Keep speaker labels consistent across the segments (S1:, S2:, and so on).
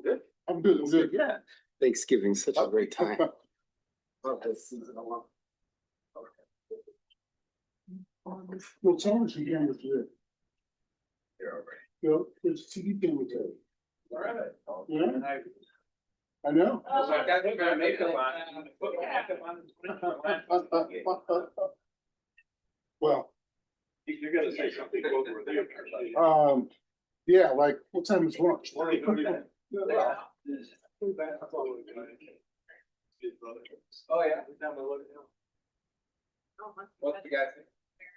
S1: Good.
S2: I'm good. I'm good.
S1: Yeah. Thanksgiving's such a great time. Love this season along.
S2: Well, challenge again with you.
S1: You're all right.
S2: You know, it's TV thing with you.
S1: All right.
S2: Yeah. I know. Well,
S3: You're gonna say something over there.
S2: yeah, like what time is lunch?
S3: Oh,
S1: yeah. What's the guy think?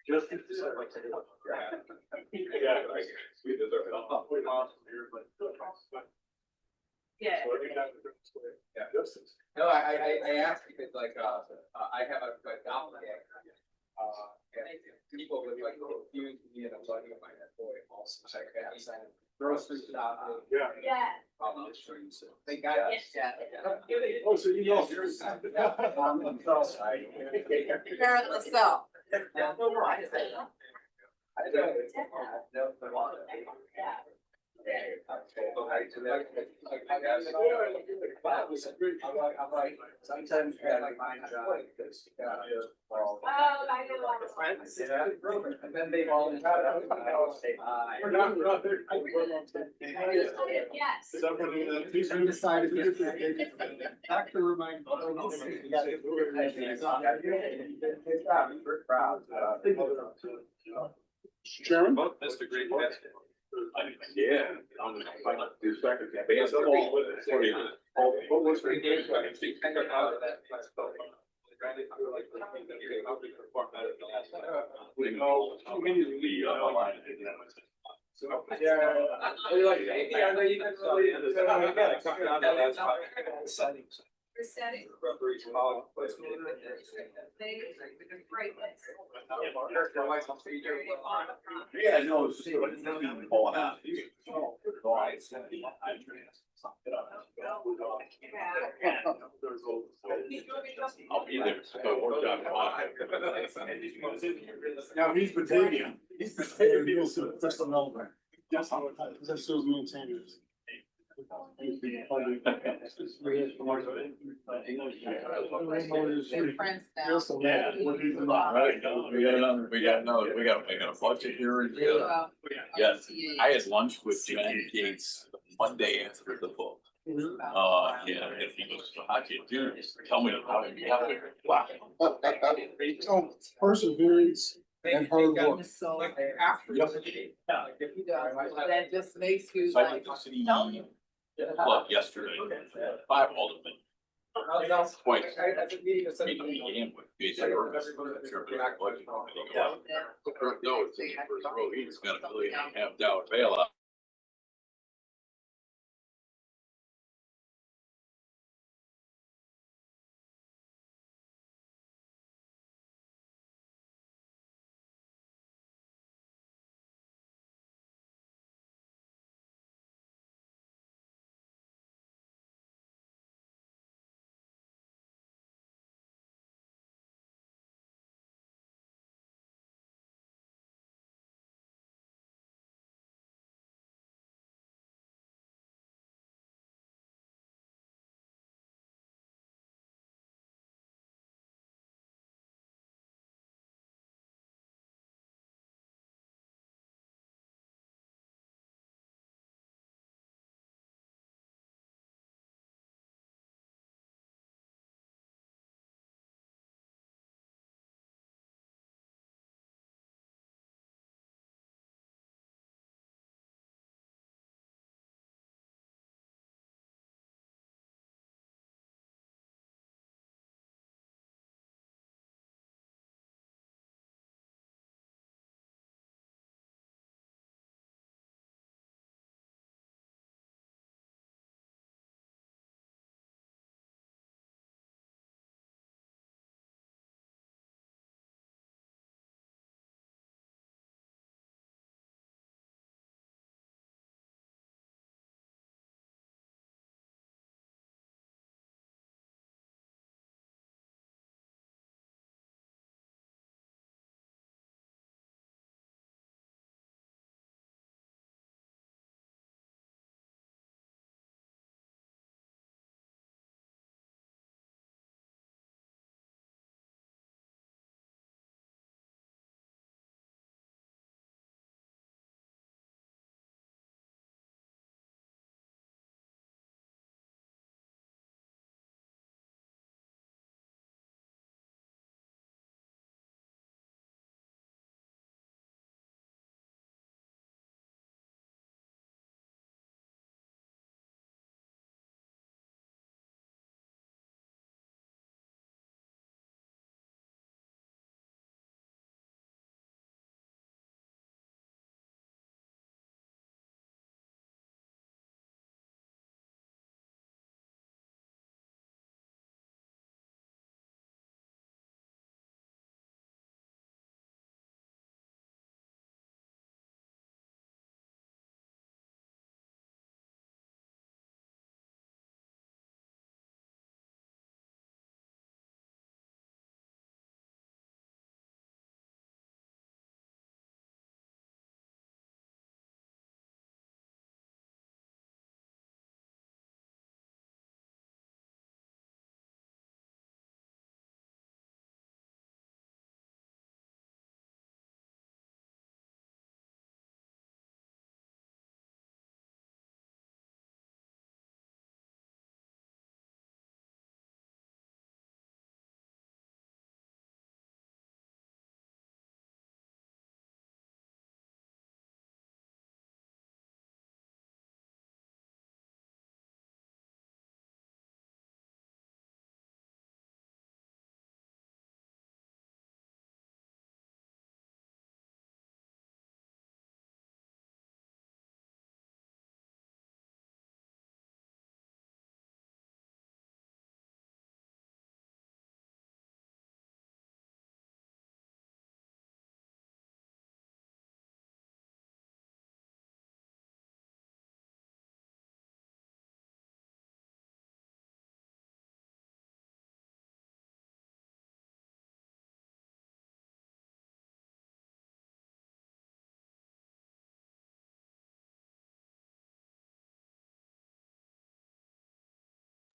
S3: Just. Yeah. We deserve it. About 40 miles from here, but.
S4: Yeah.
S3: So I think that was
S1: Yeah.
S3: justice.
S1: No, I asked because like, I have a doppelganger. And people would like confuse me and I'm talking about my boy also. Like, grocery shopping.
S3: Yeah.
S4: Yeah.
S1: They got us.
S3: Oh, so you know.
S4: Apparently so.
S1: Sometimes you gotta find a job because,
S4: Oh, I know.
S1: friends, and then they all.
S3: We're not there.
S4: Yes.
S1: I decided yesterday. Not to remind.
S2: Chairman?
S3: Mr. Green. Yeah. I'm gonna find out 2 seconds. What was the game? We know.
S4: We're setting.
S3: Yeah, no, it's just falling out. I'll be there.
S2: Now he's Batavian. He's Batavian. Just an element. Yes, that shows maintainers.
S4: Good friends now.
S3: Yeah. We got a budget hearing.
S4: Well,
S3: Yes,
S4: RTA.
S3: I had lunch with John Gates Monday after the vote. Yeah, and he goes, how do you do this? Tell me how to get out there. Wow.
S2: Oh, perseverance and hard work.
S4: So
S1: Like after.
S3: Yep.
S4: that just makes you
S3: So I
S4: like,
S3: went to city
S4: tell me.
S3: club yesterday, 5 aldermen. Twice. Meeting began with Jason Burns. No, it's in the first row. He's got $1.5 million bailout.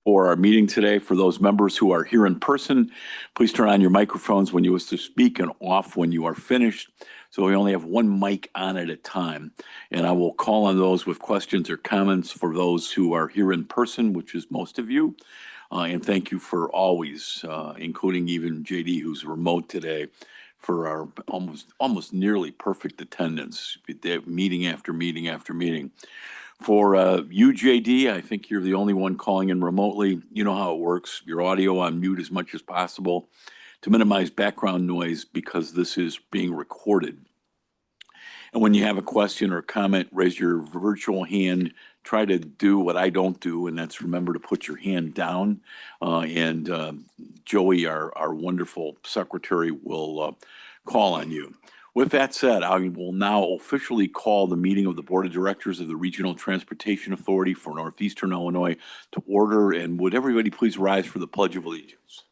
S3: for our meeting today. For those members who are here in person, please turn on your microphones when you wish to speak and off when you are finished. So we only have one mic on at a time. And I will call on those with questions or comments for those who are here in person, which is most of you. And thank you for always, including even JD, who's remote today, for our almost nearly perfect attendance, meeting after meeting after meeting. For you, JD, I think you're the only one calling in remotely. You know how it works. Your audio on mute as much as possible to minimize background noise because this is being recorded. And when you have a question or comment, raise your virtual hand. Try to do what I don't do, and that's remember to put your hand down. And Joey, our wonderful secretary, will call on you. With that said, I will now officially call the meeting of the Board of Directors of the Regional Transportation Authority for Northeastern Illinois to order. And would everybody please rise for the Pledge of Allegiance?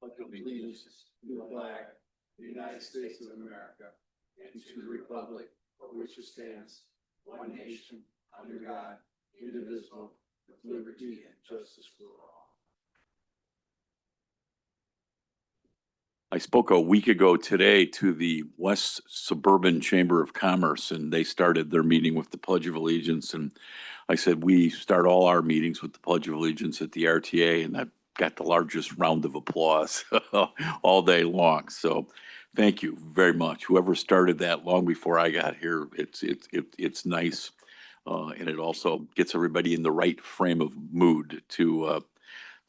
S2: Pledge of allegiance to the flag of the United States of America and to the republic for which it stands, one nation, under God, indivisible, with liberty and justice for all.
S3: I spoke a week ago today to the West Suburban Chamber of Commerce, and they started their meeting with the Pledge of Allegiance. And I said, we start all our meetings with the Pledge of Allegiance at the RTA, and I've got the largest round of applause all day long. So thank you very much. Whoever started that long before I got here, it's nice. And it also gets everybody in the right frame of mood to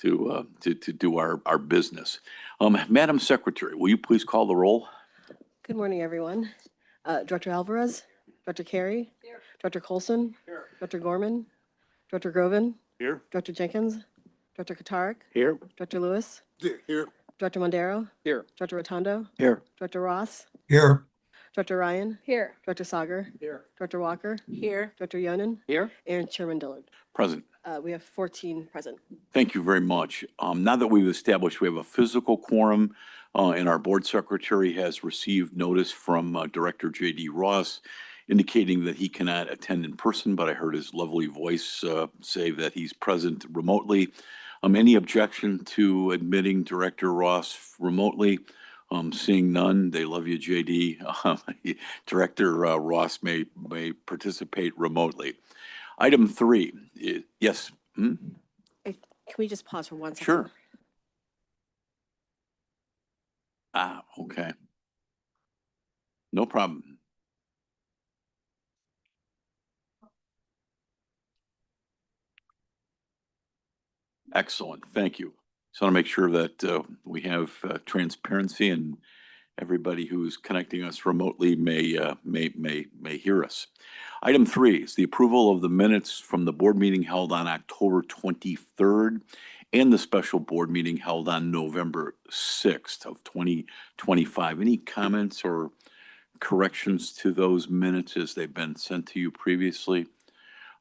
S3: do our business. Madam Secretary, will you please call the roll?
S5: Good morning, everyone. Director Alvarez, Director Carey,
S4: Here.
S5: Director Colson,
S2: Here.
S5: Director Gorman, Director Groven,
S2: Here.
S5: Director Jenkins, Director Katarik,
S2: Here.
S5: Director Lewis,
S2: Here.
S5: Director Mondero,
S1: Here.
S5: Director Rotundo,
S2: Here.
S5: Director Ross,
S2: Here.
S5: Director Ryan,
S4: Here.
S5: Director Sagar,
S1: Here.
S5: Director Walker,
S4: Here.
S5: Director Yonan,
S1: Here.
S5: and Chairman Dillard.
S3: Present.
S5: We have 14 present.
S3: Thank you very much. Now that we've established we have a physical quorum, and our board secretary has received notice from Director JD Ross indicating that he cannot attend in person, but I heard his lovely voice say that he's present remotely. Any objection to admitting Director Ross remotely? Seeing none, they love you, JD. Director Ross may participate remotely. Item 3, yes.
S5: Can we just pause for 1 second?
S3: Sure. Okay. No problem. Excellent. Thank you. So I want to make sure that we have transparency and everybody who's connecting us remotely may hear us. Item 3 is the approval of the minutes from the board meeting held on October 23rd and the special board meeting held on November 6th of 2025. Any comments or corrections to those minutes as they've been sent to you previously?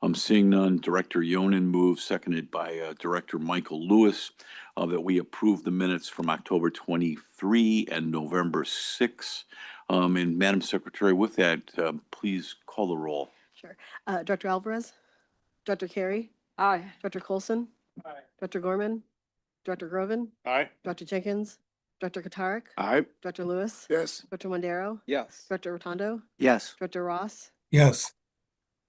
S3: I'm seeing none. Director Yonan moves, seconded by Director Michael Lewis, that we approve the minutes from October 23 and November 6. And Madam Secretary, with that, please call the roll.
S5: Sure. Director Alvarez, Director Carey,
S4: Aye.
S5: Director Colson,
S2: Aye.
S5: Director Gorman, Director Groven,
S2: Aye.
S5: Director Jenkins, Director Katarik,
S2: Aye.
S5: Director Lewis,
S2: Yes.
S5: Director Mondero,
S1: Yes.
S5: Director Rotundo,
S2: Yes.
S5: Director Ross,
S2: Yes.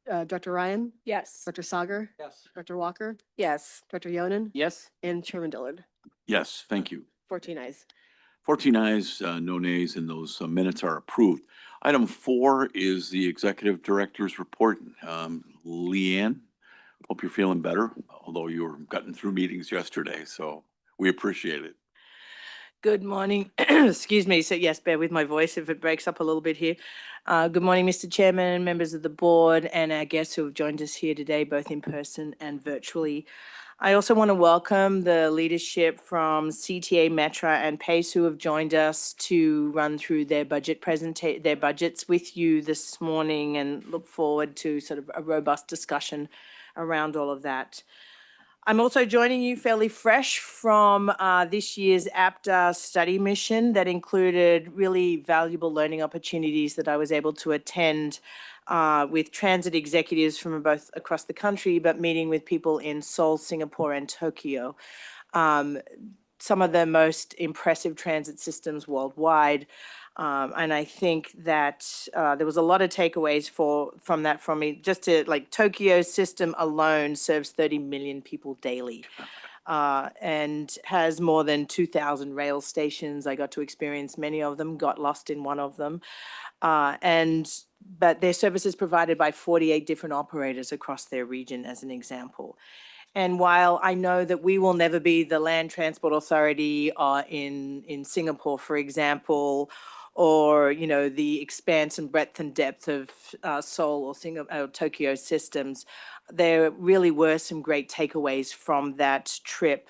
S5: Director Ryan,
S4: Yes.
S5: Director Sagar,
S1: Yes.
S5: Director Walker,
S4: Yes.
S5: Director Yonan,
S1: Yes.
S5: and Chairman Dillard.
S3: Yes, thank you.
S5: 14 ayes.
S3: 14 ayes, no nays, and those minutes are approved. Item 4 is the Executive Director's report. Leanne, hope you're feeling better, although you were gotten through meetings yesterday, so we appreciate it.
S6: Good morning. Excuse me. So yes, bear with my voice if it breaks up a little bit here. Good morning, Mr. Chairman, members of the board, and our guests who have joined us here today, both in person and virtually. I also want to welcome the leadership from CTA, Metra, and PACE who have joined us to run through their budgets with you this morning, and look forward to sort of a robust discussion around all of that. I'm also joining you fairly fresh from this year's APTA study mission that included really valuable learning opportunities that I was able to attend with transit executives from both across the country, but meeting with people in Seoul, Singapore, and Tokyo. Some of the most impressive transit systems worldwide. And I think that there was a lot of takeaways from that from me. Just to like Tokyo's system alone serves 30 million people daily. And has more than 2,000 rail stations. I got to experience many of them, got lost in one of them. But their service is provided by 48 different operators across their region, as an example. And while I know that we will never be the Land Transport Authority in Singapore, for example, or, you know, the expanse and breadth and depth of Seoul or Singapore, Tokyo systems, there really were some great takeaways from that trip.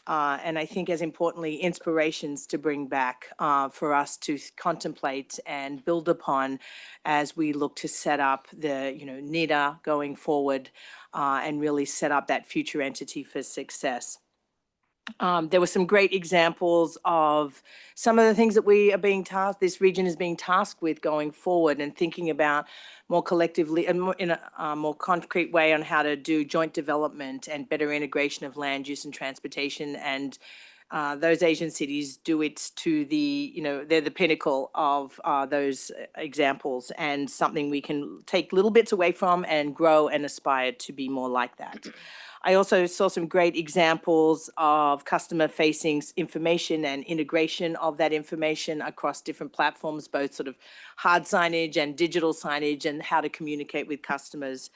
S6: And I think, as importantly, inspirations to bring back for us to contemplate and build upon as we look to set up the, you know, NIDA going forward and really set up that future entity for success. There were some great examples of some of the things that we are being tasked, this region is being tasked with going forward, and thinking about more collectively and more in a more concrete way on how to do joint development and better integration of land use and transportation. And those Asian cities do it to the, you know, they're the pinnacle of those examples, and something we can take little bits away from and grow and aspire to be more like that. I also saw some great examples of customer-facing information and integration of that information across different platforms, both sort of hard signage and digital signage, and how to communicate with customers,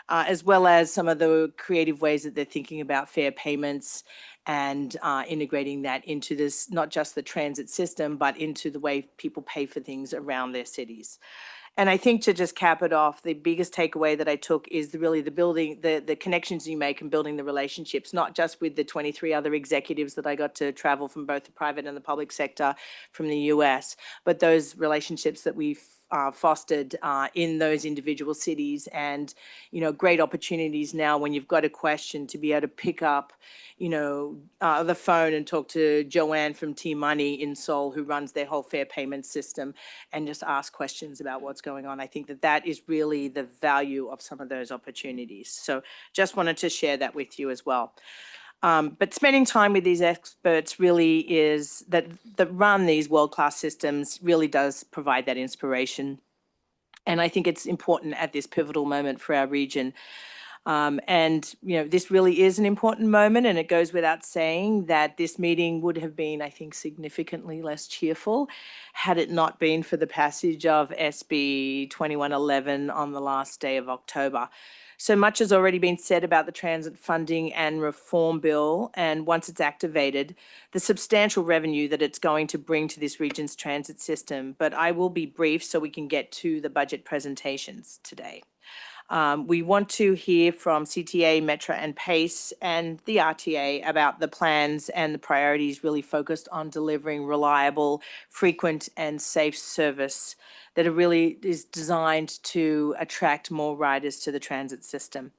S6: as well as some of the creative ways that they're thinking about fair payments and integrating that into this, not just the transit system, but into the way people pay for things around their cities. And I think, to just cap it off, the biggest takeaway that I took is really the building, the connections you make and building the relationships, not just with the 23 other executives that I got to travel from both the private and the public sector from the US, but those relationships that we've fostered in those individual cities. And, you know, great opportunities now when you've got a question to be able to pick up, you know, the phone and talk to Joanne from T-Money in Seoul, who runs their whole fair payment system, and just ask questions about what's going on. I think that that is really the value of some of those opportunities. So just wanted to share that with you as well. But spending time with these experts really is that run these world-class systems really does provide that inspiration. And I think it's important at this pivotal moment for our region. And, you know, this really is an important moment, and it goes without saying that this meeting would have been, I think, significantly less cheerful had it not been for the passage of SB 2111 on the last day of October. So much has already been said about the transit funding and reform bill, and once it's activated, the substantial revenue that it's going to bring to this region's transit system. But I will be brief so we can get to the budget presentations today. We want to hear from CTA, Metra, and PACE, and the RTA about the plans and the priorities really focused on delivering reliable, frequent, and safe service that really is designed to attract more riders to the transit system.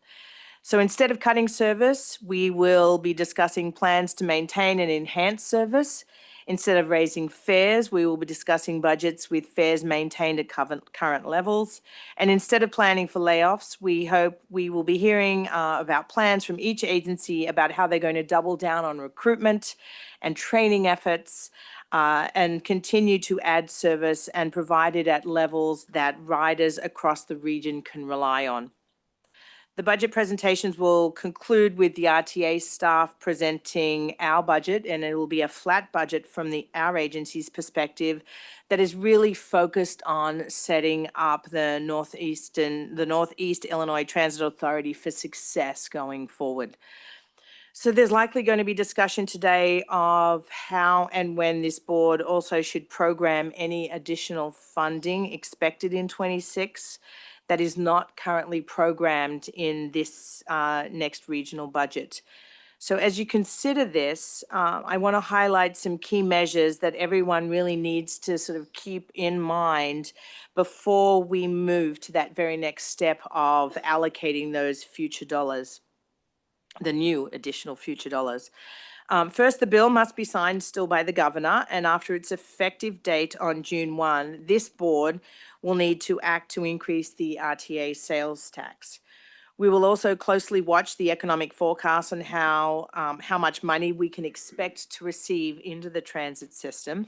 S6: So instead of cutting service, we will be discussing plans to maintain and enhance service. Instead of raising fares, we will be discussing budgets with fares maintained at current levels. And instead of planning for layoffs, we hope we will be hearing about plans from each agency about how they're going to double down on recruitment and training efforts and continue to add service and provide it at levels that riders across the region can rely on. The budget presentations will conclude with the RTA staff presenting our budget, and it will be a flat budget from our agency's perspective that is really focused on setting up the Northeast Illinois Transit Authority for success going forward. So there's likely going to be discussion today of how and when this board also should program any additional funding expected in 26 that is not currently programmed in this next regional budget. So as you consider this, I want to highlight some key measures that everyone really needs to sort of keep in mind before we move to that very next step of allocating those future dollars. the new additional future dollars. First, the bill must be signed still by the governor, and after its effective date on June 1, this board will need to act to increase the RTA sales tax. We will also closely watch the economic forecast on how much money we can expect to receive into the transit system.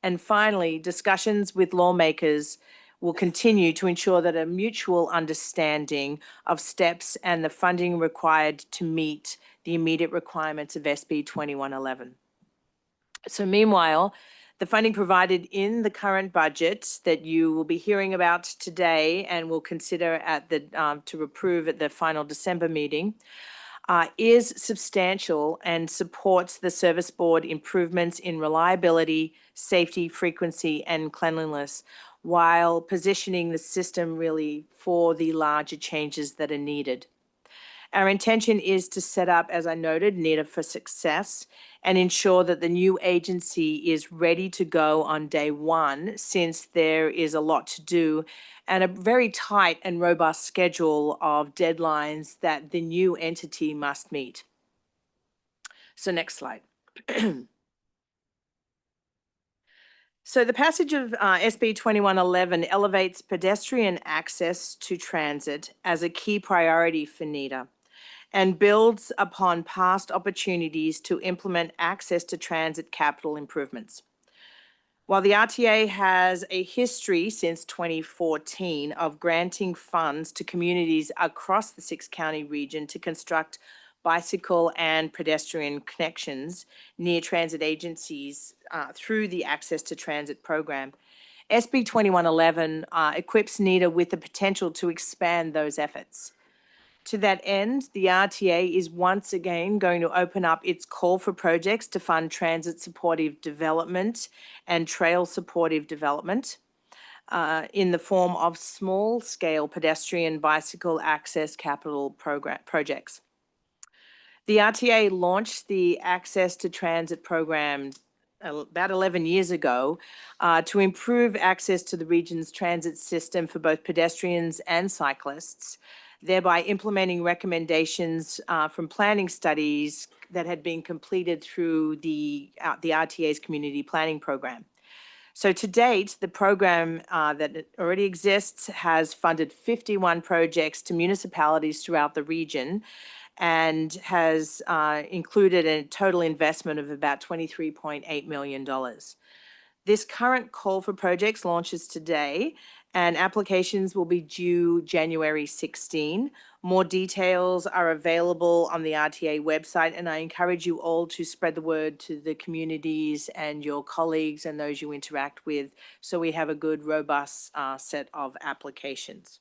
S6: And finally, discussions with lawmakers will continue to ensure that a mutual understanding of steps and the funding required to meet the immediate requirements of SB 2111. So meanwhile, the funding provided in the current budget that you will be hearing about today and will consider at the to approve at the final December meeting is substantial and supports the service board improvements in reliability, safety, frequency, and cleanliness, while positioning the system really for the larger changes that are needed. Our intention is to set up, as I noted, NETA for success and ensure that the new agency is ready to go on day one, since there is a lot to do and a very tight and robust schedule of deadlines that the new entity must meet. So next slide. So the passage of SB 2111 elevates pedestrian access to transit as a key priority for NETA and builds upon past opportunities to implement access to transit capital improvements. While the RTA has a history since 2014 of granting funds to communities across the six-county region to construct bicycle and pedestrian connections near transit agencies through the Access to Transit program, SB 2111 equips NETA with the potential to expand those efforts. To that end, the RTA is once again going to open up its call for projects to fund transit supportive development and trail supportive development in the form of small-scale pedestrian bicycle access capital projects. The RTA launched the Access to Transit program about 11 years ago to improve access to the region's transit system for both pedestrians and cyclists, thereby implementing recommendations from planning studies that had been completed through the RTA's community planning program. So to date, the program that already exists has funded 51 projects to municipalities throughout the region and has included a total investment of about $23.8 million. This current call for projects launches today, and applications will be due January 16. More details are available on the RTA website, and I encourage you all to spread the word to the communities and your colleagues and those you interact with, so we have a good, robust set of applications.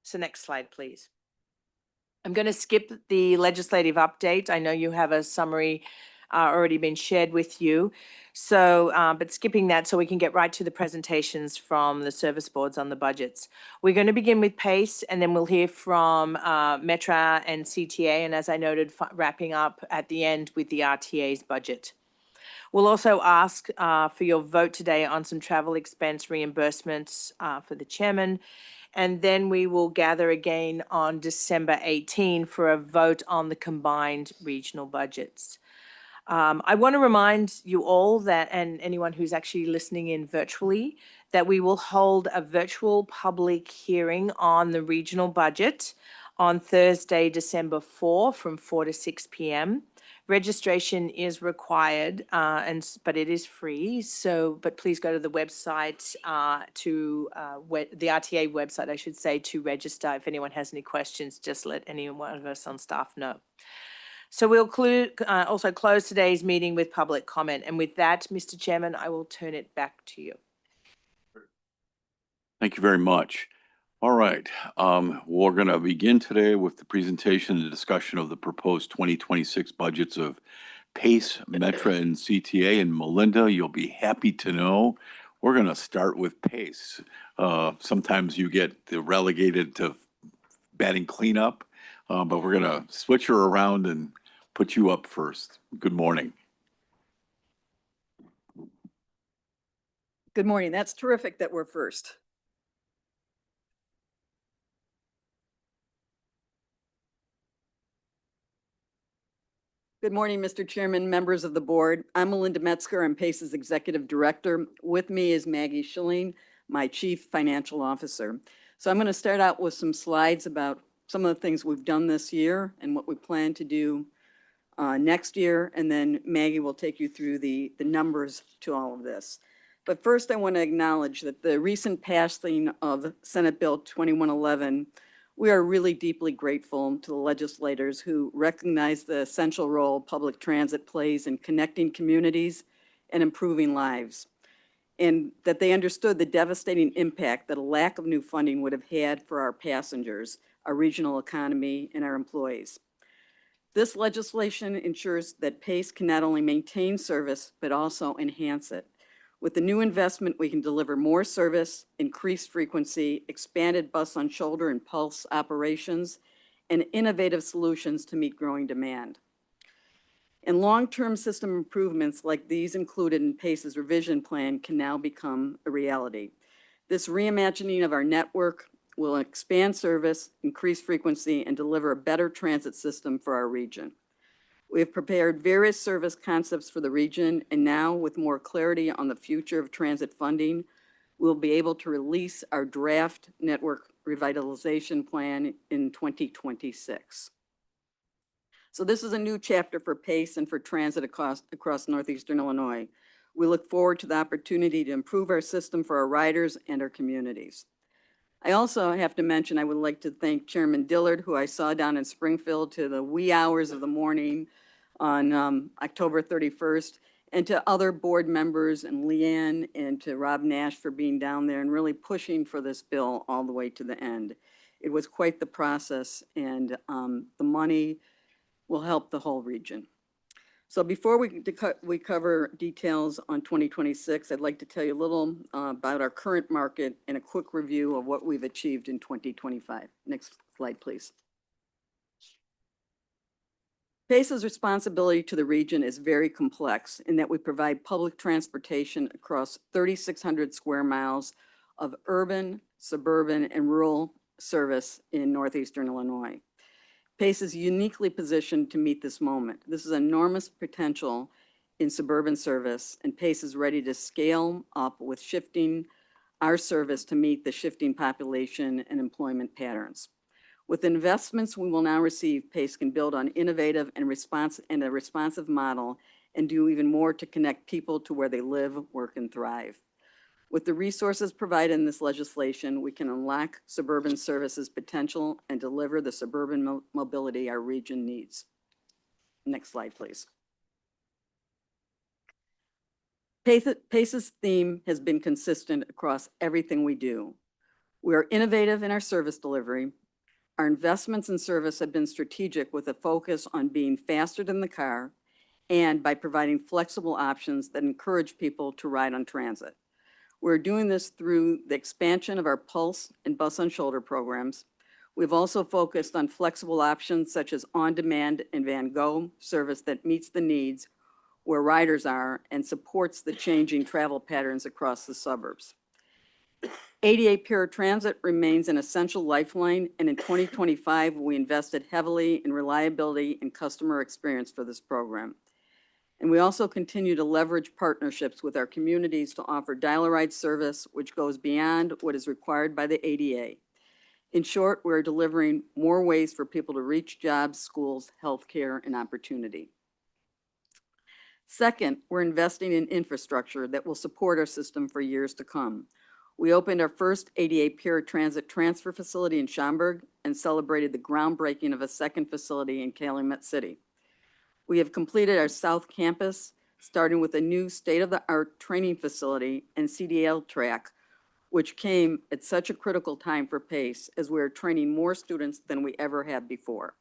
S6: So next slide, please. I'm going to skip the legislative update. I know you have a summary already been shared with you. So, but skipping that so we can get right to the presentations from the service boards on the budgets. We're going to begin with PACE, and then we'll hear from METRA and CTA, and as I noted, wrapping up at the end with the RTA's budget. We'll also ask for your vote today on some travel expense reimbursements for the chairman. And then we will gather again on December 18 for a vote on the combined regional budgets. I want to remind you all that, and anyone who's actually listening in virtually, that we will hold a virtual public hearing on the regional budget on Thursday, December 4 from 4 to 6 p.m. Registration is required, but it is free. So, but please go to the website the RTA website, I should say, to register. If anyone has any questions, just let any one of us on staff know. So we'll also close today's meeting with public comment. And with that, Mr. Chairman, I will turn it back to you.
S3: Thank you very much. All right, we're going to begin today with the presentation and discussion of the proposed 2026 budgets of PACE, METRA, and CTA. And Melinda, you'll be happy to know we're going to start with PACE. Sometimes you get relegated to batting cleanup, but we're going to switch her around and put you up first. Good morning.
S7: Good morning. That's terrific that we're first. Good morning, Mr. Chairman, members of the board. I'm Melinda Metzger. I'm PACE's Executive Director. With me is Maggie Schilling, my Chief Financial Officer. So I'm going to start out with some slides about some of the things we've done this year and what we plan to do next year, and then Maggie will take you through the numbers to all of this. But first, I want to acknowledge that the recent passing of Senate Bill 2111, we are really deeply grateful to the legislators who recognize the essential role public transit plays in connecting communities and improving lives, and that they understood the devastating impact that a lack of new funding would have had for our passengers, our regional economy, and our employees. This legislation ensures that PACE can not only maintain service, but also enhance it. With the new investment, we can deliver more service, increased frequency, expanded bus on shoulder and pulse operations, and innovative solutions to meet growing demand. And long-term system improvements like these included in PACE's revision plan can now become a reality. This reimagining of our network will expand service, increase frequency, and deliver a better transit system for our region. We have prepared various service concepts for the region, and now with more clarity on the future of transit funding, we'll be able to release our draft network revitalization plan in 2026. So this is a new chapter for PACE and for transit across Northeastern Illinois. We look forward to the opportunity to improve our system for our riders and our communities. I also have to mention, I would like to thank Chairman Dillard, who I saw down in Springfield to the wee hours of the morning on October 31st, and to other board members and Leanne and to Rob Nash for being down there and really pushing for this bill all the way to the end. It was quite the process, and the money will help the whole region. So before we cover details on 2026, I'd like to tell you a little about our current market and a quick review of what we've achieved in 2025. Next slide, please. PACE's responsibility to the region is very complex in that we provide public transportation across 3,600 square miles of urban, suburban, and rural service in Northeastern Illinois. PACE is uniquely positioned to meet this moment. This is enormous potential in suburban service, and PACE is ready to scale up with shifting our service to meet the shifting population and employment patterns. With investments we will now receive, PACE can build on innovative and a responsive model and do even more to connect people to where they live, work, and thrive. With the resources provided in this legislation, we can unlock suburban services potential and deliver the suburban mobility our region needs. Next slide, please. PACE's theme has been consistent across everything we do. We are innovative in our service delivery. Our investments in service have been strategic with a focus on being faster than the car and by providing flexible options that encourage people to ride on transit. We're doing this through the expansion of our Pulse and Bus on Shoulder programs. We've also focused on flexible options such as on-demand and Van Go service that meets the needs where riders are and supports the changing travel patterns across the suburbs. ADA paratransit remains an essential lifeline, and in 2025, we invested heavily in reliability and customer experience for this program. And we also continue to leverage partnerships with our communities to offer dial-a-ride service, which goes beyond what is required by the ADA. In short, we're delivering more ways for people to reach jobs, schools, healthcare, and opportunity. Second, we're investing in infrastructure that will support our system for years to come. We opened our first ADA paratransit transfer facility in Schaumburg and celebrated the groundbreaking of a second facility in Calumet City. We have completed our South Campus, starting with a new state-of-the-art training facility and CDL track, which came at such a critical time for PACE as we are training more students than we ever have before.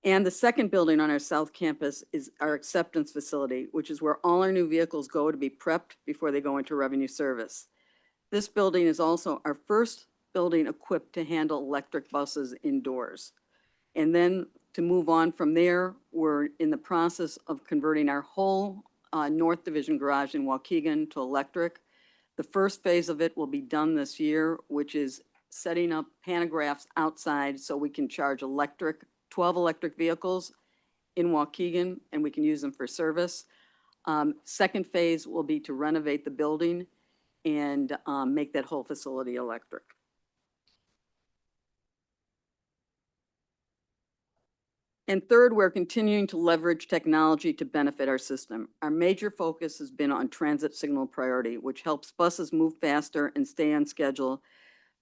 S7: And the second building on our South Campus is our acceptance facility, which is where all our new vehicles go to be prepped before they go into revenue service. This building is also our first building equipped to handle electric buses indoors. And then to move on from there, we're in the process of converting our whole North Division garage in Waukegan to electric. The first phase of it will be done this year, which is setting up pantographs outside so we can charge 12 electric vehicles in Waukegan, and we can use them for service. Second phase will be to renovate the building and make that whole facility electric. And third, we're continuing to leverage technology to benefit our system. Our major focus has been on transit signal priority, which helps buses move faster and stay on schedule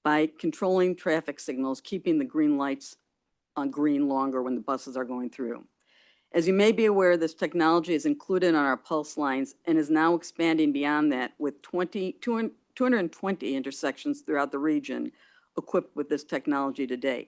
S7: by controlling traffic signals, keeping the green lights on green longer when the buses are going through. As you may be aware, this technology is included on our pulse lines and is now expanding beyond that with 220 intersections throughout the region equipped with this technology today.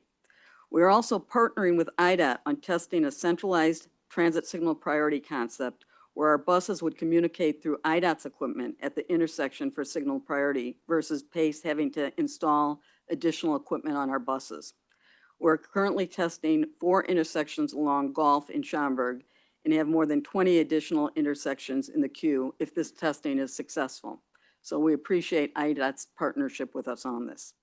S7: We are also partnering with IDOT on testing a centralized transit signal priority concept where our buses would communicate through IDOT's equipment at the intersection for signal priority versus PACE having to install additional equipment on our buses. We're currently testing 4 intersections along Gulf in Schaumburg and have more than 20 additional intersections in the queue if this testing is successful. So we appreciate IDOT's partnership with us on this.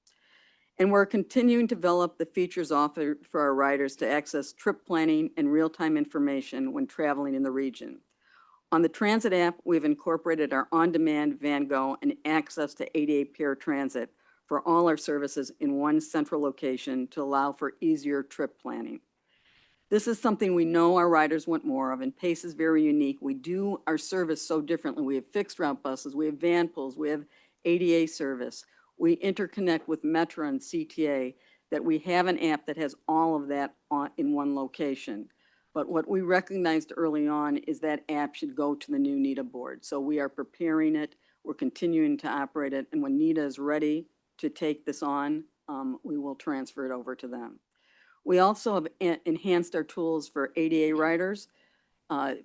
S7: And we're continuing to develop the features offered for our riders to access trip planning and real-time information when traveling in the region. On the transit app, we've incorporated our on-demand VanGo and access to ADA paratransit for all our services in one central location to allow for easier trip planning. This is something we know our riders want more of, and PACE is very unique. We do our service so differently. We have fixed route buses, we have van pools, we have ADA service. We interconnect with Metra and CTA, that we have an app that has all of that in one location. But what we recognized early on is that app should go to the new NETA board. So we are preparing it, we're continuing to operate it, and when NETA is ready to take this on, we will transfer it over to them. We also have enhanced our tools for ADA riders.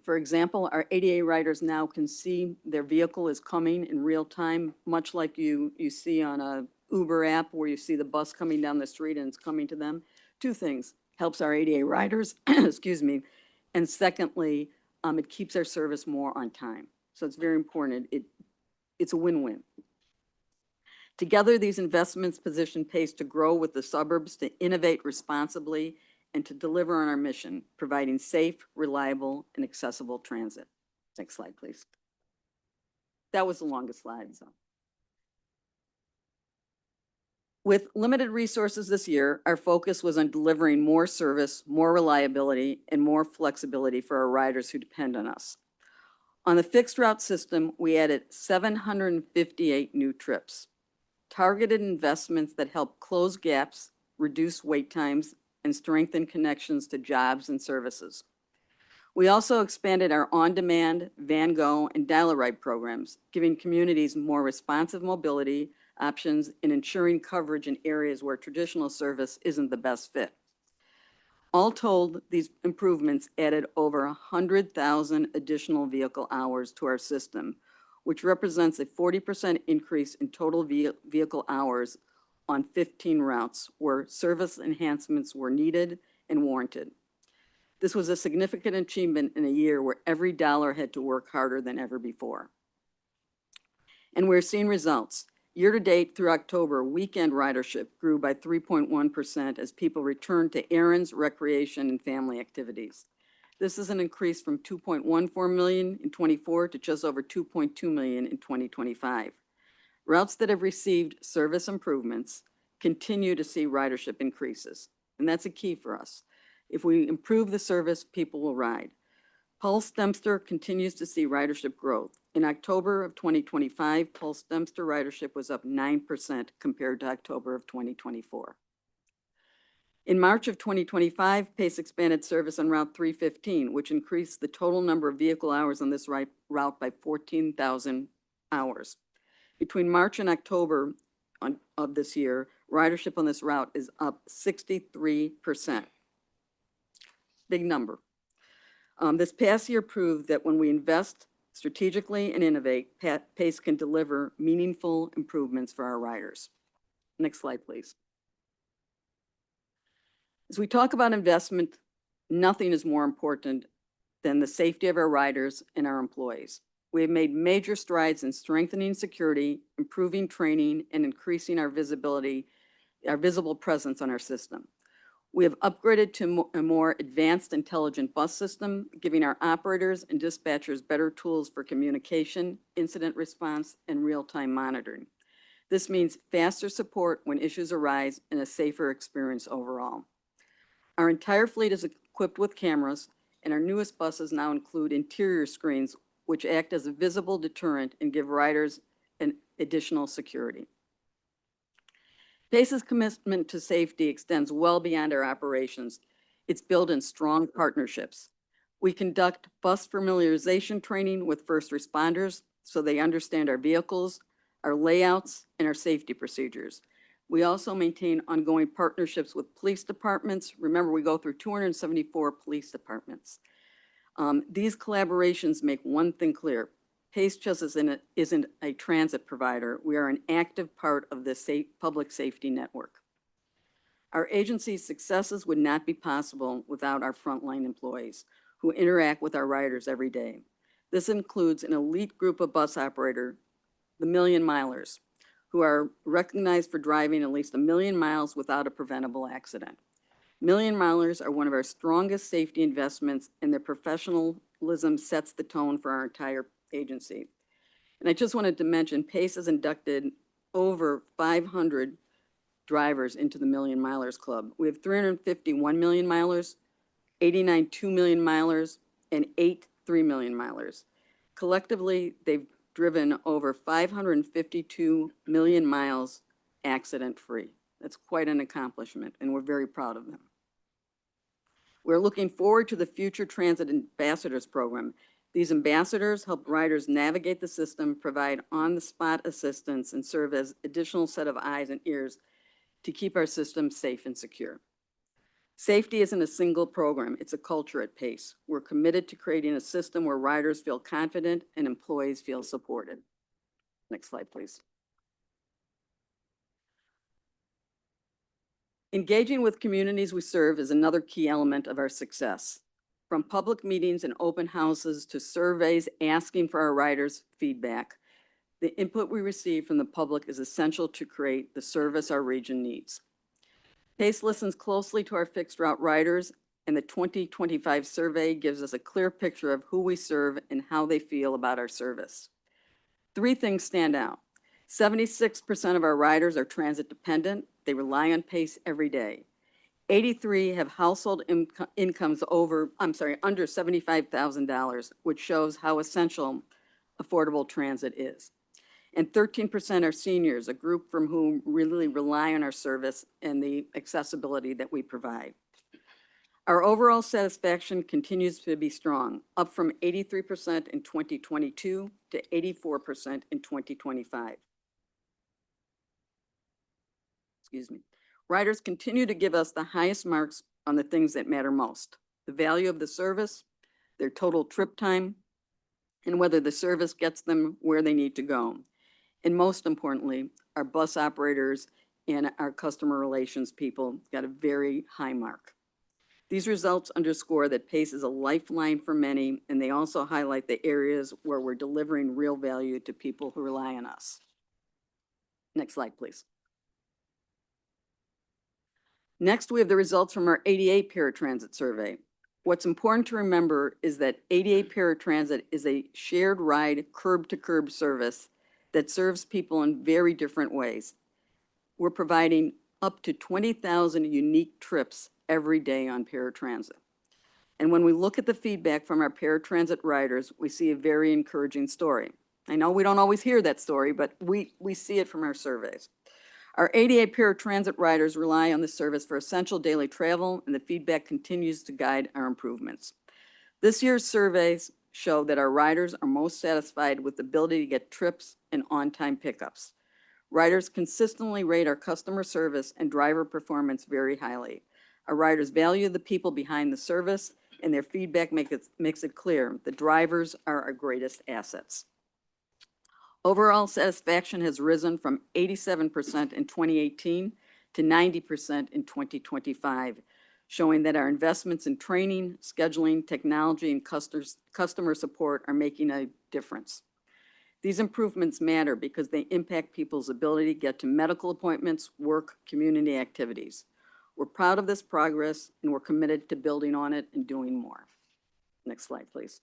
S7: For example, our ADA riders now can see their vehicle is coming in real time, much like you see on a Uber app where you see the bus coming down the street and it's coming to them. 2 things, helps our ADA riders, excuse me, and secondly, it keeps our service more on time. So it's very important. It's a win-win. Together, these investments position PACE to grow with the suburbs, to innovate responsibly, and to deliver on our mission, providing safe, reliable, and accessible transit. Next slide, please. That was the longest slide, so. With limited resources this year, our focus was on delivering more service, more reliability, and more flexibility for our riders who depend on us. On the fixed route system, we added 758 new trips, targeted investments that help close gaps, reduce wait times, and strengthen connections to jobs and services. We also expanded our on-demand, VanGo, and Dial-A-Ride programs, giving communities more responsive mobility options and ensuring coverage in areas where traditional service isn't the best fit. All told, these improvements added over 100,000 additional vehicle hours to our system, which represents a 40% increase in total vehicle hours on 15 routes where service enhancements were needed and warranted. This was a significant achievement in a year where every dollar had to work harder than ever before. And we're seeing results. Year to date through October, weekend ridership grew by 3.1% as people returned to errands, recreation, and family activities. This is an increase from 2.14 million in 24 to just over 2.2 million in 2025. Routes that have received service improvements continue to see ridership increases, and that's a key for us. If we improve the service, people will ride. Pulse Dempster continues to see ridership growth. In October of 2025, Pulse Dempster ridership was up 9% compared to October of 2024. In March of 2025, PACE expanded service on Route 315, which increased the total number of vehicle hours on this route by 14,000 hours. Between March and October of this year, ridership on this route is up 63%. Big number. This past year proved that when we invest strategically and innovate, PACE can deliver meaningful improvements for our riders. Next slide, please. As we talk about investment, nothing is more important than the safety of our riders and our employees. We have made major strides in strengthening security, improving training, and increasing our visibility, our visible presence on our system. We have upgraded to a more advanced intelligent bus system, giving our operators and dispatchers better tools for communication, incident response, and real-time monitoring. This means faster support when issues arise and a safer experience overall. Our entire fleet is equipped with cameras, and our newest buses now include interior screens, which act as a visible deterrent and give riders an additional security. PACE's commitment to safety extends well beyond our operations. It's built in strong partnerships. We conduct bus familiarization training with first responders so they understand our vehicles, our layouts, and our safety procedures. We also maintain ongoing partnerships with police departments. Remember, we go through 274 police departments. These collaborations make one thing clear. PACE just isn't a transit provider. We are an active part of the public safety network. Our agency's successes would not be possible without our frontline employees who interact with our riders every day. This includes an elite group of bus operators, the Million Milers, who are recognized for driving at least 1 million miles without a preventable accident. Million Milers are one of our strongest safety investments, and their professionalism sets the tone for our entire agency. And I just wanted to mention, PACE has inducted over 500 drivers into the Million Milers Club. We have 351 million milers, 89 2 million milers, and 8 3 million milers. Collectively, they've driven over 552 million miles accident-free. That's quite an accomplishment, and we're very proud of them. We're looking forward to the future Transit Ambassadors Program. These ambassadors help riders navigate the system, provide on-the-spot assistance, and serve as additional set of eyes and ears to keep our system safe and secure. Safety isn't a single program, it's a culture at PACE. We're committed to creating a system where riders feel confident and employees feel supported. Next slide, please. Engaging with communities we serve is another key element of our success. From public meetings and open houses to surveys asking for our riders' feedback, the input we receive from the public is essential to create the service our region needs. PACE listens closely to our fixed route riders, and the 2025 survey gives us a clear picture of who we serve and how they feel about our service. 3 things stand out. 76% of our riders are transit dependent. They rely on PACE every day. 83 have household incomes under $75,000, which shows how essential affordable transit is. And 13% are seniors, a group from whom really rely on our service and the accessibility that we provide. Our overall satisfaction continues to be strong, up from 83% in 2022 to 84% in 2025. Excuse me. Riders continue to give us the highest marks on the things that matter most: the value of the service, their total trip time, and whether the service gets them where they need to go. And most importantly, our bus operators and our customer relations people got a very high mark. These results underscore that PACE is a lifeline for many, and they also highlight the areas where we're delivering real value to people who rely on us. Next slide, please. Next, we have the results from our ADA paratransit survey. What's important to remember is that ADA paratransit is a shared ride curb-to-curb service that serves people in very different ways. We're providing up to 20,000 unique trips every day on paratransit. And when we look at the feedback from our paratransit riders, we see a very encouraging story. I know we don't always hear that story, but we see it from our surveys. Our ADA paratransit riders rely on the service for essential daily travel, and the feedback continues to guide our improvements. This year's surveys show that our riders are most satisfied with the ability to get trips and on-time pickups. Riders consistently rate our customer service and driver performance very highly. Our riders value the people behind the service, and their feedback makes it clear the drivers are our greatest assets. Overall satisfaction has risen from 87% in 2018 to 90% in 2025, showing that our investments in training, scheduling, technology, and customer support are making a difference. These improvements matter because they impact people's ability to get to medical appointments, work, community activities. We're proud of this progress and we're committed to building on it and doing more. Next slide, please.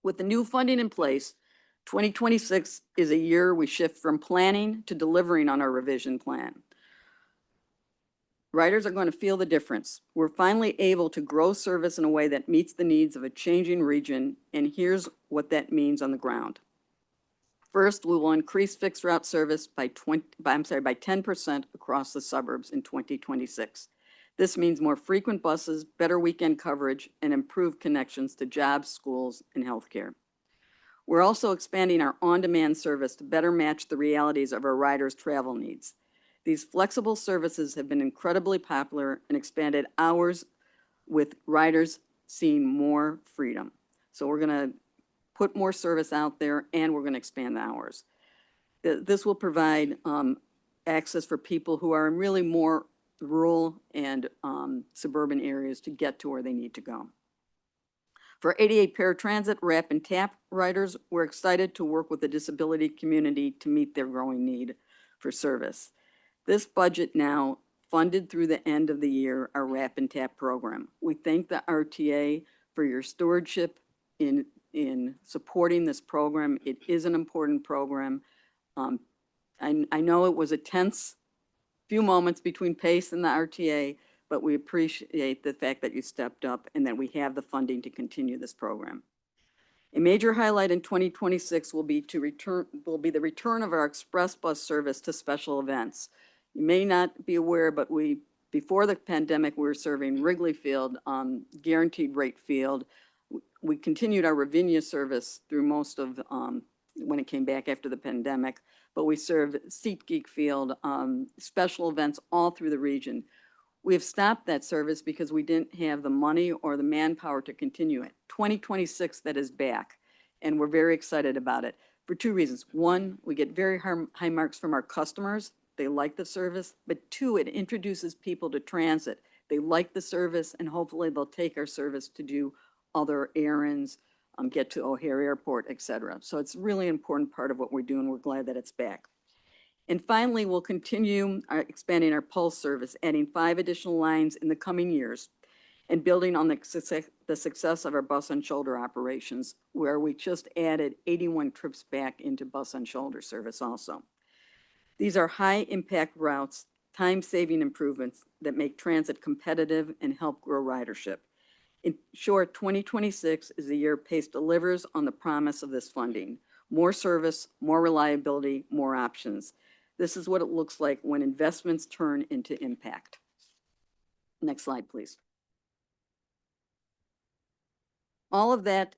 S7: With the new funding in place, 2026 is a year we shift from planning to delivering on our revision plan. Riders are going to feel the difference. We're finally able to grow service in a way that meets the needs of a changing region, and here's what that means on the ground. First, we will increase fixed route service by 10% across the suburbs in 2026. This means more frequent buses, better weekend coverage, and improved connections to jobs, schools, and healthcare. We're also expanding our on-demand service to better match the realities of our riders' travel needs. These flexible services have been incredibly popular and expanded hours with riders seeing more freedom. So we're going to put more service out there and we're going to expand the hours. This will provide access for people who are in really more rural and suburban areas to get to where they need to go. For ADA paratransit, RAP and TAP riders, we're excited to work with the disability community to meet their growing need for service. This budget now funded through the end of the year our RAP and TAP program. We thank the RTA for your stewardship in supporting this program. It is an important program. I know it was a tense few moments between PACE and the RTA, but we appreciate the fact that you stepped up and that we have the funding to continue this program. A major highlight in 2026 will be the return of our express bus service to special events. You may not be aware, but before the pandemic, we were serving Wrigley Field, Guaranteed Rate Field. We continued our Ravinia service through most of when it came back after the pandemic, but we served SeatGeek Field, special events all through the region. We have stopped that service because we didn't have the money or the manpower to continue it. 2026, that is back, and we're very excited about it for two reasons. One, we get very high marks from our customers. They like the service, but two, it introduces people to transit. They like the service, and hopefully they'll take our service to do other errands, get to O'Hare Airport, et cetera. So it's really an important part of what we're doing. We're glad that it's back. And finally, we'll continue expanding our Pulse service, adding 5 additional lines in the coming years, and building on the success of our bus and shoulder operations, where we just added 81 trips back into bus and shoulder service also. These are high-impact routes, time-saving improvements that make transit competitive and help grow ridership. In short, 2026 is the year PACE delivers on the promise of this funding. More service, more reliability, more options. This is what it looks like when investments turn into impact. Next slide, please. All of that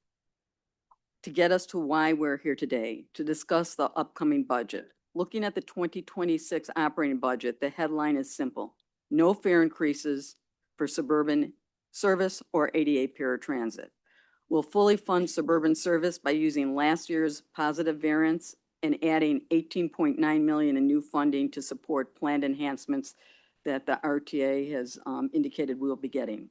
S7: to get us to why we're here today, to discuss the upcoming budget. Looking at the 2026 operating budget, the headline is simple: no fare increases for suburban service or ADA paratransit. We'll fully fund suburban service by using last year's positive variance and adding $18.9 million in new funding to support planned enhancements that the RTA has indicated we will be getting.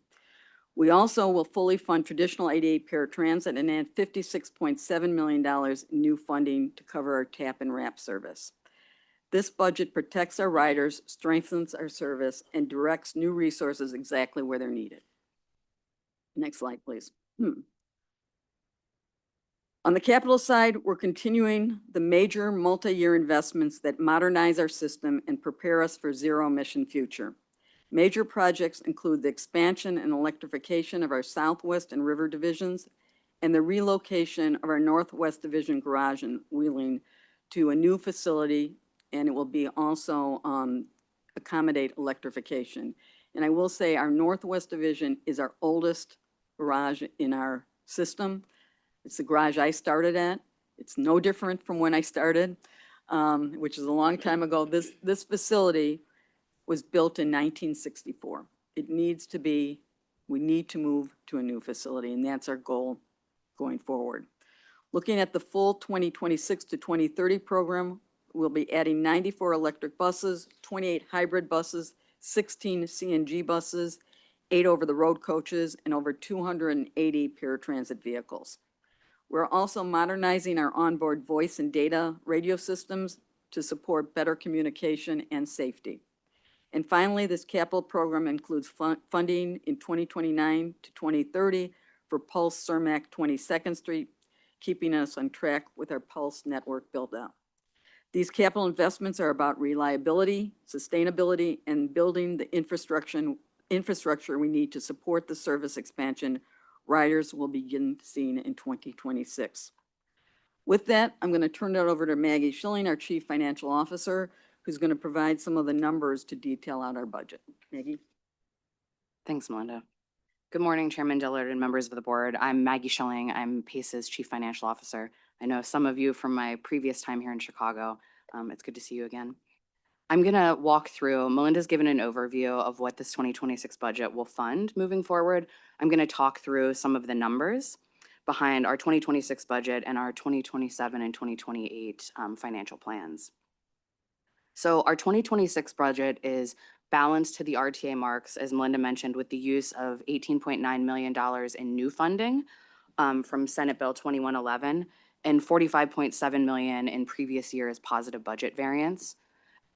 S7: We also will fully fund traditional ADA paratransit and add $56.7 million in new funding to cover our TAP and RAP service. This budget protects our riders, strengthens our service, and directs new resources exactly where they're needed. Next slide, please. On the capital side, we're continuing the major multi-year investments that modernize our system and prepare us for zero-emission future. Major projects include the expansion and electrification of our Southwest and River divisions and the relocation of our Northwest Division garage in Wheeling to a new facility, and it will be also accommodate electrification. And I will say our Northwest Division is our oldest garage in our system. It's the garage I started at. It's no different from when I started, which is a long time ago. This facility was built in 1964. It needs to be, we need to move to a new facility, and that's our goal going forward. Looking at the full 2026 to 2030 program, we'll be adding 94 electric buses, 28 hybrid buses, 16 CNG buses, 8 over-the-road coaches, and over 280 paratransit vehicles. We're also modernizing our onboard voice and data radio systems to support better communication and safety. And finally, this capital program includes funding in 2029 to 2030 for Pulse Cermak 22nd Street, keeping us on track with our Pulse network build-out. These capital investments are about reliability, sustainability, and building the infrastructure we need to support the service expansion riders will begin seeing in 2026. With that, I'm going to turn it over to Maggie Schilling, our Chief Financial Officer, who's going to provide some of the numbers to detail out our budget. Maggie?
S8: Thanks, Melinda. Good morning, Chairman Dillard and members of the board. I'm Maggie Schilling. I'm PACE's Chief Financial Officer. I know some of you from my previous time here in Chicago. It's good to see you again. I'm going to walk through, Melinda's given an overview of what this 2026 budget will fund moving forward. I'm going to talk through some of the numbers behind our 2026 budget and our 2027 and 2028 financial plans. So our 2026 budget is balanced to the RTA marks, as Melinda mentioned, with the use of $18.9 million in new funding from Senate Bill 2111 and $45.7 million in previous years' positive budget variance.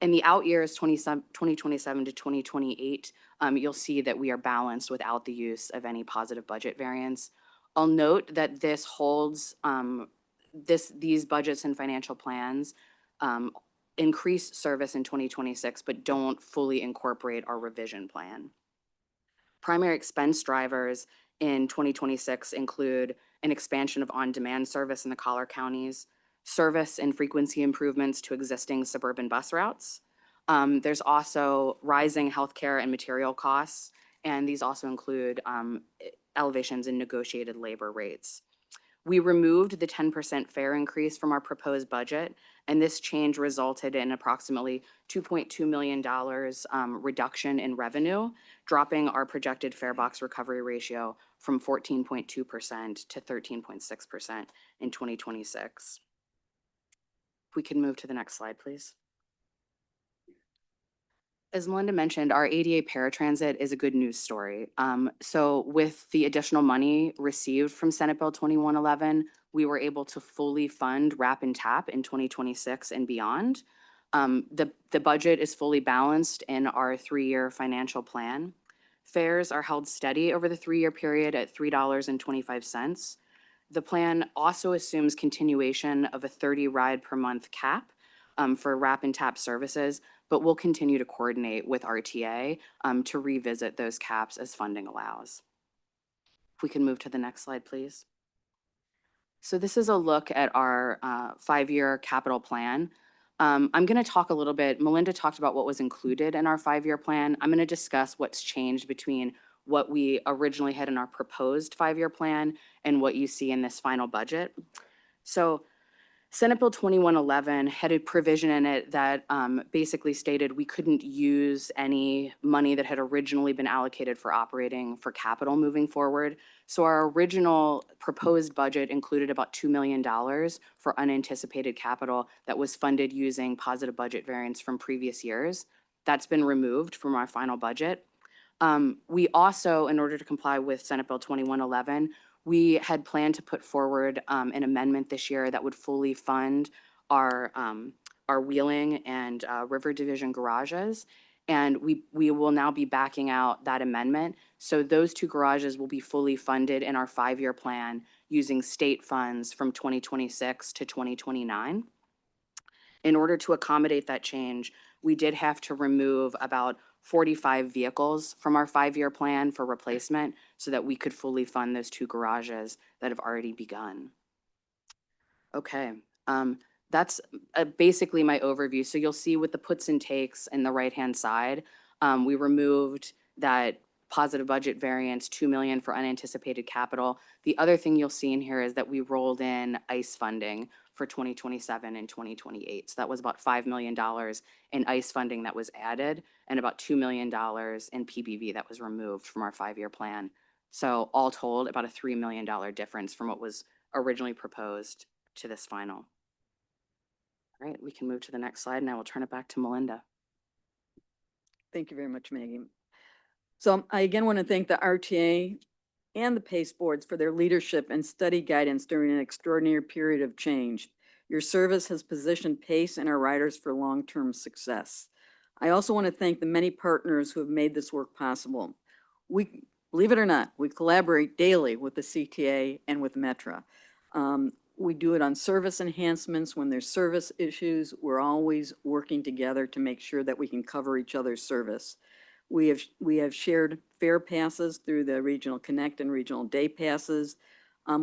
S8: In the out years, 2027 to 2028, you'll see that we are balanced without the use of any positive budget variance. I'll note that this holds, these budgets and financial plans increase service in 2026, but don't fully incorporate our revision plan. Primary expense drivers in 2026 include an expansion of on-demand service in the collar counties, service and frequency improvements to existing suburban bus routes. There's also rising healthcare and material costs, and these also include elevations in negotiated labor rates. We removed the 10% fare increase from our proposed budget, and this change resulted in approximately $2.2 million reduction in revenue, dropping our projected fare box recovery ratio from 14.2% to 13.6% in 2026. If we can move to the next slide, please. As Melinda mentioned, our ADA paratransit is a good news story. So with the additional money received from Senate Bill 2111, we were able to fully fund RAP and TAP in 2026 and beyond. The budget is fully balanced in our 3-year financial plan. Fares are held steady over the 3-year period at $3.25. The plan also assumes continuation of a 30 ride per month cap for RAP and TAP services, but we'll continue to coordinate with RTA to revisit those caps as funding allows. If we can move to the next slide, please. So this is a look at our 5-year capital plan. I'm going to talk a little bit, Melinda talked about what was included in our 5-year plan. I'm going to discuss what's changed between what we originally had in our proposed 5-year plan and what you see in this final budget. So Senate Bill 2111 had a provision in it that basically stated we couldn't use any money that had originally been allocated for operating for capital moving forward. So our original proposed budget included about $2 million for unanticipated capital that was funded using positive budget variance from previous years. That's been removed from our final budget. We also, in order to comply with Senate Bill 2111, we had planned to put forward an amendment this year that would fully fund our Wheeling and River Division garages. And we will now be backing out that amendment. So those 2 garages will be fully funded in our 5-year plan using state funds from 2026 to 2029. In order to accommodate that change, we did have to remove about 45 vehicles from our 5-year plan for replacement so that we could fully fund those 2 garages that have already begun. Okay, that's basically my overview. So you'll see with the puts and takes in the right-hand side, we removed that positive budget variance, $2 million for unanticipated capital. The other thing you'll see in here is that we rolled in ICE funding for 2027 and 2028. So that was about $5 million in ICE funding that was added and about $2 million in PBV that was removed from our 5-year plan. So all told, about a $3 million difference from what was originally proposed to this final. All right, we can move to the next slide and I will turn it back to Melinda.
S7: Thank you very much, Maggie. So I again want to thank the RTA and the PACE boards for their leadership and study guidance during an extraordinary period of change. Your service has positioned PACE and our riders for long-term success. I also want to thank the many partners who have made this work possible. We, believe it or not, we collaborate daily with the CTA and with Metra. We do it on service enhancements. When there's service issues, we're always working together to make sure that we can cover each other's service. We have shared fare passes through the Regional Connect and Regional Day Passes.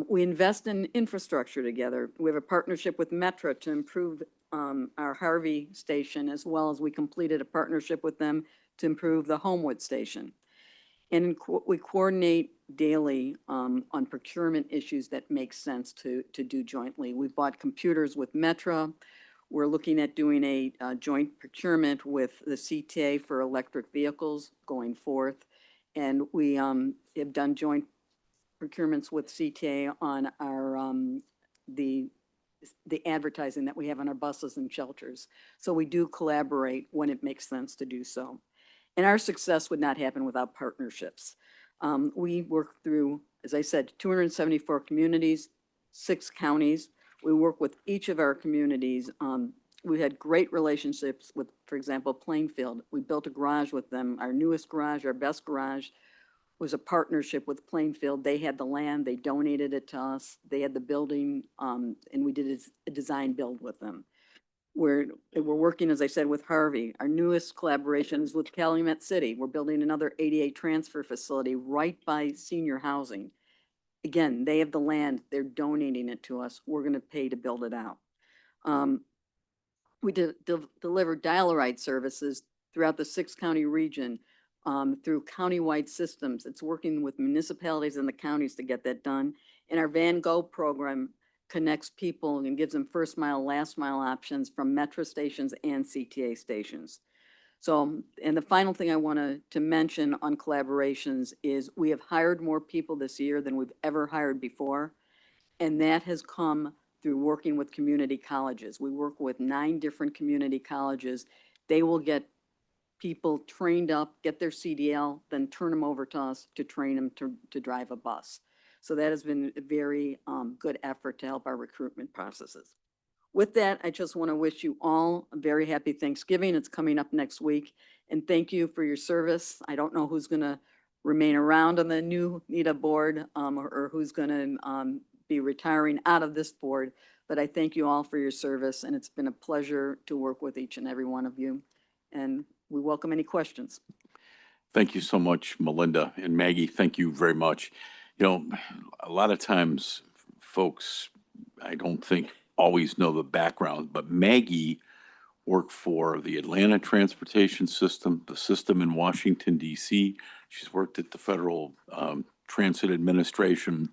S7: We invest in infrastructure together. We have a partnership with Metra to improve our Harvey station, as well as we completed a partnership with them to improve the Homewood station. And we coordinate daily on procurement issues that make sense to do jointly. We bought computers with Metra. We're looking at doing a joint procurement with the CTA for electric vehicles going forth. And we have done joint procurements with CTA on our the advertising that we have on our buses and shelters. So we do collaborate when it makes sense to do so. And our success would not happen without partnerships. We work through, as I said, 274 communities, 6 counties. We work with each of our communities. We had great relationships with, for example, Plainfield. We built a garage with them. Our newest garage, our best garage, was a partnership with Plainfield. They had the land, they donated it to us. They had the building, and we did a design build with them. We're working, as I said, with Harvey. Our newest collaboration is with Calumet City. We're building another ADA transfer facility right by senior housing. Again, they have the land, they're donating it to us. We're going to pay to build it out. We deliver dial-a-ride services throughout the 6-county region through countywide systems. It's working with municipalities and the counties to get that done. And our Van Go program connects people and gives them first mile, last mile options from Metra stations and CTA stations. So, and the final thing I want to mention on collaborations is we have hired more people this year than we've ever hired before. And that has come through working with community colleges. We work with 9 different community colleges. They will get people trained up, get their CDL, then turn them over to us to train them to drive a bus. So that has been a very good effort to help our recruitment processes. With that, I just want to wish you all a very happy Thanksgiving. It's coming up next week. And thank you for your service. I don't know who's going to remain around on the new NETA board or who's going to be retiring out of this board. But I thank you all for your service. And it's been a pleasure to work with each and every one of you. And we welcome any questions.
S3: Thank you so much, Melinda, and Maggie, thank you very much. You know, a lot of times folks, I don't think always know the background, but Maggie worked for the Atlanta Transportation System, the system in Washington, D.C. She's worked at the Federal Transit Administration,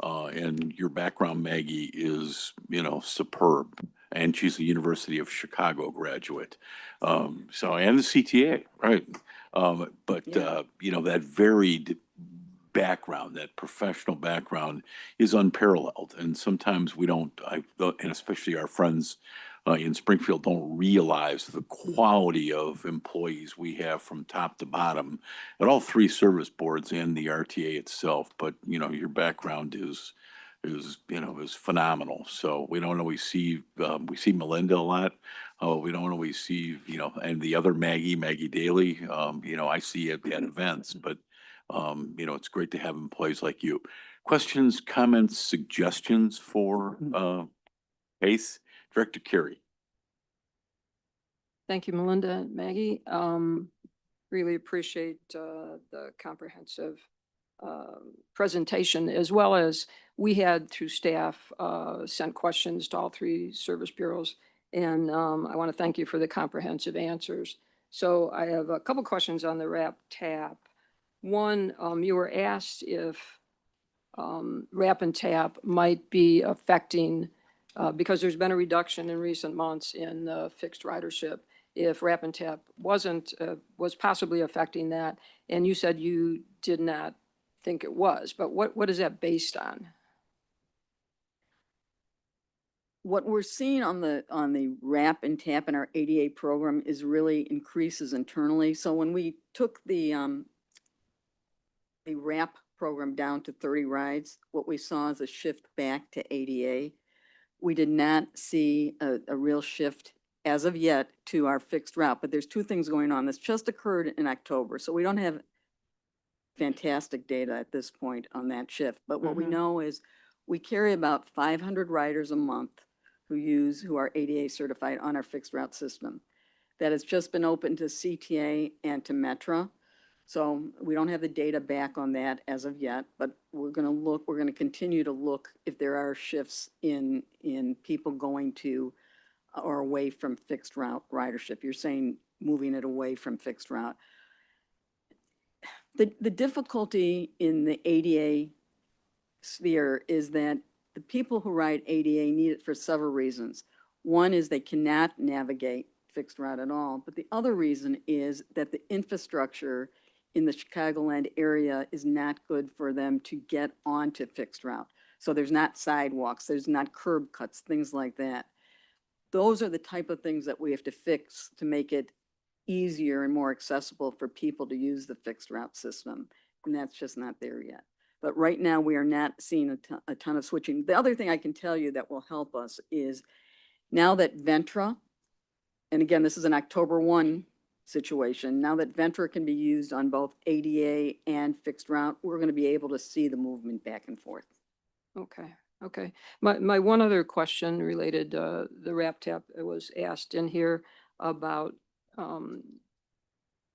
S3: and your background, Maggie, is, you know, superb. And she's a University of Chicago graduate. So, and the CTA, right? But,
S7: Yeah.
S3: you know, that varied background, that professional background is unparalleled. And sometimes we don't, and especially our friends in Springfield don't realize the quality of employees we have from top to bottom at all 3 service boards and the RTA itself. But, you know, your background is, you know, is phenomenal. So we don't always see, we see Melinda a lot. We don't always see, you know, and the other Maggie Daly, you know, I see at events, but you know, it's great to have employees like you. Questions, comments, suggestions for ACE? Director Carey.
S9: Thank you, Melinda and Maggie. Really appreciate the comprehensive presentation, as well as we had through staff sent questions to all 3 service bureaus. And I want to thank you for the comprehensive answers. So I have a couple questions on the RAP TAP. One, you were asked if RAP and TAP might be affecting, because there's been a reduction in recent months in fixed ridership, if RAP and TAP was possibly affecting that. And you said you did not think it was, but what is that based on?
S7: What we're seeing on the RAP and TAP in our ADA program is really increases internally. So when we took the RAP program down to 30 rides, what we saw is a shift back to ADA. we did not see a real shift as of yet to our fixed route, but there's two things going on. This just occurred in October, so we don't have fantastic data at this point on that shift. But what we
S6: Mhm.
S7: know is we carry about 500 riders a month who are ADA certified on our fixed route system. That has just been open to CTA and to Metra. So we don't have the data back on that as of yet, but we're going to continue to look if there are shifts in people going to or away from fixed route ridership. You're saying moving it away from fixed route. The difficulty in the ADA sphere is that the people who ride ADA need it for several reasons. One is they cannot navigate fixed route at all, but the other reason is that the infrastructure in the Chicagoland area is not good for them to get onto fixed route. So there's not sidewalks, there's not curb cuts, things like that. Those are the type of things that we have to fix to make it easier and more accessible for people to use the fixed route system. And that's just not there yet. But right now, we are not seeing a ton of switching. The other thing I can tell you that will help us is now that Ventra, and again, this is an October 1 situation, now that Ventra can be used on both ADA and fixed route, we're going to be able to see the movement back and forth.
S9: Okay, okay. My one other question related, the RAP tap was asked in here about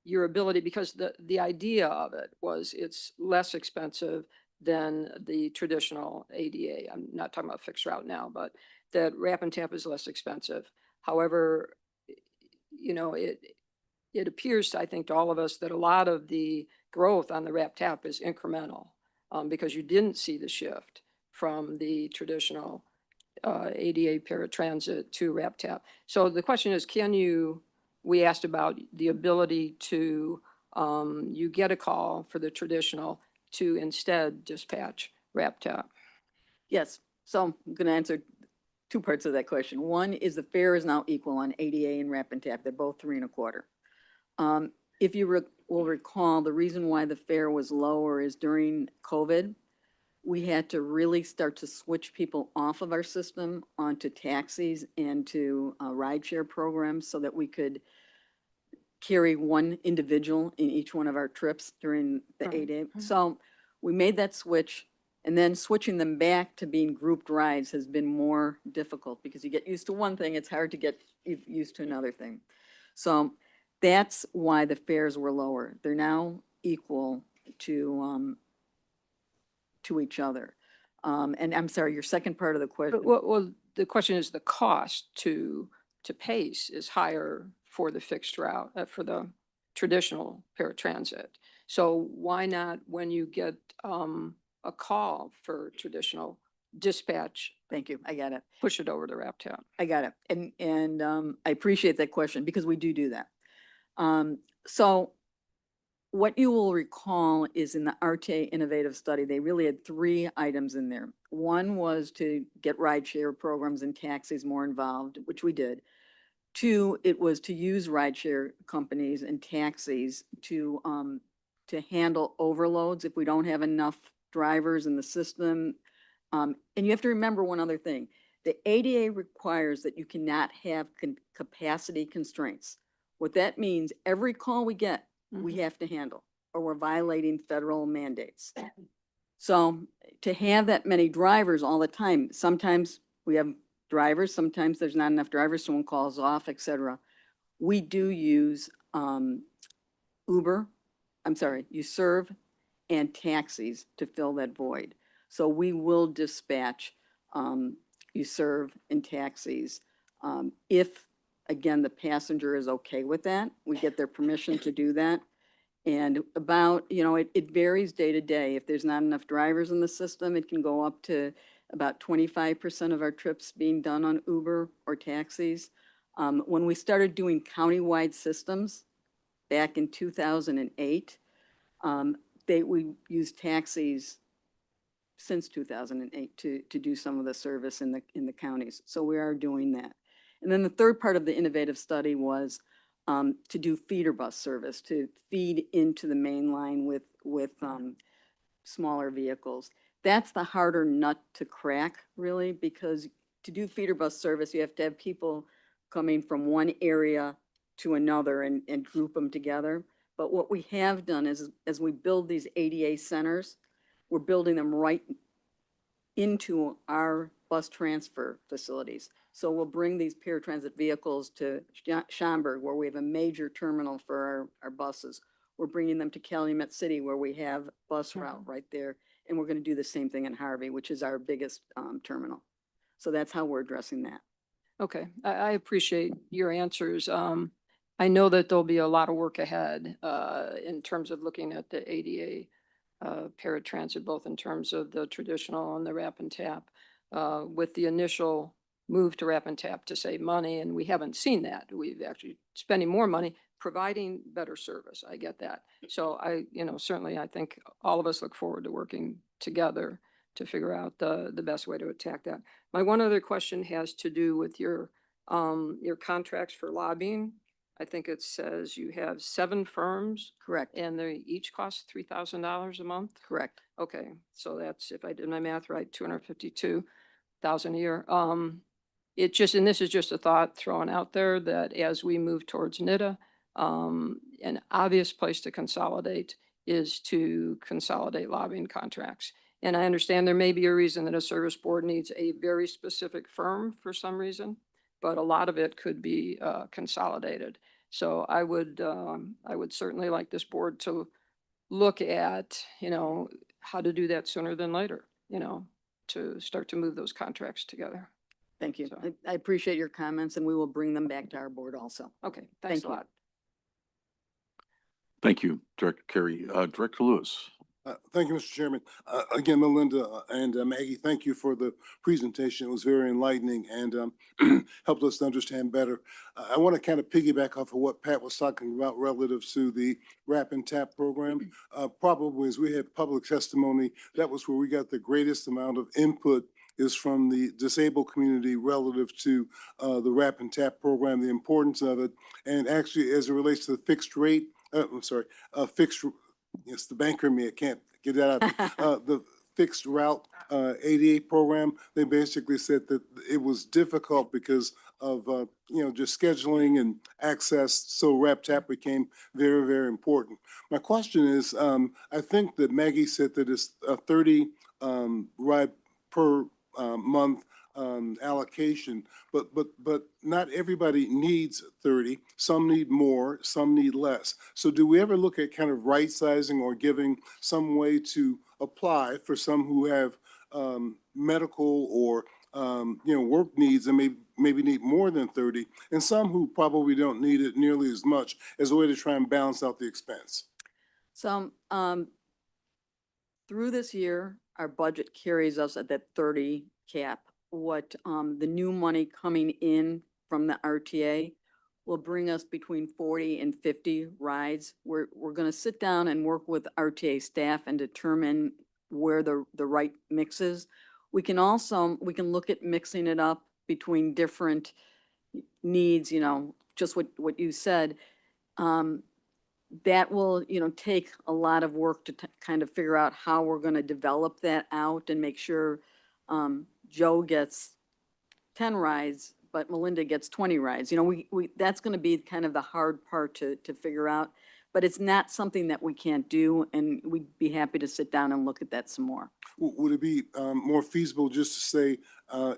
S9: your ability, because the idea of it was it's less expensive than the traditional ADA. I'm not talking about fixed route now, but that RAP and tap is less expensive. However, you know, it appears, I think, to all of us that a lot of the growth on the RAP tap is incremental, because you didn't see the shift from the traditional ADA paratransit to RAP tap. So the question is, we asked about the ability to, you get a call for the traditional to instead dispatch RAP tap.
S7: Yes, so I'm going to answer two parts of that question. One is the fare is now equal on ADA and RAP and TAP. They're both 3.25. If you will recall, the reason why the fare was lower is during COVID, we had to really start to switch people off of our system onto taxis and to rideshare programs so that we could carry one individual in each one of our trips during the 8 day. So we made that switch, and then switching them back to being grouped rides has been more difficult because you get used to one thing, it's hard to get used to another thing. So that's why the fares were lower. They're now equal to each other. And I'm sorry, your second part of the question.
S9: Well, the question is the cost to Pace is higher for the fixed route, for the traditional paratransit. So why not, when you get a call for traditional dispatch,
S7: Thank you, I got it.
S9: push it over to RAP tap?
S7: I got it. And I appreciate that question because we do that. So what you will recall is in the RTA innovative study, they really had 3 items in there. One was to get rideshare programs and taxis more involved, which we did. 2, it was to use rideshare companies and taxis to handle overloads if we don't have enough drivers in the system. And you have to remember one other thing. The ADA requires that you cannot have capacity constraints. What that means, every call we get, we have to handle, or we're violating federal mandates. So to have that many drivers all the time, sometimes we have drivers, sometimes there's not enough drivers, someone calls off, et cetera. We do use Userve and taxis to fill that void. So we will dispatch Userve and taxis. If, again, the passenger is okay with that, we get their permission to do that. And about, it varies day to day. If there's not enough drivers in the system, it can go up to about 25% of our trips being done on Uber or taxis. When we started doing countywide systems back in 2008, we used taxis since 2008 to do some of the service in the counties. So we are doing that. And then the third part of the innovative study was to do feeder bus service, to feed into the main line with smaller vehicles. That's the harder nut to crack, really, because to do feeder bus service, you have to have people coming from one area to another and group them together. But what we have done is, as we build these ADA centers, we're building them right into our bus transfer facilities. So we'll bring these paratransit vehicles to Schaumburg, where we have a major terminal for our buses. We're bringing them to Calumet City, where we have bus route right there. And we're going to do the same thing in Harvey, which is our biggest terminal. So that's how we're addressing that.
S9: Okay, I appreciate your answers. I know that there'll be a lot of work ahead in terms of looking at the ADA paratransit, both in terms of the traditional and the wrap and tap. With the initial move to wrap and tap to save money, and we haven't seen that. We've actually spending more money, providing better service. I get that. So certainly I think all of us look forward to working together to figure out the best way to attack that. My one other question has to do with your contracts for lobbying. I think it says you have 7 firms
S7: Correct,
S9: and they each cost $3,000 a month.
S7: correct.
S9: Okay, so that's, if I did my math right, 252,000 a year. It just, and this is just a thought thrown out there, that as we move towards NIDA, an obvious place to consolidate is to consolidate lobbying contracts. And I understand there may be a reason that a service board needs a very specific firm for some reason, but a lot of it could be consolidated. So I would certainly like this board to look at, how to do that sooner than later, to start to move those contracts together.
S7: Thank you.
S9: So-
S7: I appreciate your comments, and we will bring them back to our board also.
S9: Okay, thanks
S7: Thank
S9: a
S7: you.
S9: lot.
S3: Thank you, Director Carey. Director Lewis.
S2: Thank you, Mr. Chairman. Again, Melinda and Maggie, thank you for the presentation. It was very enlightening and helped us to understand better. I want to kind of piggyback off of what Pat was talking about relative to the Wrap and Tap program. Probably as we had public testimony, that was where we got the greatest amount of input is from the disabled community relative to the Wrap and Tap program, the importance of it. And actually, as it relates to the fixed rate, fixed it's the banker in me. I can't get that out. The fixed route 88 program, they basically said that it was difficult because of, just scheduling and access. So Wrap Tap became very, very important. My question is, I think that Maggie said that it's a 30 ride per month allocation, but not everybody needs 30. Some need more, some need less. So do we ever look at kind of right sizing or giving some way to apply for some who have medical or work needs and maybe need more than 30, and some who probably don't need it nearly as much, as a way to try and balance out the expense?
S7: So through this year, our budget carries us at that 30 cap. What the new money coming in from the RTA will bring us between 40 and 50 rides. We're going to sit down and work with RTA staff and determine where the right mix is. We can look at mixing it up between different needs, just what you said. That will, take a lot of work to kind of figure out how we're going to develop that out and make sure Joe gets 10 rides, but Melinda gets 20 rides. That's going to be kind of the hard part to figure out, but it's not something that we can't do, and we'd be happy to sit down and look at that some more.
S2: Would it be more feasible just to say,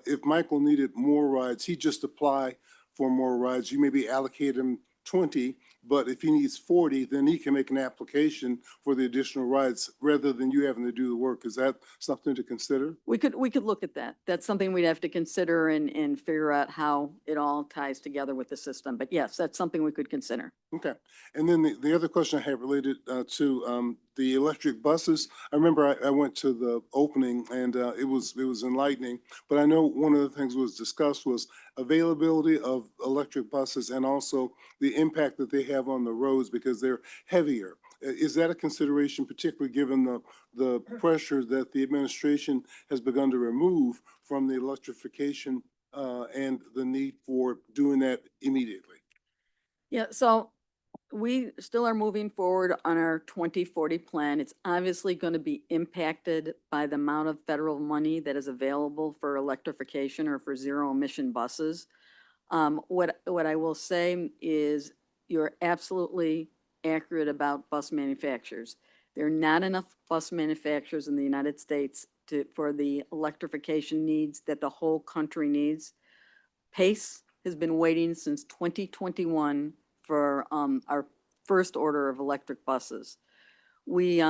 S2: if Michael needed more rides, he'd just apply for more rides? You maybe allocate him 20, but if he needs 40, then he can make an application for the additional rides rather than you having to do the work. Is that something to consider?
S7: We could look at that. That's something we'd have to consider and figure out how it all ties together with the system. But yes, that's something we could consider.
S2: Okay. And then the other question I had related to the electric buses. I remember I went to the opening and it was enlightening, but I know one of the things was discussed was availability of electric buses and also the impact that they have on the roads because they're heavier. Is that a consideration, particularly given the pressure that the administration has begun to remove from the electrification and the need for doing that immediately?
S7: Yeah, so We still are moving forward on our 2040 plan. It's obviously going to be impacted by the amount of federal money that is available for electrification or for zero emission buses. What I will say is you're absolutely accurate about bus manufacturers. There are not enough bus manufacturers in the United States for the electrification needs that the whole country needs. PACE has been waiting since 2021 for our first order of electric buses. We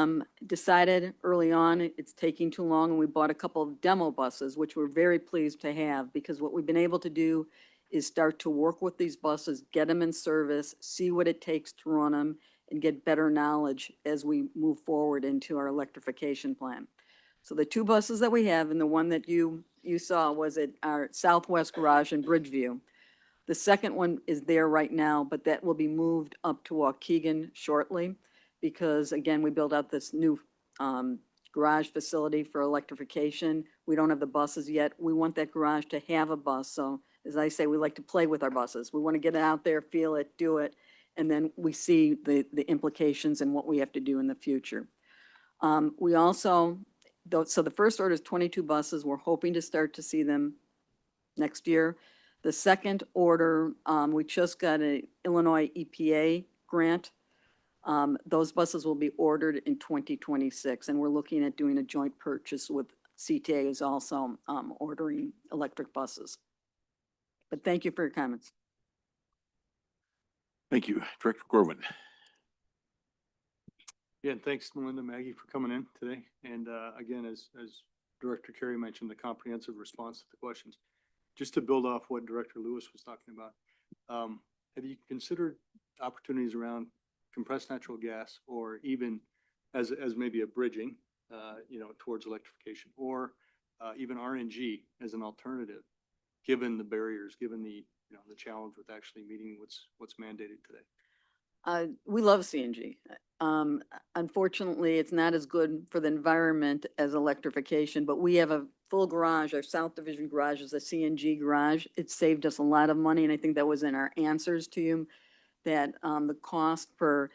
S7: decided early on it's taking too long, and we bought a couple of demo buses, which we're very pleased to have, because what we've been able to do is start to work with these buses, get them in service, see what it takes to run them, and get better knowledge as we move forward into our electrification plan. So the two buses that we have, and the one that you saw was at our Southwest Garage in Bridgeview. The second one is there right now, but that will be moved up to Waukegan shortly, because again, we built out this new garage facility for electrification. We don't have the buses yet. We want that garage to have a bus. So as I say, we like to play with our buses. We want to get it out there, feel it, do it, and then we see the implications and what we have to do in the future. We also, so the first order is 22 buses. We're hoping to start to see them next year. The second order, we just got an Illinois EPA grant. Those buses will be ordered in 2026, and we're looking at doing a joint purchase with CTA is also ordering electric buses. But thank you for your comments.
S3: Thank you. Director Gorman.
S2: Yeah, thanks Melinda, Maggie, for coming in today. And again, as Director Carey mentioned, the comprehensive response to the questions. Just to build off what Director Lewis was talking about, have you considered opportunities around compressed natural gas, or even as maybe a bridging, towards electrification, or even RNG as an alternative, given the barriers, given the challenge with actually meeting what's mandated today?
S7: We love CNG. Unfortunately, it's not as good for the environment as electrification, but we have a full garage. Our South Division garage is a CNG garage. It saved us a lot of money, and I think that was in our answers to you, that the cost per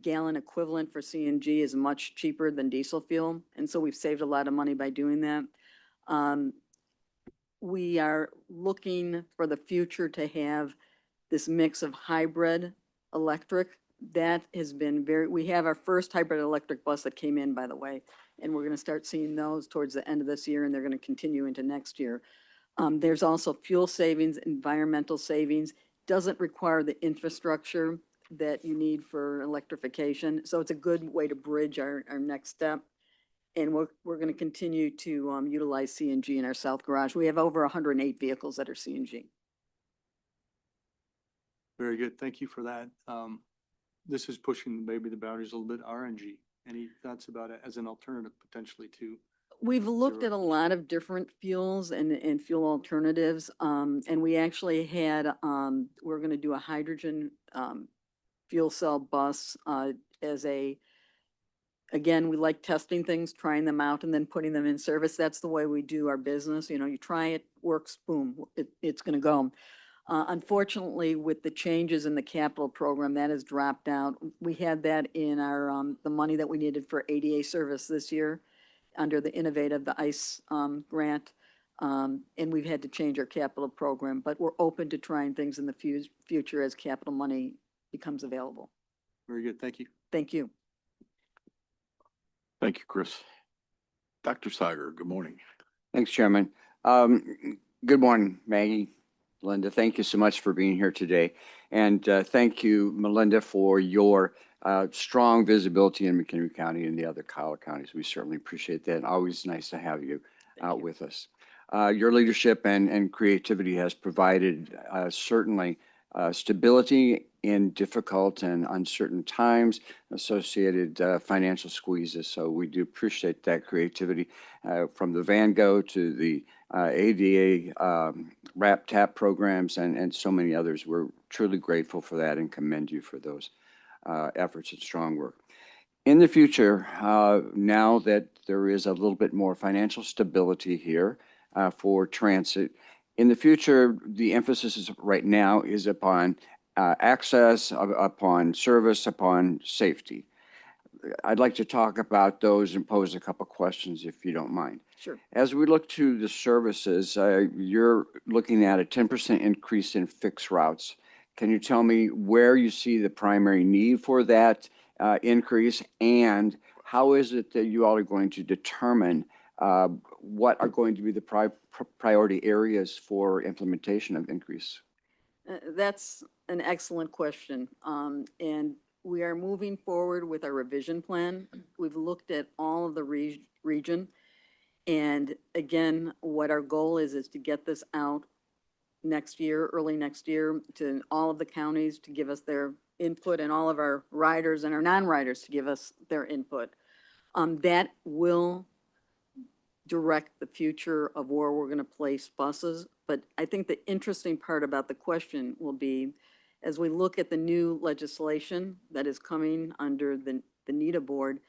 S7: gallon equivalent for CNG is much cheaper than diesel fuel, and so we've saved a lot of money by doing that. We are looking for the future to have this mix of hybrid electric. That has been we have our first hybrid electric bus that came in, by the way, and we're going to start seeing those towards the end of this year, and they're going to continue into next year. There's also fuel savings, environmental savings, doesn't require the infrastructure that you need for electrification. So it's a good way to bridge our next step. And we're going to continue to utilize CNG in our South Garage. We have over 108 vehicles that are CNG.
S2: Very good. Thank you for that. This is pushing maybe the boundaries a little bit. RNG. Any thoughts about it as an alternative potentially to?
S7: We've looked at a lot of different fuels and fuel alternatives. And we actually had, we're going to do a hydrogen fuel cell bus again, we like testing things, trying them out, and then putting them in service. That's the way we do our business. You try it, works, boom, it's going to go. Unfortunately, with the changes in the capital program, that has dropped out. We had that in our the money that we needed for ADA service this year under the the ICE grant. And we've had to change our capital program, but we're open to trying things in the future as capital money becomes available.
S2: Very good. Thank you.
S7: Thank you.
S3: Thank you, Chris. Dr. Sager, good morning.
S10: Thanks, Chairman. Good morning, Maggie, Melinda. Thank you so much for being here today. And thank you, Melinda, for your strong visibility in McHenry County and the other Collier counties. We certainly appreciate that. Always nice to have you out with us. Your leadership and creativity has provided certainly stability in difficult and uncertain times, associated financial squeezes. So we do appreciate that creativity from the Van Gogh to the ADA RAP TAP programs and so many others. We're truly grateful for that and commend you for those efforts and strong work. In the future, now that there is a little bit more financial stability here for transit, in the future, the emphasis right now is upon access, upon service, upon safety. I'd like to talk about those and pose a couple questions if you don't mind.
S7: Sure.
S10: As we look to the services, you're looking at a 10% increase in fixed routes. Can you tell me where you see the primary need for that increase, and how is it that you all are going to determine what are going to be the priority areas for implementation of increase?
S7: That's an excellent question. And we are moving forward with our revision plan. We've looked at all of the region. And again, what our goal is to get this out next year, early next year, to all of the counties to give us their input, and all of our riders and our non-riders to give us their input. That will direct the future of where we're going to place buses. But I think the interesting part about the question will be, as we look at the new legislation that is coming under the NETA board,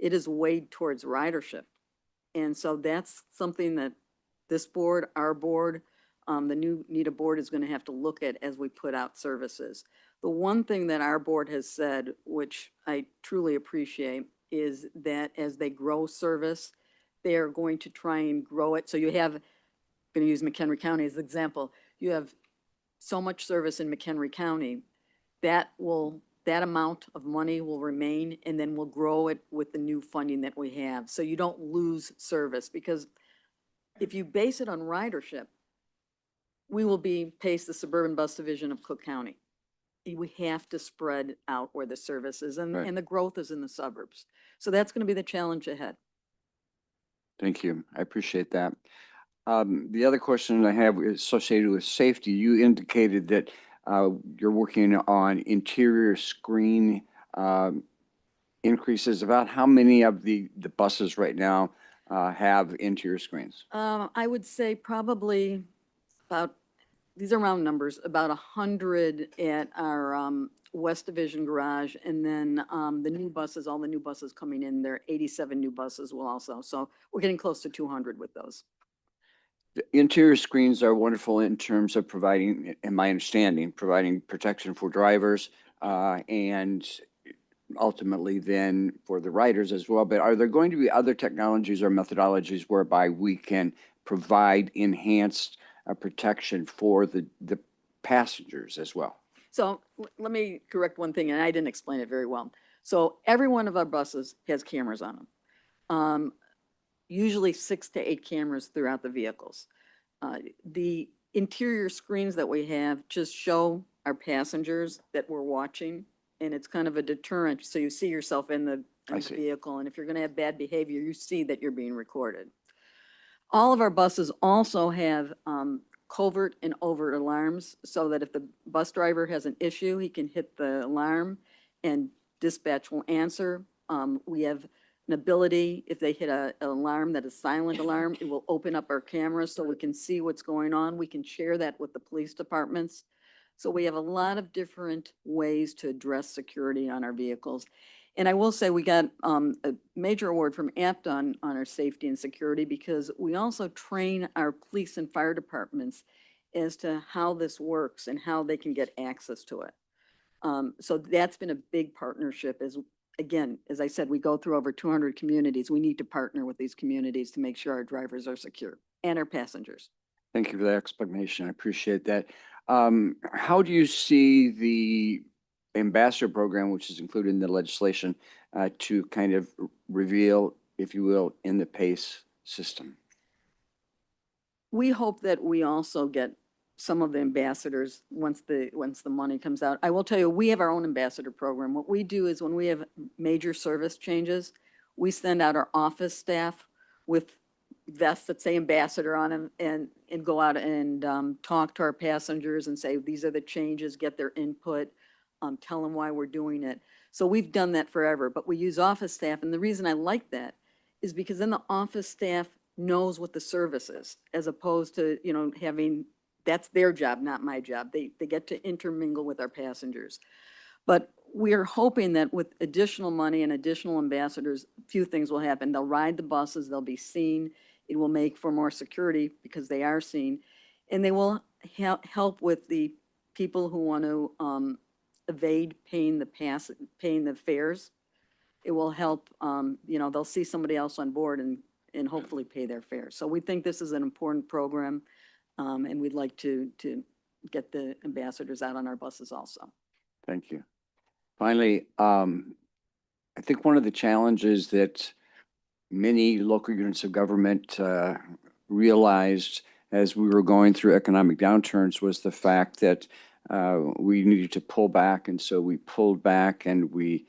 S7: it is weighed towards ridership. And so that's something that this board, our board, the new NETA board is going to have to look at as we put out services. The one thing that our board has said, which I truly appreciate, is that as they grow service, they are going to try and grow it. So you have, I'm going to use McHenry County as an example. You have so much service in McHenry County, that amount of money will remain, and then we'll grow it with the new funding that we have. So you don't lose service, because if you base it on ridership, we will pace the suburban bus division of Cook County. We have to spread out where the service is, and,
S10: Right.
S7: and the growth is in the suburbs. So that's going to be the challenge ahead.
S10: Thank you. I appreciate that. The other question I have is associated with safety. You indicated that you're working on interior screen increases. About how many of the buses right now have interior screens?
S7: I would say probably about, these are round numbers, about 100 at our West Division garage. And then the new buses, all the new buses coming in, there are 87 new buses will also. So we're getting close to 200 with those.
S10: The interior screens are wonderful in terms of providing, in my understanding, providing protection for drivers and ultimately then for the riders as well. But are there going to be other technologies or methodologies whereby we can provide enhanced protection for the passengers as well?
S7: So let me correct one thing, and I didn't explain it very well. So every one of our buses has cameras on them. Usually 6 to 8 cameras throughout the vehicles. The interior screens that we have just show our passengers that we're watching, and it's kind of a deterrent. So you see yourself in the vehicle, and if you're going to have bad behavior, you see that you're being recorded. All of our buses also have covert and overt alarms, so that if the bus driver has an issue, he can hit the alarm and dispatch will answer. We have an ability, if they hit an alarm that is silent alarm, it will open up our cameras so we can see what's going on. We can share that with the police departments. So we have a lot of different ways to address security on our vehicles. And I will say we got a major award from APTA on our safety and security, because we also train our police and fire departments as to how this works and how they can get access to it. So that's been a big partnership. Again, as I said, we go through over 200 communities. We need to partner with these communities to make sure our drivers are secure and our passengers.
S10: Thank you for that explanation. I appreciate that. How do you see the ambassador program, which is included in the legislation, to kind of reveal, if you will, in the PACE system?
S7: We hope that we also get some of the ambassadors once the money comes out. I will tell you, we have our own ambassador program. What we do is when we have major service changes, we send out our office staff with vests that say ambassador on them and go out and talk to our passengers and say, these are the changes, get their input, tell them why we're doing it. So we've done that forever, but we use office staff. And the reason I like that is because then the office staff knows what the service is, as opposed to, having, that's their job, not my job. They get to intermingle with our passengers. But we are hoping that with additional money and additional ambassadors, a few things will happen. They'll ride the buses, they'll be seen. It will make for more security because they are seen. And they will help with the people who want to evade paying the fares. It will help, they'll see somebody else on board and hopefully pay their fare. So we think this is an important program, and we'd like to get the ambassadors out on our buses also.
S10: Thank you. Finally, I think one of the challenges that many local units of government realized as we were going through economic downturns was the fact that we needed to pull back. And so we pulled back and we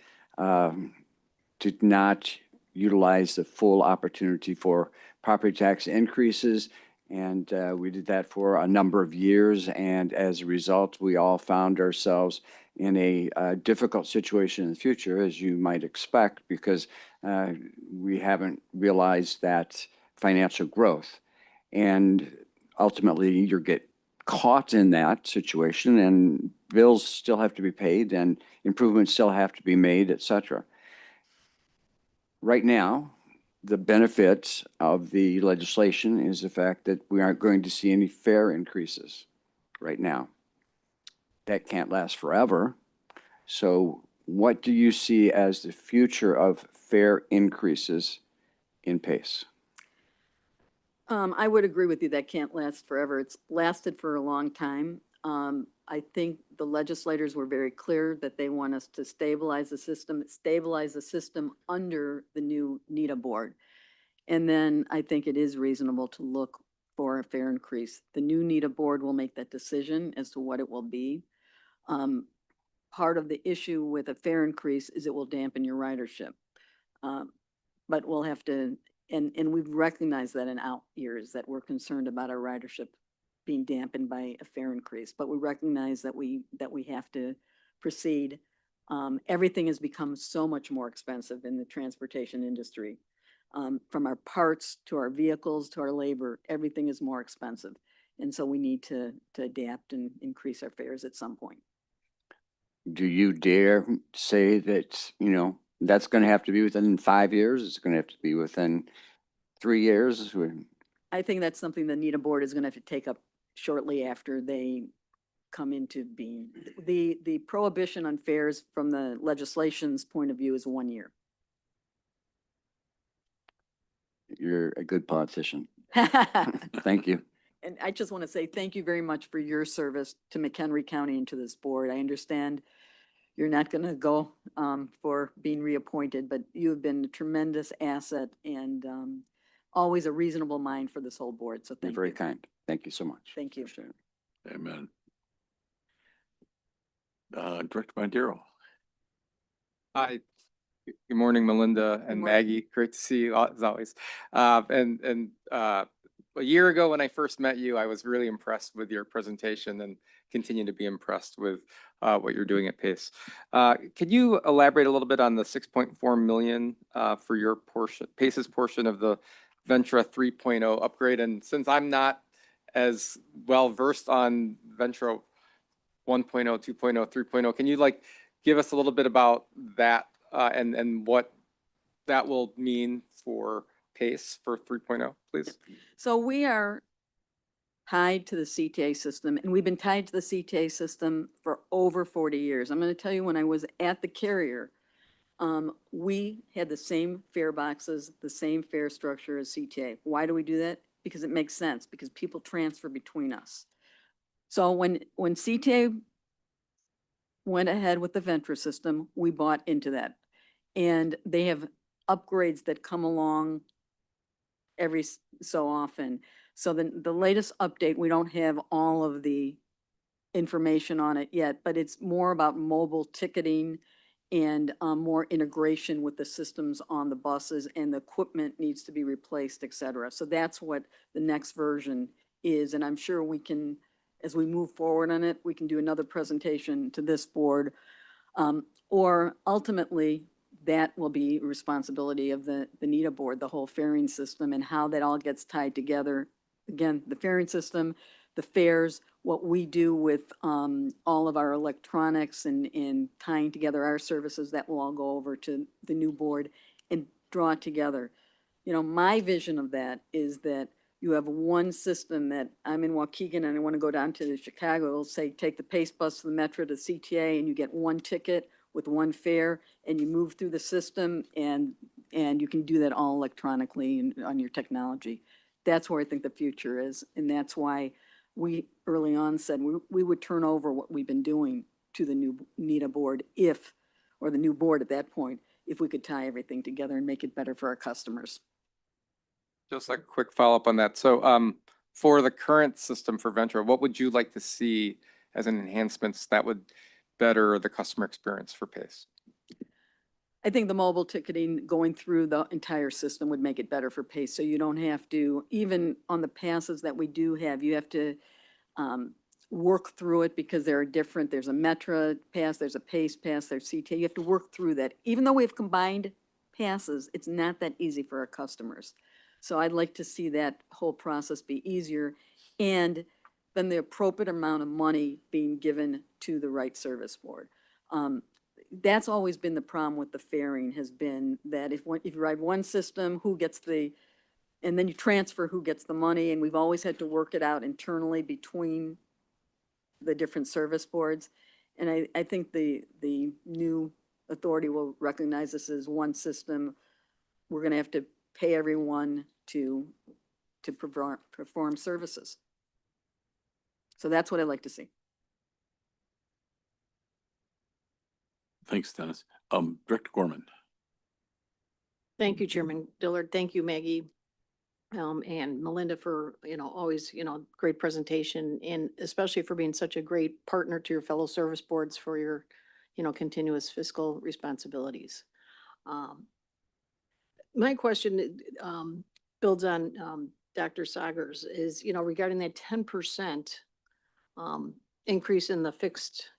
S10: did not utilize the full opportunity for property tax increases. And we did that for a number of years. And as a result, we all found ourselves in a difficult situation in the future, as you might expect, because we haven't realized that financial growth. And ultimately, you get caught in that situation and bills still have to be paid and improvements still have to be made, et cetera. Right now, the benefit of the legislation is the fact that we aren't going to see any fare increases right now. That can't last forever. So what do you see as the future of fare increases in PACE?
S7: I would agree with you, that can't last forever. It's lasted for a long time. I think the legislators were very clear that they want us to stabilize the system under the new NETA board. And then I think it is reasonable to look for a fare increase. The new NETA board will make that decision as to what it will be. Part of the issue with a fare increase is it will dampen your ridership. But we'll have to, and we've recognized that in out years that we're concerned about our ridership being dampened by a fare increase, but we recognize that we have to proceed. Everything has become so much more expensive in the transportation industry. From our parts to our vehicles to our labor, everything is more expensive. And so we need to adapt and increase our fares at some point.
S10: Do you dare say that, that's going to have to be within 5 years? It's going to have to be within 3 years?
S7: I think that's something the NETA board is going to have to take up shortly after they come into being. The prohibition on fares from the legislation's point of view is 1 year.
S10: You're a good politician. Thank you.
S7: And I just want to say thank you very much for your service to McHenry County and to this board. I understand you're not going to go for being reappointed, but you have been a tremendous asset and always a reasonable mind for this whole board. So
S10: You're
S7: thank you.
S10: very kind. Thank you so much.
S7: Thank you.
S10: Appreciate it.
S3: Amen. Director Bandero.
S1: Hi, good morning, Melinda and Maggie. Great to see you as always. A year ago when I first met you, I was really impressed with your presentation and continue to be impressed with what you're doing at PACE. Could you elaborate a little bit on the 6.4 million for your portion, PACE's portion of the Ventra 3.0 upgrade? And since I'm not as well versed on Ventra 1.0, 2.0, 3.0, can you give us a little bit about that and what that will mean for PACE for 3.0, please?
S7: So we are tied to the CTA system, and we've been tied to the CTA system for over 40 years. I'm going to tell you, when I was at the carrier, we had the same fare boxes, the same fare structure as CTA. Why do we do that? Because it makes sense, because people transfer between us. So when CTA went ahead with the Ventra system, we bought into that. And they have upgrades that come along every so often. So the latest update, we don't have all of the information on it yet, but it's more about mobile ticketing and more integration with the systems on the buses, and the equipment needs to be replaced, et cetera. So that's what the next version is. And I'm sure we can, as we move forward on it, we can do another presentation to this board. Or ultimately, that will be responsibility of the NETA board, the whole faring system and how that all gets tied together. Again, the faring system, the fares, what we do with all of our electronics and tying together our services, that will all go over to the new board and draw it together. My vision of that is that You have one system that I'm in Waukegan and I want to go down to Chicago, it'll say, take the Pace bus to the Metro to CTA and you get one ticket with one fare and you move through the system and you can do that all electronically and on your technology. That's where I think the future is. And that's why we early on said we would turn over what we've been doing to the new NETA board or the new board at that point, if we could tie everything together and make it better for our customers.
S11: Just a quick follow-up on that. So, for the current system for Ventura, what would you like to see as an enhancements that would better the customer experience for Pace?
S7: I think the mobile ticketing going through the entire system would make it better for Pace. So you don't have to, even on the passes that we do have, you have to work through it because there are different, there's a Metra pass, there's a Pace pass, there's CTA. You have to work through that. Even though we have combined passes, it's not that easy for our customers. So I'd like to see that whole process be easier and then the appropriate amount of money being given to the right service board. That's always been the problem with the faring, has been that if you ride one system, who gets and then you transfer who gets the money, and we've always had to work it out internally between the different service boards. And I think the new authority will recognize this as one system. We're gonna have to pay everyone to perform services. So that's what I'd like to see.
S3: Thanks, Dennis. Director Gorman.
S12: Thank you, Chairman Dillard. Thank you, Maggie. And Melinda for, always, great presentation and especially for being such a great partner to your fellow service boards for your, continuous fiscal responsibilities. My question builds on Dr. Sager's is, regarding that 10% increase in the fixed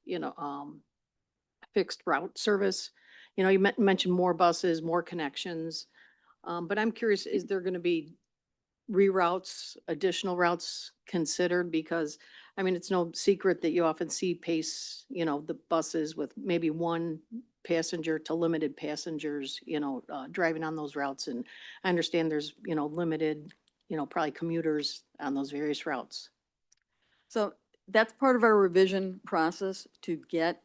S12: route service. You mentioned more buses, more connections, but I'm curious, is there going to be reroutes, additional routes considered? Because, it's no secret that you often see Pace, the buses with maybe one passenger to limited passengers, driving on those routes. And I understand there's, limited, probably commuters on those various routes.
S7: So that's part of our revision process to get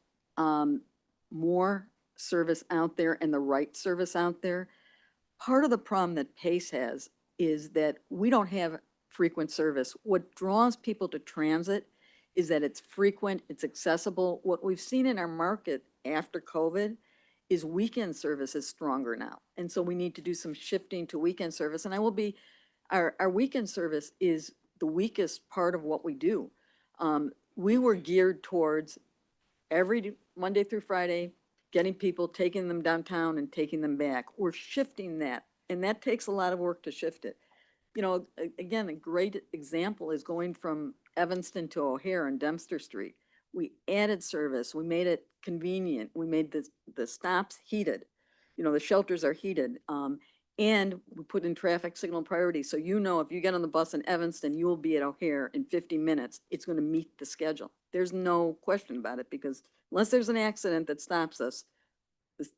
S7: more service out there and the right service out there. Part of the problem that Pace has is that we don't have frequent service. What draws people to transit is that it's frequent, it's accessible. What we've seen in our market after COVID is weekend service is stronger now. And so we need to do some shifting to weekend service. And our weekend service is the weakest part of what we do. We were geared towards every Monday through Friday, getting people, taking them downtown and taking them back. We're shifting that, and that takes a lot of work to shift it. Again, a great example is going from Evanston to O'Hare and Dempster Street. We added service, we made it convenient, we made the stops heated. The shelters are heated, and we put in traffic signal priority. So if you get on the bus in Evanston, you will be at O'Hare in 50 minutes. It's going to meet the schedule. There's no question about it, because unless there's an accident that stops us,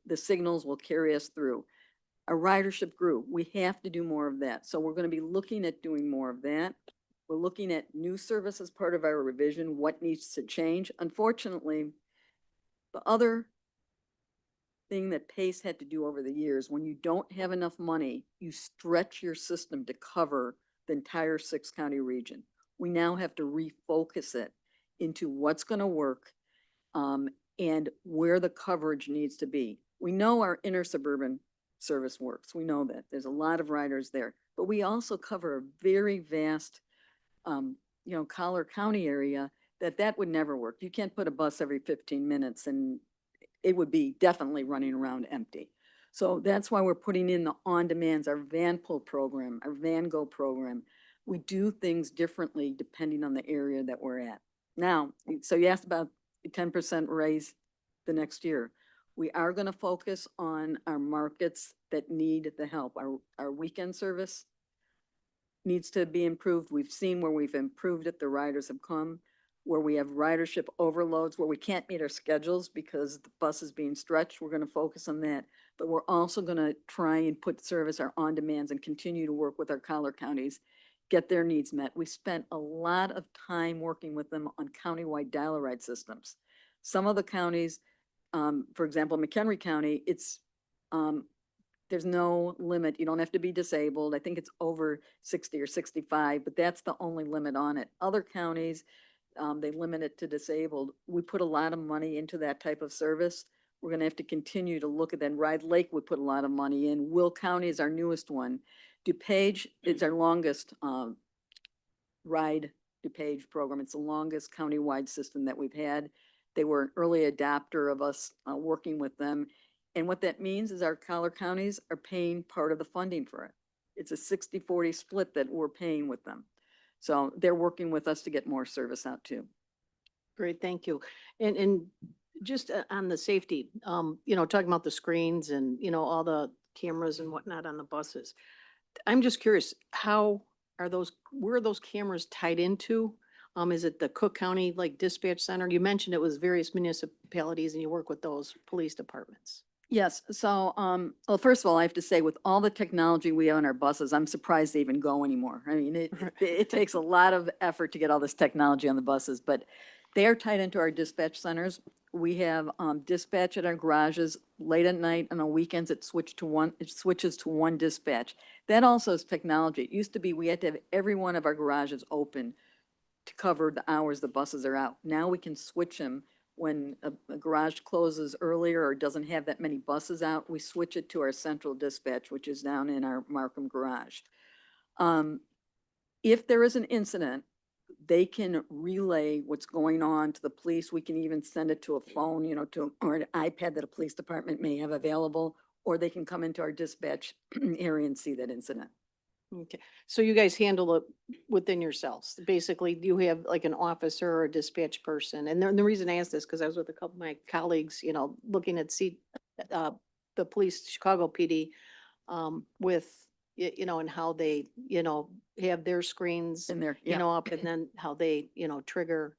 S7: the signals will carry us through. Our ridership grew. We have to do more of that. So we're going to be looking at doing more of that. We're looking at new service as part of our revision, what needs to change. Unfortunately, the other thing that Pace had to do over the years, when you don't have enough money, you stretch your system to cover the entire 6-county region. We now have to refocus it into what's going to work and where the coverage needs to be. We know our inner suburban service works. We know that there's a lot of riders there, but we also cover a very vast, Collier County area that would never work. You can't put a bus every 15 minutes and it would be definitely running around empty. So that's why we're putting in the on-demands, our van pull program, our van go program. We do things differently depending on the area that we're at. Now, so you asked about the 10% raise the next year. We are going to focus on our markets that need the help. Our weekend service needs to be improved. We've seen where we've improved it, the riders have come. Where we have ridership overloads, where we can't meet our schedules because the bus is being stretched, we're going to focus on that. But we're also going to try and put service, our on-demands, and continue to work with our collar counties, get their needs met. We spent a lot of time working with them on countywide dial-a-ride systems. Some of the counties, for example, McHenry County, there's no limit. You don't have to be disabled. I think it's over 60 or 65, but that's the only limit on it. Other counties, they limit it to disabled. We put a lot of money into that type of service. We're gonna have to continue to look at that. Ride Lake, we put a lot of money in. Will County is our newest one. DuPage is our longest, Ride DuPage program. It's the longest countywide system that we've had. They were an early adopter of us, working with them. And what that means is our collar counties are paying part of the funding for it. It's a 60-40 split that we're paying with them. So they're working with us to get more service out too.
S12: Great, thank you. And just on the safety, talking about the screens and, all the cameras and whatnot on the buses. I'm just curious, where are those cameras tied into? Is it the Cook County like dispatch center? You mentioned it was various municipalities and you work with those police departments.
S7: Yes, so, well, first of all, I have to say with all the technology we have on our buses, I'm surprised they even go anymore. I mean, it takes a lot of effort to get all this technology on the buses, but they are tied into our dispatch centers. We have, dispatch at our garages late at night and on weekends it switches to one dispatch. That also is technology. It used to be we had to have every one of our garages open to cover the hours the buses are out. Now we can switch them when a garage closes earlier or doesn't have that many buses out. We switch it to our central dispatch, which is down in our Markham garage. If there is an incident, they can relay what's going on to the police. We can even send it to a phone, or an iPad that a police department may have available, or they can come into our dispatch area and see that incident.
S12: Okay, so you guys handle it within yourselves. Basically, you have like an officer or a dispatch person. And the reason I asked this, because I was with a couple of my colleagues, looking at the police, Chicago PD, with, and how they, have their screens,
S7: In there,
S12: up, and then how they, trigger.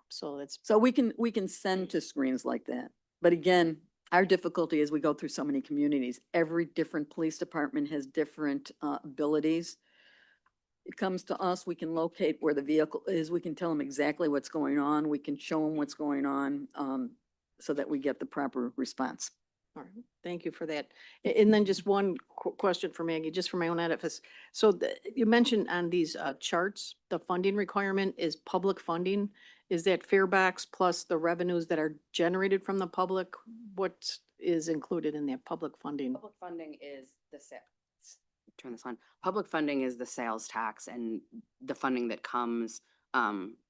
S12: So
S7: we can send to screens like that. But again, our difficulty is we go through so many communities. Every different police department has different abilities. It comes to us, we can locate where the vehicle is. We can tell them exactly what's going on. We can show them what's going on, so that we get the proper response.
S12: All right, thank you for that. And then just one question for Maggie, just for my own edifice. So you mentioned on these charts, the funding requirement is public funding. Is that fare box plus the revenues that are generated from the public? What is included in that public funding?
S8: Public funding is turn this on. Public funding is the sales tax and the funding that comes,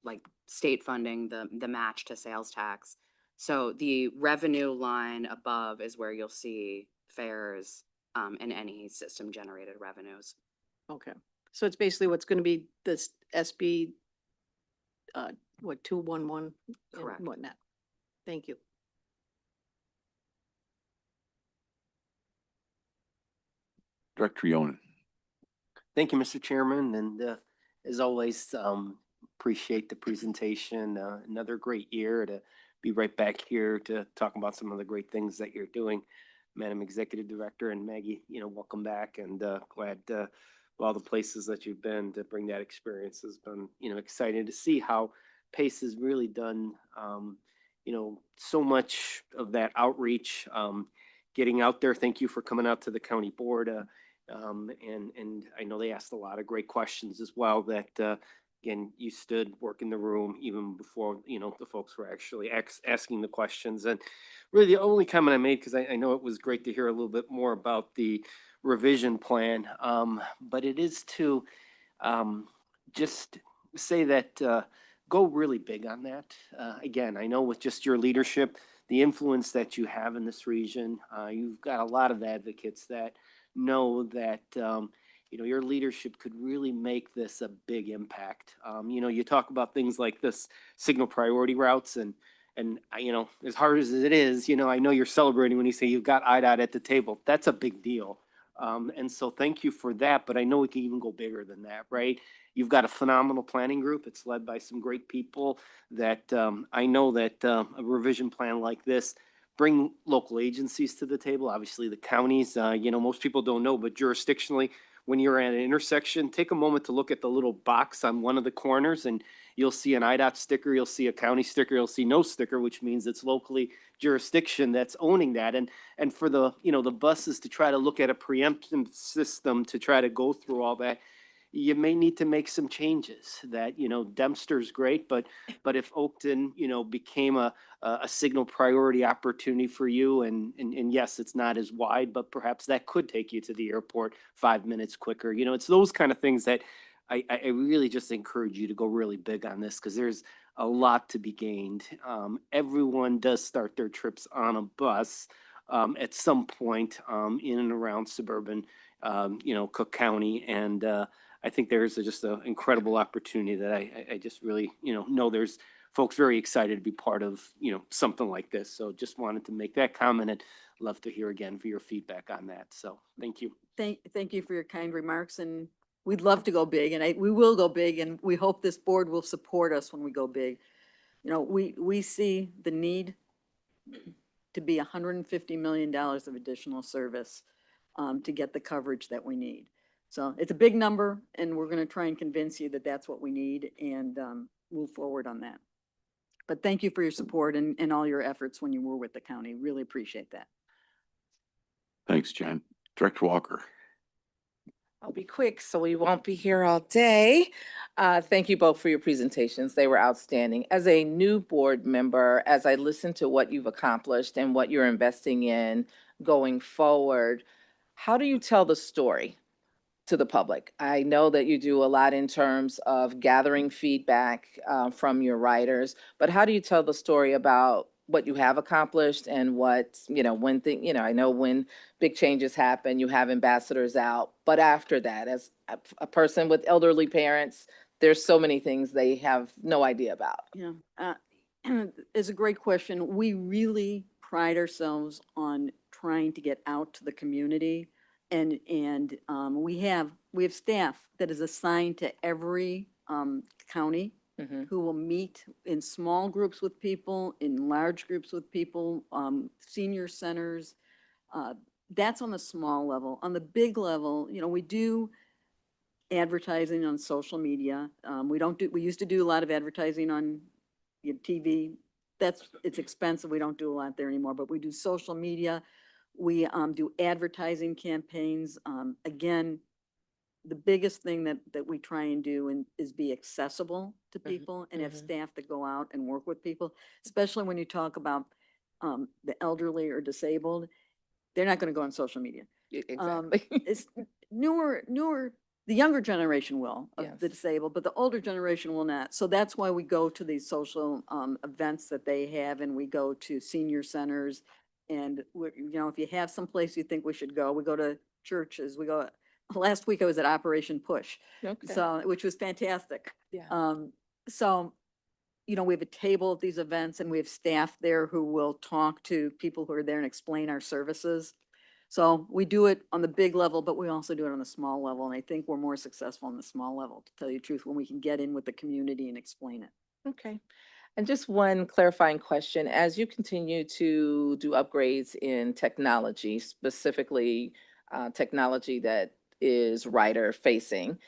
S8: like state funding, the match to sales tax. So the revenue line above is where you'll see fares, and any system generated revenues.
S12: Okay, so it's basically what's going to be this SB, 211
S8: Correct.
S12: and whatnot. Thank you.
S3: Director Yonan.
S13: Thank you, Mr. Chairman, and as always, appreciate the presentation. Another great year to be right back here to talk about some of the great things that you're doing. Madam Executive Director and Maggie, welcome back, and glad of all the places that you've been to bring that experience. Has been, exciting to see how PACE has really done, so much of that outreach, getting out there. Thank you for coming out to the county board. And I know they asked a lot of great questions as well that, again, you stood, work in the room even before, the folks were actually asking the questions. And really the only comment I made, because I know it was great to hear a little bit more about the revision plan, but it is to just say that go really big on that. Again, I know with just your leadership, the influence that you have in this region, you've got a lot of advocates that know that your leadership could really make this a big impact. You talk about things like this signal priority routes, and as hard as it is, I know you're celebrating when you say you've got IDOT at the table. That's a big deal. And so thank you for that, but I know we can even go bigger than that, right? You've got a phenomenal planning group. It's led by some great people that I know that a revision plan like this bring local agencies to the table. Obviously the counties, most people don't know, but jurisdictionally, when you're at an intersection, take a moment to look at the little box on one of the corners, and you'll see an IDOT sticker, you'll see a county sticker, you'll see no sticker, which means it's locally jurisdiction that's owning that. And for the, the buses to try to look at a preemptive system to try to go through all that, you may need to make some changes. That, Dempster's great, but if Oakton, became a signal priority opportunity for you, and yes, it's not as wide, but perhaps that could take you to the airport 5 minutes quicker. It's those kind of things that I really just encourage you to go really big on this, because there's a lot to be gained. Everyone does start their trips on a bus at some point in and around suburban, Cook County. And I think there's just an incredible opportunity that I just really, know there's folks very excited to be part of, something like this. So just wanted to make that comment, and love to hear again for your feedback on that. So thank you.
S7: Thank you for your kind remarks, and we'd love to go big, and we will go big, and we hope this board will support us when we go big. We see the need to be $150 million of additional service to get the coverage that we need. So it's a big number, and we're going to try and convince you that that's what we need, and move forward on that. But thank you for your support and all your efforts when you were with the county. Really appreciate that.
S3: Thanks, Jen. Director Walker.
S14: I'll be quick so we won't be here all day. Thank you both for your presentations. They were outstanding. As a new board member, as I listen to what you've accomplished and what you're investing in going forward, how do you tell the story to the public? I know that you do a lot in terms of gathering feedback from your writers, but how do you tell the story about what you have accomplished and what, I know when big changes happen, you have ambassadors out, but after that, as a person with elderly parents, there's so many things they have no idea about.
S7: Yeah, it's a great question. We really pride ourselves on trying to get out to the community. And we have staff that is assigned to every county who will meet in small groups with people, in large groups with people, senior centers. That's on the small level. On the big level, we do advertising on social media. We used to do a lot of advertising on TV. It's expensive. We don't do a lot there anymore, but we do social media. We do advertising campaigns. Again, the biggest thing that we try and do is be accessible to people and have staff that go out and work with people, especially when you talk about the elderly or disabled. They're not going to go on social media.
S14: Exactly.
S7: It's newer, the younger generation will, of the disabled, but the older generation will not. So that's why we go to these social events that they have, and we go to senior centers. And if you have some place you think we should go, we go to churches. Last week I was at Operation Push, which was fantastic.
S14: Yeah.
S7: So, we have a table at these events, and we have staff there who will talk to people who are there and explain our services. So we do it on the big level, but we also do it on the small level. And I think we're more successful on the small level, to tell you the truth, when we can get in with the community and explain it.
S14: Okay. And just one clarifying question, as you continue to do upgrades in technology, specifically technology that is writer facing,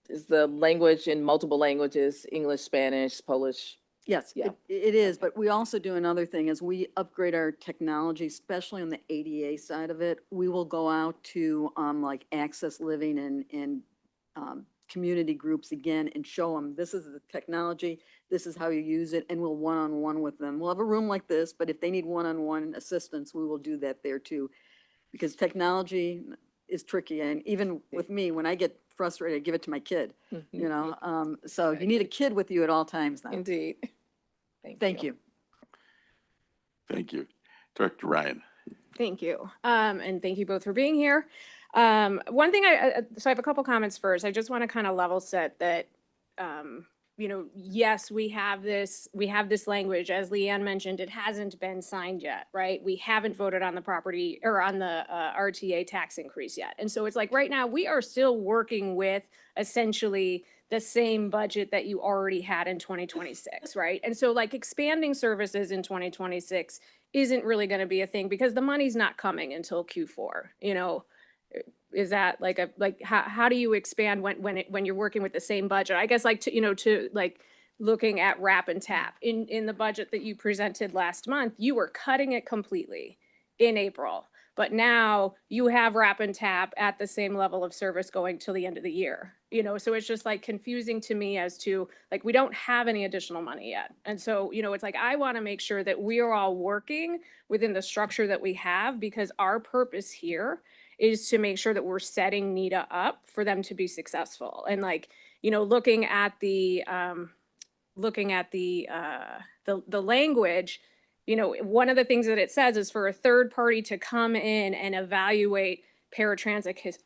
S14: is the language in multiple languages, English, Spanish, Polish?
S7: Yes,
S14: Yeah.
S7: it is, but we also do another thing. As we upgrade our technology, especially on the ADA side of it, we will go out to like Access Living and community groups again and show them, this is the technology, this is how you use it, and we'll one-on-one with them. We'll have a room like this, but if they need one-on-one assistance, we will do that there too. Because technology is tricky, and even with me, when I get frustrated, I give it to my kid, so you need a kid with you at all times now.
S14: Indeed.
S7: Thank you.
S3: Thank you. Director Ryan.
S15: Thank you. And thank you both for being here. One thing so I have a couple comments first. I just want to kind of level set that, yes, we have this language, as Leanne mentioned, it hasn't been signed yet, right? We haven't voted on the property or on the RTA tax increase yet. And so it's like right now we are still working with essentially the same budget that you already had in 2026, right? And so like expanding services in 2026 isn't really going to be a thing because the money's not coming until Q4, you know? Is that like how do you expand when you're working with the same budget? I guess like to like looking at wrap and tap in the budget that you presented last month, you were cutting it completely in April. But now you have wrap and tap at the same level of service going till the end of the year, you know? So it's just like confusing to me as to like, we don't have any additional money yet. And so, you know, it's like, I want to make sure that we are all working within the structure that we have because our purpose here is to make sure that we're setting NITA up for them to be successful. And like, you know, looking at the language, you know, one of the things that it says is for a third party to come in and evaluate paratransit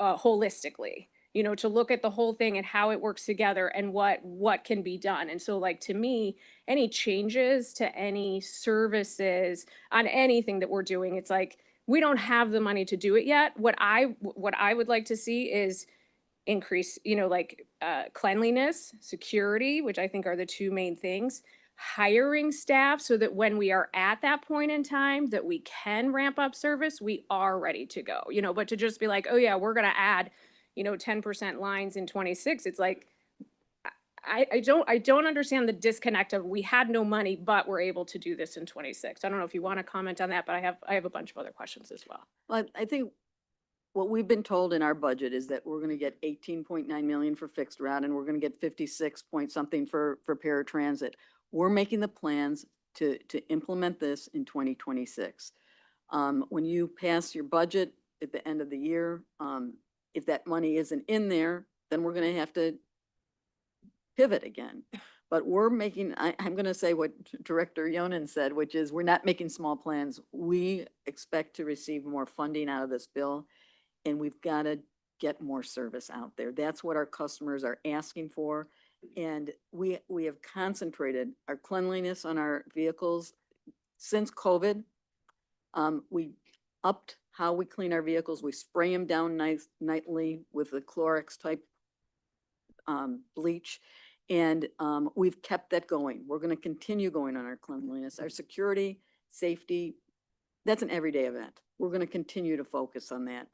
S15: holistically, you know, to look at the whole thing and how it works together and what can be done. And so like, to me, any changes to any services on anything that we're doing, it's like, we don't have the money to do it yet. What I would like to see is increase, you know, like cleanliness, security, which I think are the two main things, hiring staff so that when we are at that point in time that we can ramp up service, we are ready to go, you know, but to just be like, oh yeah, we're going to add, you know, 10% lines in 26. It's like, I don't understand the disconnect of we had no money, but we're able to do this in 26. I don't know if you want to comment on that, but I have a bunch of other questions as well.
S7: Well, I think what we've been told in our budget is that we're going to get 18.9 million for fixed route and we're going to get 56 point something for paratransit. We're making the plans to implement this in 2026. When you pass your budget at the end of the year, if that money isn't in there, then we're going to have to pivot again. But we're making, I'm going to say what Director Yonan said, which is we're not making small plans. We expect to receive more funding out of this bill, and we've got to get more service out there. That's what our customers are asking for. And we have concentrated our cleanliness on our vehicles since COVID. We upped how we clean our vehicles. We spray them down nightly with the Clorox type bleach. And we've kept that going. We're going to continue going on our cleanliness, our security, safety. That's an everyday event. We're going to continue to focus on that.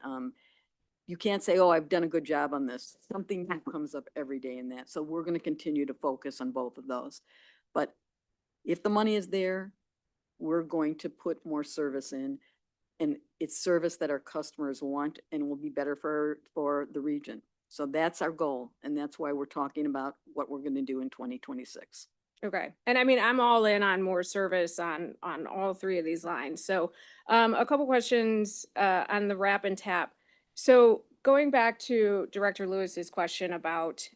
S7: You can't say, oh, I've done a good job on this. Something new comes up every day in that. So we're going to continue to focus on both of those. But if the money is there, we're going to put more service in. And it's service that our customers want and will be better for the region. So that's our goal. And that's why we're talking about what we're going to do in 2026.
S15: Okay. And I mean, I'm all in on more service on all three of these lines. So a couple questions on the wrap and tap. So going back to Director Lewis's question about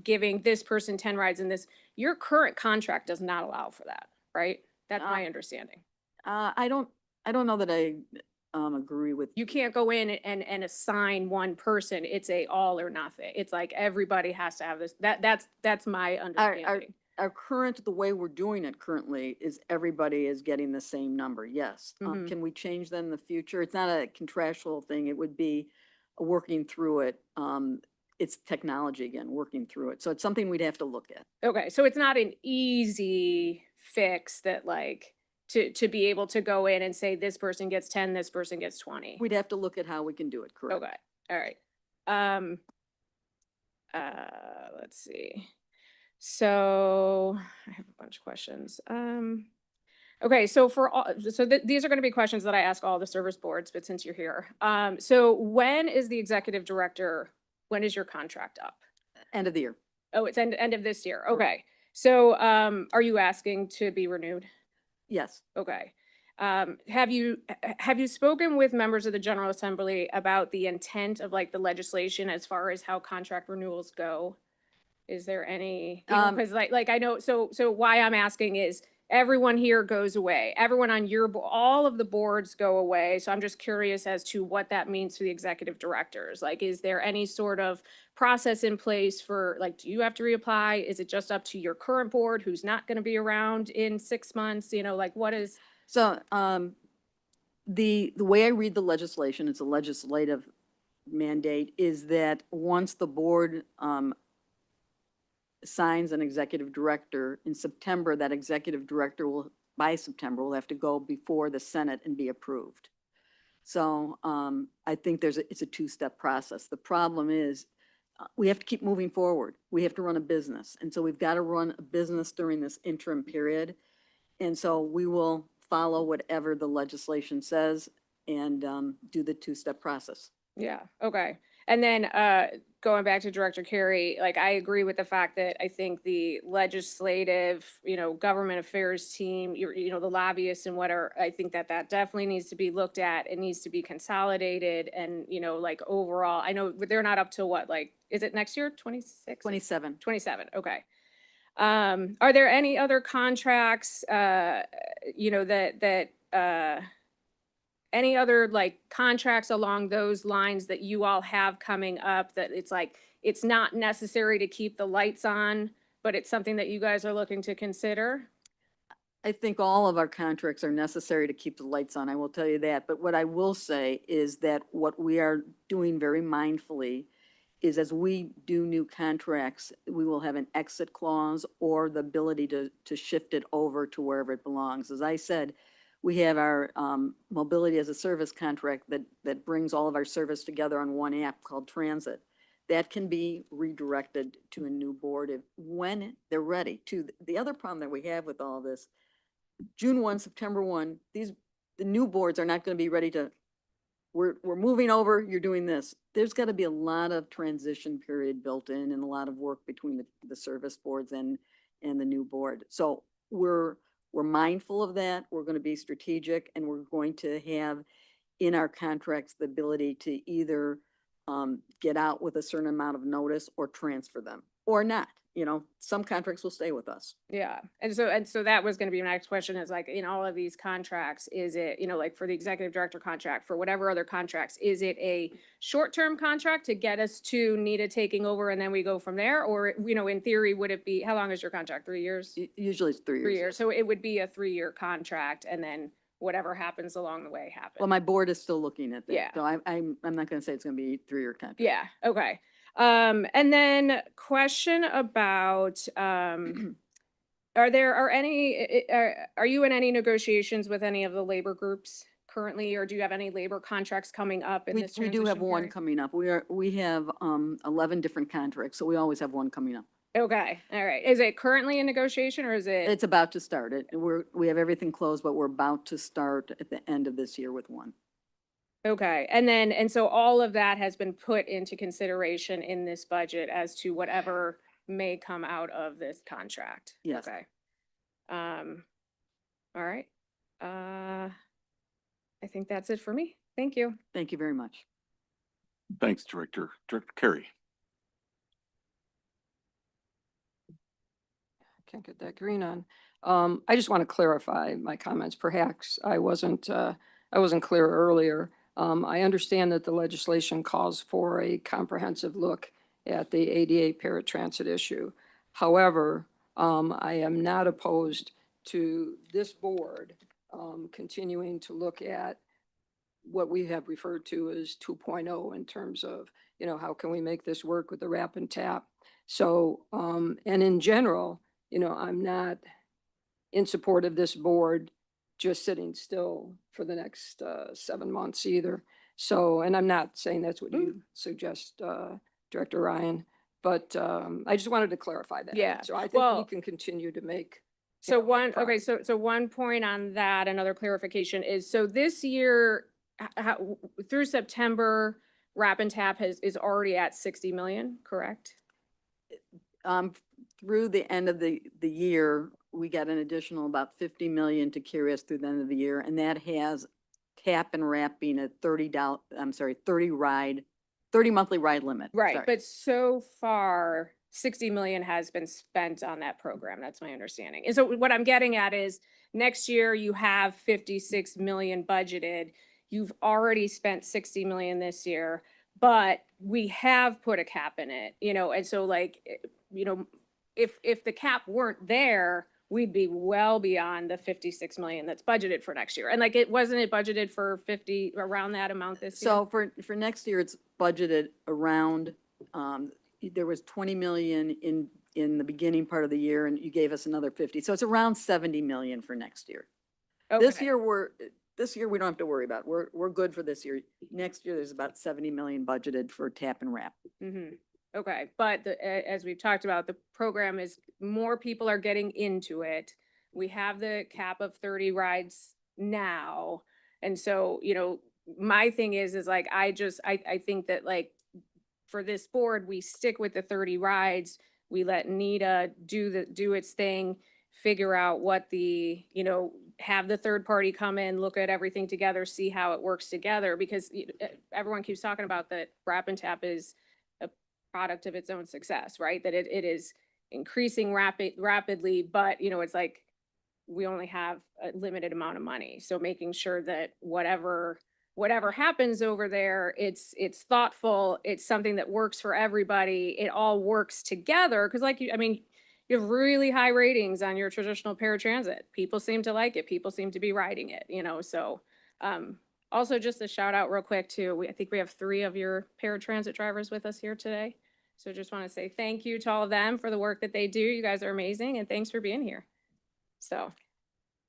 S15: giving this person 10 rides in this, your current contract does not allow for that, right? That's my understanding.
S7: I don't know that I agree with.
S15: You can't go in and assign one person. It's a all or nothing. It's like everybody has to have this. That's my understanding.
S7: Our current, the way we're doing it currently is everybody is getting the same number. Yes. Can we change that in the future? It's not a contractual thing. It would be working through it. It's technology again, working through it. So it's something we'd have to look at.
S15: Okay. So it's not an easy fix that like to be able to go in and say this person gets 10, this person gets 20.
S7: We'd have to look at how we can do it. Correct.
S15: Okay. All right. Let's see. So I have a bunch of questions. Okay, so these are going to be questions that I ask all the service boards, but since you're here, so when is the executive director? When is your contract up?
S7: End of the year.
S15: Oh, it's end of this year. Okay, so are you asking to be renewed?
S7: Yes.
S15: Okay. Have you spoken with members of the General Assembly about the intent of like the legislation as far as how contract renewals go? Is there any, because like I know, so why I'm asking is everyone here goes away. Everyone on all of the boards go away. So I'm just curious as to what that means for the executive directors. Like, is there any sort of process in place for like, do you have to reapply? Is it just up to your current board who's not going to be around in 6 months? You know, like what is?
S7: So the way I read the legislation, it's a legislative mandate, is that once the board assigns an executive director. In September, that executive director will, by September, will have to go before the Senate and be approved. So I think it's a two-step process. The problem is we have to keep moving forward. We have to run a business. And so we've got to run a business during this interim period. And so we will follow whatever the legislation says and do the two-step process.
S15: Yeah, okay. And then going back to Director Carey, like I agree with the fact that I think the legislative, government affairs team, the lobbyists and I think that definitely needs to be looked at. It needs to be consolidated and, like overall, I know they're not up to what, like, is it next year, 26?
S7: 27.
S15: 27, okay. Are there any other contracts, any other like contracts along those lines that you all have coming up that it's like, it's not necessary to keep the lights on, but it's something that you guys are looking to consider?
S7: I think all of our contracts are necessary to keep the lights on. I will tell you that. But what I will say is that what we are doing very mindfully is as we do new contracts, we will have an exit clause or the ability to shift it over to wherever it belongs. As I said, we have our mobility as a service contract that brings all of our service together on one app called Transit. That can be redirected to a new board when they're ready. The other problem that we have with all this, June 1, September 1, the new boards are not going to be ready to, we're moving over, you're doing this. There's got to be a lot of transition period built in and a lot of work between the service boards and the new board. So we're mindful of that. We're going to be strategic and we're going to have in our contracts the ability to either get out with a certain amount of notice or transfer them or not. Some contracts will stay with us.
S15: Yeah. And so that was going to be my next question is like, in all of these contracts, is it, like for the executive director contract, for whatever other contracts, is it a short-term contract to get us to NETA taking over and then we go from there? Or, in theory, would it be, how long is your contract? 3 years?
S7: Usually it's 3 years.
S15: 3 years. So it would be a 3-year contract and then whatever happens along the way happens.
S7: Well, my board is still looking at that.
S15: Yeah.
S7: So I'm not going to say it's going to be a 3-year contract.
S15: Yeah. Okay. And then question about, are you in any negotiations with any of the labor groups currently, or do you have any labor contracts coming up in this
S7: We do have
S15: transition
S7: one
S15: period?
S7: coming up. We have 11 different contracts, so we always have one coming up.
S15: Okay. All right. Is it currently in negotiation or is it?
S7: It's about to start. We have everything closed, but we're about to start at the end of this year with one.
S15: Okay. And so all of that has been put into consideration in this budget as to whatever may come out of this contract?
S7: Yes.
S15: Okay. All right. I think that's it for me. Thank you.
S7: Thank you very much.
S3: Thanks, Director. Director Carey.
S9: Can't get that green on. I just want to clarify my comments. Perhaps I wasn't clear earlier. I understand that the legislation calls for a comprehensive look at the ADA paratransit issue. However, I am not opposed to this board continuing to look at what we have referred to as 2.0 in terms of, how can we make this work with the RAP and TAP? So, and in general, I'm not in support of this board just sitting still for the next 7 months either. So, and I'm not saying that's what you suggest, Director Ryan, but I just wanted to clarify that.
S15: Yeah.
S9: So I think we
S15: Well,
S9: can continue to make.
S15: So so one point on that, another clarification is, so this year, through September, RAP and TAP is already at 60 million, correct?
S7: Through the end of the year, we got an additional about 50 million to carry us through the end of the year. And that has TAP and RAP being a 30 monthly ride limit.
S15: Right,
S7: Sorry.
S15: but so far, 60 million has been spent on that program. That's my understanding. And so what I'm getting at is next year you have 56 million budgeted. You've already spent 60 million this year, but we have put a cap in it, and so like, if the cap weren't there, we'd be well beyond the 56 million that's budgeted for next year. And like, wasn't it budgeted for 50 around that amount this year?
S7: So for next year, it's budgeted around, there was 20 million in the beginning part of the year, and you gave us another 50. So it's around 70 million for next year. This
S15: Okay.
S7: year, we don't have to worry about. We're good for this year. Next year, there's about 70 million budgeted for tap and wrap.
S15: Mm-hmm. Okay, but as we've talked about, the program is, more people are getting into it. We have the cap of 30 rides now. And so, my thing is like, I think that like, for this board, we stick with the 30 rides. We let NETA do its thing, figure out what have the third party come in, look at everything together, see how it works together, because everyone keeps talking about that Wrap and Tap is a product of its own success, right? That it is increasing rapidly, but it's like, we only have a limited amount of money. So making sure that whatever happens over there, it's thoughtful, it's something that works for everybody, it all works together. Cause like you have really high ratings on your traditional paratransit. People seem to like it. People seem to be riding it, so, also just a shout out real quick too. I think we have 3 of your paratransit drivers with us here today. So just want to say thank you to all of them for the work that they do. You guys are amazing, and thanks for being here. So,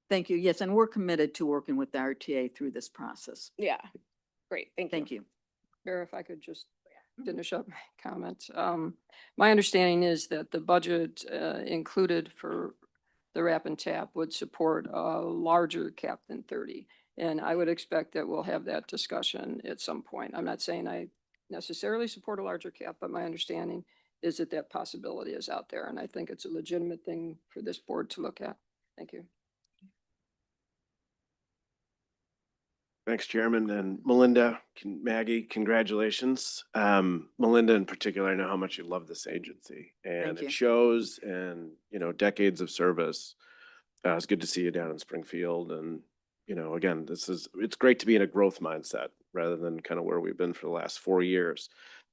S7: Thank you. Yes, and we're committed to working with the RTA through this process.
S15: yeah, great. Thank you.
S7: Thank you.
S9: Mayor, if I could just finish up my comment. My understanding is that the budget included for the Wrap and Tap would support a larger cap than 30. And I would expect that we'll have that discussion at some point. I'm not saying I necessarily support a larger cap, but my understanding is that that possibility is out there. And I think it's a legitimate thing for this board to look at. Thank you.
S2: Thanks, Chairman. And Melinda, Maggie, congratulations. Melinda in particular, I know how much you love this agency, and
S7: Thank you.
S2: it shows, and, decades of service. It's good to see you down in Springfield. And, again, it's great to be in a growth mindset rather than kind of where we've been for the last 4 years.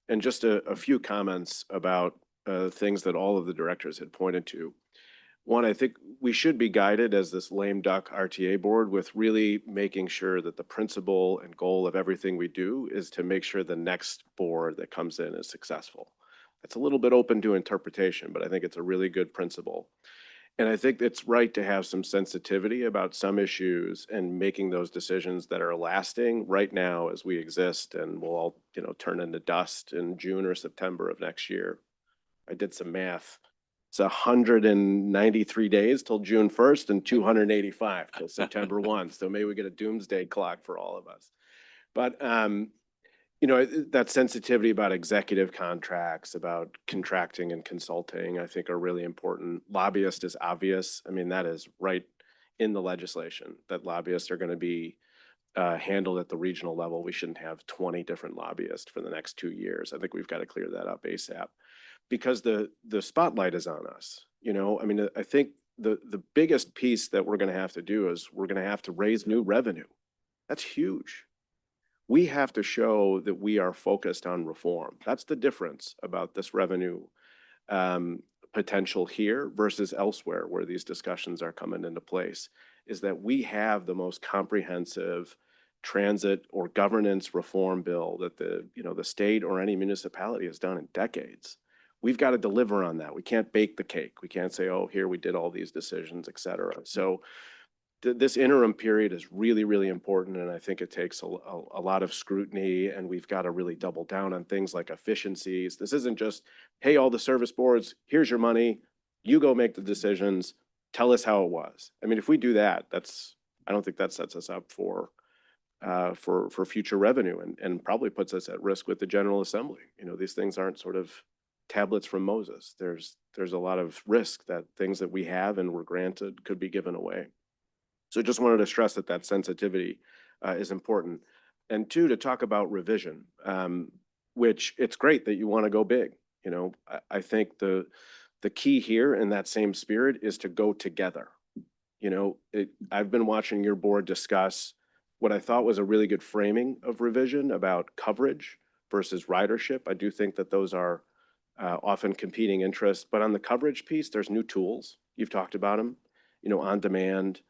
S2: And just a few comments about things that all of the directors had pointed to. One, I think we should be guided as this lame duck RTA board with really making sure that the principle and goal of everything we do is to make sure the next board that comes in is successful. It's a little bit open to interpretation, but I think it's a really good principle. And I think it's right to have some sensitivity about some issues and making those decisions that are lasting right now as we exist, and we'll all, turn into dust in June or September of next year. I did some math. It's 193 days till June 1st and 285 till September 1. So maybe we get a doomsday clock for all of us. But, that sensitivity about executive contracts, about contracting and consulting, I think are really important. Lobbyist is obvious. That is right in the legislation, that lobbyists are going to be handled at the regional level. We shouldn't have 20 different lobbyists for the next 2 years. I think we've got to clear that up ASAP. Because the spotlight is on us, I think the biggest piece that we're going to have to do is we're going to have to raise new revenue. That's huge. We have to show that we are focused on reform. That's the difference about this revenue potential here versus elsewhere where these discussions are coming into place, is that we have the most comprehensive transit or governance reform bill that the state or any municipality has done in decades. We've got to deliver on that. We can't bake the cake. We can't say, oh, here we did all these decisions, et cetera. So this interim period is really, really important. And I think it takes a lot of scrutiny, and we've got to really double down on things like efficiencies. This isn't just, hey, all the service boards, here's your money. You go make the decisions. Tell us how it was. If we do that, I don't think that sets us up for future revenue and probably puts us at risk with the General Assembly. These things aren't sort of tablets from Moses. There's a lot of risk that things that we have and were granted could be given away. So just wanted to stress that sensitivity is important. And 2, to talk about revision, which it's great that you want to go big. I think the key here in that same spirit is to go together. I've been watching your board discuss what I thought was a really good framing of revision about coverage versus ridership. I do think that those are often competing interests, but on the coverage piece, there's new tools. You've talked about them, on demand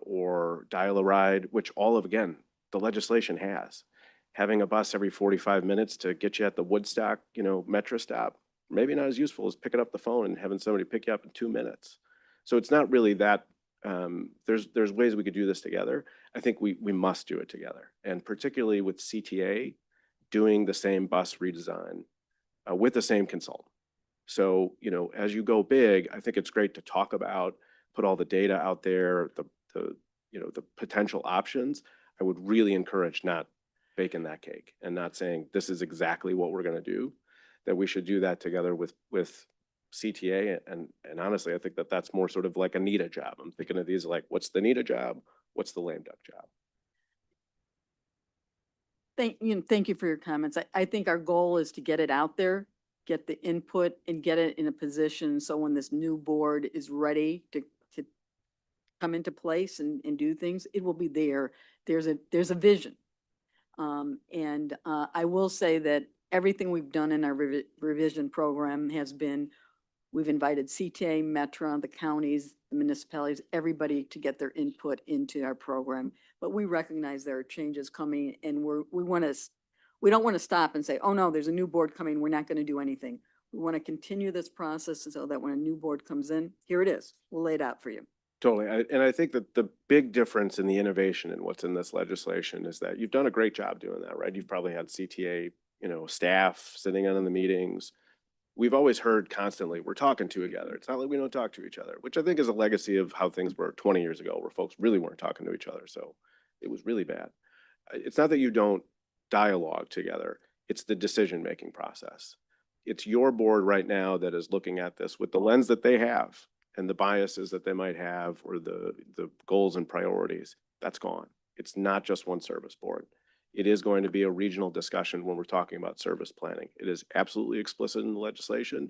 S2: or dial a ride, which again, the legislation has. Having a bus every 45 minutes to get you at the Woodstock, metro stop, maybe not as useful as picking up the phone and having somebody pick you up in 2 minutes. So it's not really that, there's ways we could do this together. I think we must do it together. And particularly with CTA doing the same bus redesign with the same consultant. So, you know, as you go big, I think it's great to talk about, put all the data out there, the you know, the potential options. I would really encourage not baking that cake and not saying this is exactly what we're going to do, that we should do that together with CTA. And honestly, I think that that's more sort of like a NETA job. I'm thinking of these like, what's the NETA job? What's the lame duck job?
S7: Thank you for your comments. I think our goal is to get it out there, get the input and get it in a position so when this new board is ready to come into place and do things, it will be there. There's a vision. I will say that everything we've done in our revision program has been, we've invited CTA, Metra, the counties, the municipalities, everybody to get their input into our program. But we recognize there are changes coming and we don't want to stop and say, oh no, there's a new board coming, we're not going to do anything. We want to continue this process so that when a new board comes in, here it is, we'll lay it out for you.
S2: Totally. And I think that the big difference in the innovation in what's in this legislation is that you've done a great job doing that, right? You've probably had CTA, you know, staff sitting in on the meetings. We've always heard constantly, we're talking to each other. It's not like we don't talk to each other, which I think is a legacy of how things were 20 years ago, where folks really weren't talking to each other. So it was really bad. It's not that you don't dialogue together. It's the decision-making process. It's your board right now that is looking at this with the lens that they have and the biases that they might have or the goals and priorities. That's gone. It's not just one service board. It is going to be a regional discussion when we're talking about service planning. It is absolutely explicit in the legislation.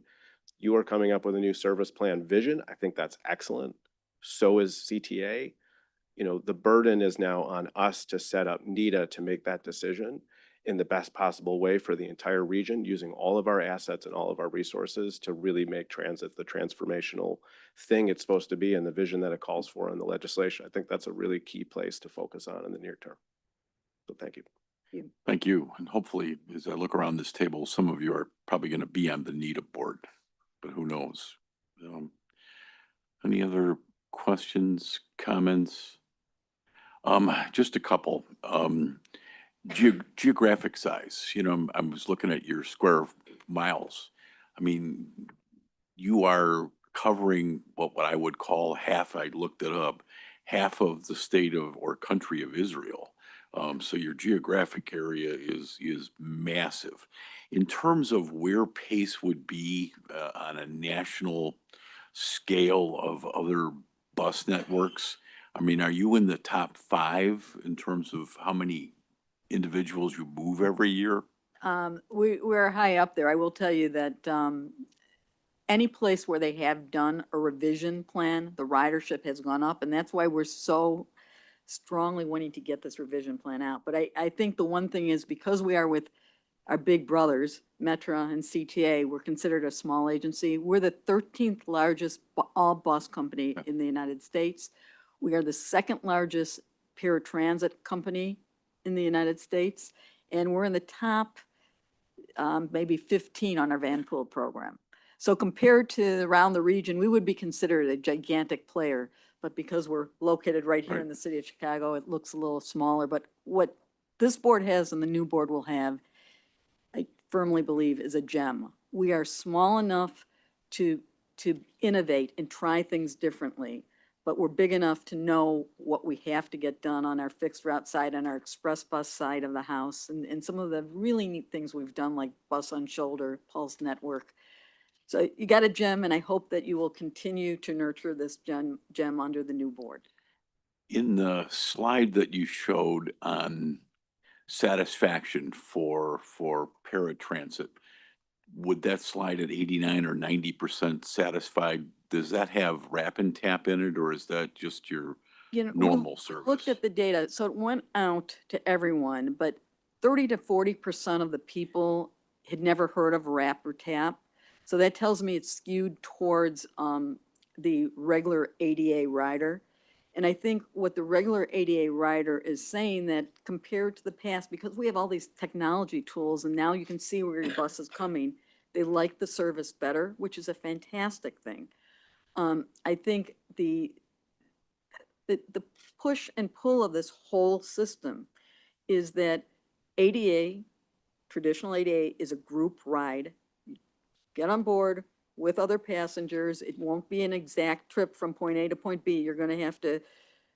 S2: You are coming up with a new service plan vision. I think that's excellent. So is CTA. You know, the burden is now on us to set up NETA to make that decision in the best possible way for the entire region, using all of our assets and all of our resources to really make transit the transformational thing it's supposed to be and the vision that it calls for in the legislation. I think that's a really key place to focus on in the near term. So thank you.
S3: Thank you. And hopefully, as I look around this table, some of you are probably going to be on the NETA board, but who knows? Any other questions, comments? Just a couple. Geographic size, you know, I was looking at your square miles. I mean, you are covering what I would call half, I looked it up, half of the state of or country of Israel. So your geographic area is massive. In terms of where PACE would be on a national scale of other bus networks, I mean, are you in the top 5 in terms of how many individuals you move every year?
S7: We're high up there. I will tell you that any place where they have done a revision plan, the ridership has gone up, and that's why we're so strongly wanting to get this revision plan out. But I think the one thing is because we are with our big brothers, Metra and CTA, we're considered a small agency. We're the 13th largest all bus company in the United States. We are the 2nd largest paratransit company in the United States. And we're in the top maybe 15 on our van pool program. So compared to around the region, we would be considered a gigantic player. But because we're located right here in the city of Chicago, it looks a little smaller. But what this board has and the new board will have, I firmly believe, is a gem. We are small enough to innovate and try things differently, but we're big enough to know what we have to get done on our fixed route side and our express bus side of the house, and some of the really neat things we've done, like bus on shoulder, pulse network. So you got a gem, and I hope that you will continue to nurture this gem under the new board.
S3: In the slide that you showed on satisfaction for paratransit, would that slide at 89 or 90% satisfied, does that have wrap and tap in it, or is that just your normal service?
S7: Looked at the data, so it went out to everyone, but 30 to 40% of the people had never heard of wrap or tap. So that tells me it's skewed towards the regular ADA rider. And I think what the regular ADA rider is saying that compared to the past, because we have all these technology tools and now you can see where your bus is coming, They like the service better, which is a fantastic thing. I think the push and pull of this whole system is that ADA, traditional ADA, is a group ride. You get on board with other passengers. It won't be an exact trip from point A to point B. You're going to have to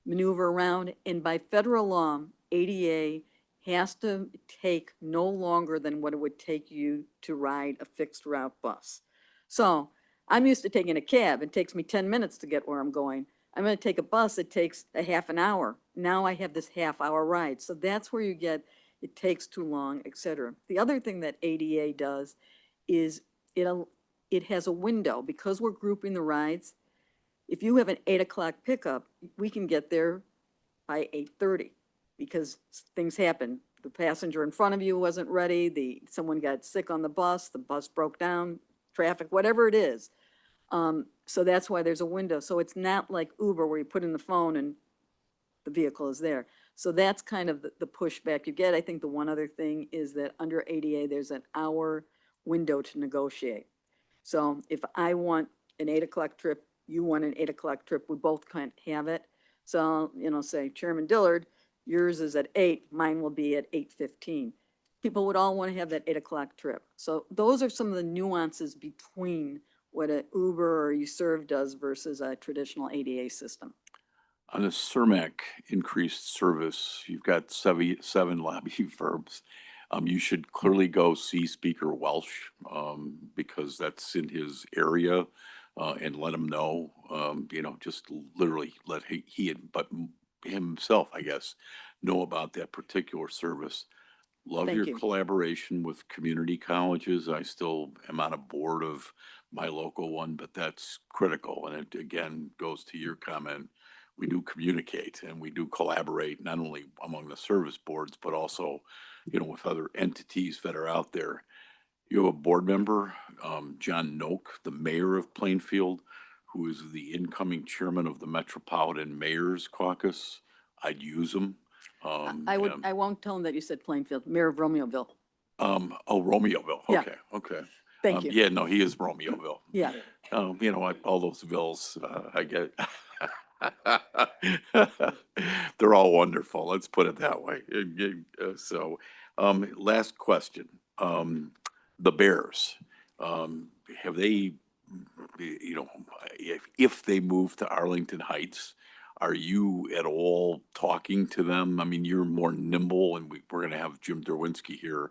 S7: maneuver around. And by federal law, ADA has to take no longer than what it would take you to ride a fixed route bus. So I'm used to taking a cab. It takes me 10 minutes to get where I'm going. I'm going to take a bus. It takes a half an hour. Now I have this half-hour ride. So that's where you get, it takes too long, et cetera. The other thing that ADA does is it has a window. Because we're grouping the rides, if you have an 8 o'clock pickup, we can get there by 8:30 because things happen. The passenger in front of you wasn't ready, someone got sick on the bus broke down, traffic, whatever it is. So that's why there's a window. So it's not like Uber where you put in the phone and the vehicle is there. So that's kind of the pushback you get. I think the one other thing is that under ADA, there's an hour window to negotiate. So if I want an 8 o'clock trip, you want an 8 o'clock trip, we both can't have it. So, say Chairman Dillard, yours is at 8, mine will be at 8:15. People would all want to have that 8 o'clock trip. So those are some of the nuances between what an Uber or YouServe does versus a traditional ADA system.
S3: On the CERMAC increased service, you've got seven lobby verbs. You should clearly go see Speaker Welsh, because that's in his area, and let him know, just literally let but himself, I guess, know about that particular service. Love
S7: Thank
S3: your
S7: you.
S3: collaboration with community colleges. I still am on a board of my local one, but that's critical. And it again goes to your comment. We do communicate and we do collaborate not only among the service boards, but also, with other entities that are out there. You have a board member, John Noak, the mayor of Plainfield, who is the incoming chairman of the Metropolitan Mayors Caucus. I'd use him.
S7: I won't tell him that you said Plainfield, Mayor of Romeoville.
S3: Romeoville.
S7: Yeah.
S3: Okay.
S7: Thank you.
S3: Yeah, no, he is Romeoville.
S7: Yeah.
S3: All those vills, I get. They're all wonderful. Let's put it that way. So, last question. The Bears, have they, if they move to Arlington Heights, are you at all talking to them? I mean, you're more nimble and we're going to have Jim Derwinski here,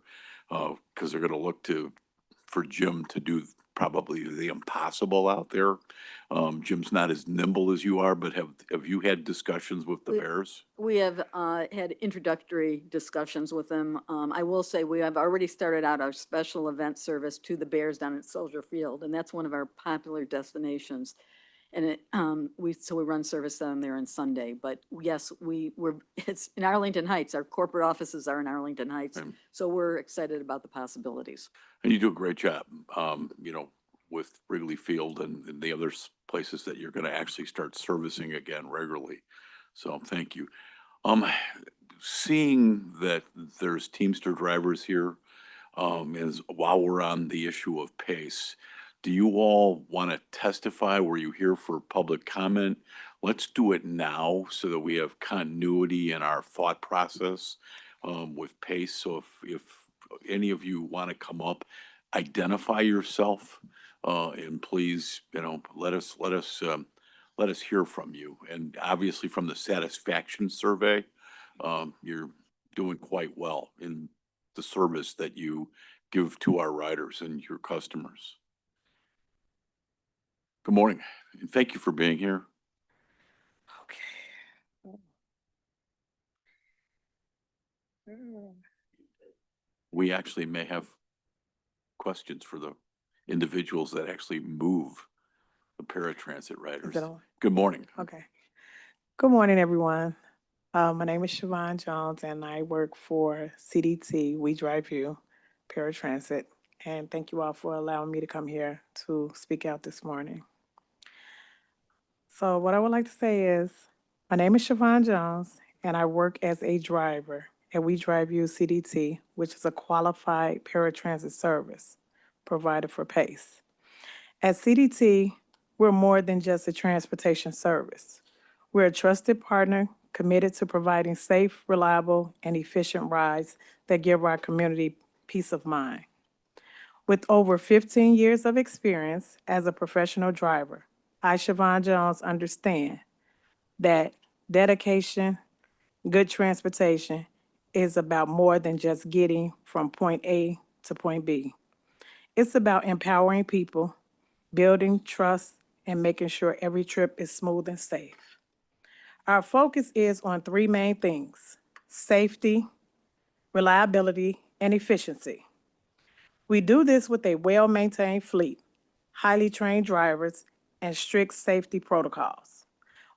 S3: because they're going to look for Jim to do probably the impossible out there. Jim's not as nimble as you are, but have you had discussions with the Bears?
S7: We have had introductory discussions with them. I will say we have already started out our special event service to the Bears down at Soldier Field, and that's one of our popular destinations. And we run service down there on Sunday. But yes, it's in Arlington Heights. Our corporate offices are in Arlington Heights, so we're excited about the possibilities.
S3: And you do a great job, with Wrigley Field and the other places that you're going to actually start servicing again regularly. So thank you. Seeing that there's Teamster drivers here, is while we're on the issue of pace, do you all want to testify? Were you here for public comment? Let's do it now so that we have continuity in our thought process, with pace. So if any of you want to come up, identify yourself, and please, let us hear from you. And obviously from the satisfaction survey, you're doing quite well in the service that you give to our riders and your customers. Good morning, and thank you for being here. We actually may have questions for the individuals that actually move the paratransit riders.
S16: on?
S3: Good morning.
S16: Okay. Good morning, everyone. My name is Siobhan Jones, and I work for CDT, We Drive You, Paratransit. And thank you all for allowing me to come here to speak out this morning. So what I would like to say is, my name is Siobhan Jones, and I work as a driver at We Drive You CDT, which is a qualified paratransit service. provider for PACE. At CDT, we're more than just a transportation service. We're a trusted partner committed to providing safe, reliable, and efficient rides that give our community peace of mind. With over 15 years of experience as a professional driver, I, Siobhan Jones, understand that dedication, good transportation is about more than just getting from point A to point B. It's about empowering people, building trust, and making sure every trip is smooth and safe. Our focus is on three main things: safety, reliability, and efficiency. We do this with a well-maintained fleet, highly trained drivers, and strict safety protocols.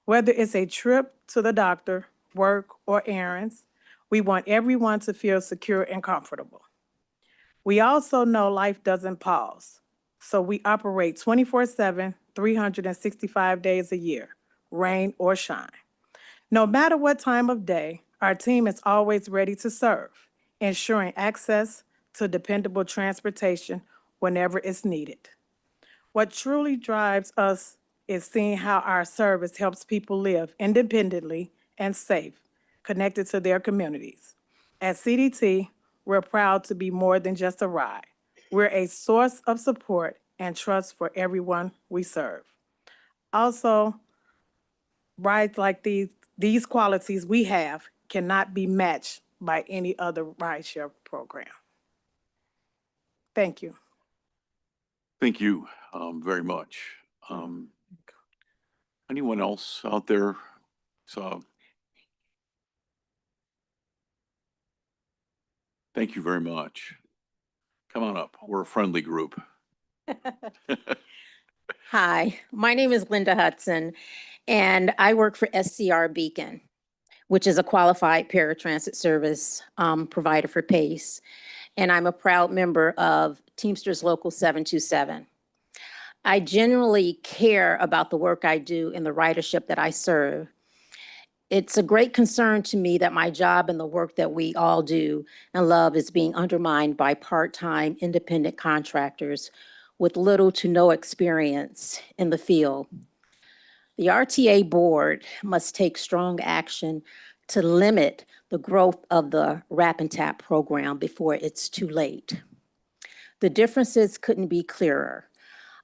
S16: Whether it's a trip to the doctor, work, or errands, we want everyone to feel secure and comfortable. We also know life doesn't pause, so we operate 24/7, 365 days a year, rain or shine. No matter what time of day, our team is always ready to serve, ensuring access to dependable transportation whenever it's needed. What truly drives us is seeing how our service helps people live independently and safe, connected to their communities. At CDT, we're proud to be more than just a ride. We're a source of support and trust for everyone we serve. Also, rides like these qualities we have cannot be matched by any other rideshare program. Thank you.
S3: Thank you very much. Anyone else out there? So, thank you very much. Come on up. We're a friendly group.
S17: Hi, my name is Linda Hudson, and I work for SCR Beacon, which is a qualified paratransit service provider for PACE, and I'm a proud member of Teamsters Local 727. I genuinely care about the work I do and the ridership that I serve. It's a great concern to me that my job and the work that we all do and love is being undermined by part-time independent contractors with little to no experience in the field. The RTA board must take strong action to limit the growth of the Wrap and Tap program before it's too late. The differences couldn't be clearer.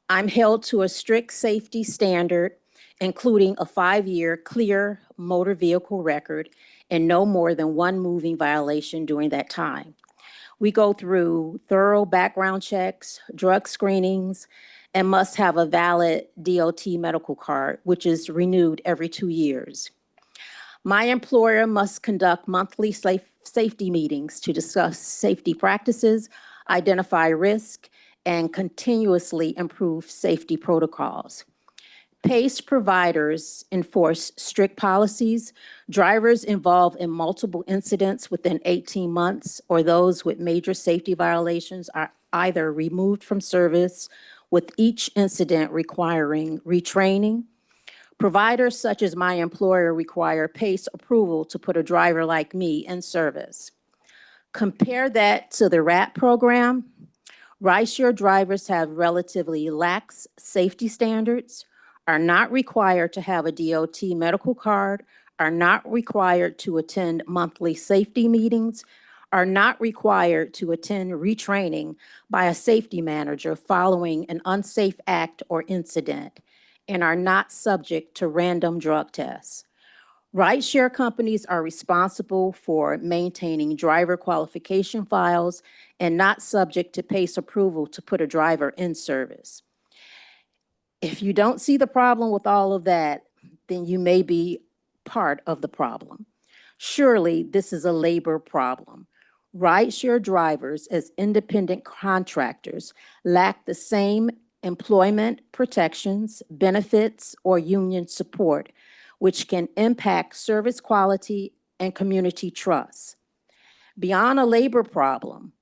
S17: I'm held to a strict safety standard, including a 5-year clear motor vehicle record and no more than one moving violation during that time. We go through thorough background checks, drug screenings, and must have a valid DOT medical card, which is renewed every 2 years. My employer must conduct monthly safety meetings to discuss safety practices, identify risk, and continuously improve safety protocols. PACE providers enforce strict policies. Drivers involved in multiple incidents within 18 months or those with major safety violations are either removed from service, with each incident requiring retraining. Providers such as my employer require PACE approval to put a driver like me in service. Compare that to the RAP program. Rideshare drivers have relatively lax safety standards, are not required to have a DOT medical card, are not required to attend monthly safety meetings, are not required to attend retraining by a safety manager following an unsafe act or incident, and are not subject to random drug tests. Rideshare companies are responsible for maintaining driver qualification files and not subject to PACE approval to put a driver in service. If you don't see the problem with all of that, then you may be part of the problem. Surely this is a labor problem. Rideshare drivers as independent contractors lack the same employment protections, benefits, or union support, which can impact service quality and community trust. Beyond a labor problem,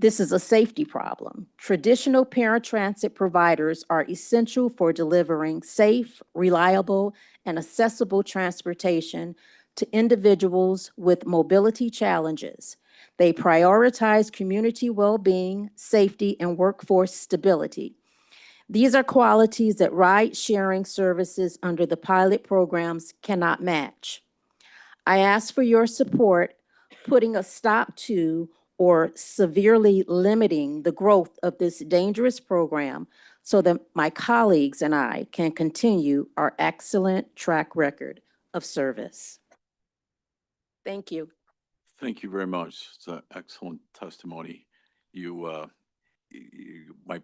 S17: this is a safety problem. Traditional paratransit providers are essential for delivering safe, reliable, and accessible transportation to individuals with mobility challenges. They prioritize community well-being, safety, and workforce stability. These are qualities that ride-sharing services under the pilot programs cannot match. I ask for your support putting a stop to or severely limiting the growth of this dangerous program so that my colleagues and I can continue our excellent track record of service. Thank you.
S3: Thank you very much. It's an excellent testimony. My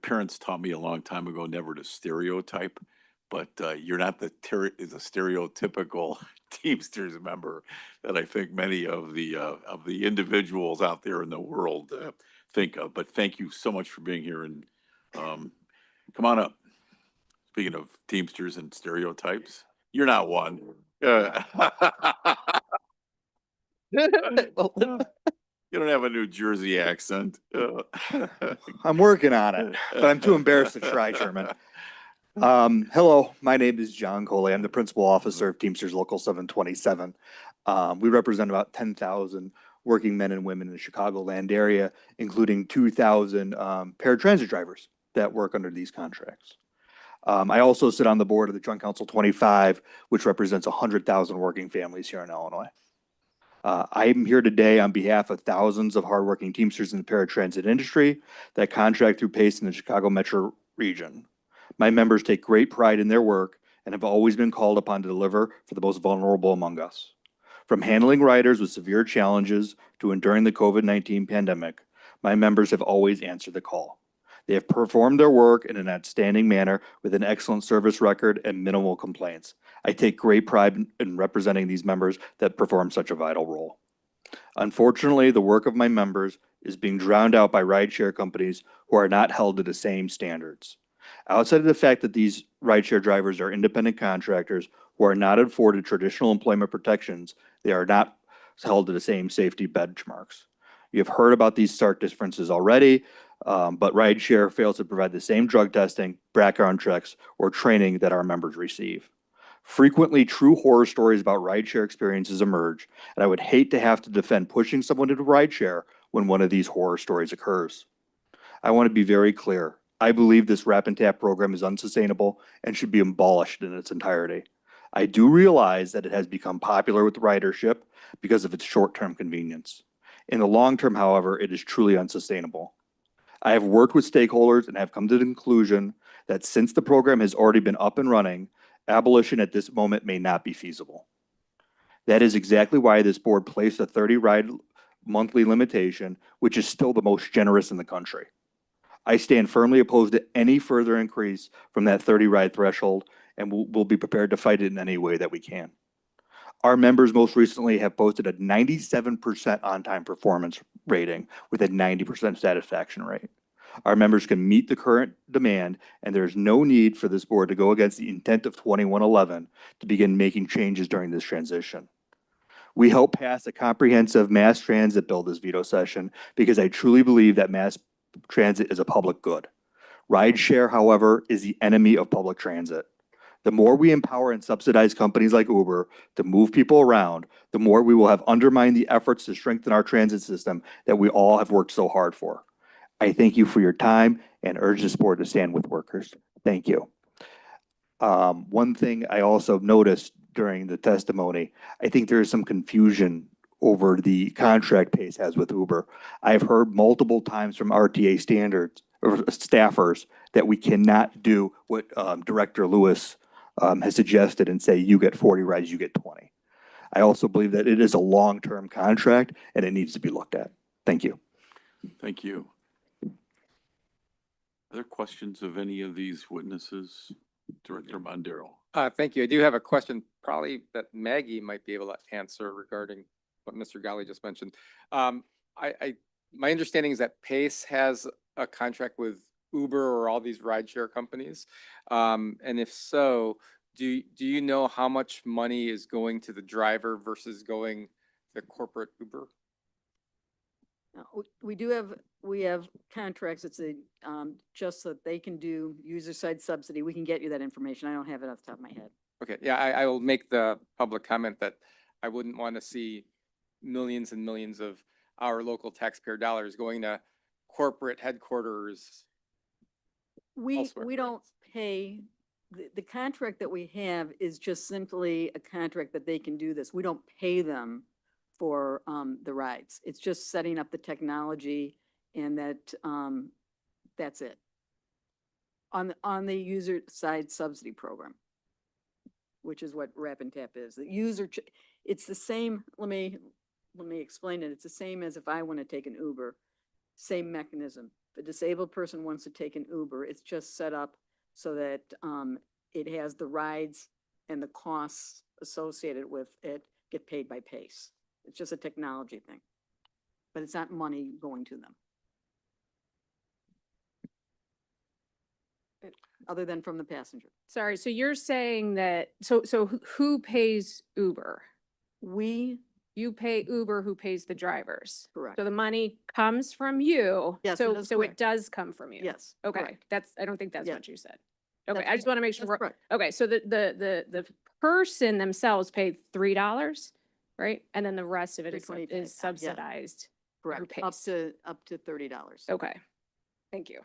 S3: parents taught me a long time ago never to stereotype, but you're not the stereotypical Teamsters member that I think many of the individuals out there in the world think of. But thank you so much for being here, and come on up. Speaking of Teamsters and stereotypes, you're not one. You don't have a New Jersey accent.
S18: I'm working on it, but I'm too embarrassed to try, Chairman. Hello, my name is John Coley. I'm the principal officer of Teamsters Local 727. We represent about 10,000 working men and women in the Chicagoland area, including 2,000 paratransit drivers that work under these contracts. I also sit on the board of the Joint Council 25, which represents 100,000 working families here in Illinois. I'm here today on behalf of thousands of hardworking Teamsters in the paratransit industry that contract through PACE in the Chicago metro region. My members take great pride in their work and have always been called upon to deliver for the most vulnerable among us. From handling riders with severe challenges to enduring the COVID-19 pandemic, my members have always answered the call. They have performed their work in an outstanding manner with an excellent service record and minimal complaints. I take great pride in representing these members that perform such a vital role. Unfortunately, the work of my members is being drowned out by rideshare companies who are not held to the same standards. Outside of the fact that these rideshare drivers are independent contractors who are not afforded traditional employment protections, they are not held to the same safety benchmarks. You have heard about these stark differences already, but rideshare fails to provide the same drug testing, background checks, or training that our members receive. Frequently, true horror stories about rideshare experiences emerge, and I would hate to have to defend pushing someone into rideshare when one of these horror stories occurs. I want to be very clear. I believe this Wrap and Tap program is unsustainable and should be abolished in its entirety. I do realize that it has become popular with ridership because of its short-term convenience. In the long term, however, it is truly unsustainable. I have worked with stakeholders and have come to the conclusion that since the program has already been up and running, abolition at this moment may not be feasible. That is exactly why this board placed a 30 ride monthly limitation, which is still the most generous in the country. I stand firmly opposed to any further increase from that 30 ride threshold, and we'll be prepared to fight it in any way that we can. Our members most recently have posted a 97% on-time performance rating with a 90% satisfaction rate. Our members can meet the current demand, and there is no need for this board to go against the intent of 2111 to begin making changes during this transition. We hope pass a comprehensive mass transit bill this veto session because I truly believe that mass transit is a public good. Rideshare, however, is the enemy of public transit. The more we empower and subsidize companies like Uber to move people around, the more we will have undermined the efforts to strengthen our transit system that we all have worked so hard for. I thank you for your time and urge this board to stand with workers. Thank you. One thing I also noticed during the testimony, I think there is some confusion over the contract PACE has with Uber. I've heard multiple times from RTA standards or staffers that we cannot do what Director Lewis has suggested and say you get 40 rides, you get 20. I also believe that it is a long-term contract and it needs to be looked at. Thank you.
S3: Thank you. Other questions of any of these witnesses? Director Mondero.
S11: Thank you. I do have a question probably that Maggie might be able to answer regarding what Mr. Galley just mentioned. My understanding is that PACE has a contract with Uber or all these rideshare companies. And if so, do you know how much money is going to the driver versus going to corporate Uber?
S7: We have contracts. It's just so that they can do user side subsidy. We can get you that information. I don't have it off the top of my head.
S11: Okay, yeah, I will make the public comment that I wouldn't want to see millions and millions of our local taxpayer dollars going to corporate headquarters. Elsewhere.
S7: We don't pay, the contract that we have is just simply a contract that they can do this. We don't pay them for the rides. It's just setting up the technology and that's it. On the user side subsidy program, which is what Rap and Tap is. The user, it's the same, let me explain it. It's the same as if I want to take an Uber, same mechanism. If a disabled person wants to take an Uber, it's just set up so that it has the rides and the costs associated with it get paid by PACE. It's just a technology thing, but it's not money going to them. Other than from the passenger.
S15: Sorry, so you're saying that, so who pays Uber? You pay Uber, who pays the drivers?
S7: Correct.
S15: So the money comes from you?
S7: Yes,
S15: So,
S7: that is
S15: so it
S7: correct.
S15: does come from you?
S7: Yes.
S15: Okay,
S7: correct.
S15: I don't think that's
S7: Yeah.
S15: what you said. Okay,
S7: That's
S15: I just want to make sure.
S7: That's correct.
S15: Okay, so the person themselves paid $3, right? And then the rest of it is
S7: $3.25, yeah.
S15: subsidized.
S7: Correct. Up
S15: PACE.
S7: to $30.
S15: Okay, thank you.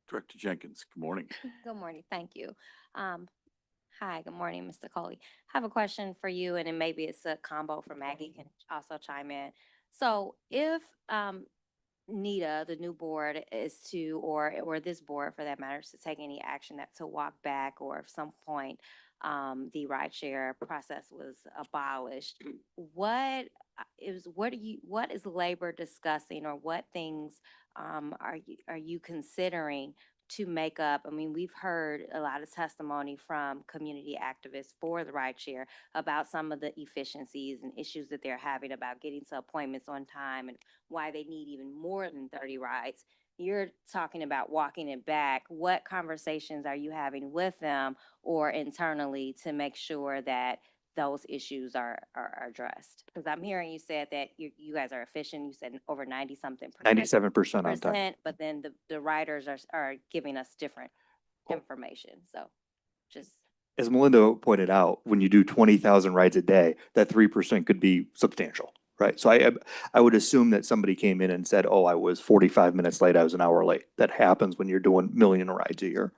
S3: Director Jenkins, good morning.
S19: Good morning, thank you. Hi, good morning, Mr. Coley. I have a question for you, and then maybe it's a combo for Maggie can also chime in. So if NETA, the new board, is to, or this board for that matter, is to take any action that to walk back, or if some point the rideshare process was abolished, what is labor discussing, or what things are you considering to make up? I mean, we've heard a lot of testimony from community activists for the rideshare about some of the efficiencies and issues that they're having about getting to appointments on time and why they need even more than 30 rides. You're talking about walking it back. What conversations are you having with them or internally to make sure that those issues are addressed? Because I'm hearing you said that you guys are efficient. You said over 90-something percent.
S18: 97% on time.
S19: But then the writers are giving us different information. So just.
S18: As Melinda pointed out, when you do 20,000 rides a day, that 3% could be substantial, right? So I would assume that somebody came in and said, oh, I was 45 minutes late, I was an hour late. That happens when you're doing million rides a year.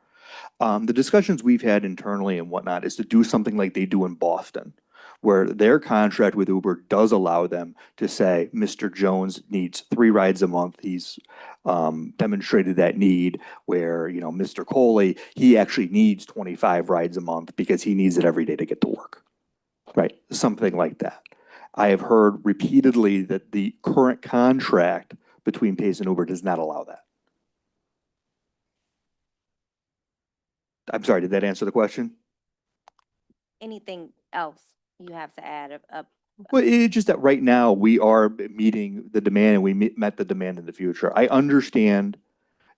S18: The discussions we've had internally and whatnot is to do something like they do in Boston, where their contract with Uber does allow them to say, Mr. Jones needs 3 rides a month. He's demonstrated that need, where, you know, Mr. Coley, he actually needs 25 rides a month because he needs it every day to get to work, right? Something like that. I have heard repeatedly that the current contract between Pace and Uber does not allow that. I'm sorry, did that answer the question?
S19: Anything else you have to add?
S18: Well, it's just that right now we are meeting the demand, and we met the demand in the future. I understand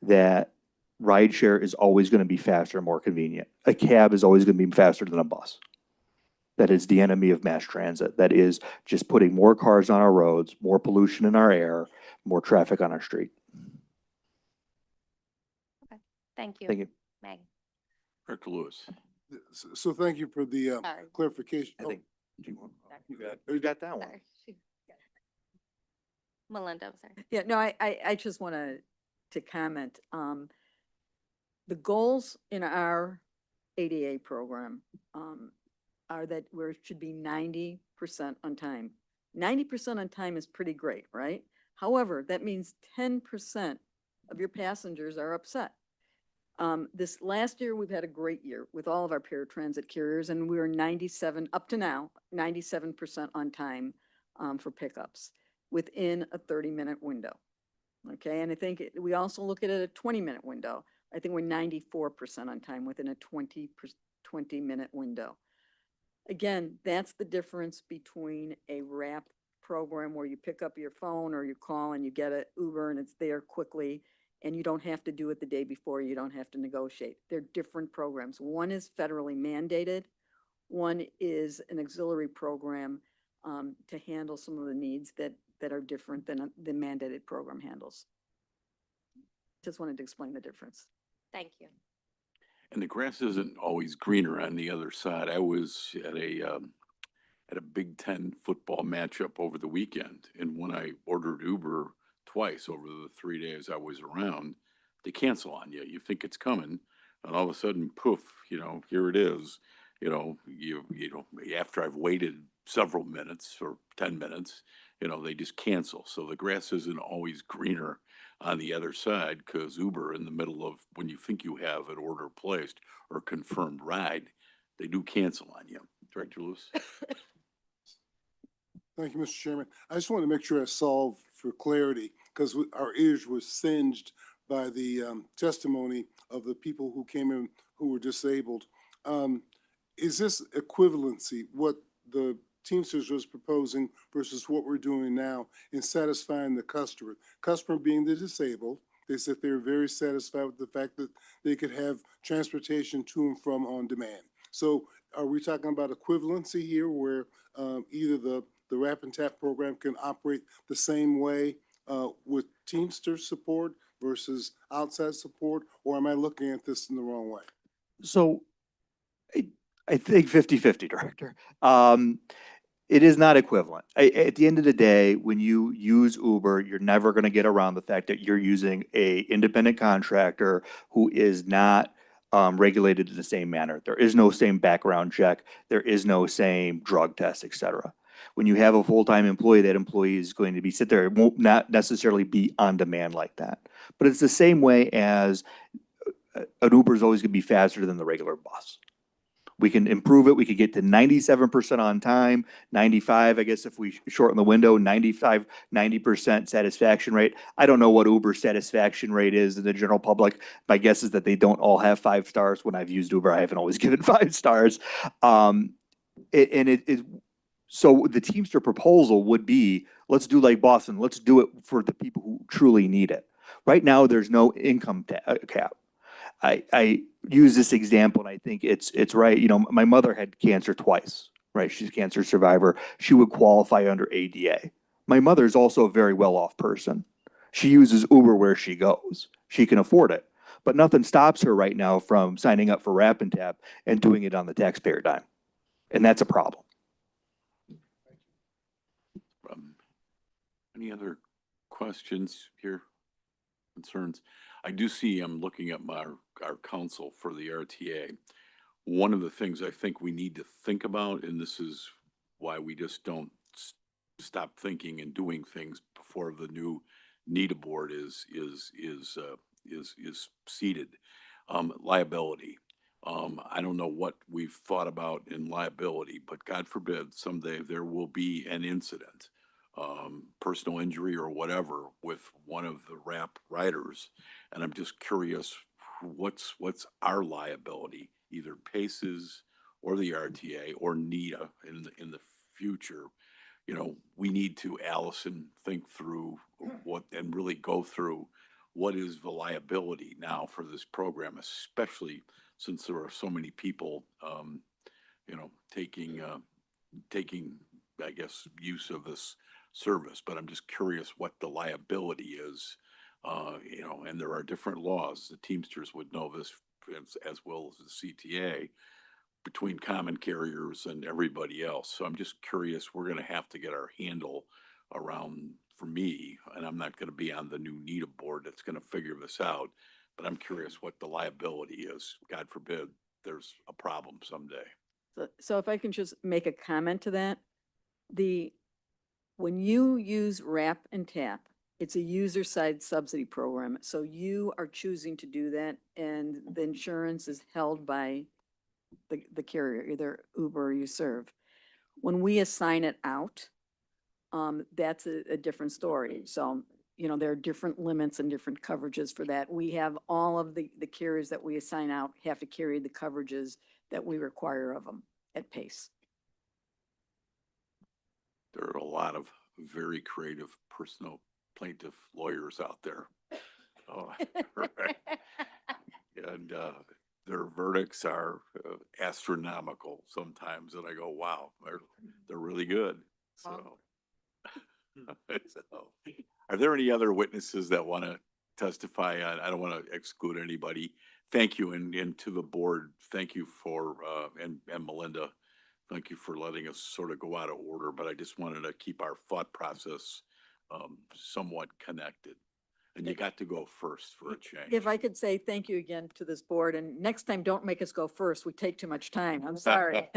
S18: that rideshare is always going to be faster and more convenient. A cab is always going to be faster than a bus. That is the enemy of mass transit. That is just putting more cars on our roads, more pollution in our air, more traffic on our street.
S19: Okay, thank you.
S18: Thank you.
S19: Maggie.
S3: Director Lewis.
S2: So thank you for the
S19: Sorry.
S2: clarification.
S18: I think
S2: You got that one.
S19: Sorry. Melinda, I'm sorry.
S7: Yeah, no, I just want to comment. The goals in our ADA program are that where it should be 90% on time. 90% on time is pretty great, right? However, that means 10% of your passengers are upset. This last year, we've had a great year with all of our paratransit carriers, and we were 97, up to now, 97% on time for pickups within a 30-minute window. Okay, and I think we also look at it a 20-minute window. I think we're 94% on time within a 20-minute window. Again, that's the difference between a RAP program where you pick up your phone or you call and you get an Uber and it's there quickly, and you don't have to do it the day before, you don't have to negotiate. They're different programs. One is federally mandated. One is an auxiliary program to handle some of the needs that are different than the mandated program handles. Just wanted to explain the difference.
S19: Thank you.
S3: And the grass isn't always greener on the other side. I was at at a Big Ten football matchup over the weekend. And when I ordered Uber twice over the 3 days I was around, they cancel on you. You think it's coming, and all of a sudden, poof, here it is. After I've waited several minutes or 10 minutes, they just cancel. So the grass isn't always greener on the other side, because Uber, in the middle of when you think you have an order placed or confirmed ride, they do cancel on you. Director Lewis?
S2: Thank you, Mr. Chairman. I just want to make sure I solve for clarity, because our ears were singed by the testimony of the people who came in who were disabled. Is this equivalency, what the Teamsters was proposing versus what we're doing now in satisfying the customer? Customer being the disabled, they said they were very satisfied with the fact that they could have transportation to and from on demand. So are we talking about equivalency here, where either the Wrap and Tap program can operate the same way with Teamster support versus outside support, or am I looking at this in the wrong way?
S18: So I think 50-50, Director. It is not equivalent. At the end of the day, when you use Uber, you're never going to get around the fact that you're using a independent contractor who is not regulated in the same manner. There is no same background check. There is no same drug test, et cetera. When you have a full-time employee, that employee is going to be sit there. It won't not necessarily be on demand like that. But it's the same way as an Uber is always going to be faster than the regular bus. We can improve it. We could get to 97% on time, 95, I guess if we shorten the window, 95, 90% satisfaction rate. I don't know what Uber's satisfaction rate is in the general public. My guess is that they don't all have 5 stars. When I've used Uber, I haven't always given 5 stars. So the Teamster proposal would be, let's do like Boston. Let's do it for the people who truly need it. Right now, there's no income cap. I use this example, and I think it's right. My mother had cancer twice, right? She's a cancer survivor. She would qualify under ADA. My mother is also a very well-off person. She uses Uber where she goes. She can afford it. But nothing stops her right now from signing up for Wrap and Tap and doing it on the taxpayer dime. And that's a problem.
S3: Any other questions here? Concerns? I do see, I'm looking at our counsel for the RTA. One of the things I think we need to think about, and this is why we just don't stop thinking and doing things before the new NEDA board is seated. Liability. I don't know what we've thought about in liability, but God forbid someday there will be an incident, personal injury or whatever, with one of the Wrap riders. And I'm just curious, what's our liability, either PACES or the RTA or NEDA in the future? We need to, Allison, think through what and really go through what is the liability now for this program, especially since there are so many people, taking, I guess, use of this service. But I'm just curious what the liability is, and there are different laws. The Teamsters would know this as well as the CTA, between common carriers and everybody else. So I'm just curious, we're going to have to get our handle around, for me, and I'm not going to be on the new NEDA board that's going to figure this out, but I'm curious what the liability is. God forbid there's a problem someday.
S7: So if I can just make a comment to that, when you use Wrap and Tap, it's a user side subsidy program. So you are choosing to do that, and the insurance is held by the carrier, either Uber or you serve. When we assign it out, that's a different story. So, there are different limits and different coverages for that. We have all of the carriers that we assign out have to carry the coverages that we require of them at PACE.
S3: There are a lot of very creative personal plaintiff lawyers out there. Oh, right. And their verdicts are astronomical sometimes, and I go, wow, they're really good. So, are there any other witnesses that want to testify? I don't want to exclude anybody. Thank you, and to the board, thank you for and Melinda Thank you for letting us sort of go out of order, but I just wanted to keep our thought process somewhat connected. And you got to go first for a change.
S7: If I could say thank you again to this board, and next time, don't make us go first. We take too much time. I'm sorry.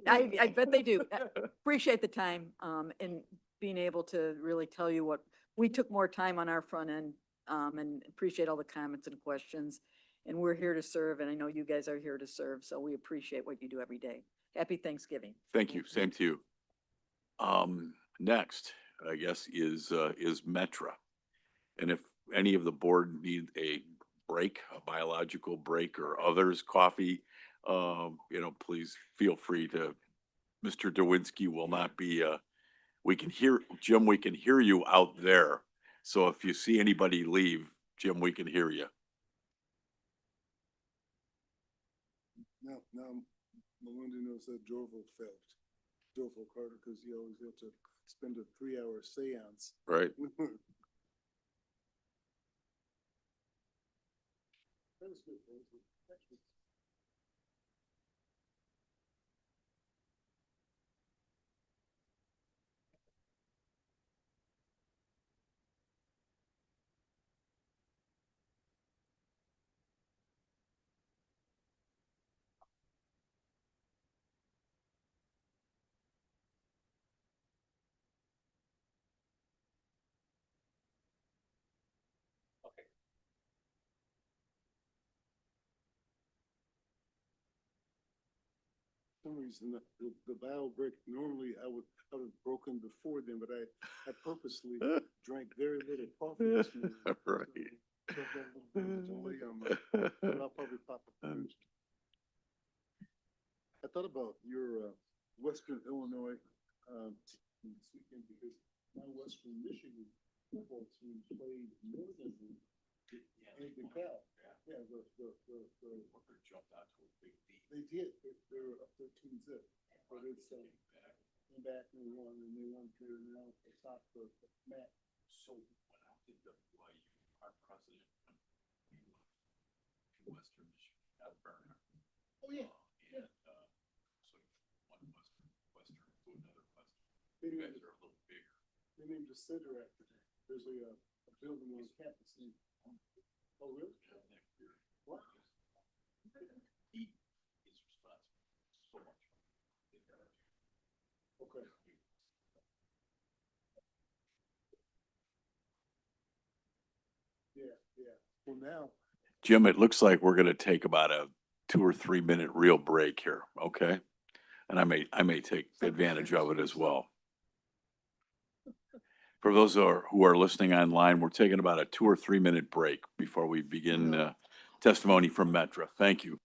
S7: I bet they do. Appreciate the time, and being able to really tell you what, we took more time on our front end, and appreciate all the comments and questions. And we're here to serve, and I know you guys are here to serve, so we appreciate what you do every day. Happy Thanksgiving.
S3: Thank you. Same to you. Next, I guess, is Metra. And if any of the board need a break, a biological break or others, coffee, please feel free to, Mr. Derwinski will not be, we can hear, Jim, we can hear you out there. So if you see anybody leave, Jim, we can hear you.
S2: Now, Melinda knows that Jorvel felt. Jorvel Carter, because he always had to spend a 3-hour seance.
S3: Right.
S2: That was good. Actually, for some reason, the bio break, normally I would have broken before then, but I purposely drank very little coffee this morning.
S3: Right.
S2: So I've got a little bit of a delay on my, but I'll probably pop up first. I thought about your Western Illinois this weekend because my Western Michigan football team played Northern in DeKalb. Yeah,
S3: Worker jumped onto a big lead.
S2: they did. They were up 13-zip, but it's came back and won, and they won to now the top of Matt.
S3: So when I did the our president, Western Michigan, Burner.
S2: Oh, yeah.
S3: And so one Western to another Western.
S2: They
S3: You
S2: named
S3: guys are a little bigger.
S2: They named the center after them. There's a building on campus. Oh, really?
S3: Next year.
S2: What?
S3: He is responsible so much.
S2: Okay. Yeah. Well, now.
S3: Jim, it looks like we're gonna take about a 2 or 3 minute real break here, okay? And I may take advantage of it as well. For those who are listening online, we're taking about a 2 or 3 minute break before we begin testimony from Metra. Thank you.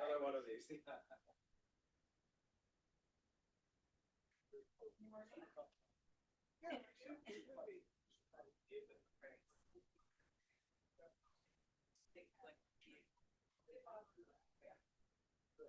S1: Another one of these.
S4: All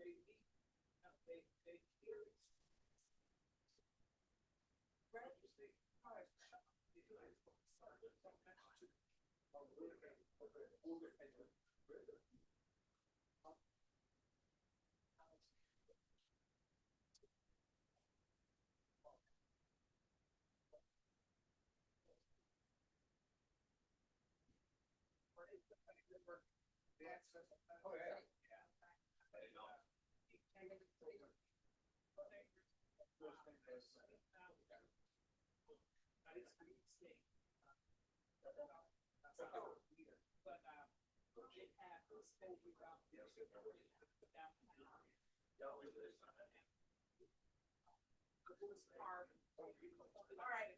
S4: right,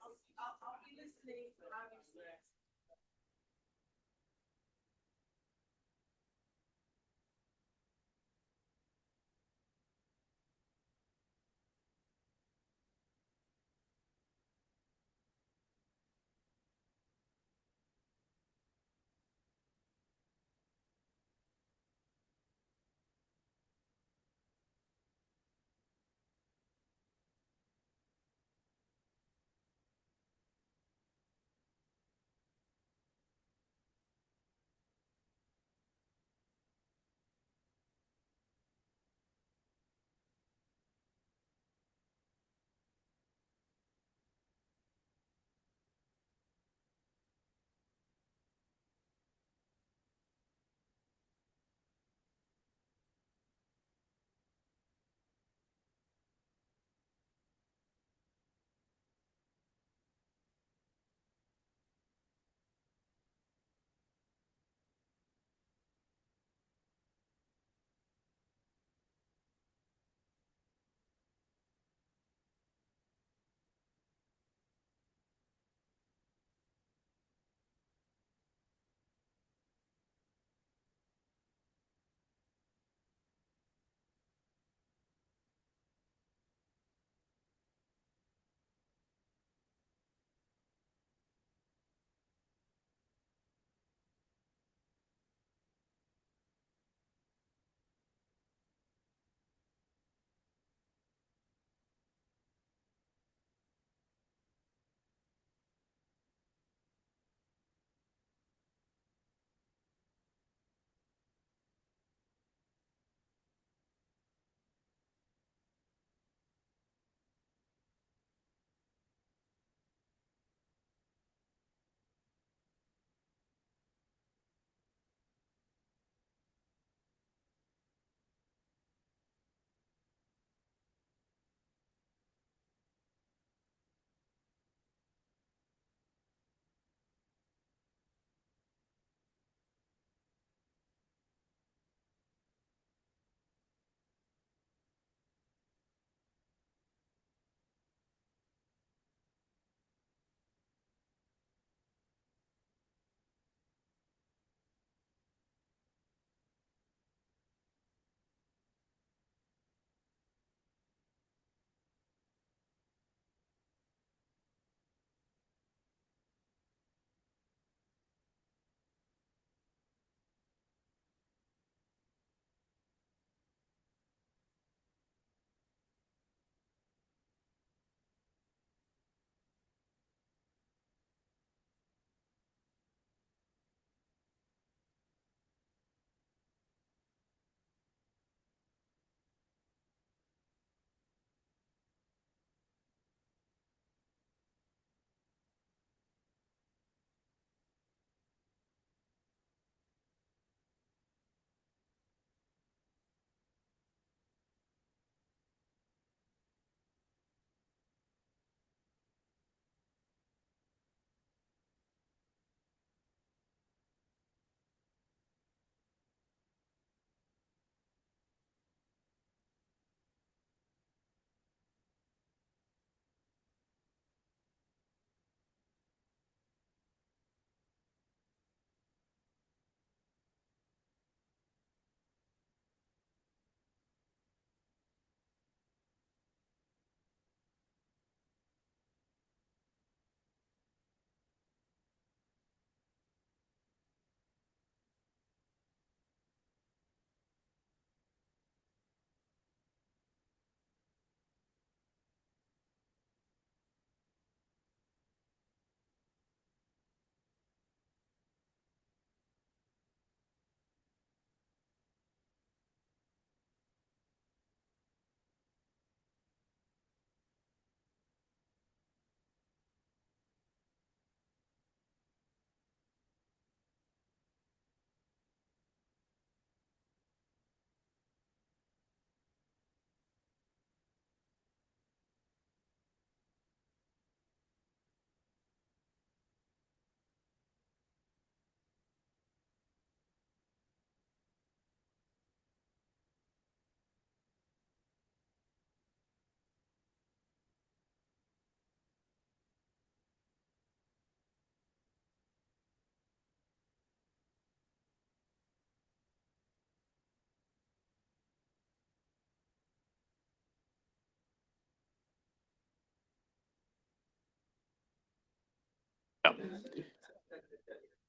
S4: I'll be listening, obviously.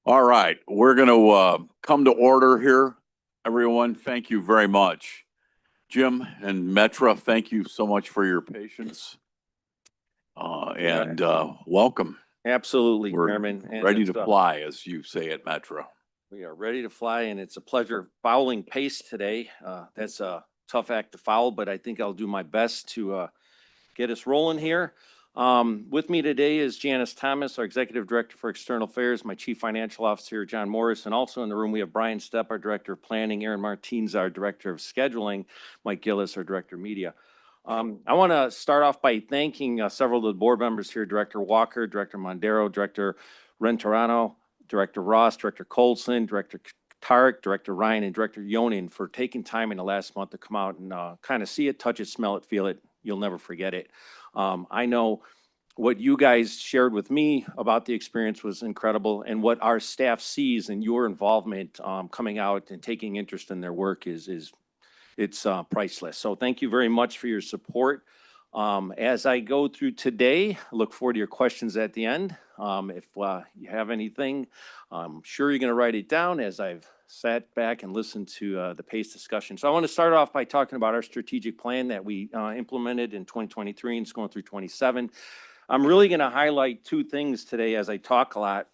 S3: All right, we're going to come to order here. Everyone, thank you very much. Jim and Metra, thank you so much for your patience. And welcome.
S20: Absolutely,
S3: We're
S20: Chairman. And
S3: ready to
S20: it's,
S3: fly, as you say at Metro.
S20: We are ready to fly, and it's a pleasure fouling pace today. That's a tough act to foul, but I think I'll do my best to get us rolling here. With me today is Janice Thomas, our Executive Director for External Affairs, my Chief Financial Officer, John Morris, and also in the room we have Brian Stepp, our Director of Planning, Aaron Martins, our Director of Scheduling, Mike Gillis, our Director of Media. I want to start off by thanking several of the board members here, Director Walker, Director Mondero, Director Rentorano, Director Ross, Director Colson, Director Tarek, Director Ryan, and Director Yonin for taking time in the last month to come out and kind of see it, touch it, smell it, feel it. You'll never forget it. I know what you guys shared with me about the experience was incredible, and what our staff sees and your involvement coming out and taking interest in their work is priceless. So thank you very much for your support. As I go through today, I look forward to your questions at the end. If you have anything, I'm sure you're going to write it down as I've sat back and listened to the PACE discussion. So I want to start off by talking about our strategic plan that we implemented in 2023 and it's going through 27. I'm really going to highlight two things today as I talk a lot,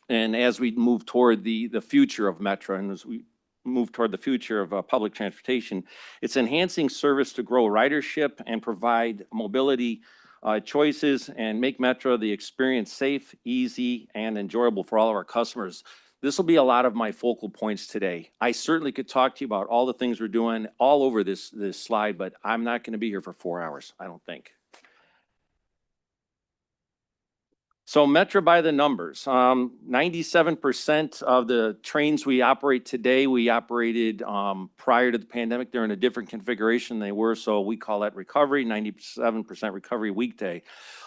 S20: and as we move toward the future of Metro, and as we move toward the future of public transportation, it's enhancing service to grow ridership and provide mobility choices and make Metro the experience safe, easy, and enjoyable for all of our customers. This will be a lot of my focal points today. I certainly could talk to you about all the things we're doing all over this slide, but I'm not going to be here for 4 hours, I don't think. So Metro by the numbers, 97% of the trains we operate today, we operated prior to the pandemic. They're in a different configuration than they were, so we call that recovery, 97% recovery weekday.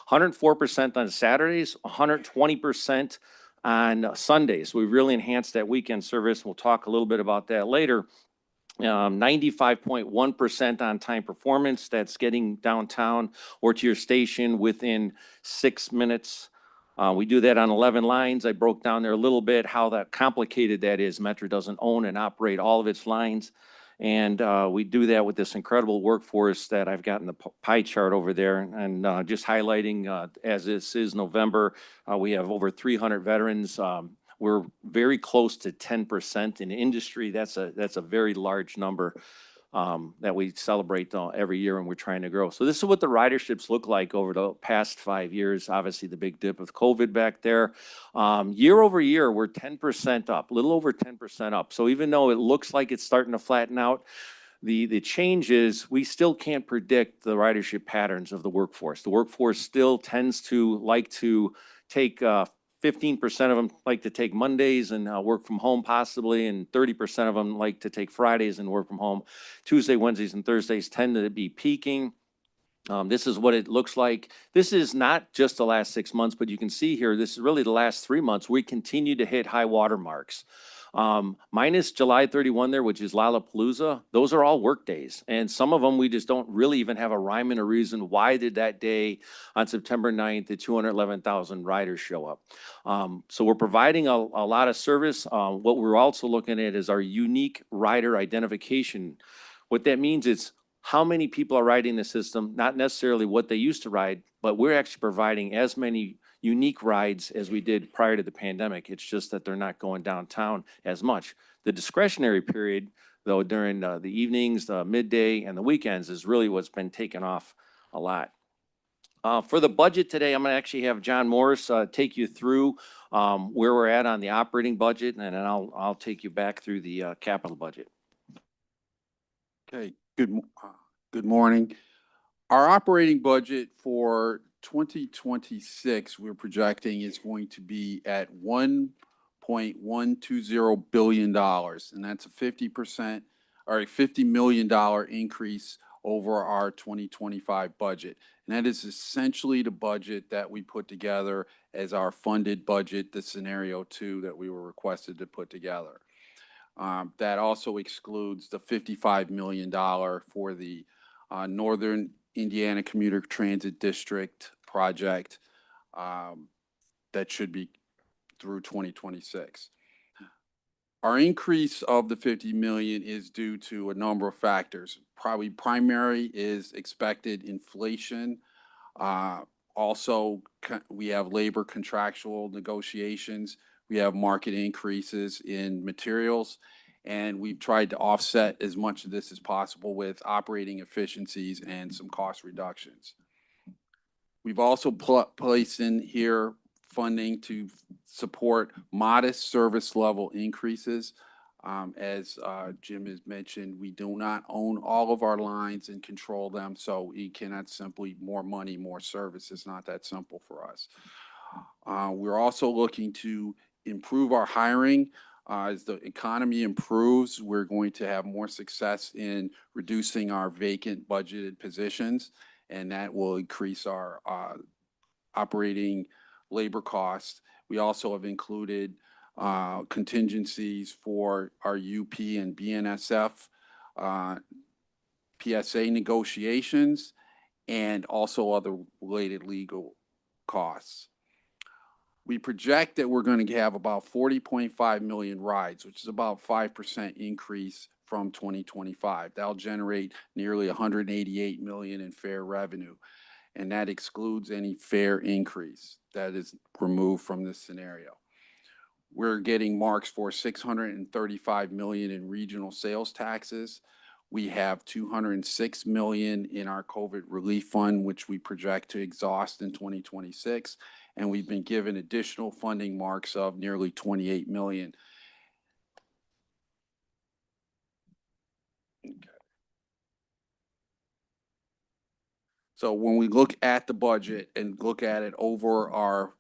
S20: 104% on Saturdays, 120% on Sundays. We've really enhanced that weekend service. We'll talk a little bit about that later. 95.1% on-time performance. That's getting downtown or to your station within 6 minutes. We do that on 11 lines. I broke down there a little bit how that complicated that is. Metro doesn't own and operate all of its lines. And we do that with this incredible workforce that I've got in the pie chart over there. And just highlighting, as this is November, we have over 300 veterans. We're very close to 10% in industry. That's a very large number that we celebrate every year, and we're trying to grow. So this is what the riderships look like over the past 5 years. Obviously, the big dip of COVID back there. Year over year, we're 10% up, a little over 10% up. So even though it looks like it's starting to flatten out, the change is we still can't predict the ridership patterns of the workforce. The workforce still tends to like to take 15% of them like to take Mondays and work from home possibly, and 30% of them like to take Fridays and work from home. Tuesday, Wednesdays, and Thursdays tend to be peaking. This is what it looks like. This is not just the last 6 months, but you can see here, this is really the last 3 months. We continue to hit high water marks. Minus July 31 there, which is Lollapalooza, those are all work days. And some of them, we just don't really even have a rhyme and a reason. Why did that day on September 9th, the 211,000 riders show up? So we're providing a lot of service. What we're also looking at is our unique rider identification. What that means is how many people are riding the system, not necessarily what they used to ride, but we're actually providing as many unique rides as we did prior to the pandemic. It's just that they're not going downtown as much. The discretionary period, though, during the evenings, the midday, and the weekends is really what's been taken off a lot. For the budget today, I'm going to actually have John Morris take you through where we're at on the operating budget, and then I'll take you back through the capital budget.
S2: Okay, good morning. Our operating budget for 2026, we're projecting is going to be at $1.120 billion, and that's a 50% or a $50 million increase over our 2025 budget. And that is essentially the budget that we put together as our funded budget, the scenario 2 that we were requested to put together. That also excludes the $55 million for the Northern Indiana Commuter Transit District project. that should be through 2026. Our increase of the 50 million is due to a number of factors. Probably primary is expected inflation. Also, we have labor contractual negotiations. We have market increases in materials, and we've tried to offset as much of this as possible with operating efficiencies and some cost reductions. We've also placed in here funding to support modest service level increases. As Jim has mentioned, we do not own all of our lines and control them, so we cannot simply more money, more service. It's not that simple for us. We're also looking to improve our hiring. As the economy improves, we're going to have more success in reducing our vacant budgeted positions, and that will increase our operating labor costs. We also have included contingencies for our UP and BNSF PSA negotiations, and also other related legal costs. We project that we're going to have about 40.5 million rides, which is about 5% increase from 2025. That'll generate nearly 188 million in fare revenue, and that excludes any fare increase that is removed from this scenario. We're getting marks for 635 million in regional sales taxes. We have 206 million in our COVID relief fund, which we project to exhaust in 2026. And we've been given additional funding marks of nearly 28 million. Okay. So when we look at the budget and look at it over our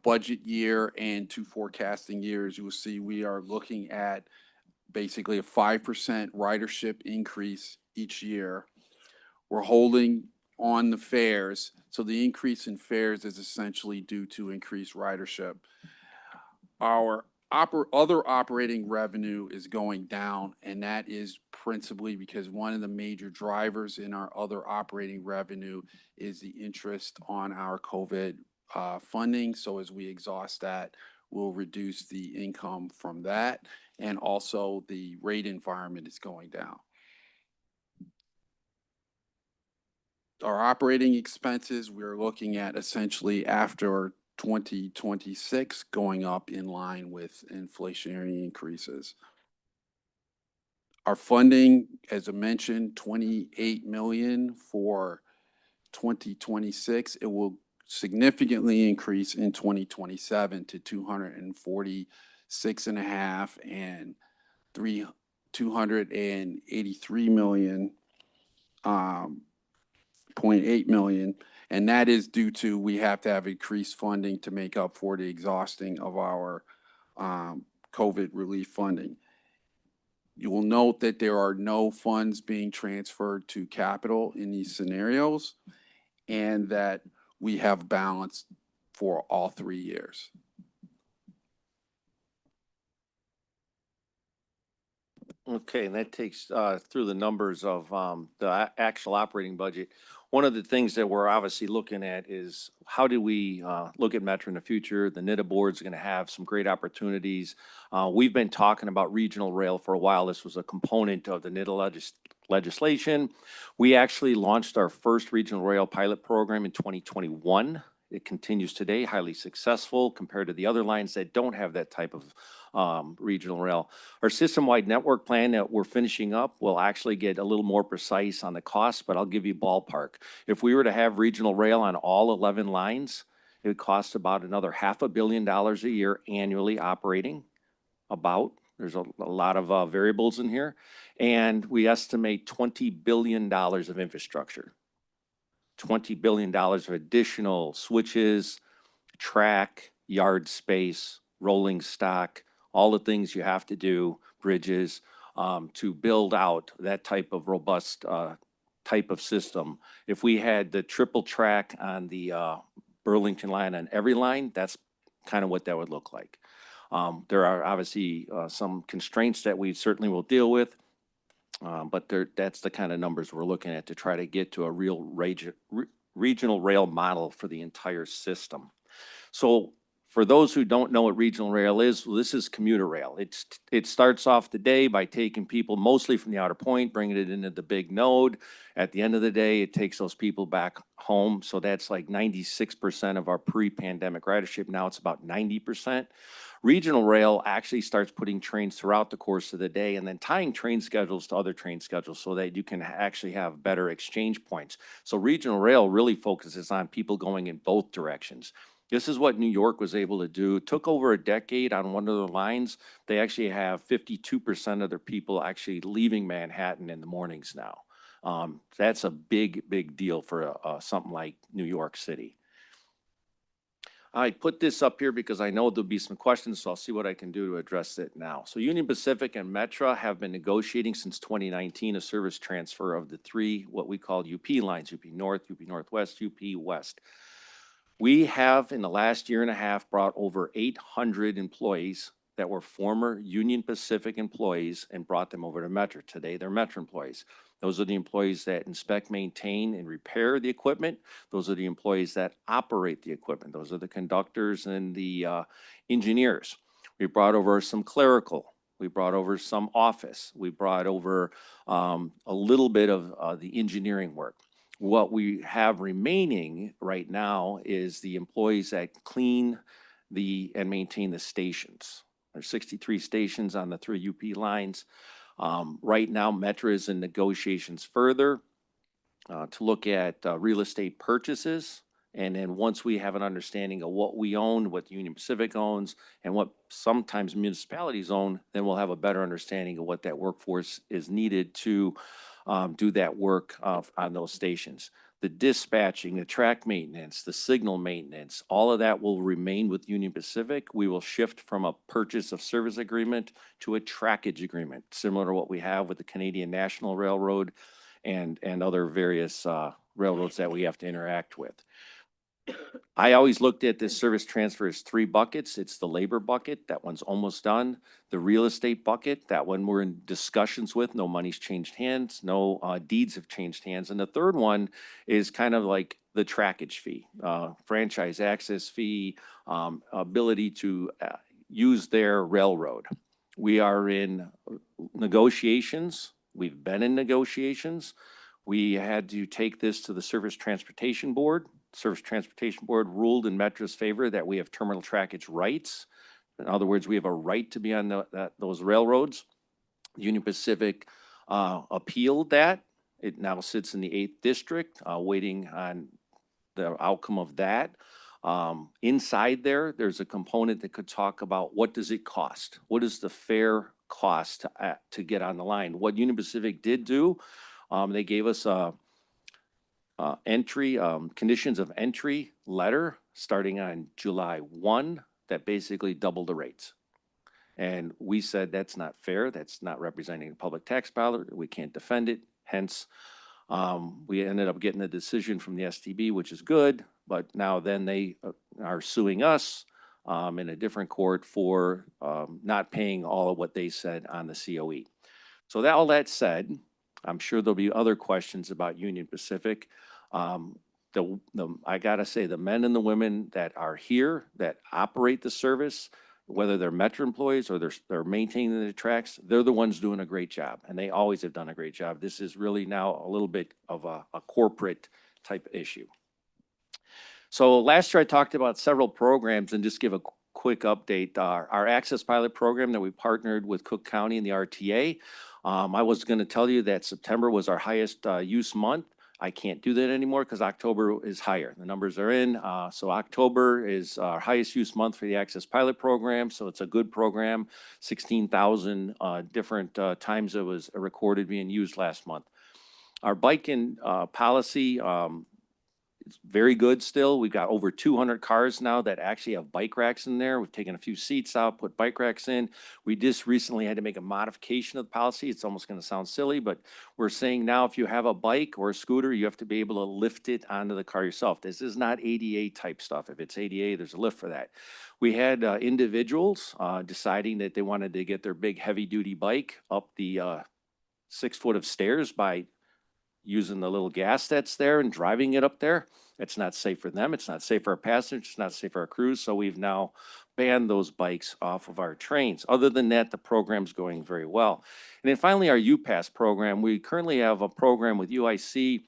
S2: budget year and 2 forecasting years, you will see we are looking at basically a 5% ridership increase each year. We're holding on the fares. So the increase in fares is essentially due to increased ridership. Our other operating revenue is going down, and that is principally because one of the major drivers in our other operating revenue is the interest on our COVID funding. So as we exhaust that, we'll reduce the income from that, and also the rate environment is going down. Our operating expenses, we're looking at essentially after 2026 going up in line with inflationary increases. Our funding, as I mentioned, 28 million for 2026. It will significantly increase in 2027 to 246.5 and 283 million, 0.8 million, and that is due to we have to have increased funding to make up for the exhausting of our COVID relief funding. You will note that there are no funds being transferred to capital in these scenarios, and that we have balance for all 3 years.
S20: Okay, and that takes through the numbers of the actual operating budget. One of the things that we're obviously looking at is how do we look at Metro in the future? The NITA board's going to have some great opportunities. We've been talking about regional rail for a while. This was a component of the NITA legislation. We actually launched our first regional rail pilot program in 2021. It continues today, highly successful compared to the other lines that don't have that type of regional rail. Our system-wide network plan that we're finishing up will actually get a little more precise on the cost, but I'll give you ballpark. If we were to have regional rail on all 11 lines, it would cost about another $500 million a year annually operating. There's a lot of variables in here, and we estimate $20 billion of infrastructure. $20 billion of additional switches, track, yard space, rolling stock, all the things you have to do, bridges, to build out that type of robust type of system. If we had the triple track on the Burlington line on every line, that's kind of what that would look like. There are obviously some constraints that we certainly will deal with. But that's the kind of numbers we're looking at to try to get to a real regional rail model for the entire system. So for those who don't know what regional rail is, well, this is commuter rail. It starts off the day by taking people mostly from the outer point, bringing it into the big node. At the end of the day, it takes those people back home. So that's like 96% of our pre-pandemic ridership. Now it's about 90%. Regional rail actually starts putting trains throughout the course of the day and then tying train schedules to other train schedules so that you can actually have better exchange points. So regional rail really focuses on people going in both directions. This is what New York was able to do. It took over a decade on one of the lines. They actually have 52% of their people actually leaving Manhattan in the mornings now. That's a big, big deal for something like New York City. I put this up here because I know there'll be some questions, so I'll see what I can do to address it now. So Union Pacific and Metra have been negotiating since 2019 a service transfer of the three, what we call UP lines, UP North, UP Northwest, UP West. We have, in the last year and a half, brought over 800 employees that were former Union Pacific employees and brought them over to Metra. Today, they're Metra employees. Those are the employees that inspect, maintain, and repair the equipment. Those are the employees that operate the equipment. Those are the conductors and the engineers. We brought over some clerical. We brought over some office. We brought over a little bit of the engineering work. What we have remaining right now is the employees that clean and maintain the stations. There's 63 stations on the 3 UP lines. Right now, Metra is in negotiations further to look at real estate purchases. And then once we have an understanding of what we own, what Union Pacific owns, and what sometimes municipalities own, then we'll have a better understanding of what that workforce is needed to do that work on those stations. The dispatching, the track maintenance, the signal maintenance, all of that will remain with Union Pacific. We will shift from a purchase of service agreement to a trackage agreement, similar to what we have with the Canadian National Railroad and other various railroads that we have to interact with. I always looked at this service transfer as 3 buckets. It's the labor bucket, that one's almost done. The real estate bucket, that one we're in discussions with, no money's changed hands, no deeds have changed hands. And the third one is kind of like the trackage fee, franchise access fee, ability to use their railroad. We are in negotiations. We've been in negotiations. We had to take this to the Surface Transportation Board. Surface Transportation Board ruled in Metra's favor that we have terminal trackage rights. In other words, we have a right to be on those railroads. Union Pacific appealed that. It now sits in the 8th District, waiting on the outcome of that. Inside there's a component that could talk about what does it cost? What is the fair cost to get on the line? What Union Pacific did do, they gave us a conditions of entry letter starting on July 1 that basically doubled the rates. And we said that's not fair. That's not representing the public tax dollar. We can't defend it. Hence, we ended up getting a decision from the STB, which is good. But now then they are suing us in a different court for not paying all of what they said on the COE. So all that said, I'm sure there'll be other questions about Union Pacific. I gotta say, the men and the women that are here, that operate the service, whether they're Metra employees or they're maintaining the tracks, they're the ones doing a great job, and they always have done a great job. This is really now a little bit of a corporate type issue. So last year I talked about several programs, and just give a quick update. Our Access Pilot program that we partnered with Cook County and the RTA. I was going to tell you that September was our highest use month. I can't do that anymore because October is higher. The numbers are in. So October is our highest use month for the Access Pilot program. So it's a good program. 16,000 different times it was recorded being used last month. Our bike-in policy, it's very good still. We've got over 200 cars now that actually have bike racks in there. We've taken a few seats out, put bike racks in. We just recently had to make a modification of the policy. It's almost going to sound silly, but we're saying now if you have a bike or a scooter, you have to be able to lift it onto the car yourself. This is not ADA type stuff. If it's ADA, there's a lift for that. We had individuals deciding that they wanted to get their big heavy duty bike up the 6 foot of stairs by using the little gas that's there and driving it up there. It's not safe for them. It's not safe for our passengers. It's not safe for our crews. So we've now banned those bikes off of our trains. Other than that, the program's going very well. And then finally, our UPass program. We currently have a program with UIC.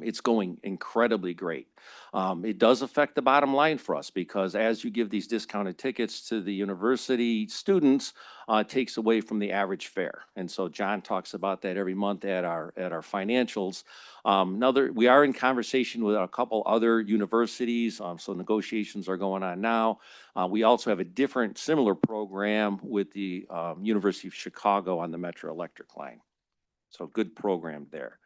S20: It's going incredibly great. It does affect the bottom line for us because as you give these discounted tickets to the university students, it takes away from the average fare. And so John talks about that every month at our financials. We are in conversation with a couple other universities, so negotiations are going on now. We also have a different similar program with the University of Chicago on the Metro Electric line. So good program there.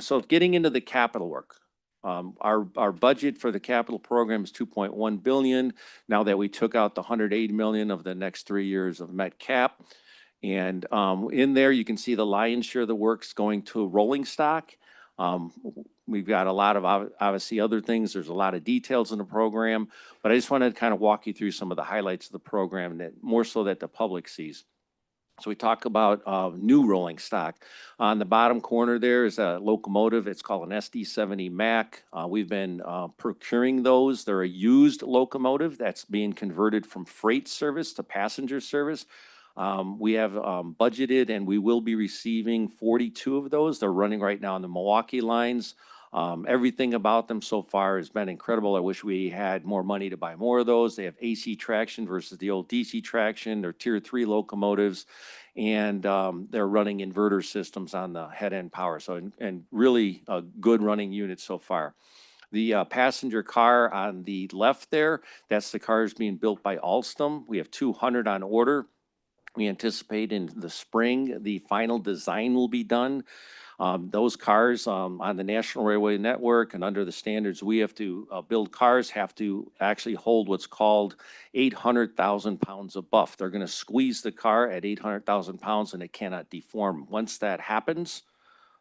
S20: So getting into the capital work. Our budget for the capital program is 2.1 billion. Now that we took out the 180 million of the next 3 years of Met Cap. And in there, you can see the lion's share of the work's going to rolling stock. We've got a lot of obviously other things. There's a lot of details in the program, but I just wanted to kind of walk you through some of the highlights of the program that more so that the public sees. So we talk about new rolling stock. On the bottom corner there is a locomotive. It's called an SD70 Mac. We've been procuring those. They're a used locomotive that's being converted from freight service to passenger service. We have budgeted and we will be receiving 42 of those. They're running right now on the Milwaukee lines. Everything about them so far has been incredible. I wish we had more money to buy more of those. They have AC traction versus the old DC traction. They're tier 3 locomotives and they're running inverter systems on the head end power. So, and really a good running unit so far. The passenger car on the left there, that's the cars being built by Alstom. We have 200 on order. We anticipate in the spring, the final design will be done. Those cars on the National Railway Network and under the standards we have to build cars have to actually hold what's called 800,000 pounds of buff. They're going to squeeze the car at 800,000 pounds and it cannot deform. Once that happens,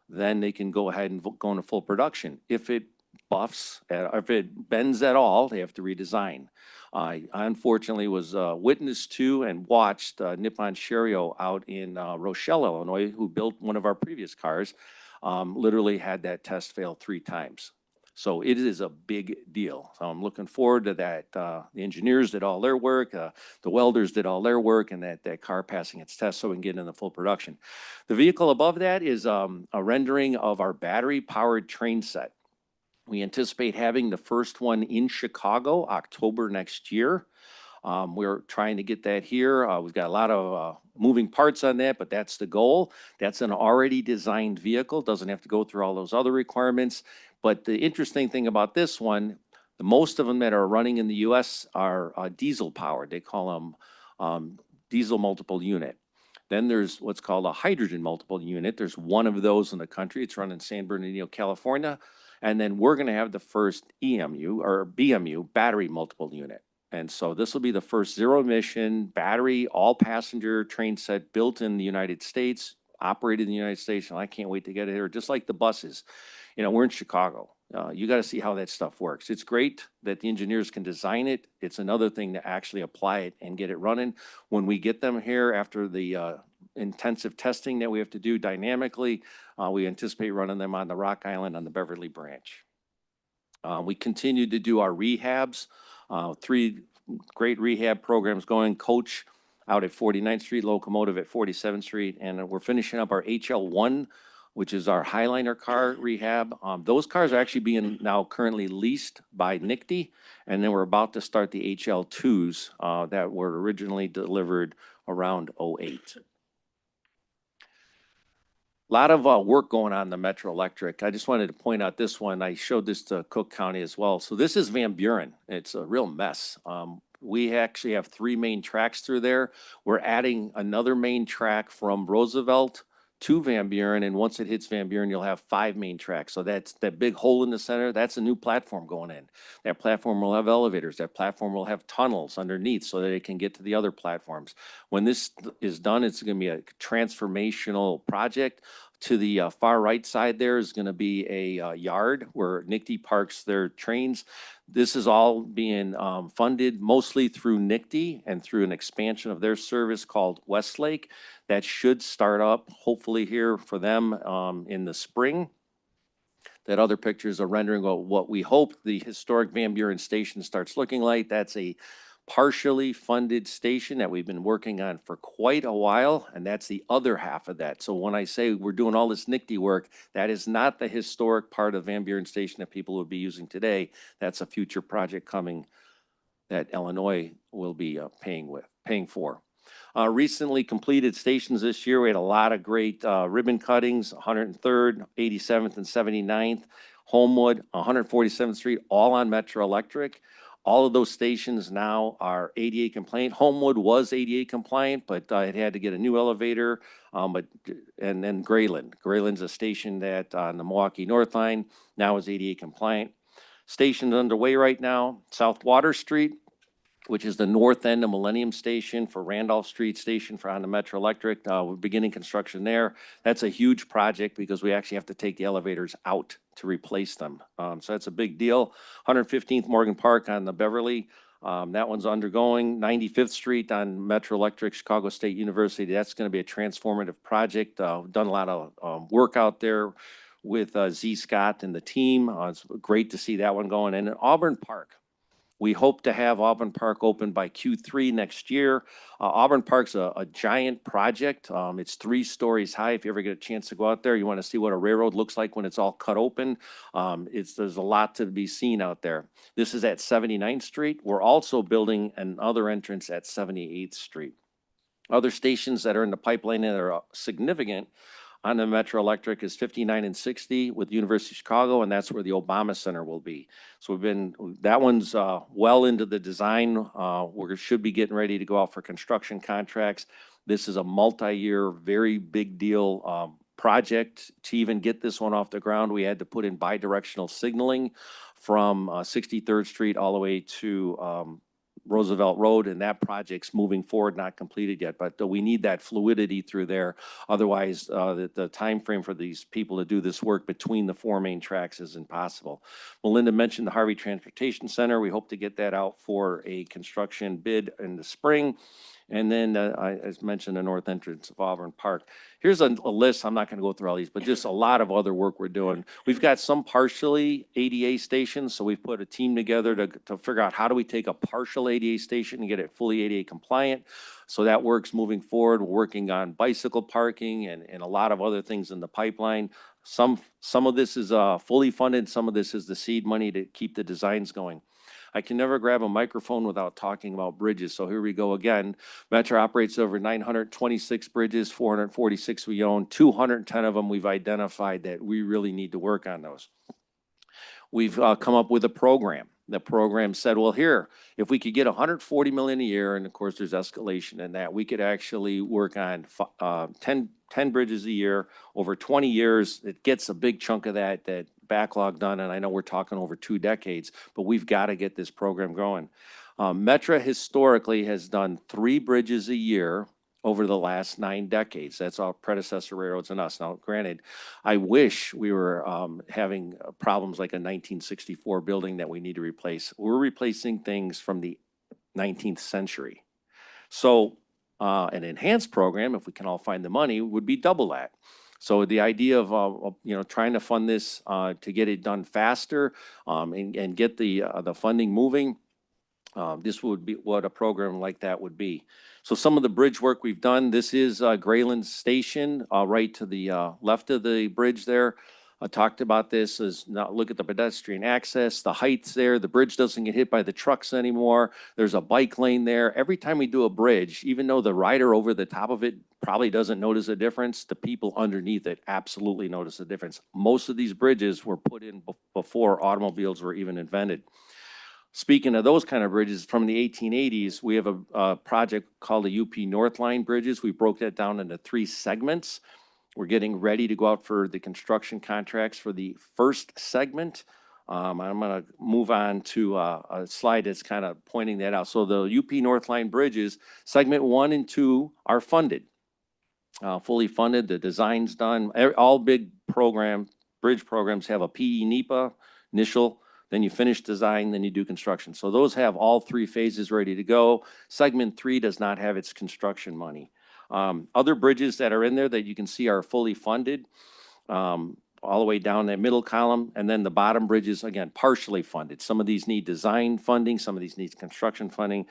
S20: then they can go ahead and go into full production. If it buffs, if it bends at all, they have to redesign. I unfortunately was witness to and watched Nippon Sharyo out in Rochelle, Illinois, who built one of our previous cars, literally had that test fail 3 times. So it is a big deal. So I'm looking forward to that. The engineers did all their work, the welders did all their work, and that car passing its test so we can get into full production. The vehicle above that is a rendering of our battery-powered train set. We anticipate having the first one in Chicago, October next year. We're trying to get that here. We've got a lot of moving parts on that, but that's the goal. That's an already designed vehicle, doesn't have to go through all those other requirements. But the interesting thing about this one, most of them that are running in the US are diesel powered. They call them diesel multiple unit. Then there's what's called a hydrogen multiple unit. There's one of those in the country. It's run in San Bernardino, California. And then we're going to have the first EMU or BMU battery multiple unit. And so this will be the first zero emission battery, all passenger train set built in the United States, operated in the United States. And I can't wait to get it here, just like the buses. You know, we're in Chicago. You got to see how that stuff works. It's great that the engineers can design it. It's another thing to actually apply it and get it running. When we get them here after the intensive testing that we have to do dynamically, we anticipate running them on the Rock Island on the Beverly branch. We continue to do our rehabs, 3 great rehab programs going, Coach out at 49th Street, Locomotive at 47th Street, and we're finishing up our HL1, which is our Highliner car rehab. Those cars are actually being now currently leased by NICTE, and then we're about to start the HL2s that were originally delivered around '08. A lot of work going on in the Metro Electric. I just wanted to point out this one. I showed this to Cook County as well. So this is Van Buren. It's a real mess. We actually have 3 main tracks through there. We're adding another main track from Roosevelt to Van Buren, and once it hits Van Buren, you'll have 5 main tracks. So that's that big hole in the center. That's a new platform going in. That platform will have elevators. That platform will have tunnels underneath so that it can get to the other platforms. When this is done, it's going to be a transformational project. To the far right side there is going to be a yard where NICTE parks their trains. This is all being funded mostly through NICTE and through an expansion of their service called Westlake. That should start up hopefully here for them in the spring. That other picture is a rendering of what we hope the historic Van Buren station starts looking like. That's a partially funded station that we've been working on for quite a while, and that's the other half of that. So when I say we're doing all this NICTE work, that is not the historic part of Van Buren station that people would be using today. That's a future project coming that Illinois will be paying for. Recently completed stations this year, we had a lot of great ribbon cuttings, 103rd, 87th, and 79th, Homewood, 147th Street, all on Metro Electric. All of those stations now are ADA compliant. Homewood was ADA compliant, but it had to get a new elevator. And then Grayland. Grayland's a station that on the Milwaukee North Line now is ADA compliant. Stations underway right now, South Water Street, which is the north end of Millennium Station for Randolph Street Station for on the Metro Electric. We're beginning construction there. That's a huge project because we actually have to take the elevators out to replace them. So that's a big deal. 115th Morgan Park on the Beverly. That one's undergoing. 95th Street on Metro Electric, Chicago State University. That's going to be a transformative project. Done a lot of work out there with Z. Scott and the team. It's great to see that one going. And in Auburn Park, we hope to have Auburn Park open by Q3 next year. Auburn Park's a giant project. It's 3 stories high. If you ever get a chance to go out there, you want to see what a railroad looks like when it's all cut open. There's a lot to be seen out there. This is at 79th Street. We're also building another entrance at 78th Street. Other stations that are in the pipeline that are significant on the Metro Electric is 59 and 60 with the University of Chicago, and that's where the Obama Center will be. So that one's well into the design. We should be getting ready to go out for construction contracts. This is a multi-year, very big deal project. To even get this one off the ground, we had to put in bi-directional signaling from 63rd Street all the way to Roosevelt Road, and that project's moving forward, not completed yet, but we need that fluidity through there. Otherwise, the time frame for these people to do this work between the 4 main tracks is impossible. Melinda mentioned the Harvey Transportation Center. We hope to get that out for a construction bid in the spring. And then, as mentioned, the north entrance of Auburn Park. Here's a list. I'm not going to go through all these, but just a lot of other work we're doing. We've got some partially ADA stations, so we've put a team together to figure out how do we take a partial ADA station and get it fully ADA compliant. So that work's moving forward. We're working on bicycle parking and a lot of other things in the pipeline. Some of this is fully funded. Some of this is the seed money to keep the designs going. I can never grab a microphone without talking about bridges. So here we go again. Metro operates over 926 bridges, 446 we own, 210 of them we've identified that we really need to work on those. We've come up with a program. The program said, well, here, if we could get 140 million a year, and of course there's escalation in that, we could actually work on 10 bridges a year over 20 years. It gets a big chunk of that backlog done, and I know we're talking over 2 decades, but we've got to get this program going. Metra historically has done 3 bridges a year over the last 9 decades. That's all predecessor railroads and us. Now, granted, I wish we were having problems like a 1964 building that we need to replace. We're replacing things from the 19th century. So an enhanced program, if we can all find the money, would be double that. So the idea of trying to fund this to get it done faster and get the funding moving, this would be what a program like that would be. So some of the bridge work we've done, this is Grayland Station, right to the left of the bridge there. I talked about this as now look at the pedestrian access, the heights there, the bridge doesn't get hit by the trucks anymore. There's a bike lane there. Every time we do a bridge, even though the rider over the top of it probably doesn't notice a difference, the people underneath it absolutely notice a difference. Most of these bridges were put in before automobiles were even invented. Speaking of those kind of bridges from the 1880s, we have a project called the UP North Line bridges. We broke that down into 3 segments. We're getting ready to go out for the construction contracts for the first segment. I'm going to move on to a slide that's kind of pointing that out. So the UP North Line bridges, segment 1 and 2 are funded. fully funded, the design's done. All big bridge programs have a PE NEPA initial, then you finish design, then you do construction. So those have all three phases ready to go. Segment 3 does not have its construction money. Other bridges that are in there that you can see are fully funded, all the way down that middle column. And then the bottom bridges, again, partially funded. Some of these need design funding, some of these need construction funding.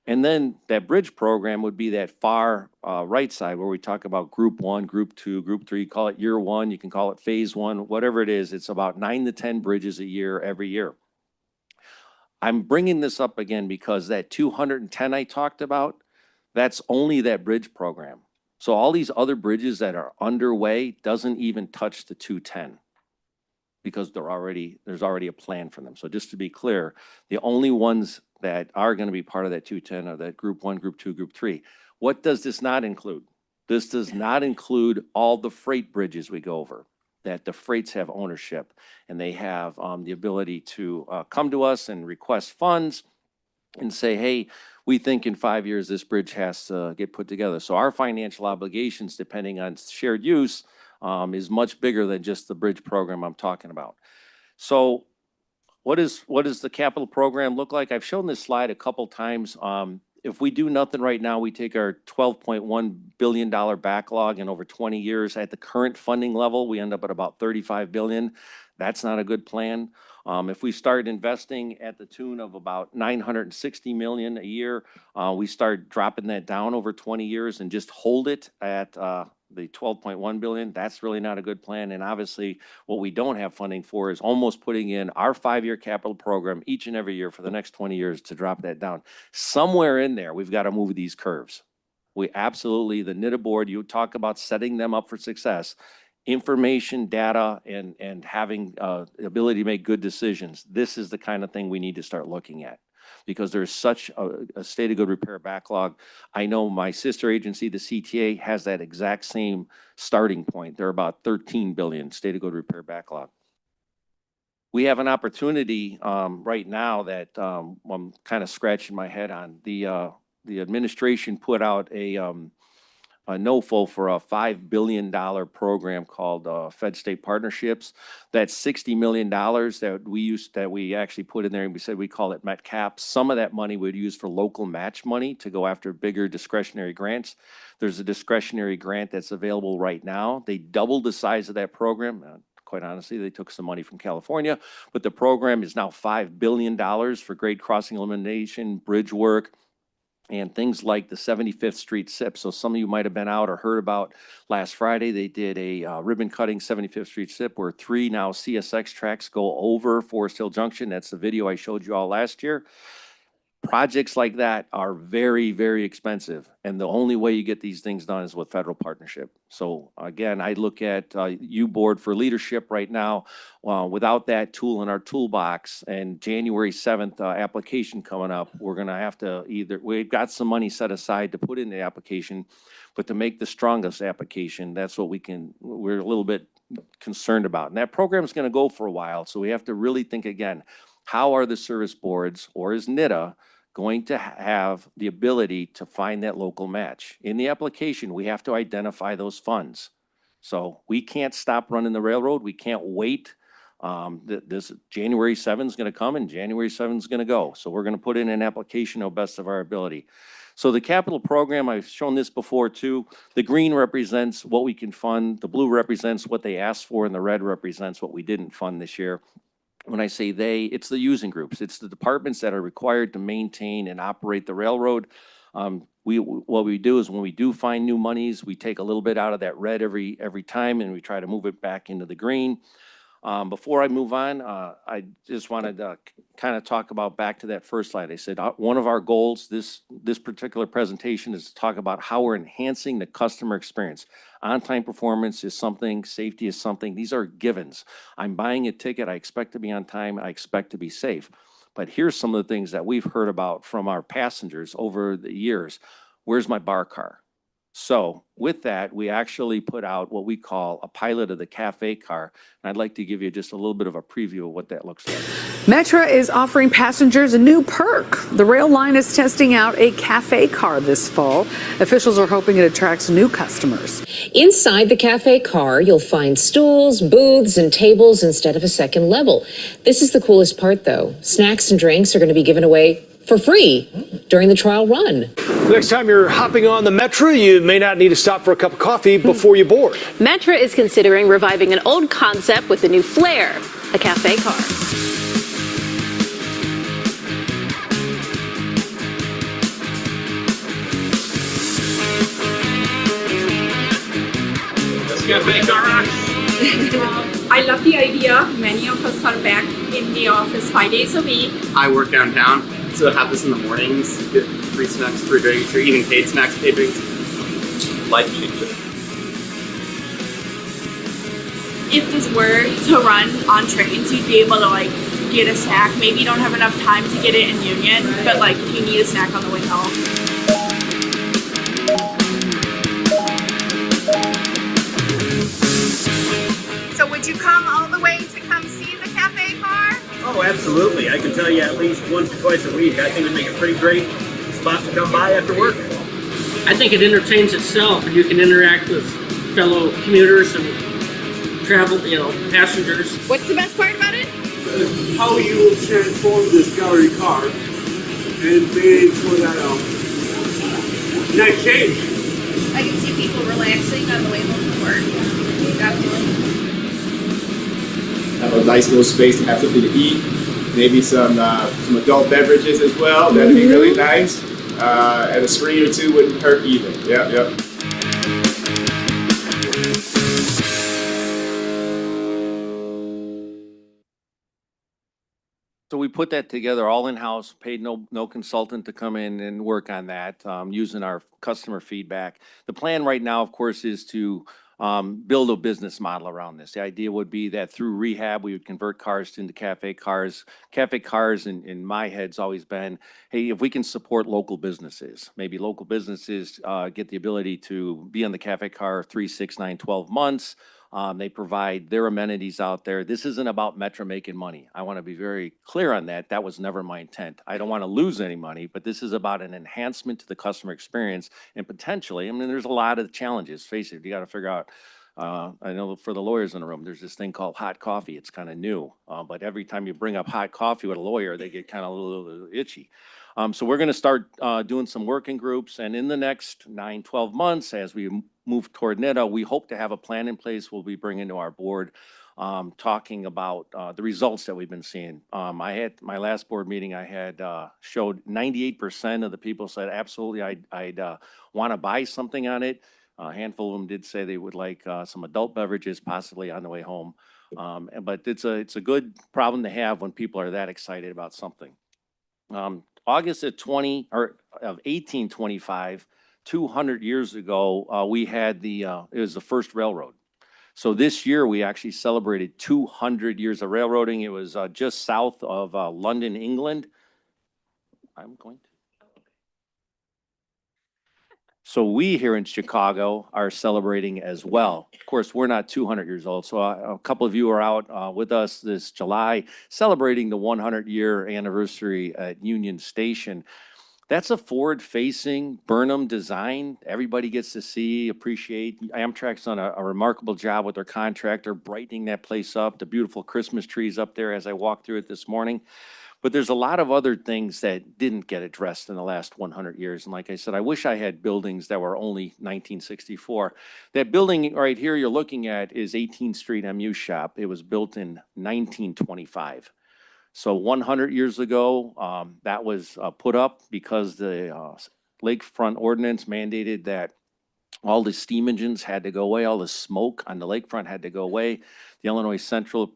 S20: And then that bridge program would be that far right side where we talk about group 1, group 2, group 3, call it year 1, you can call it phase 1, whatever it is. It's about 9 to 10 bridges a year, every year. I'm bringing this up again because that 210 I talked about, that's only that bridge program. So all these other bridges that are underway doesn't even touch the 210 because there's already a plan for them. So just to be clear, the only ones that are going to be part of that 210 are that group 1, group 2, group 3. What does this not include? This does not include all the freight bridges we go over, that the freights have ownership and they have the ability to come to us and request funds and say, hey, we think in 5 years this bridge has to get put together. So our financial obligations, depending on shared use, is much bigger than just the bridge program I'm talking about. So what does the capital program look like? I've shown this slide a couple times. If we do nothing right now, we take our $12.1 billion backlog and over 20 years at the current funding level, we end up at about $35 billion. That's not a good plan. If we start investing at the tune of about $960 million a year, we start dropping that down over 20 years and just hold it at the 12.1 billion, that's really not a good plan. And obviously what we don't have funding for is almost putting in our 5-year capital program each and every year for the next 20 years to drop that down. Somewhere in there, we've got to move these curves. We absolutely, the NITA board, you talk about setting them up for success. Information, data, and having the ability to make good decisions. This is the kind of thing we need to start looking at because there's such a state of good repair backlog. I know my sister agency, the CTA, has that exact same starting point. They're about 13 billion state of good repair backlog. We have an opportunity right now that I'm kind of scratching my head on. The administration put out a NOFO for a $5 billion program called Fed State Partnerships. That's $60 million that we actually put in there, and we said we call it METCAP. Some of that money we'd use for local match money to go after bigger discretionary grants. There's a discretionary grant that's available right now. They doubled the size of that program. Quite honestly, they took some money from California, but the program is now $5 billion for grade crossing elimination, bridge work, and things like the 75th Street SIP. So some of you might have been out or heard about last Friday, they did a ribbon cutting 75th Street SIP where 3 now CSX tracks go over Forest Hill Junction. That's the video I showed you all last year. Projects like that are very, very expensive. And the only way you get these things done is with federal partnership. So again, I look at U Board for Leadership right now. Without that tool in our toolbox and January 7th application coming up, we're going to have to we've got some money set aside to put in the application, but to make the strongest application, that's what we're a little bit concerned about. And that program is going to go for a while. So we have to really think again, how are the service boards or is NITA going to have the ability to find that local match? In the application, we have to identify those funds. So we can't stop running the railroad. We can't wait. This January 7th is going to come and January 7th is going to go. So we're going to put in an application to the best of our ability. So the capital program, I've shown this before too. The green represents what we can fund. The blue represents what they asked for and the red represents what we didn't fund this year. When I say they, it's the using groups. It's the departments that are required to maintain and operate the railroad. What we do is when we do find new monies, we take a little bit out of that red every time and we try to move it back into the green. Before I move on, I just wanted to kind of talk about back to that first slide. I said one of our goals this particular presentation is to talk about how we're enhancing the customer experience. On-time performance is something, safety is something. These are givens. I'm buying a ticket. I expect to be on time. I expect to be safe. But here's some of the things that we've heard about from our passengers over the years. Where's my bar car? So with that, we actually put out what we call a pilot of the cafe car. And I'd like to give you just a little bit of a preview of what that looks like.
S21: Metra is offering passengers a new perk. The rail line is testing out a cafe car this fall. Officials are hoping it attracts new customers.
S22: Inside the cafe car, you'll find stools, booths, and tables instead of a second level. This is the coolest part, though. Snacks and drinks are going to be given away for free during the trial run.
S23: Next time you're hopping on the Metra, you may not need to stop for a cup of coffee before you board.
S24: Metra is considering reviving an old concept with a new flair, a cafe car.
S25: This cafe car rocks. I love the idea. Many of us are back in the office 5 days a week.
S26: I work downtown, so to have this in the mornings, get free snacks, free drinks, or even paid snacks, paid drinks, life changing.
S25: If this were to run on trains, you'd be able to like get a snack. Maybe you don't have enough time to get it in Union, but like if you need a snack on the way home.
S4: So would you come all the way to come see the cafe car?
S27: Oh, absolutely. I can tell you at least once or twice a week. I think it'd make a pretty great spot to come by after work.
S28: I think it entertains itself, and you can interact with fellow commuters and travel, passengers.
S4: What's the best part about it?
S2: How you will transform this gallery car and made for that nice change.
S4: I can see people relaxing on the way home from work. Definitely.
S26: Have a nice little space to have something to eat, maybe some adult beverages as well. That'd be really nice. And a screen or two wouldn't hurt either. Yep.
S20: So we put that together all in-house, paid no consultant to come in and work on that, using our customer feedback. The plan right now, of course, is to build a business model around this. The idea would be that through rehab, we would convert cars into cafe cars. Cafe cars in my head's always been, hey, if we can support local businesses, maybe local businesses get the ability to be on the cafe car 3, 6, 9, 12 months. They provide their amenities out there. This isn't about Metra making money. I want to be very clear on that. That was never my intent. I don't want to lose any money, but this is about an enhancement to the customer experience and potentially, there's a lot of challenges. Face it, you got to figure out. I know for the lawyers in the room, there's this thing called hot coffee. It's kind of new, but every time you bring up hot coffee with a lawyer, they get kind of a little itchy. So we're going to start doing some working groups, and in the next 9, 12 months, as we move toward NITA, we hope to have a plan in place we'll be bringing to our board, talking about the results that we've been seeing. I had my last board meeting, I had showed 98% of the people said, absolutely, I'd want to buy something on it. A handful of them did say they would like some adult beverages possibly on the way home. But it's a good problem to have when people are that excited about something. August of 1825, 200 years ago, we had it was the first railroad. So this year we actually celebrated 200 years of railroading. It was just south of London, England. I'm going to. So we here in Chicago are celebrating as well. Of course, we're not 200 years old. So a couple of you are out with us this July celebrating the 100-year anniversary at Union Station. That's a forward-facing Burnham design. Everybody gets to see, appreciate. Amtrak's done a remarkable job with their contractor, brightening that place up, the beautiful Christmas trees up there as I walked through it this morning. But there's a lot of other things that didn't get addressed in the last 100 years. And like I said, I wish I had buildings that were only 1964. That building right here you're looking at is 18th Street MU Shop. It was built in 1925. So 100 years ago, that was put up because the lakefront ordinance mandated that all the steam engines had to go away, all the smoke on the lakefront had to go away. The Illinois Central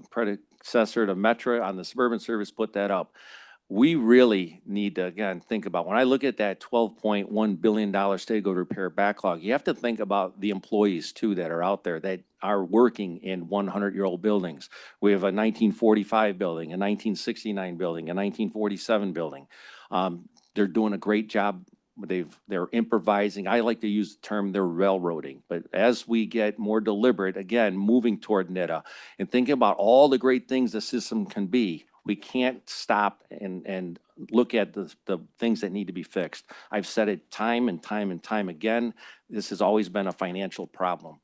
S20: predecessor to Metra on the suburban service put that up. We really need to, again, think about, when I look at that $12.1 billion state go to repair backlog, you have to think about the employees too that are out there that are working in 100-year-old buildings. We have a 1945 building, a 1969 building, a 1947 building. They're doing a great job they're improvising. I like to use the term they're railroading. But as we get more deliberate, again, moving toward NITA and thinking about all the great things the system can be, we can't stop and look at the things that need to be fixed. I've said it time and time and time again. This has always been a financial problem.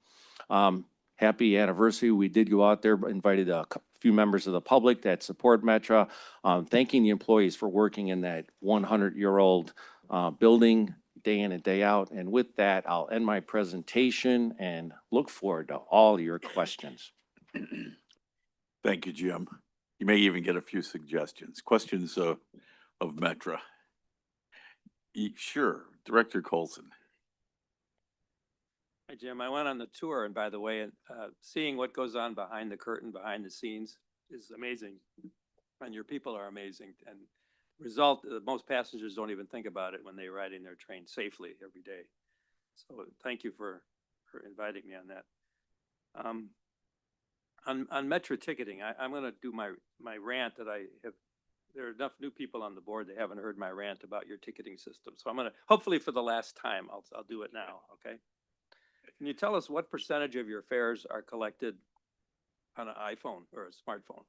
S20: Happy anniversary. We did go out there, invited a few members of the public that support Metra, thanking the employees for working in that 100-year-old building day in and day out. And with that, I'll end my presentation and look forward to all your questions.
S3: Thank you, Jim. You may even get a few suggestions. Questions of Metra? Sure, Director Colson.
S5: Hi, Jim. I went on the tour, and by the way, seeing what goes on behind the curtain, behind the scenes is amazing. And your people are amazing. And most passengers don't even think about it when they're riding their train safely every day. So thank you for inviting me on that. On Metra ticketing, I'm going to do my rant that I have. There are enough new people on the board that haven't heard my rant about your ticketing system. So I'm going to, hopefully for the last time, I'll do it now, okay? Can you tell us what percentage of your fares are collected on an iPhone or a smartphone?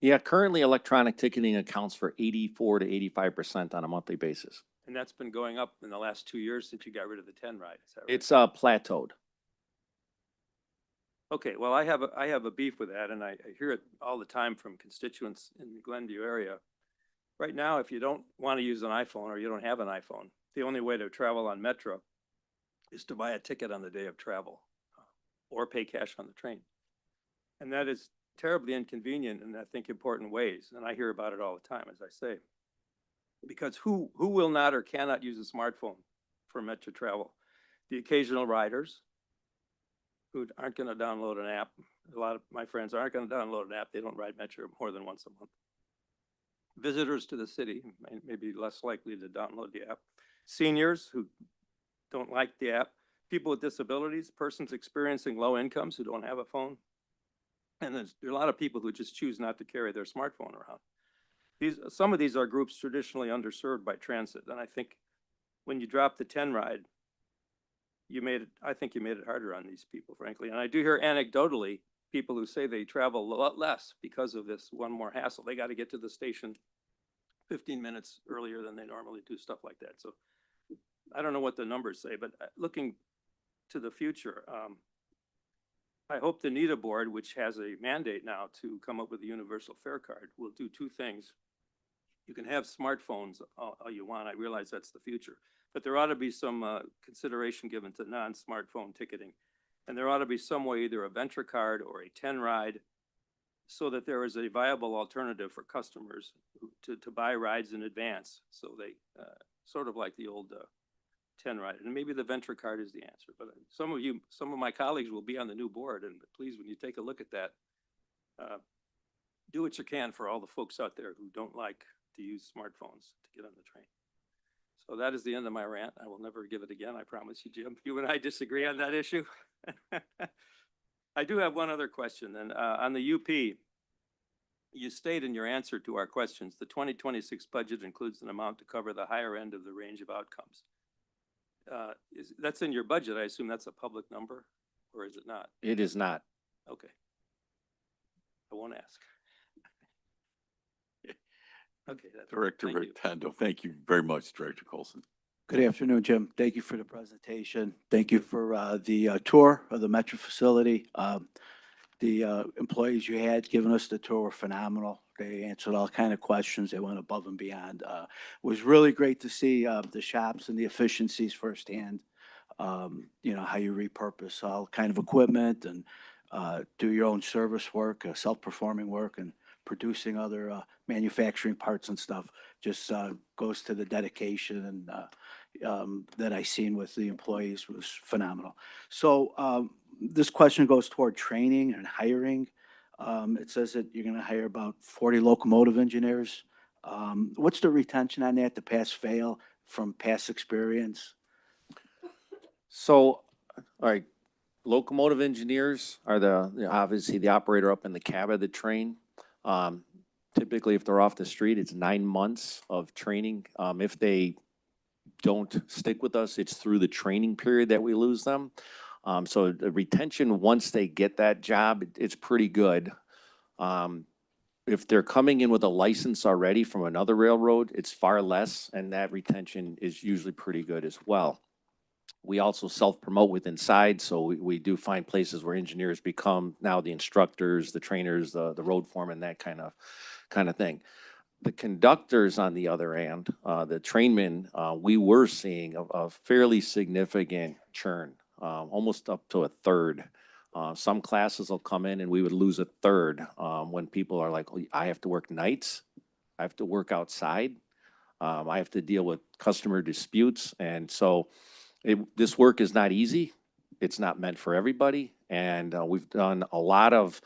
S20: Yeah, currently electronic ticketing accounts for 84 to 85% on a monthly basis.
S5: And that's been going up in the last 2 years since you got rid of the 10 ride, is that right?
S20: It's plateaued.
S5: Okay, well, I have a beef with that, and I hear it all the time from constituents in the Glenview area. Right now, if you don't want to use an iPhone or you don't have an iPhone, the only way to travel on Metra is to buy a ticket on the day of travel or pay cash on the train. And that is terribly inconvenient in, I think, important ways. And I hear about it all the time, as I say. Because who will not or cannot use a smartphone for Metra travel? The occasional riders who aren't going to download an app. A lot of my friends aren't going to download an app. They don't ride Metra more than once a month. Visitors to the city may be less likely to download the app. Seniors who don't like the app. People with disabilities, persons experiencing low incomes who don't have a phone. And there are a lot of people who just choose not to carry their smartphone around. Some of these are groups traditionally underserved by transit. And I think when you drop the 10 ride, I think you made it harder on these people, frankly. And I do hear anecdotally people who say they travel a lot less because of this one more hassle. They got to get to the station 15 minutes earlier than they normally do, stuff like that. So I don't know what the numbers say, but looking to the future, I hope the NITA board, which has a mandate now to come up with a universal fare card, will do two things. You can have smartphones all you want. I realize that's the future, but there ought to be some consideration given to non-smartphone ticketing. And there ought to be some way, either a venture card or a 10 ride, so that there is a viable alternative for customers to buy rides in advance. So they, sort of like the old 10 ride. And maybe the venture card is the answer, but some of my colleagues will be on the new board. And please, when you take a look at that, do what you can for all the folks out there who don't like to use smartphones to get on the train. So that is the end of my rant. I will never give it again. I promise you, Jim. You and I disagree on that issue. I do have one other question then. On the UP, you state in your answer to our questions, the 2026 budget includes an amount to cover the higher end of the range of outcomes. That's in your budget. I assume that's a public number, or is it not?
S20: It is not.
S5: Okay. I won't ask. Okay.
S3: Director Rotundo, thank you very much, Director Colson.
S6: Good afternoon, Jim. Thank you for the presentation. Thank you for the tour of the Metra facility. The employees you had giving us the tour were phenomenal. They answered all kind of questions. They went above and beyond. It was really great to see the shops and the efficiencies firsthand. You know, how you repurpose all kind of equipment and do your own service work, self-performing work, and producing other manufacturing parts and stuff. Just goes to the dedication and that I seen with the employees was phenomenal. So this question goes toward training and hiring. It says that you're going to hire about 40 locomotive engineers. What's the retention on that, the pass-fail from past experience?
S20: So, all right, locomotive engineers are obviously the operator up in the cab of the train. Typically, if they're off the street, it's 9 months of training. If they don't stick with us. It's through the training period that we lose them. So the retention, once they get that job, it's pretty good. If they're coming in with a license already from another railroad, it's far less, and that retention is usually pretty good as well. We also self-promote with inside, so we do find places where engineers become now the instructors, the trainers, the road foreman, that kind of thing. The conductors, on the other hand, the trainmen, we were seeing a fairly significant churn, almost up to a third. Some classes will come in and we would lose a third when people are like, "Oh, I have to work nights, I have to work outside, I have to deal with customer disputes." And so this work is not easy. It's not meant for everybody. And we've done a lot of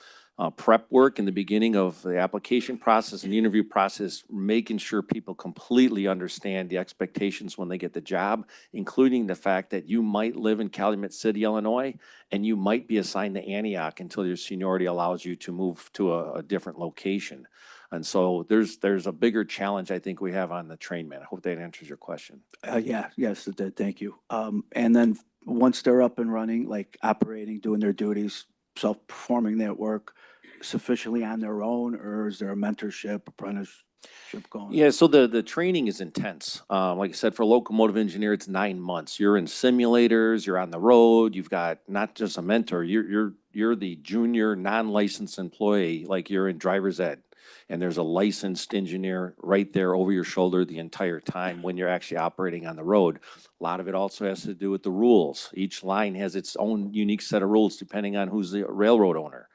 S20: prep work in the beginning of the application process and the interview process, making sure people completely understand the expectations when they get the job, including the fact that you might live in Calumet City, Illinois, and you might be assigned to Antioch until your seniority allows you to move to a different location. And so there's a bigger challenge I think we have on the trainman. I hope that answers your question.
S6: Yes, it did. Thank you. And then once they're up and running, like operating, doing their duties, self-performing that work sufficiently on their own, or is there a mentorship, apprenticeship going?
S20: Yeah, so the training is intense. Like I said, for a locomotive engineer, it's 9 months. You're in simulators, you're on the road, you've got not just a mentor, you're the junior non-licensed employee, like you're in driver's ed. And there's a licensed engineer right there over your shoulder the entire time when you're actually operating on the road. A lot of it also has to do with the rules. Each line has its own unique set of rules depending on who's the railroad owner.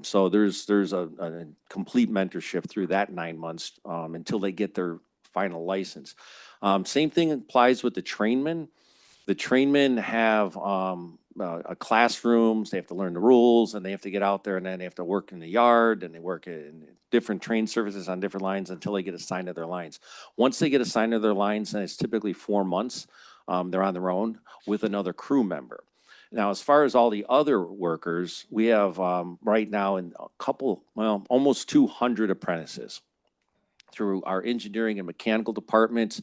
S20: So there's a complete mentorship through that 9 months until they get their final license. Same thing applies with the trainmen. The trainmen have classrooms, they have to learn the rules, and they have to get out there, and then they have to work in the yard, and they work in different train services on different lines until they get assigned to their lines. Once they get assigned to their lines, and it's typically 4 months, they're on their own with another crew member. Now, as far as all the other workers, we have right now in a couple, well, almost 200 apprentices through our engineering and mechanical departments.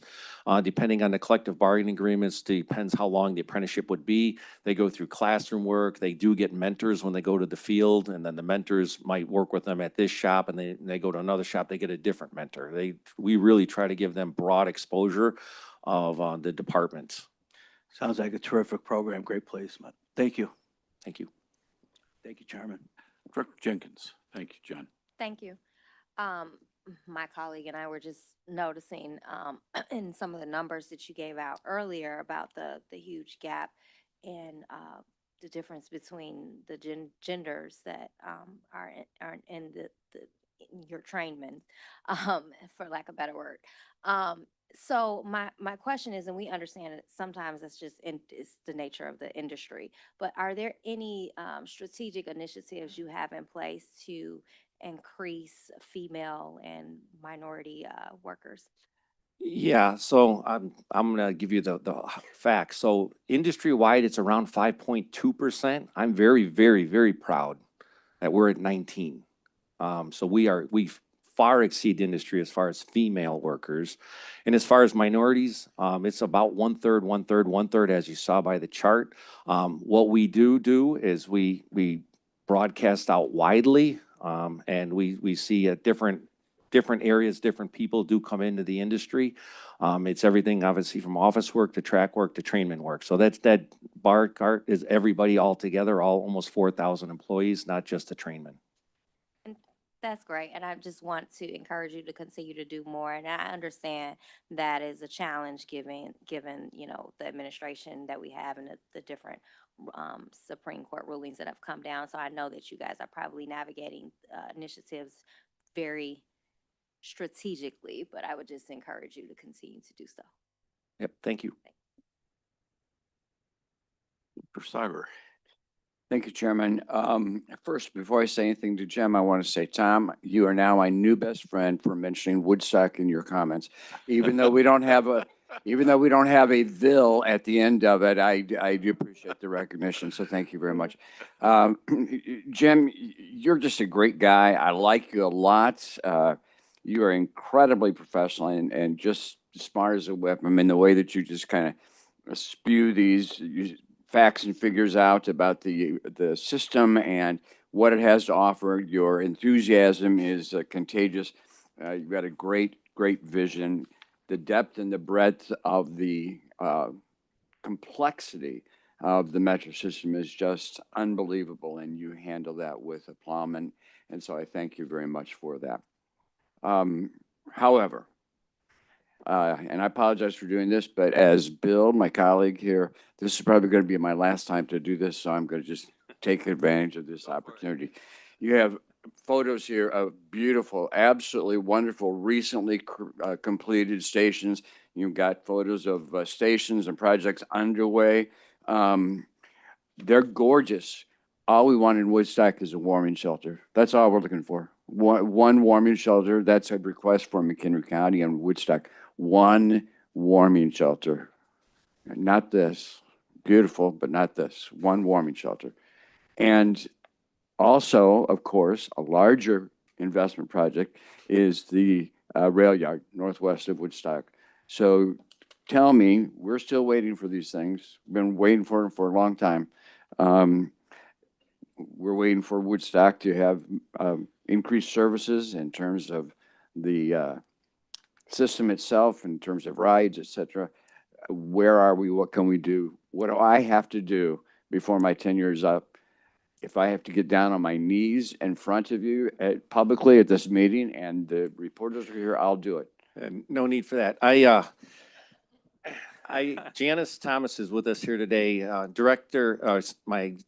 S20: Depending on the collective bargaining agreements, depends how long the apprenticeship would be. They go through classroom work. They do get mentors when they go to the field, and then the mentors might work with them at this shop, and they go to another shop, they get a different mentor. We really try to give them broad exposure of the departments.
S6: Sounds like a terrific program, great placement. Thank you.
S20: Thank you.
S6: Thank you, Chairman.
S3: Director Jenkins. Thank you, John.
S19: Thank you. My colleague and I were just noticing in some of the numbers that you gave out earlier about the huge gap in the difference between the genders that are in your trainmen, for lack of a better word. So my question is, and we understand that sometimes it's the nature of the industry, but are there any strategic initiatives you have in place to increase female and minority workers?
S20: Yeah, so I'm gonna give you the facts. So industry-wide, it's around 5.2%. I'm very, very, very proud that we're at 19. So we far exceed industry as far as female workers. And as far as minorities, it's about 1/3, 1/3, 1/3, as you saw by the chart. What we do is we broadcast out widely, and we see at different areas, different people do come into the industry. It's everything, obviously, from office work to track work to trainman work. So that bar chart is everybody all together, almost 4,000 employees, not just the trainmen.
S19: That's great. And I just want to encourage you to continue to do more. And I understand that is a challenge given, the administration that we have and the different Supreme Court rulings that have come down. So I know that you guys are probably navigating initiatives very strategically, but I would just encourage you to continue to do so.
S20: Yep, thank you.
S3: Mr. Cyber.
S8: Thank you, Chairman. First, before I say anything to Jim, I want to say, Tom, you are now my new best friend for mentioning Woodstock in your comments. Even though we don't have a "ville" at the end of it, I do appreciate the recognition. So thank you very much. Jim, you're just a great guy. I like you a lot. You are incredibly professional and just smart as a whip. I mean, the way that you just kind of spew these facts and figures out about the system and what it has to offer. Your enthusiasm is contagious. You've got a great vision. The depth and the breadth of the complexity of the metro system is just unbelievable, and you handle that with aplomb, and so I thank you very much for that. However, and I apologize for doing this, but as Bill, my colleague here, this is probably going to be my last time to do this, so I'm going to just take advantage of this opportunity. You have photos here of beautiful, absolutely wonderful, recently completed stations. You've got photos of stations and projects underway. They're gorgeous. All we want in Woodstock is a warming shelter. That's all we're looking for. One warming shelter. That's a request for McHenry County and Woodstock. One warming shelter. Not this. Beautiful, but not this. One warming shelter. And also, of course, a larger investment project is the rail yard northwest of Woodstock. So tell me, we're still waiting for these things. Been waiting for them for a long time. We're waiting for Woodstock to have increased services in terms of the system itself, in terms of rides, et cetera. Where are we? What can we do? What do I have to do before my tenure is up? If I have to get down on my knees in front of you publicly at this meeting and the reporters are here, I'll do it.
S20: No need for that. Janice Thomas is with us here today, my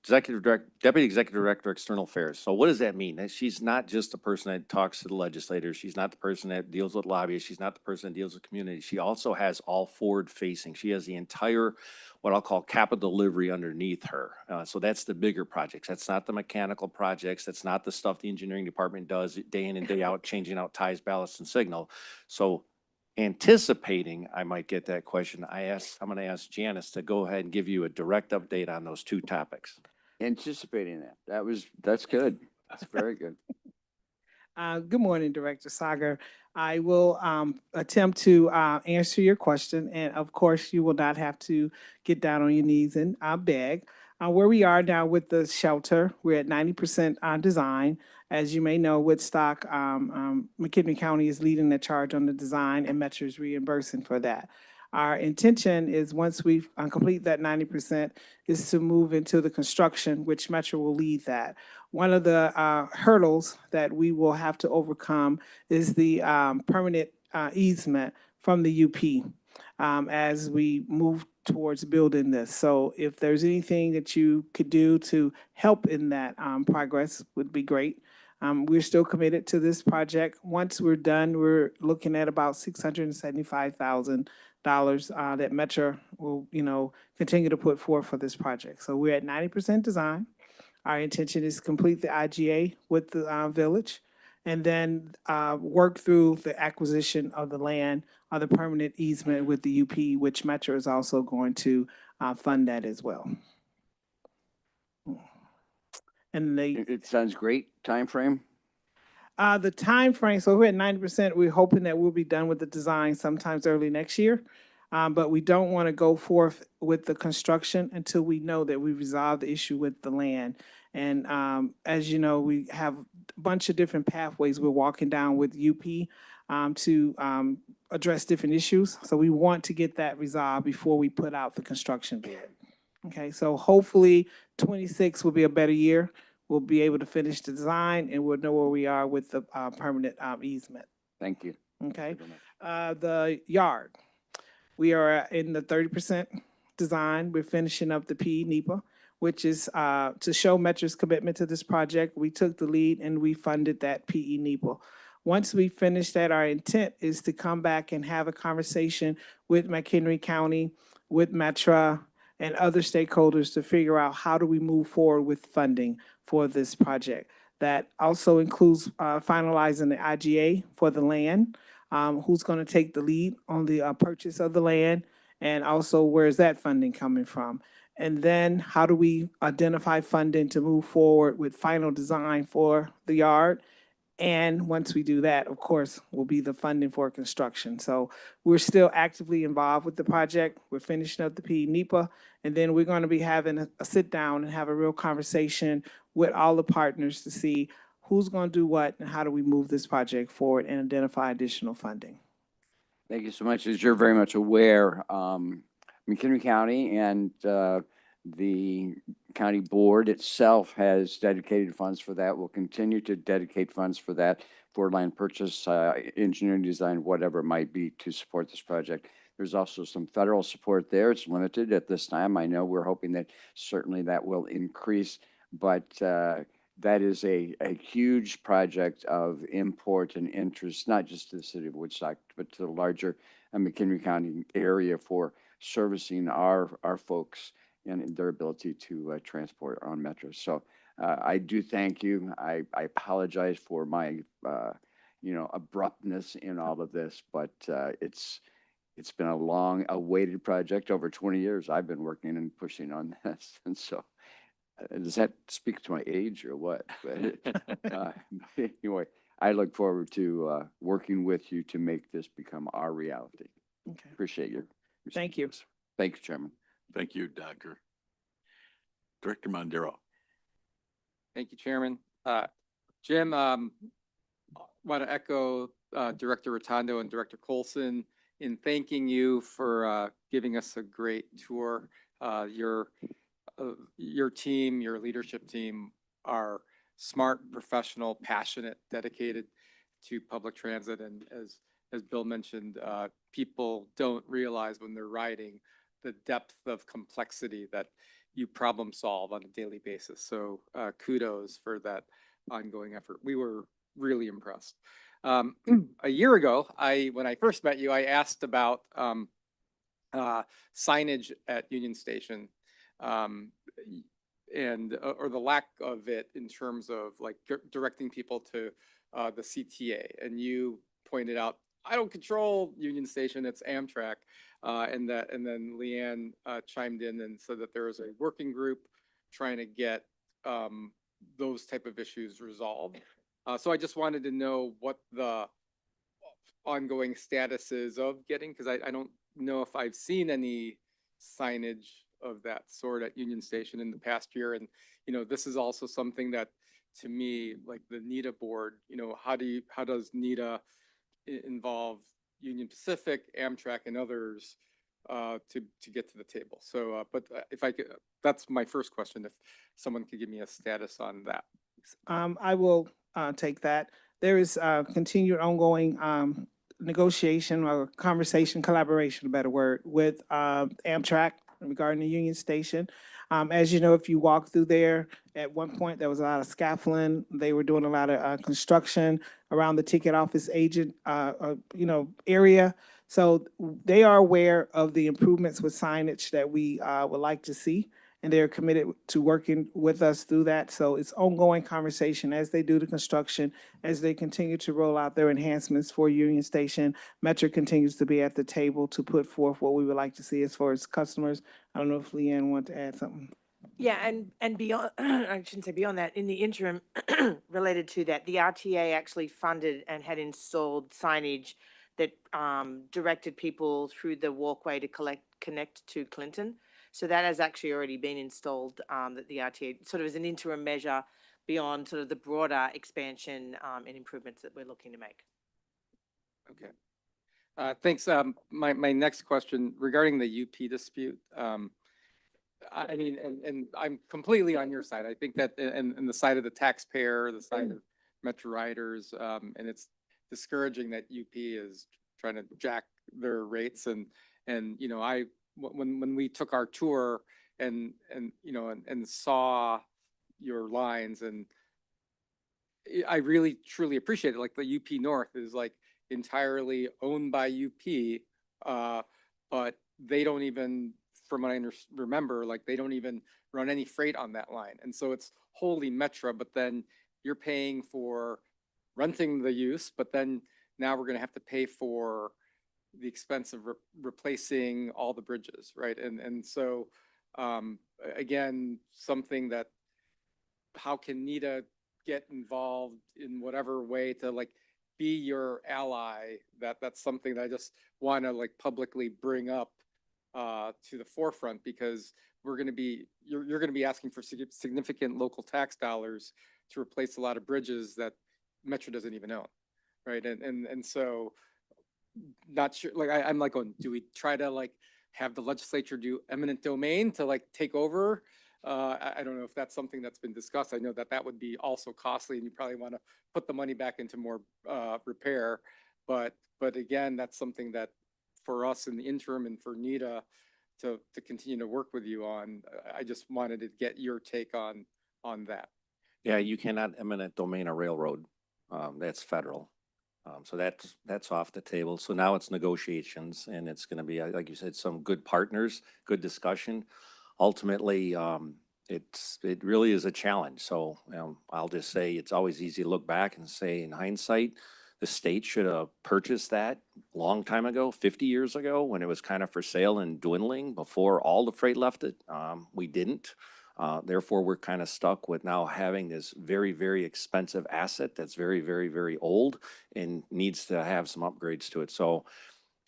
S20: Deputy Executive Director, External Affairs. So what does that mean? That she's not just the person that talks to the legislators. She's not the person that deals with lobbyists. She's not the person that deals with community. She also has all forward facing. She has the entire, what I'll call capital delivery underneath her. So that's the bigger projects. That's not the mechanical projects. That's not the stuff the engineering department does day in and day out, changing out ties, ballasts, and signal. So anticipating I might get that question, I'm going to ask Janice to go ahead and give you a direct update on those two topics.
S8: Anticipating that. That's good. That's very good.
S9: Good morning, Director Sagar. I will attempt to answer your question, and of course, you will not have to get down on your knees and beg. Where we are now with the shelter, we're at 90% on design. As you may know, Woodstock, McHenry County is leading the charge on the design, and Metro is reimbursing for that. Our intention is once we complete that 90% is to move into the construction, which Metro will lead that. One of the hurdles that we will have to overcome is the permanent easement from the UP as we move towards building this. So if there's anything that you could do to help in that progress would be great. We're still committed to this project. Once we're done, we're looking at about $675,000 that Metro will, continue to put forth for this project. So we're at 90% design. Our intention is to complete the IGA with the village and then work through the acquisition of the land or the permanent easement with the UP, which Metro is also going to fund that as well. And
S8: it sounds great. Time frame?
S9: The time frame, so we're at 90%. We're hoping that we'll be done with the design sometimes early next year. But we don't want to go forth with the construction until we know that we resolve the issue with the land. And as you know, we have a bunch of different pathways we're walking down with UP to address different issues. So we want to get that resolved before we put out the construction bid. Okay, so hopefully 26 will be a better year. We'll be able to finish the design and we'll know where we are with the permanent easement.
S8: Thank you.
S9: Okay. The yard. We are in the 30% design. We're finishing up the PE NEPA, which is to show Metro's commitment to this project. We took the lead and we funded that PE NEPA. Once we finish that, our intent is to come back and have a conversation with McHenry County, with Metro, and other stakeholders to figure out how do we move forward with funding for this project. That also includes finalizing the IGA for the land, who's going to take the lead on the purchase of the land, and also where is that funding coming from? And then how do we identify funding to move forward with final design for the yard And once we do that, of course, will be the funding for construction. So we're still actively involved with the project. We're finishing up the NEPA, and then we're going to be having a sit down and have a real conversation with all the partners to see who's going to do what and how do we move this project forward and identify additional funding.
S8: Thank you so much. As you're very much aware, McHenry County and the county board itself has dedicated funds for that, will continue to dedicate funds for that, for land purchase, engineering design, whatever it might be, to support this project. There's also some federal support there. It's limited at this time. I know we're hoping that certainly that will increase, but that is a huge project of import and interest, not just to the city of Woodstock, but to the larger McHenry County area for servicing our folks and their ability to transport on Metro. So I do thank you. I apologize for my, abruptness in all of this, but it's been a long awaited project. Over 20 years I've been working and pushing on this. And so does that speak to my age or what? But anyway, I look forward to working with you to make this become our reality.
S9: Okay.
S8: Appreciate your
S9: Thank you.
S8: Thank you, Chairman.
S3: Thank you, Doctor. Director Mondero.
S10: Thank you, Chairman. Jim, want to echo Director Rotondo and Director Colson in thanking you for giving us a great tour. Your team, your leadership team are smart, professional, passionate, dedicated to public transit. And as Bill mentioned, people don't realize when they're riding the depth of complexity that you problem solve on a daily basis. So kudos for that ongoing effort. We were really impressed. A year ago, when I first met you, I asked about signage at Union Station and or the lack of it in terms of like directing people to the CTA. And you pointed out, I don't control Union Station, it's Amtrak. And then Leanne chimed in and said that there is a working group trying to get those type of issues resolved. So I just wanted to know what the ongoing status is of getting, because I don't know if I've seen any signage of that sort at Union Station in the past year. And, this is also something that, to me, like the NETA board, how does NETA involve Union Pacific, Amtrak, and others to get to the table? So, but if I could, that's my first question. If someone could give me a status on that.
S9: I will take that. There is continued ongoing negotiation or conversation, collaboration, a better word, with Amtrak regarding the Union Station. As you know, if you walk through there, at one point there was a lot of scaffolding. They were doing a lot of construction around the ticket office agent, area. So they are aware of the improvements with signage that we would like to see, and they're committed to working with us through that. So it's ongoing conversation as they do the construction, as they continue to roll out their enhancements for Union Station. Metro continues to be at the table to put forth what we would like to see as far as customers. I don't know if Leanne wants to add something.
S11: Yeah, and beyond, I shouldn't say beyond that, in the interim related to that, the RTA actually funded and had installed signage that directed people through the walkway to connect to Clinton. So that has actually already been installed, that the RTA sort of as an interim measure beyond sort of the broader expansion and improvements that we're looking to make.
S10: Okay. Thanks. My next question regarding the UP dispute. I mean, and I'm completely on your side. I think that, and the side of the taxpayer, the side of Metro riders, and it's discouraging that UP is trying to jack their rates. And when we took our tour and saw your lines, and I really truly appreciate it. Like the UP North is like entirely owned by UP, but they don't even, from what I remember, like they don't even run any freight on that line. And so it's wholly Metro, but then you're paying for renting the use, but then now we're going to have to pay for the expense of replacing all the bridges, right? And so, again, something that, how can NETA get involved in whatever way to like be your ally, that's something that I just want to like publicly bring up to the forefront, because you're going to be asking for significant local tax dollars to replace a lot of bridges that Metro doesn't even own, right? And so not sure, like, I'm like, going, do we try to like have the legislature do eminent domain to like take over? I don't know if that's something that's been discussed. I know that that would be also costly, and you probably want to put the money back into more repair. But again, that's something that for us in the interim and for NITA to continue to work with you on. I just wanted to get your take on that.
S20: Yeah, you cannot eminent domain a railroad. That's federal. So that's off the table. So now it's negotiations, and it's going to be, like you said, some good partners, good discussion. Ultimately, it really is a challenge. So I'll just say it's always easy to look back and say, in hindsight, the state should have purchased that a long time ago, 50 years ago, when it was kind of for sale and dwindling before all the freight left it. We didn't. Therefore, we're kind of stuck with now having this very, very expensive asset that's very, very, very old and needs to have some upgrades to it. So,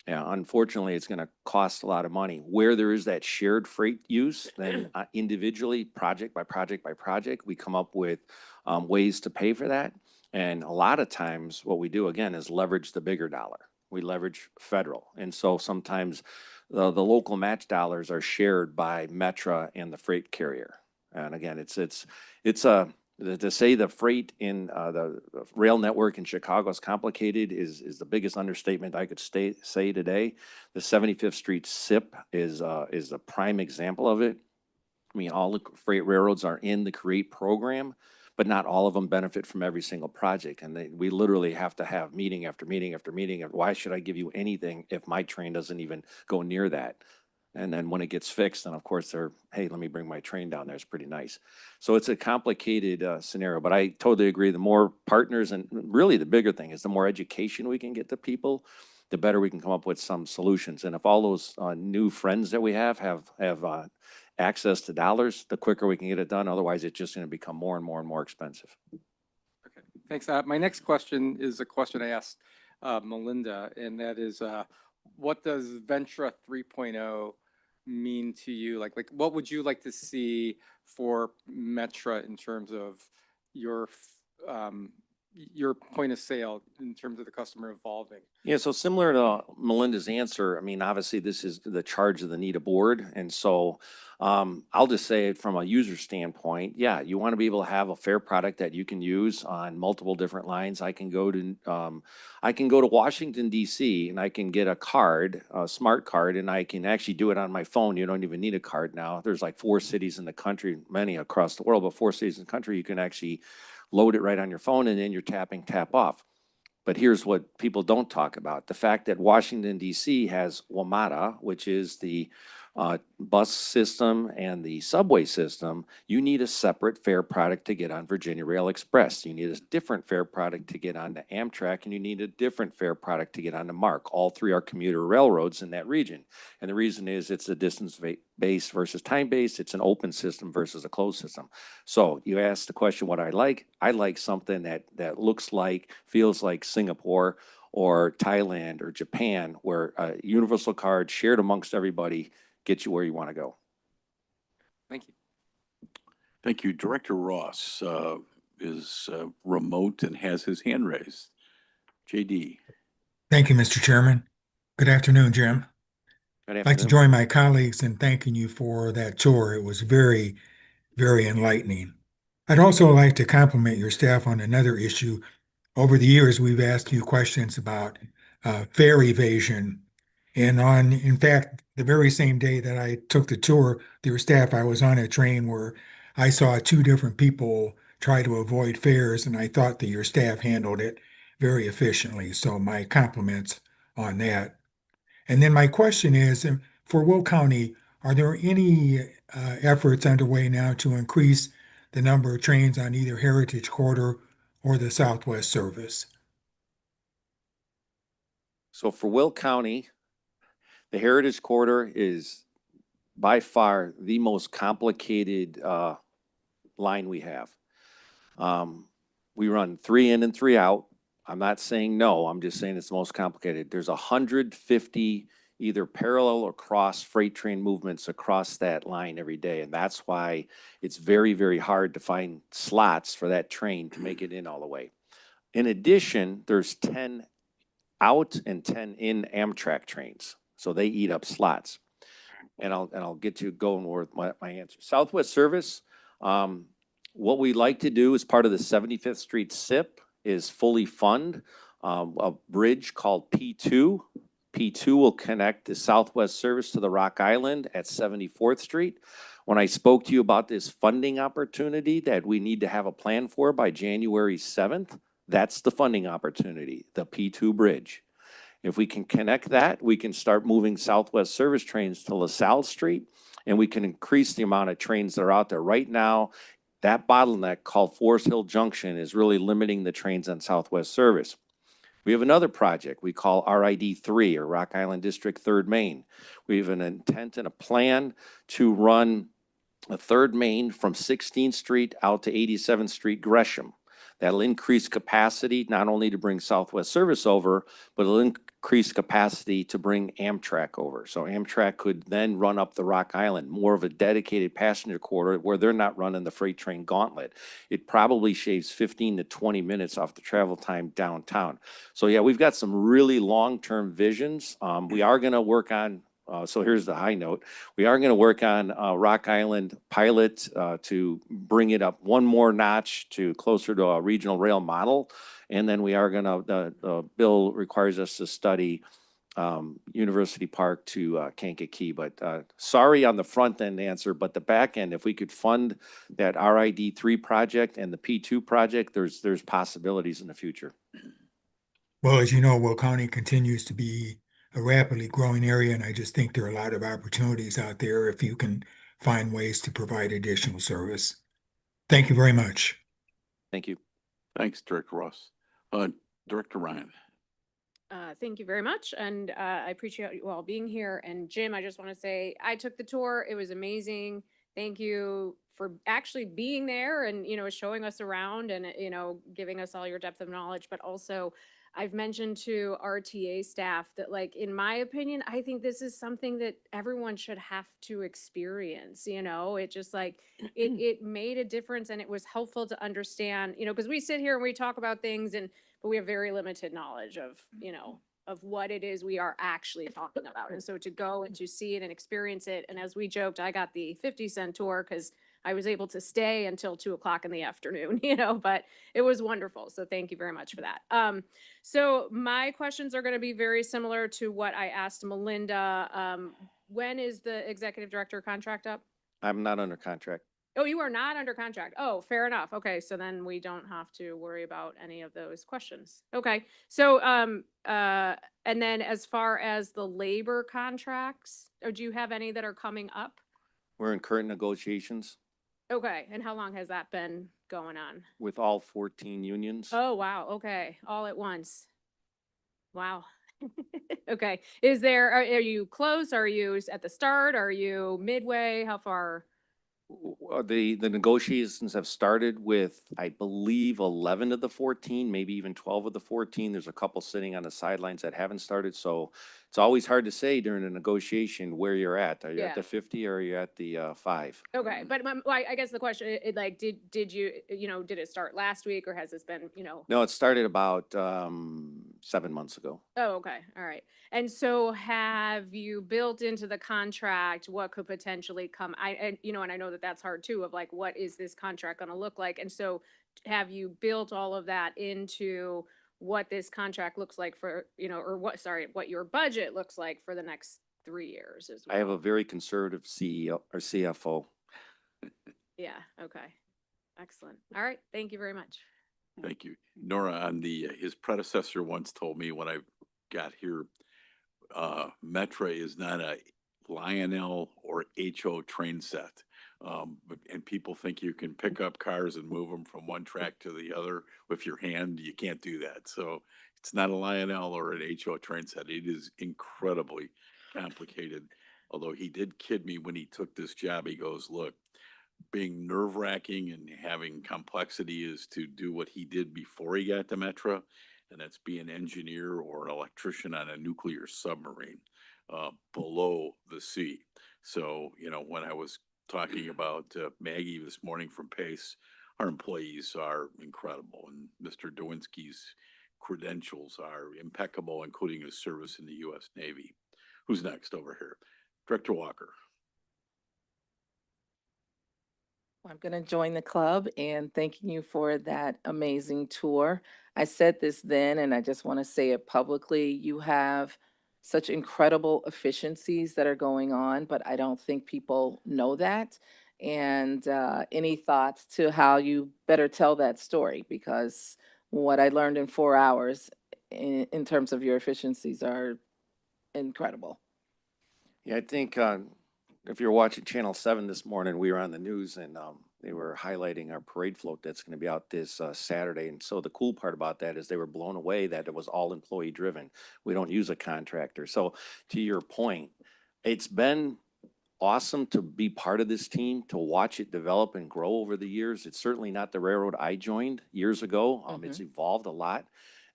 S20: yeah, unfortunately, it's going to cost a lot of money. Where there is that shared freight use, then individually, project by project by project, we come up with ways to pay for that. And a lot of times, what we do again is leverage the bigger dollar. We leverage federal, and so sometimes the local match dollars are shared by Metra and the freight carrier. And again, it's to say the freight in the rail network in Chicago is complicated is the biggest understatement I could say today. The 75th Street SIP is a prime example of it. I mean, all the freight railroads are in the CREATE program, but not all of them benefit from every single project. And we literally have to have meeting after meeting after meeting of why should I give you anything if my train doesn't even go near that? And then when it gets fixed, then of course they're, hey, let me bring my train down there. It's pretty nice. So it's a complicated scenario, but I totally agree. The more partners, and really the bigger thing is the more education we can get to people, the better we can come up with some solutions. And if all those new friends that we have access to dollars, the quicker we can get it done. Otherwise, it's just going to become more and more and more expensive.
S10: Okay, thanks. My next question is a question I asked Melinda, and that is, what does Ventra 3.0 mean to you? Like what would you like to see for Metra in terms of your point of sale, in terms of the customer evolving?
S20: Yeah, so similar to Melinda's answer, I mean, obviously this is the charge of the NITA board. And so I'll just say it from a user standpoint, yeah, you want to be able to have a fair product that you can use on multiple different lines. I can go to Washington, DC, and I can get a card, a smart card, and I can actually do it on my phone. You don't even need a card now. There's like 4 cities in the country, many across the world, but 4 cities in the country, you can actually load it right on your phone, and then you're tapping tap off. But here's what people don't talk about. The fact that Washington, DC has WMATA, which is the bus system and the subway system. You need a separate fare product to get on Virginia Rail Express. You need a different fare product to get on to Amtrak, and you need a different fare product to get on to MARC. All 3 are commuter railroads in that region. And the reason is it's a distance-based versus time-based. It's an open system versus a closed system. So you asked the question, what I like something that looks like, feels like Singapore or Thailand or Japan, where a universal card shared amongst everybody gets you where you want to go.
S10: Thank you.
S3: Thank you. Director Ross is remote and has his hand raised. JD.
S7: Thank you, Mr. Chairman. Good afternoon, Jim.
S20: Good afternoon.
S7: I'd like to join my colleagues in thanking you for that tour. It was very, very enlightening. I'd also like to compliment your staff on another issue. Over the years, we've asked you questions about fare evasion. And in fact, the very same day that I took the tour with your staff, I was on a train where I saw 2 different people try to avoid fares, and I thought that your staff handled it very efficiently. So my compliments on that. And then my question is, for Will County, are there any efforts underway now to increase the number of trains on either Heritage Corridor or the Southwest Service?
S20: So for Will County, the Heritage Corridor is by far the most complicated line we have. We run 3 in and 3 out. I'm not saying no, I'm just saying it's the most complicated. There's 150 either parallel or cross freight train movements across that line every day. And that's why it's very, very hard to find slots for that train to make it in all the way. In addition, there's 10 out and 10 in Amtrak trains. So they eat up slots. And I'll get you going with my answer. Southwest Service, what we like to do as part of the 75th Street SIP is fully fund a bridge called P2. P2 will connect the Southwest Service to the Rock Island at 74th Street. When I spoke to you about this funding opportunity that we need to have a plan for by January 7th, that's the funding opportunity, the P2 bridge. If we can connect that, we can start moving Southwest Service trains to LaSalle Street, and we can increase the amount of trains that are out there. Right now, that bottleneck called Forest Hill Junction is really limiting the trains on Southwest Service. We have another project we call RID3, or Rock Island District 3rd Main. We have an intent and a plan to run a 3rd Main from 16th Street out to 87th Street Gresham. That'll increase capacity, not only to bring Southwest Service over, but it'll increase capacity to bring Amtrak over. So Amtrak could then run up the Rock Island, more of a dedicated passenger corridor where they're not running the freight train gauntlet. It probably shaves 15 to 20 minutes off the travel time downtown. So yeah, we've got some really long-term visions. We are gonna work on so here's the high note. We are going to work on Rock Island pilot to bring it up one more notch to closer to a regional rail model. And then we are going to, the bill requires us to study University Park to Kankakee. But sorry on the front end answer, but the back end, if we could fund that RID3 project and the P2 project, there's possibilities in the future.
S7: Well, as you know, Will County continues to be a rapidly growing area, and I just think there are a lot of opportunities out there if you can find ways to provide additional service. Thank you very much.
S20: Thank you.
S3: Thanks, Director Ross. Director Ryan.
S1: Thank you very much, and I appreciate you all being here. And Jim, I just want to say I took the tour. It was amazing. Thank you for actually being there and, showing us around and, giving us all your depth of knowledge, but also I've mentioned to RTA staff that, like, in my opinion, I think this is something that everyone should have to experience. It just it made a difference, and it was helpful to understand, because we sit here and we talk about things but we have very limited knowledge of, of what it is we are actually talking about. And so to go and to see it and experience it. And as we joked, I got the 50-cent tour because I was able to stay until 2:00 in the afternoon, but it was wonderful. So thank you very much for that. So my questions are going to be very similar to what I asked Melinda. When is the executive director contract up?
S20: I'm not under contract.
S1: Oh, you are not under contract. Oh, fair enough. Okay, so then we don't have to worry about any of those questions. Okay, so and then as far as the labor contracts, or do you have any that are coming up?
S20: We're in current negotiations
S1: Okay, and how long has that been going on?
S20: with all 14 unions.
S1: Oh, wow. Okay, all at once. Wow. Okay, are you close? Are you at the start? Are you midway? How far?
S20: The negotiations have started with, I believe, 11 of the 14, maybe even 12 of the 14. There's a couple sitting on the sidelines that haven't started. So it's always hard to say during a negotiation where you're at. Are you at the 50 or are you at the 5?
S1: Okay, but I guess the question, did you, did it start last week or has this been,
S20: No, it started about 7 months ago.
S1: Oh, okay. All right. And so have you built into the contract what could potentially come? And I know that that's hard too, of like, what is this contract going to look like? And so have you built all of that into what this contract looks like for, or what your budget looks like for the next 3 years as well?
S20: I have a very conservative CEO or CFO.
S1: Yeah. Okay. Excellent. All right. Thank you very much.
S3: Thank you. Nora, on his predecessor once told me when I got here, Metra is not a Lionel or HO train set. And people think you can pick up cars and move them from one track to the other with your hand. You can't do that. So it's not a Lionel or an HO train set. It is incredibly complicated. Although he did kid me when he took this job. He goes, look, being nerve wracking and having complexity is to do what he did before he got to Metra, and that's be an engineer or an electrician on a nuclear submarine below the sea. So, you know, when I was talking about Maggie this morning from Pace, our employees are incredible, and Mr. Dowinski's credentials are impeccable, including his service in the U.S. Navy. Who's next over here? Director Walker.
S12: I'm going to join the club and thanking you for that amazing tour. I said this then, and I just want to say it publicly. You have such incredible efficiencies that are going on, but I don't think people know that. And any thoughts to how you better tell that story? Because what I learned in 4 hours in terms of your efficiencies are incredible.
S20: Yeah, I think if you're watching Channel 7 this morning, we were on the news and they were highlighting our parade float that's going to be out this Saturday. And so the cool part about that is they were blown away that it was all employee driven. We don't use a contractor. So to your point, it's been awesome to be part of this team, to watch it develop and grow over the years. It's certainly not the railroad I joined years ago. It's evolved a lot.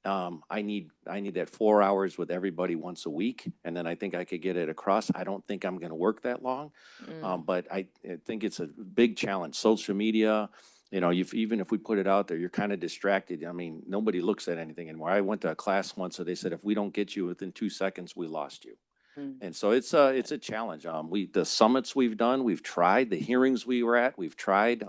S20: I need that 4 hours with everybody once a week, and then I think I could get it across. I don't think I'm going to work that long, but I think it's a big challenge. Social media, you know, even if we put it out there, you're kind of distracted. I mean, nobody looks at anything anymore. I went to a class once, so they said, if we don't get you within 2 seconds, we lost you. And so it's a challenge. The summits we've done, we've tried, the hearings we were at, we've tried,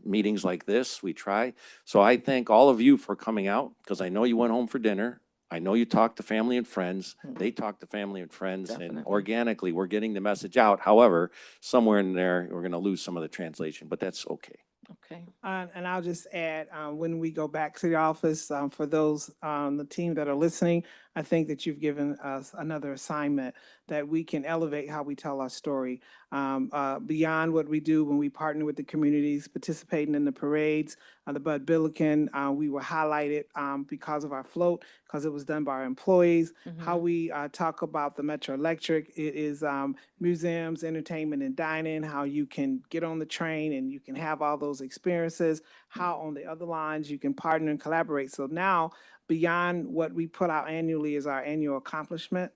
S20: meetings like this, we try. So I thank all of you for coming out, because I know you went home for dinner. I know you talked to family and friends. They talked to family and friends, and organically we're getting the message out. However, somewhere in there, we're going to lose some of the translation, but that's okay.
S9: Okay. And I'll just add, when we go back to the office, for those on the team that are listening, I think that you've given us another assignment that we can elevate how we tell our story. Beyond what we do when we partner with the communities, participating in the parades, the Bud Billiken, we were highlighted because of our float, because it was done by our employees. How we talk about the Metro Electric, it is museums, entertainment, and dining, how you can get on the train and you can have all those experiences, how on the other lines you can partner and collaborate. So now, beyond what we put out annually is our annual accomplishment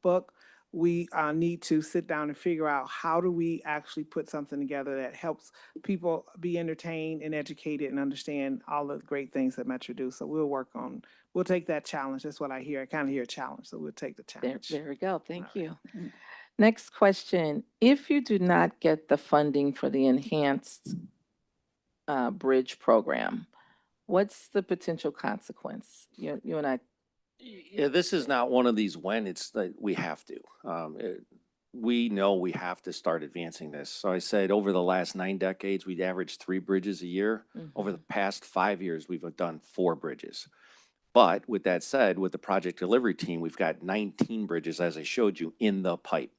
S9: book. We need to sit down and figure out how do we actually put something together that helps people be entertained and educated and understand all the great things that Metro do. So we'll take that challenge. That's what I hear. I kind of hear a challenge. So we'll take the challenge.
S12: There we go. Thank you. Next question. If you do not get the funding for the enhanced bridge program, what's the potential consequence? You and I.
S20: Yeah, this is not one of these when, it's that we have to. We know we have to start advancing this. So I said over the last 9 decades, we'd averaged 3 bridges a year. Over the past 5 years, we've done 4 bridges. But with that said, with the project delivery team, we've got 19 bridges, as I showed you, in the pipe.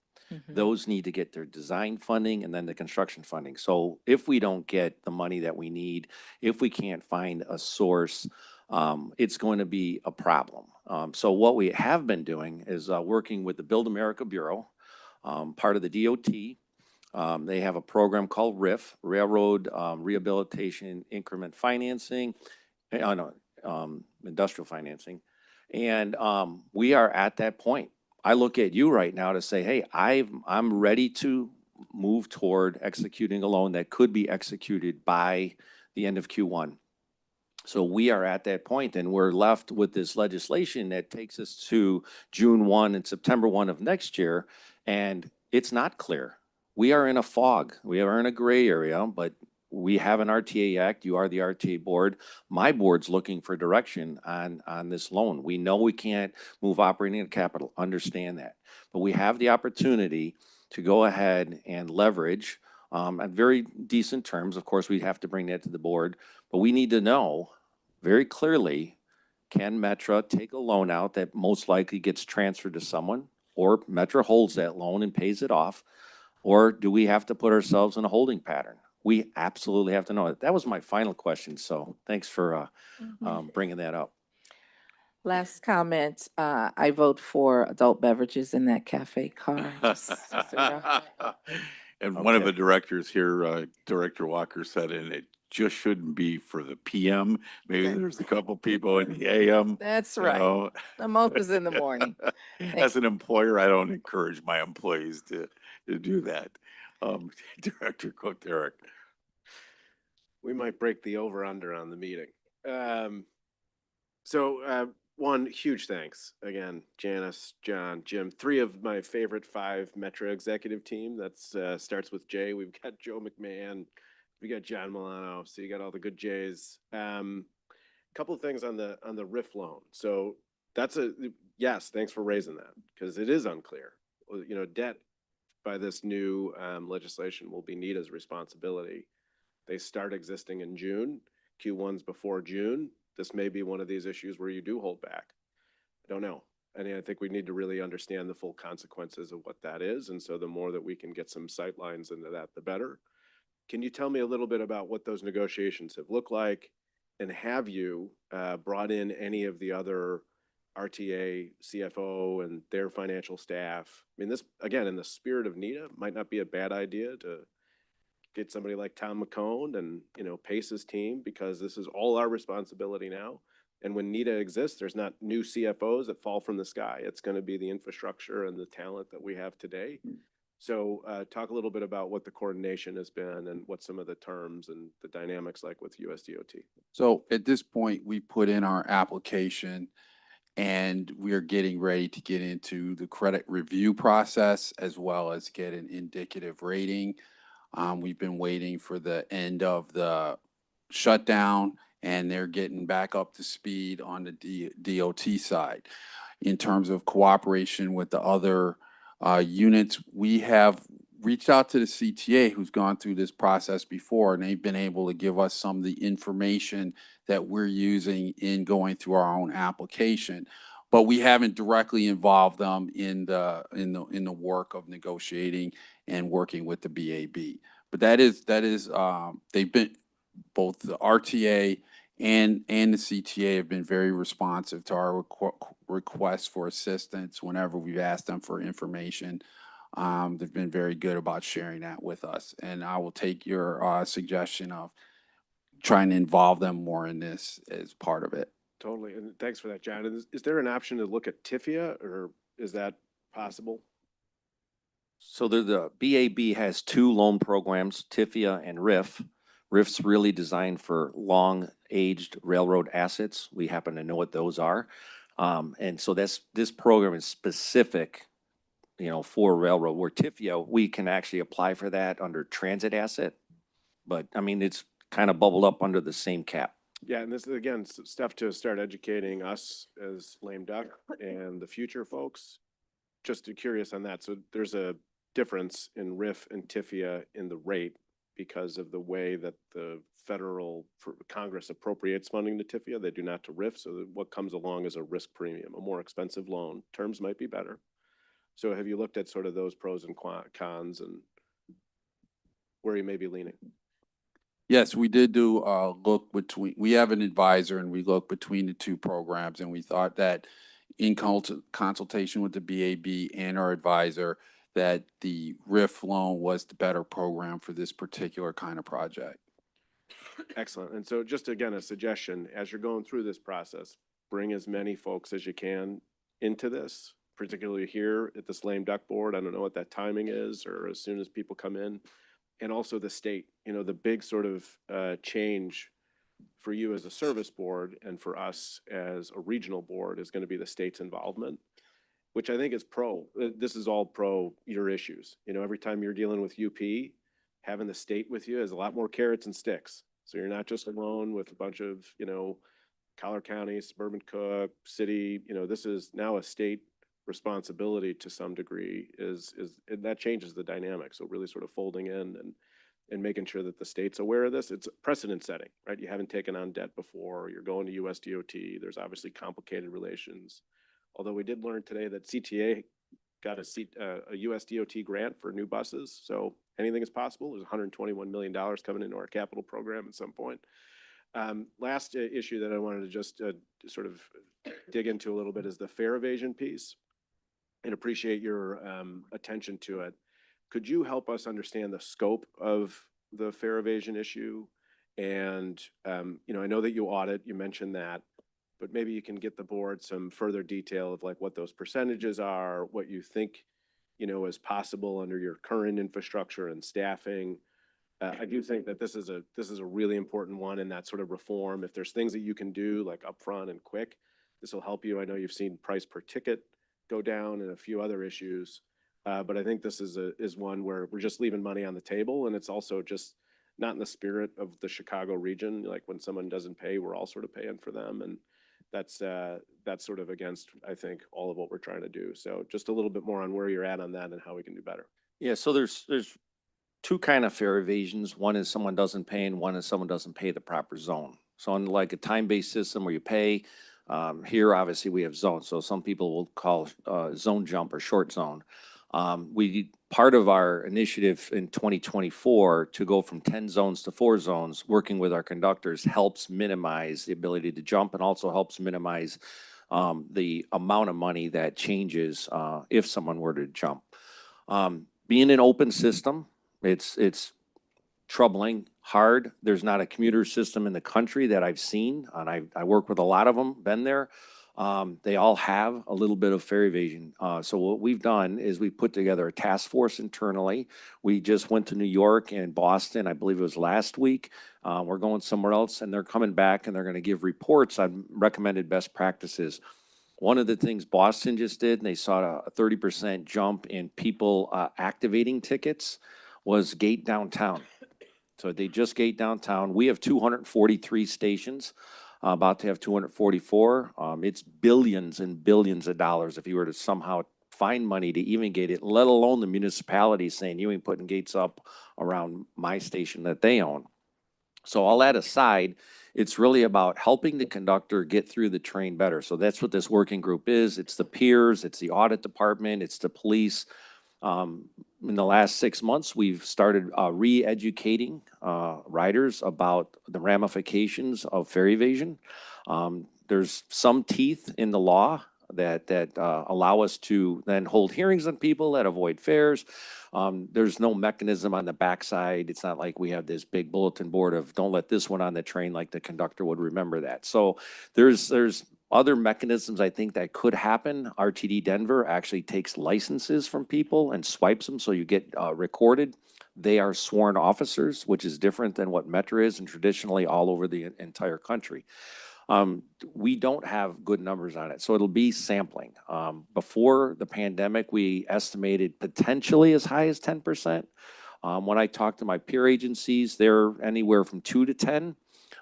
S20: Those need to get their design funding and then the construction funding. So if we don't get the money that we need, if we can't find a source, it's going to be a problem. So what we have been doing is working with the Build America Bureau, part of the DOT. They have a program called RIF, Railroad Rehabilitation Increment Financing, industrial financing. And we are at that point. I look at you right now to say, hey, I'm ready to move toward executing a loan that could be executed by the end of Q1. So we are at that point, and we're left with this legislation that takes us to June 1 and September 1 of next year, and it's not clear. We are in a fog. We are in a gray area, but we have an RTA Act. You are the RTA board. My board's looking for direction on this loan. We know we can't move operating and capital, understand that. But we have the opportunity to go ahead and leverage at very decent terms. Of course, we'd have to bring that to the board, but we need to know very clearly, can Metra take a loan out that most likely gets transferred to someone, or Metra holds that loan and pays it off, or do we have to put ourselves in a holding pattern? We absolutely have to know it. That was my final question, so thanks for bringing that up.
S12: Last comment, I vote for adult beverages in that cafe car. Just so you know.
S3: And one of
S6: Okay.
S3: the directors here, Director Walker said, and it just shouldn't be for the PM. Maybe
S12: Okay.
S3: there's a couple people in the AM.
S12: That's
S3: you
S12: right.
S3: know.
S12: The most is in the morning.
S3: As an employer, I don't encourage my employees to do that. Director Koterek.
S2: We might break the over-under on the meeting. One, huge thanks. Again, Janice, John, Jim, 3 of my favorite 5 Metro executive team. That's starts with Jay. We've got Joe McMahon. We got John Milano. So you got all the good Jays. Couple of things on the RIF loan. So that's yes, thanks for raising that because it is unclear. You know, debt by this new legislation will be NEDA's responsibility. They start existing in June. Q1's before June. This may be one of these issues where you do hold back. I don't know. I think we need to really understand the full consequences of what that is. And so the more that we can get some sight lines into that, the better. Can you tell me a little bit about what those negotiations have looked like? And have you brought in any of the other RTA, CFO, and their financial staff? I mean, this, again, in the spirit of NEDA, might not be a bad idea to get somebody like Tom McCone and, you know, pace his team, because this is all our responsibility now. And when NEDA exists, there's not new CFOs that fall from the sky. It's going to be the infrastructure and the talent that we have today. So talk a little bit about what the coordination has been and what some of the terms and the dynamics like with USDOT.
S13: So at this point, we put in our application and we are getting ready to get into the credit review process as well as get an indicative rating. We've been waiting for the end of the shutdown and they're getting back up to speed on the DOT side. In terms of cooperation with the other units, we have reached out to the CTA who's gone through this process before, and they've been able to give us some of the information that we're using in going through our own application. But we haven't directly involved them in the work of negotiating and working with the BAB. But that is they've been, both the RTA and the CTA have been very responsive to our requests for assistance whenever we've asked them for information. They've been very good about sharing that with us. And I will take your suggestion of trying to involve them more in this as part of it.
S2: Totally. And thanks for that, John. And is there an option to look at TIFIA, or is that possible?
S20: So the BAB has 2 loan programs, TIFIA and RIF. RIF's really designed for long-aged railroad assets. We happen to know what those are. And so this program is specific, you know, for railroad, where TIFIA, we can actually apply for that under transit asset. But I mean, it's kind of bubbled up under the same cap.
S2: Yeah, and this is, again, stuff to start educating us as lame duck and the future folks. Just curious on that. So there's a difference in RIF and TIFIA in the rate because of the way that the federal Congress appropriates funding to TIFIA. They do not to RIF. So what comes along is a risk premium, a more expensive loan. Terms might be better. So have you looked at sort of those pros and cons and where you may be leaning?
S13: Yes, we did do a look between, we have an advisor and we look between the 2 programs, and we thought that in consultation with the BAB and our advisor, that the RIF loan was the better program for this particular kind of project.
S2: Excellent. And so just again, a suggestion, as you're going through this process, bring as many folks as you can into this, particularly here at this lame duck board. I don't know what that timing is, or as soon as people come in. And also the state, you know, the big sort of change for you as a service board and for us as a regional board is going to be the state's involvement, which I think is this is all pro your issues. You know, every time you're dealing with UP, having the state with you is a lot more carrots and sticks. So you're not just alone with a bunch of, you know, Collier County, Suburban Cook, City, you know, this is now a state responsibility to some degree, and that changes the dynamic. So really sort of folding in and making sure that the state's aware of this. It's precedent setting, right? You haven't taken on debt before. You're going to USDOT. There's obviously complicated relations. Although we did learn today that CTA got a USDOT grant for new buses. So anything is possible. There's $121 million coming into our capital program at some point. Last issue that I wanted to just sort of dig into a little bit is the fare evasion piece, and appreciate your attention to it.
S14: Could you help us understand the scope of the fare evasion issue? And, I know that you audit, you mentioned that, but maybe you can get the board some further detail of like what those percentages are, what you think, is possible under your current infrastructure and staffing. I do think that this is a really important one in that sort of reform. If there's things that you can do like upfront and quick, this will help you. I know you've seen price per ticket go down and a few other issues. But I think this is one where we're just leaving money on the table, and it's also just not in the spirit of the Chicago region. Like when someone doesn't pay, we're all sort of paying for them, and that's sort of against, I think, all of what we're trying to do. So just a little bit more on where you're at on that and how we can do better.
S20: Yeah, so there's two kind of fare evasions. One is someone doesn't pay, and one is someone doesn't pay the proper zone. So on like a time-based system where you pay, here obviously we have zones. So some people will call zone jump or short zone. Part of our initiative in 2024 to go from 10 zones to 4 zones, working with our conductors, helps minimize the ability to jump and also helps minimize the amount of money that changes if someone were to jump. Being an open system, it's troubling, hard. There's not a commuter system in the country that I've seen, and I work with a lot of them, been there. They all have a little bit of fare evasion. So what we've done is we put together a task force internally. We just went to New York and Boston, I believe it was last week. We're going somewhere else, and they're coming back and they're going to give reports on recommended best practices. One of the things Boston just did, and they saw a 30% jump in people activating tickets, was gate downtown. So they just gate downtown. We have 243 stations, about to have 244. It's billions and billions of dollars if you were to somehow find money to even gate it, let alone the municipality saying you ain't putting gates up around my station that they own. So all that aside, it's really about helping the conductor get through the train better. So that's what this working group is. It's the peers, it's the audit department, it's the police. In the last 6 months, we've started re-educating riders about the ramifications of fare evasion. There's some teeth in the law that allow us to then hold hearings on people that avoid fares. There's no mechanism on the backside. It's not like we have this big bulletin board of don't let this one on the train, like the conductor would remember that. So there's other mechanisms I think that could happen. RTD Denver actually takes licenses from people and swipes them so you get recorded. They are sworn officers, which is different than what Metro is and traditionally all over the entire country. We don't have good numbers on it, so it'll be sampling. Before the pandemic, we estimated potentially as high as 10%. When I talk to my peer agencies, they're anywhere from 2 to 10.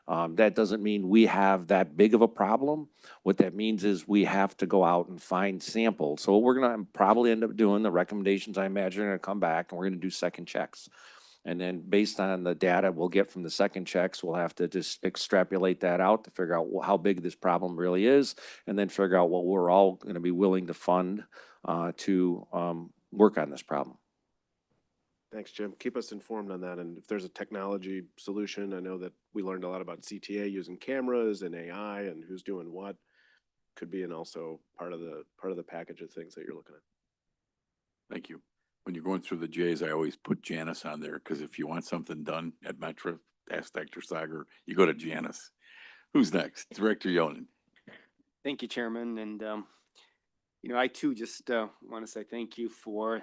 S20: That doesn't mean we have that big of a problem. What that means is we have to go out and find samples. So what we're going to probably end up doing, the recommendations I imagine are going to come back, and we're going to do second checks. And then based on the data we'll get from the second checks, we'll have to just extrapolate that out to figure out how big this problem really is, and then figure out what we're all going to be willing to fund to work on this problem.
S14: Thanks, Jim. Keep us informed on that. And if there's a technology solution, I know that we learned a lot about CTA using cameras and AI and who's doing what. Could be and also part of the package of things that you're looking at.
S3: Thank you. When you're going through the J's, I always put Janice on there because if you want something done at Metro, ask Dr. Sager, you go to Janice. Who's next? Director Yonan.
S15: Thank you, Chairman. And, I too just want to say thank you for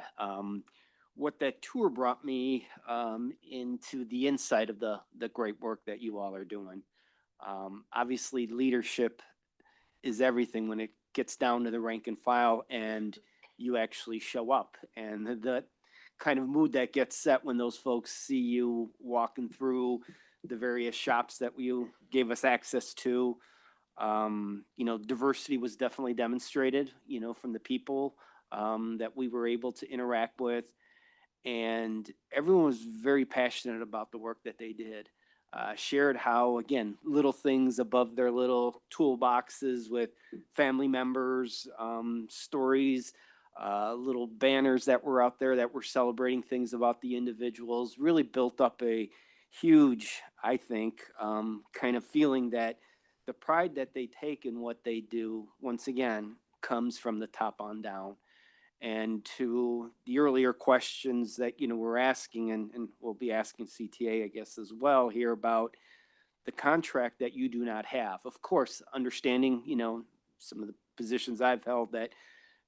S15: what that tour brought me into the insight of the great work that you all are doing. Obviously, leadership is everything when it gets down to the rank and file and you actually show up. And the kind of mood that gets set when those folks see you walking through the various shops that you gave us access to. Diversity was definitely demonstrated, from the people that we were able to interact with. And everyone was very passionate about the work that they did. Shared how, again, little things above their little toolboxes with family members, stories, little banners that were out there that were celebrating things about the individuals, really built up a huge, I think, kind of feeling that the pride that they take in what they do, once again, comes from the top on down. And to the earlier questions that, we're asking, and we'll be asking CTA, I guess, as well here about the contract that you do not have. Of course, understanding, some of the positions I've held, that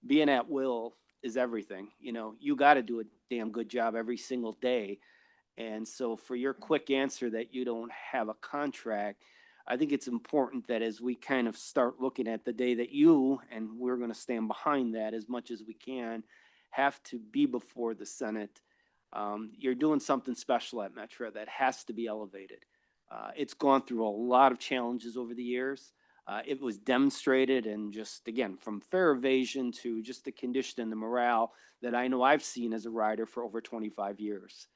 S15: being at will is everything. You got to do a damn good job every single day. And so for your quick answer that you don't have a contract, I think it's important that as we kind of start looking at the day that you, and we're going to stand behind that as much as we can, have to be before the Senate, you're doing something special at Metro that has to be elevated. It's gone through a lot of challenges over the years. It was demonstrated, and just again, from fare evasion to just the condition and the morale that I know I've seen as a rider for over 25 years.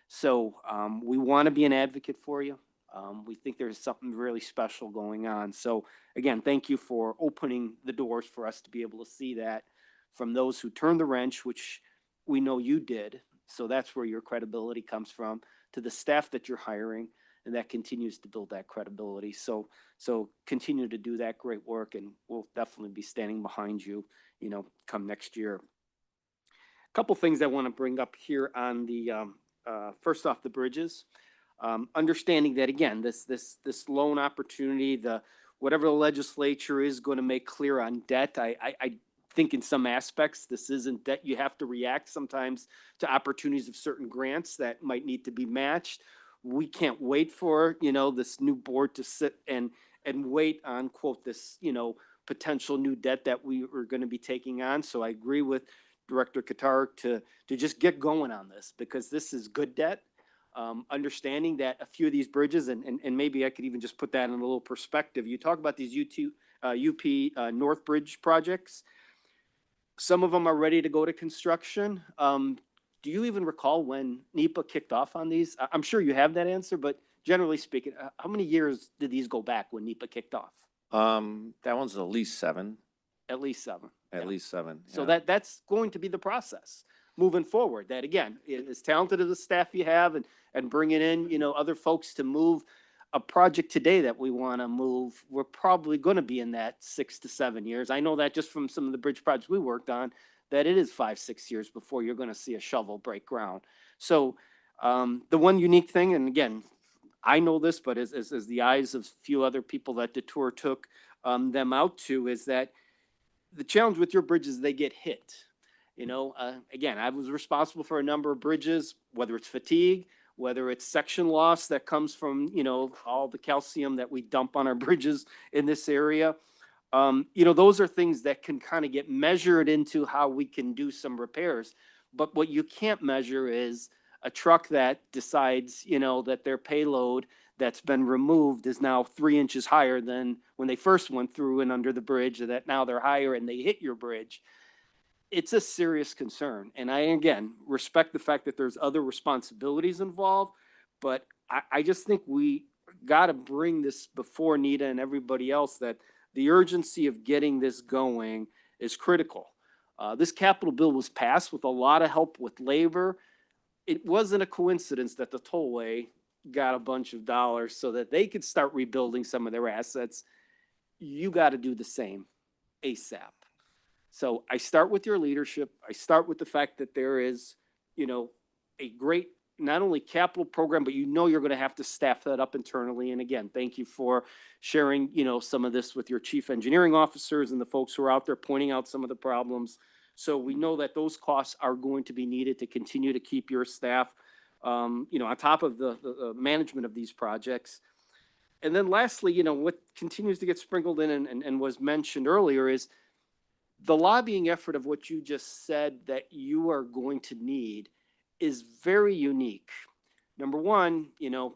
S15: So we want to be an advocate for you. We think there's something really special going on. So again, thank you for opening the doors for us to be able to see that from those who turned the wrench, which we know you did. So that's where your credibility comes from, to the staff that you're hiring, and that continues to build that credibility. So continue to do that great work, and we'll definitely be standing behind you, come next year. A couple things I want to bring up here on the first off, the bridges. Understanding that, again, this loan opportunity, whatever the legislature is going to make clear on debt, I think in some aspects this isn't debt. You have to react sometimes to opportunities of certain grants that might need to be matched. We can't wait for this new board to sit and wait on, quote, this potential new debt that we are going to be taking on. So I agree with Director Qatar to just get going on this, because this is good debt. Understanding that a few of these bridges, and maybe I could even just put that in a little perspective. You talk about these UP North Bridge projects. Some of them are ready to go to construction. Do you even recall when NEPA kicked off on these? I'm sure you have that answer, but generally speaking, how many years did these go back when NEPA kicked off?
S20: That one's at least 7.
S15: At least 7.
S20: At least 7.
S15: So
S20: yeah.
S15: that's going to be the process moving forward. That, again, as talented as the staff you have, and bringing in, other folks to move a project today that we want to move, we're probably going to be in that 6 to 7 years. I know that just from some of the bridge projects we worked on, that it is 5, 6 years before you're going to see a shovel break ground. So the one unique thing, and again, I know this, but as the eyes of few other people that the tour took them out to, is that the challenge with your bridges, they get hit. Again, I was responsible for a number of bridges, whether it's fatigue, whether it's section loss that comes from, all the calcium that we dump on our bridges in this area. Those are things that can kind of get measured into how we can do some repairs. But what you can't measure is a truck that decides, that their payload that's been removed is now 3 inches higher than when they first went through and under the bridge, that now they're higher and they hit your bridge. It's a serious concern. And I, again, respect the fact that there's other responsibilities involved, but I just think we got to bring this before NETA and everybody else, that the urgency of getting this going is critical. This capital bill was passed with a lot of help with labor. It wasn't a coincidence that the tollway got a bunch of dollars so that they could start rebuilding some of their assets. You got to do the same ASAP. So I start with your leadership. I start with the fact that there is, a great, not only capital program, but you're going to have to staff that up internally. And again, thank you for sharing, some of this with your chief engineering officers and the folks who are out there pointing out some of the problems. So we know that those costs are going to be needed to continue to keep your staff, on top of the management of these projects. And then lastly, what continues to get sprinkled in and was mentioned earlier is the lobbying effort of what you just said that you are going to need is very unique. Number one,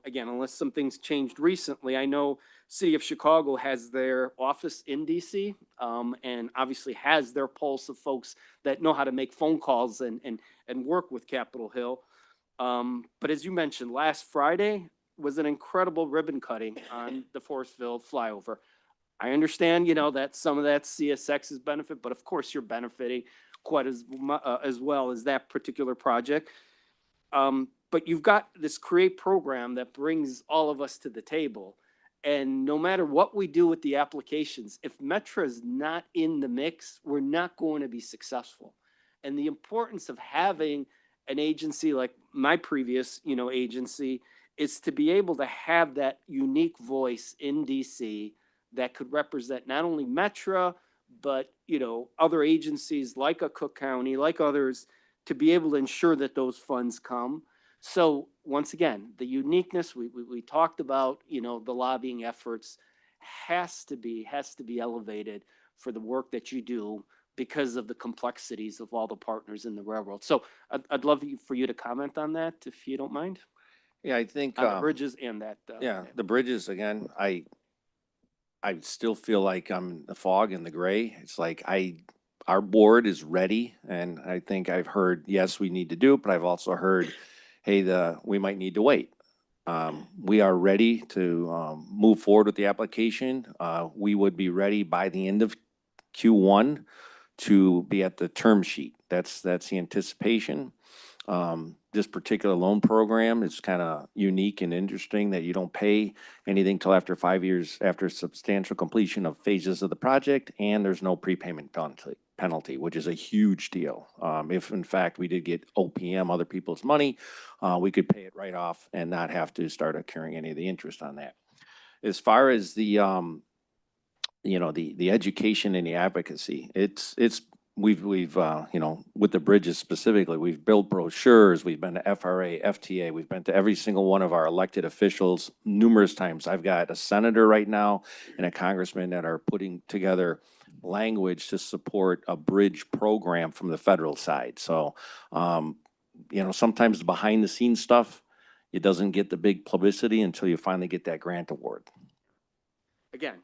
S15: again, unless something's changed recently, I know City of Chicago has their office in DC, and obviously has their pulse of folks that know how to make phone calls and work with Capitol Hill. But as you mentioned, last Friday was an incredible ribbon cutting on the Forestville flyover. I understand, that some of that's CSX's benefit, but of course you're benefiting quite as well as that particular project. But you've got this CREATE program that brings all of us to the table. And no matter what we do with the applications, if Metra is not in the mix, we're not going to be successful. and the importance of having an agency like my previous, agency is to be able to have that unique voice in DC that could represent not only Metro, but, other agencies like a Cook County, like others, to be able to ensure that those funds come. So once again, the uniqueness we talked about, the lobbying efforts has to be elevated for the work that you do because of the complexities of all the partners in the railroad. So I'd love for you to comment on that, if you don't mind,
S20: Yeah, I think,
S15: on the bridges and that.
S20: yeah, the bridges, again, I still feel like I'm in the fog and the gray. It's like our board is ready, and I think I've heard, yes, we need to do it, but I've also heard, hey, we might need to wait. We are ready to move forward with the application. We would be ready by the end of Q1 to be at the term sheet. That's the anticipation. This particular loan program is kind of unique and interesting that you don't pay anything till after 5 years after substantial completion of phases of the project, and there's no prepayment penalty, which is a huge deal. If in fact we did get OPM, other people's money, we could pay it right off and not have to start accruing any of the interest on that. As far as the the education and the advocacy, we've with the bridges specifically, we've built brochures, we've been to FRA, FTA, we've been to every single one of our elected officials numerous times. I've got a senator right now and a congressman that are putting together language to support a bridge program from the federal side. So, sometimes the behind the scenes stuff, it doesn't get the big publicity until you finally get that grant award.
S15: Again,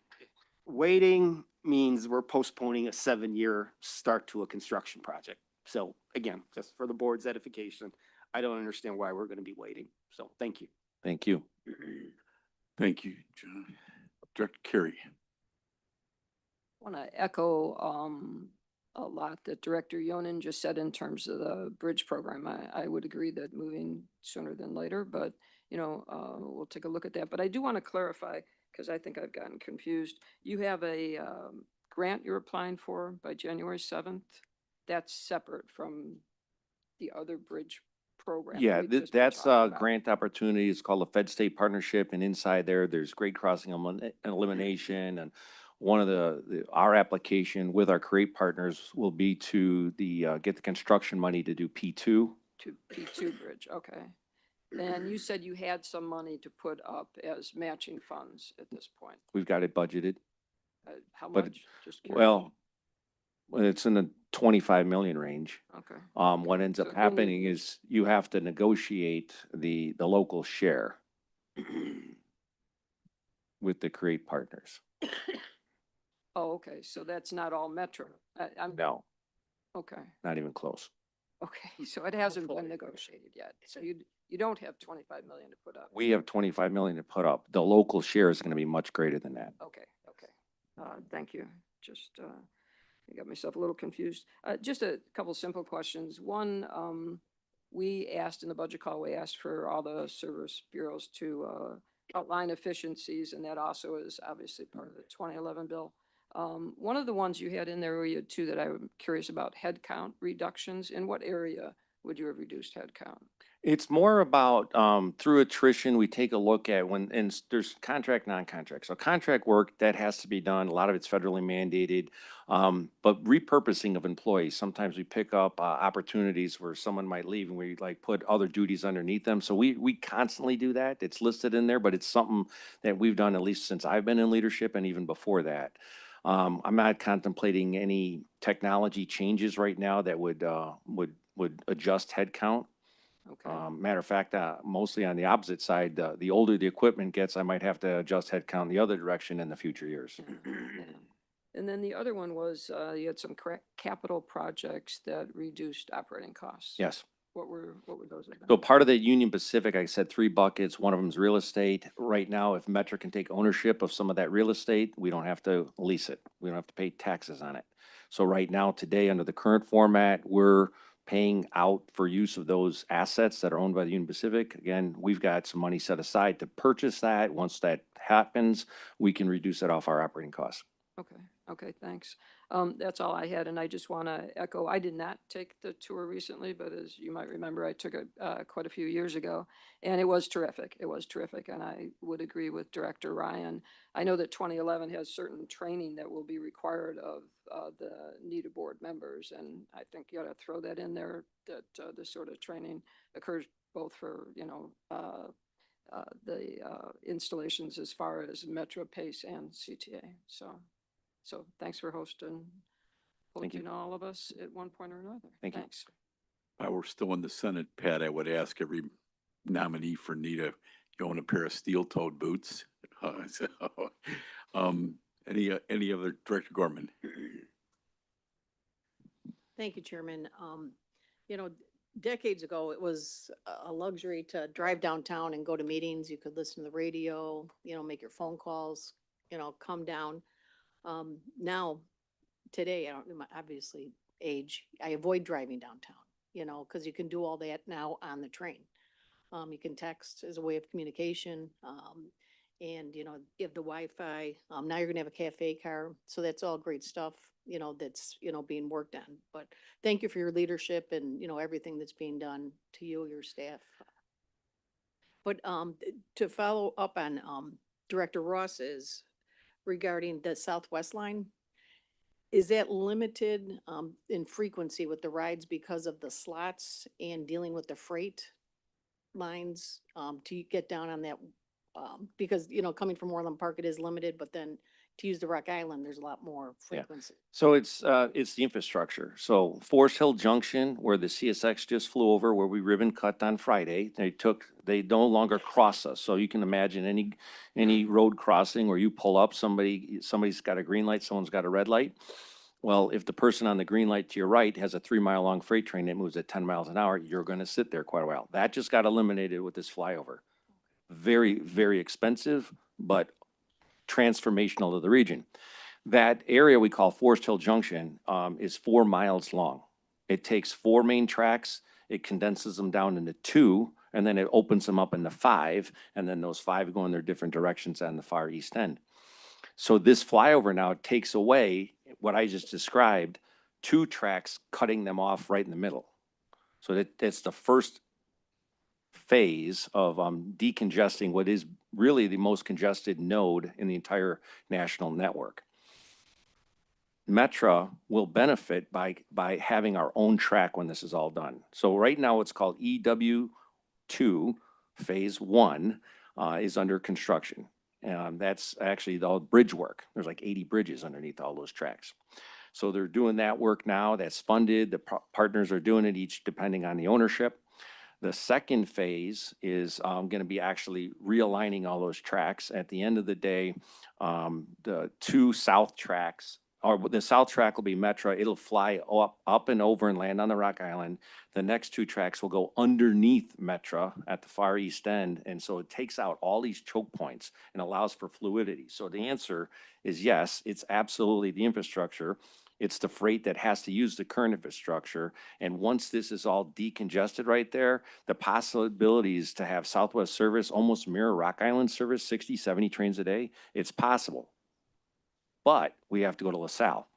S15: waiting means we're postponing a 7-year start to a construction project. So again, just for the board's edification, I don't understand why we're going to be waiting. So thank you.
S20: Thank you.
S3: Thank you, John. Director Carey.
S16: Want to echo a lot that Director Yonan just said in terms of the bridge program. I would agree that moving sooner than later, but we'll take a look at that. But I do want to clarify, because I think I've gotten confused. You have a grant you're applying for by January 7th. That's separate from the other bridge program.
S20: Yeah,
S16: we just
S20: that's
S16: talked
S20: a
S16: about.
S20: grant opportunity. It's called a Fed State Partnership, and inside there's grade crossing elimination. And one of our application with our CREATE partners will be to get the construction money to do P2.
S16: To P2 bridge, okay. And you said you had some money to put up as matching funds at this point.
S20: We've got it budgeted.
S16: How
S20: But-
S16: much? Just curious.
S20: Well, it's in the 25 million range.
S16: Okay.
S20: What ends
S16: So
S20: up
S16: then
S20: happening is you have to negotiate the local share with the CREATE partners.
S16: Oh, okay. So that's not all Metro. I'm,
S20: No,
S16: okay.
S20: not even close.
S16: Okay. So it hasn't been negotiated yet. So you don't have 25 million to put up.
S20: We have 25 million to put up. The local share is going to be much greater than that.
S16: Okay. Okay. Thank you. Just, I got myself a little confused. Just a couple simple questions. One, we asked in the budget call, we asked for all the service bureaus to outline efficiencies, and that also is obviously part of the 2011 bill. One of the ones you had in there, you had two that I'm curious about, headcount reductions. In what area would you have reduced headcount?
S20: It's more about, through attrition, we take a look at there's contract, non-contract. So contract work, that has to be done. A lot of it's federally mandated. But repurposing of employees, sometimes we pick up opportunities where someone might leave and we put other duties underneath them. So we constantly do that. It's listed in there, but it's something that we've done at least since I've been in leadership and even before that. I'm not contemplating any technology changes right now that would adjust headcount.
S16: Okay.
S20: Matter of fact, mostly on the opposite side, the older the equipment gets, I might have to adjust headcount the other direction in the future years.
S16: Yeah. And then the other one was you had some capital projects that reduced operating costs.
S20: Yes.
S16: What were those?
S20: So part of the Union Pacific, I said 3 buckets. One of them is real estate. Right now, if Metro can take ownership of some of that real estate, we don't have to lease it. We don't have to pay taxes on it. So right now, today, under the current format, we're paying out for use of those assets that are owned by the Union Pacific. Again, we've got some money set aside to purchase that. Once that happens, we can reduce that off our operating costs.
S16: Okay. Okay, thanks. That's all I had, and I just want to echo, I did not take the tour recently, but as you might remember, I took it quite a few years ago, and it was terrific. It was terrific, and I would agree with Director Ryan. I know that 2011 has certain training that will be required of the NETA board members, and I think you ought to throw that in there, that this sort of training occurs both for, the installations as far as Metro, PACE, and CTA. So thanks for hosting all of us at one point or another.
S20: Thank you.
S16: Thanks.
S3: If I were still in the Senate, Pat, I would ask every nominee for NETA, you own a pair of steel-toed boots? Any other, Director Gorman?
S17: Thank you, Chairman. Decades ago, it was a luxury to drive downtown and go to meetings. You could listen to the radio, make your phone calls, come down. Now, today, I don't, obviously, age, I avoid driving downtown, because you can do all that now on the train. You can text as a way of communication, and, you have the Wi-Fi. Now you're gonna have a cafe car, so that's all great stuff, that's, being worked on. But thank you for your leadership and, everything that's being done to you, your staff. But to follow up on Director Ross's regarding the Southwest line, is that limited in frequency with the rides because of the slots and dealing with the freight lines to get down on that? Because, coming from Orland Park, it is limited, but then to use the Rock Island, there's a lot more frequency.
S20: So it's the infrastructure. So Forest Hill Junction, where the CSX just flew over, where we ribbon cut on Friday, they no longer cross us. So you can imagine any road crossing where you pull up, somebody's got a green light, someone's got a red light. Well, if the person on the green light to your right has a 3-mile long freight train that moves at 10 miles an hour, you're going to sit there quite a while. That just got eliminated with this flyover. Very, very expensive, but transformational to the region. That area we call Forest Hill Junction is 4 miles long. It takes 4 main tracks, it condenses them down into 2, and then it opens them up into 5, and then those 5 go in their different directions on the far east end. So this flyover now takes away what I just described, 2 tracks cutting them off right in the middle. So that's the first phase of decongesting what is really the most congested node in the entire national network. Metra will benefit by having our own track when this is all done. So right now it's called EW2 Phase 1 is under construction. That's actually all bridge work. There's like 80 bridges underneath all those tracks. So they're doing that work now. That's funded. The partners are doing it, each depending on the ownership. The second phase is going to be actually realigning all those tracks. At the end of the day, the 2 south tracks, or the south track will be Metra. It'll fly up and over and land on the Rock Island. The next 2 tracks will go underneath Metra at the far east end. And so it takes out all these choke points and allows for fluidity. So the answer is yes, it's absolutely the infrastructure. It's the freight that has to use the current infrastructure. And once this is all decongested right there, the possibilities to have Southwest service almost mirror Rock Island service, 60, 70 trains a day, it's possible. But we have to go to LaSalle.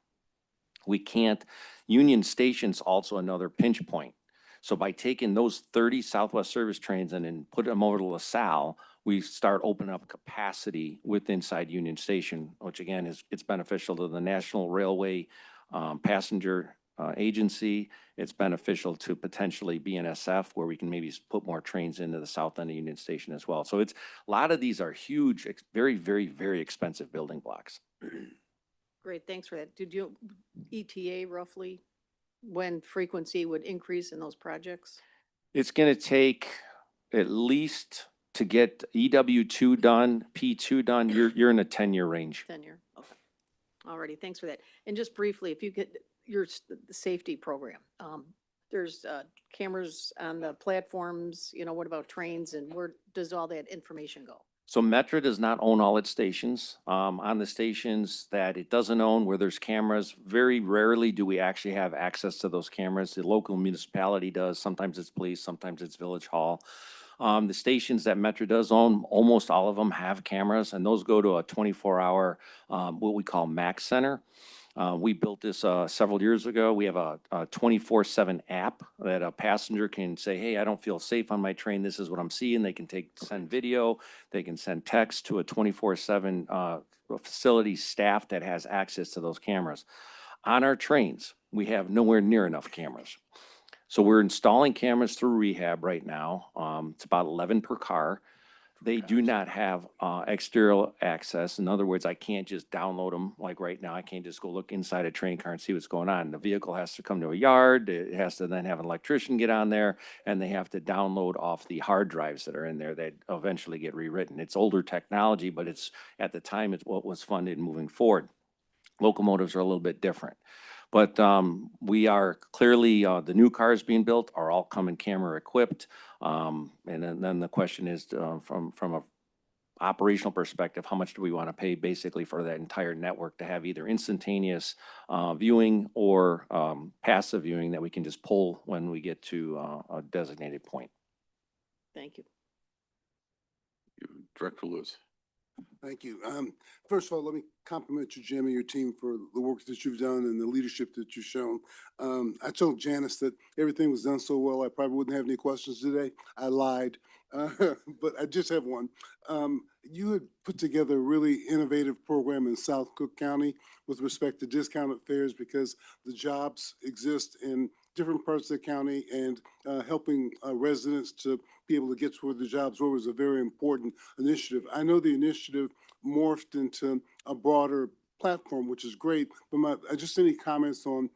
S20: We can't, Union Station's also another pinch point. So by taking those 30 Southwest service trains and then put them over to LaSalle, we start opening up capacity with inside Union Station, which again it's beneficial to the National Railway passenger agency. It's beneficial to potentially BNSF, where we can maybe put more trains into the south end of Union Station as well. So it's a lot of these are huge, very, very, very expensive building blocks.
S17: Great, thanks for that. Did you ETA roughly when frequency would increase in those projects?
S20: It's going to take at least to get EW2 done, P2 done, you're in a 10-year range.
S17: 10-year, okay. Alrighty, thanks for that. And just briefly, if you could, the safety program, there's cameras on the platforms, what about trains, and where does all that information go?
S20: So Metra does not own all its stations. On the stations that it doesn't own, where there's cameras, very rarely do we actually have access to those cameras. The local municipality does. Sometimes it's police, sometimes it's Village Hall. The stations that Metro does own, almost all of them have cameras, and those go to a 24-hour, what we call MAX Center. We built this several years ago. We have a 24/7 app that a passenger can say, hey, I don't feel safe on my train. This is what I'm seeing. They can send video. They can send text to a 24/7 facility staff that has access to those cameras. On our trains, we have nowhere near enough cameras. So we're installing cameras through rehab right now. It's about 11 per car. They do not have exterior access. In other words, I can't just download them like right now. I can't just go look inside a train car and see what's going on. The vehicle has to come to a yard. It has to then have an electrician get on there, and they have to download off the hard drives that are in there that eventually get rewritten. It's older technology, but it's at the time it's what was funded moving forward. Locomotives are a little bit different. But we are clearly, the new cars being built are all coming camera equipped. And then the question is, from a operational perspective, how much do we want to pay basically for that entire network to have either instantaneous viewing or passive viewing that we can just pull when we get to a designated point?
S17: Thank you.
S13: Director Lewis.
S18: Thank you. First of all, let me compliment you, Jim, and your team for the work that you've done and the leadership that you've shown. I told Janice that everything was done so well, I probably wouldn't have any questions today. I lied, but I just have one. You had put together a really innovative program in South Cook County with respect to discounted fares because the jobs exist in different parts of the county, and helping residents to be able to get to where the jobs were was a very important initiative. I know the initiative morphed into a broader platform, which is great, but just any comments on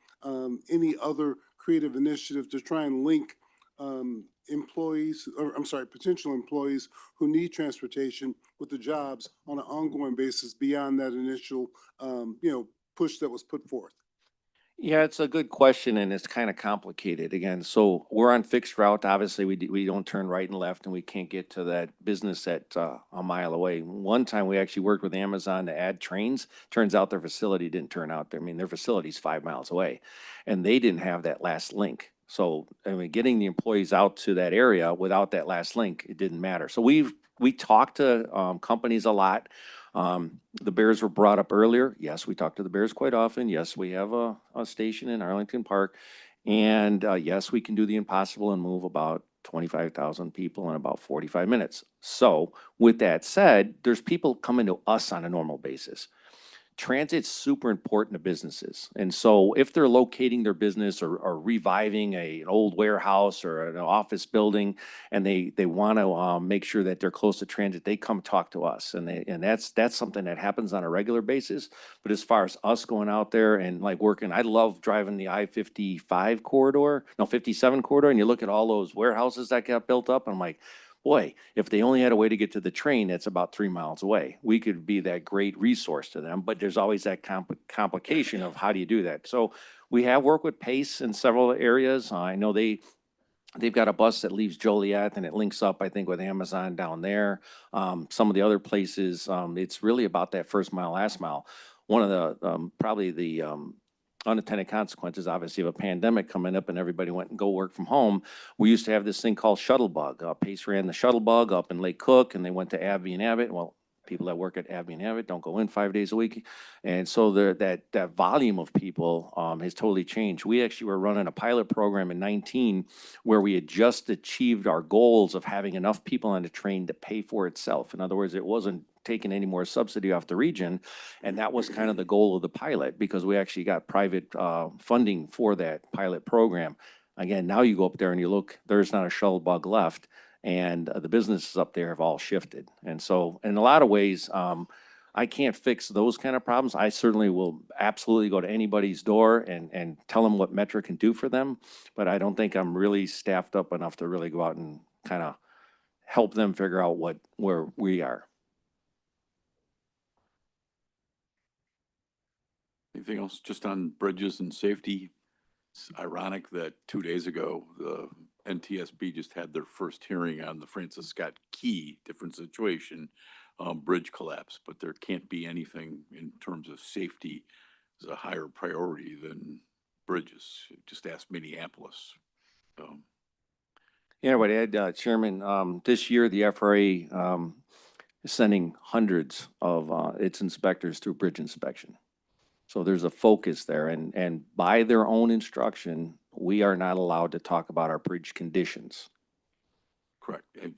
S18: any other creative initiative to try and link employees, or I'm sorry, potential employees who need transportation with the jobs on an ongoing basis beyond that initial, push that was put forth.
S20: Yeah, it's a good question, and it's kind of complicated again. So we're on fixed route. Obviously, we don't turn right and left, and we can't get to that business at a mile away. One time we actually worked with Amazon to add trains. Turns out their facility didn't turn out there. I mean, their facility's 5 miles away, and they didn't have that last link. So, I mean, getting the employees out to that area without that last link, it didn't matter. So we talked to companies a lot. The Bears were brought up earlier. Yes, we talk to the Bears quite often. Yes, we have a station in Arlington Park. And yes, we can do the impossible and move about 25,000 people in about 45 minutes. So with that said, there's people coming to us on a normal basis. Transit's super important to businesses. And so if they're locating their business or reviving an old warehouse or an office building, and they want to make sure that they're close to transit, they come talk to us. And that's something that happens on a regular basis. But as far as us going out there and like working, I love driving the I-55 corridor, no, 57 corridor, and you look at all those warehouses that got built up, and I'm like, boy, if they only had a way to get to the train that's about 3 miles away, we could be that great resource to them. But there's always that complication of how do you do that? So we have worked with Pace in several areas. I know they've got a bus that leaves Joliet and it links up, I think, with Amazon down there. Some of the other places, it's really about that first mile, last mile. One of the, probably the unintended consequences, obviously, of a pandemic coming up and everybody went and go work from home. We used to have this thing called Shuttlebug. Pace ran the Shuttlebug up in Lake Cook, and they went to Abbey and Abbott. Well, people that work at Abbey and Abbott don't go in 5 days a week. And so that volume of people has totally changed. We actually were running a pilot program in 19 where we had just achieved our goals of having enough people on the train to pay for itself. In other words, it wasn't taking any more subsidy off the region. And that was kind of the goal of the pilot, because we actually got private funding for that pilot program. Again, now you go up there and you look, there's not a Shuttlebug left, and the businesses up there have all shifted. And so in a lot of ways, I can't fix those kind of problems. I certainly will absolutely go to anybody's door and tell them what Metro can do for them, but I don't think I'm really staffed up enough to really go out and kind of help them figure out where we are.
S3: Anything else just on bridges and safety? It's ironic that 2 days ago, the NTSB just had their first hearing on the Francis Scott Key, different situation, bridge collapse, but there can't be anything in terms of safety as a higher priority than bridges. Just ask Minneapolis.
S20: Yeah, I would add, Chairman, this year, the FRA, is sending hundreds of, its inspectors through bridge inspection. So there's a focus there, and by their own instruction, we are not allowed to talk about our bridge conditions.
S3: Correct. And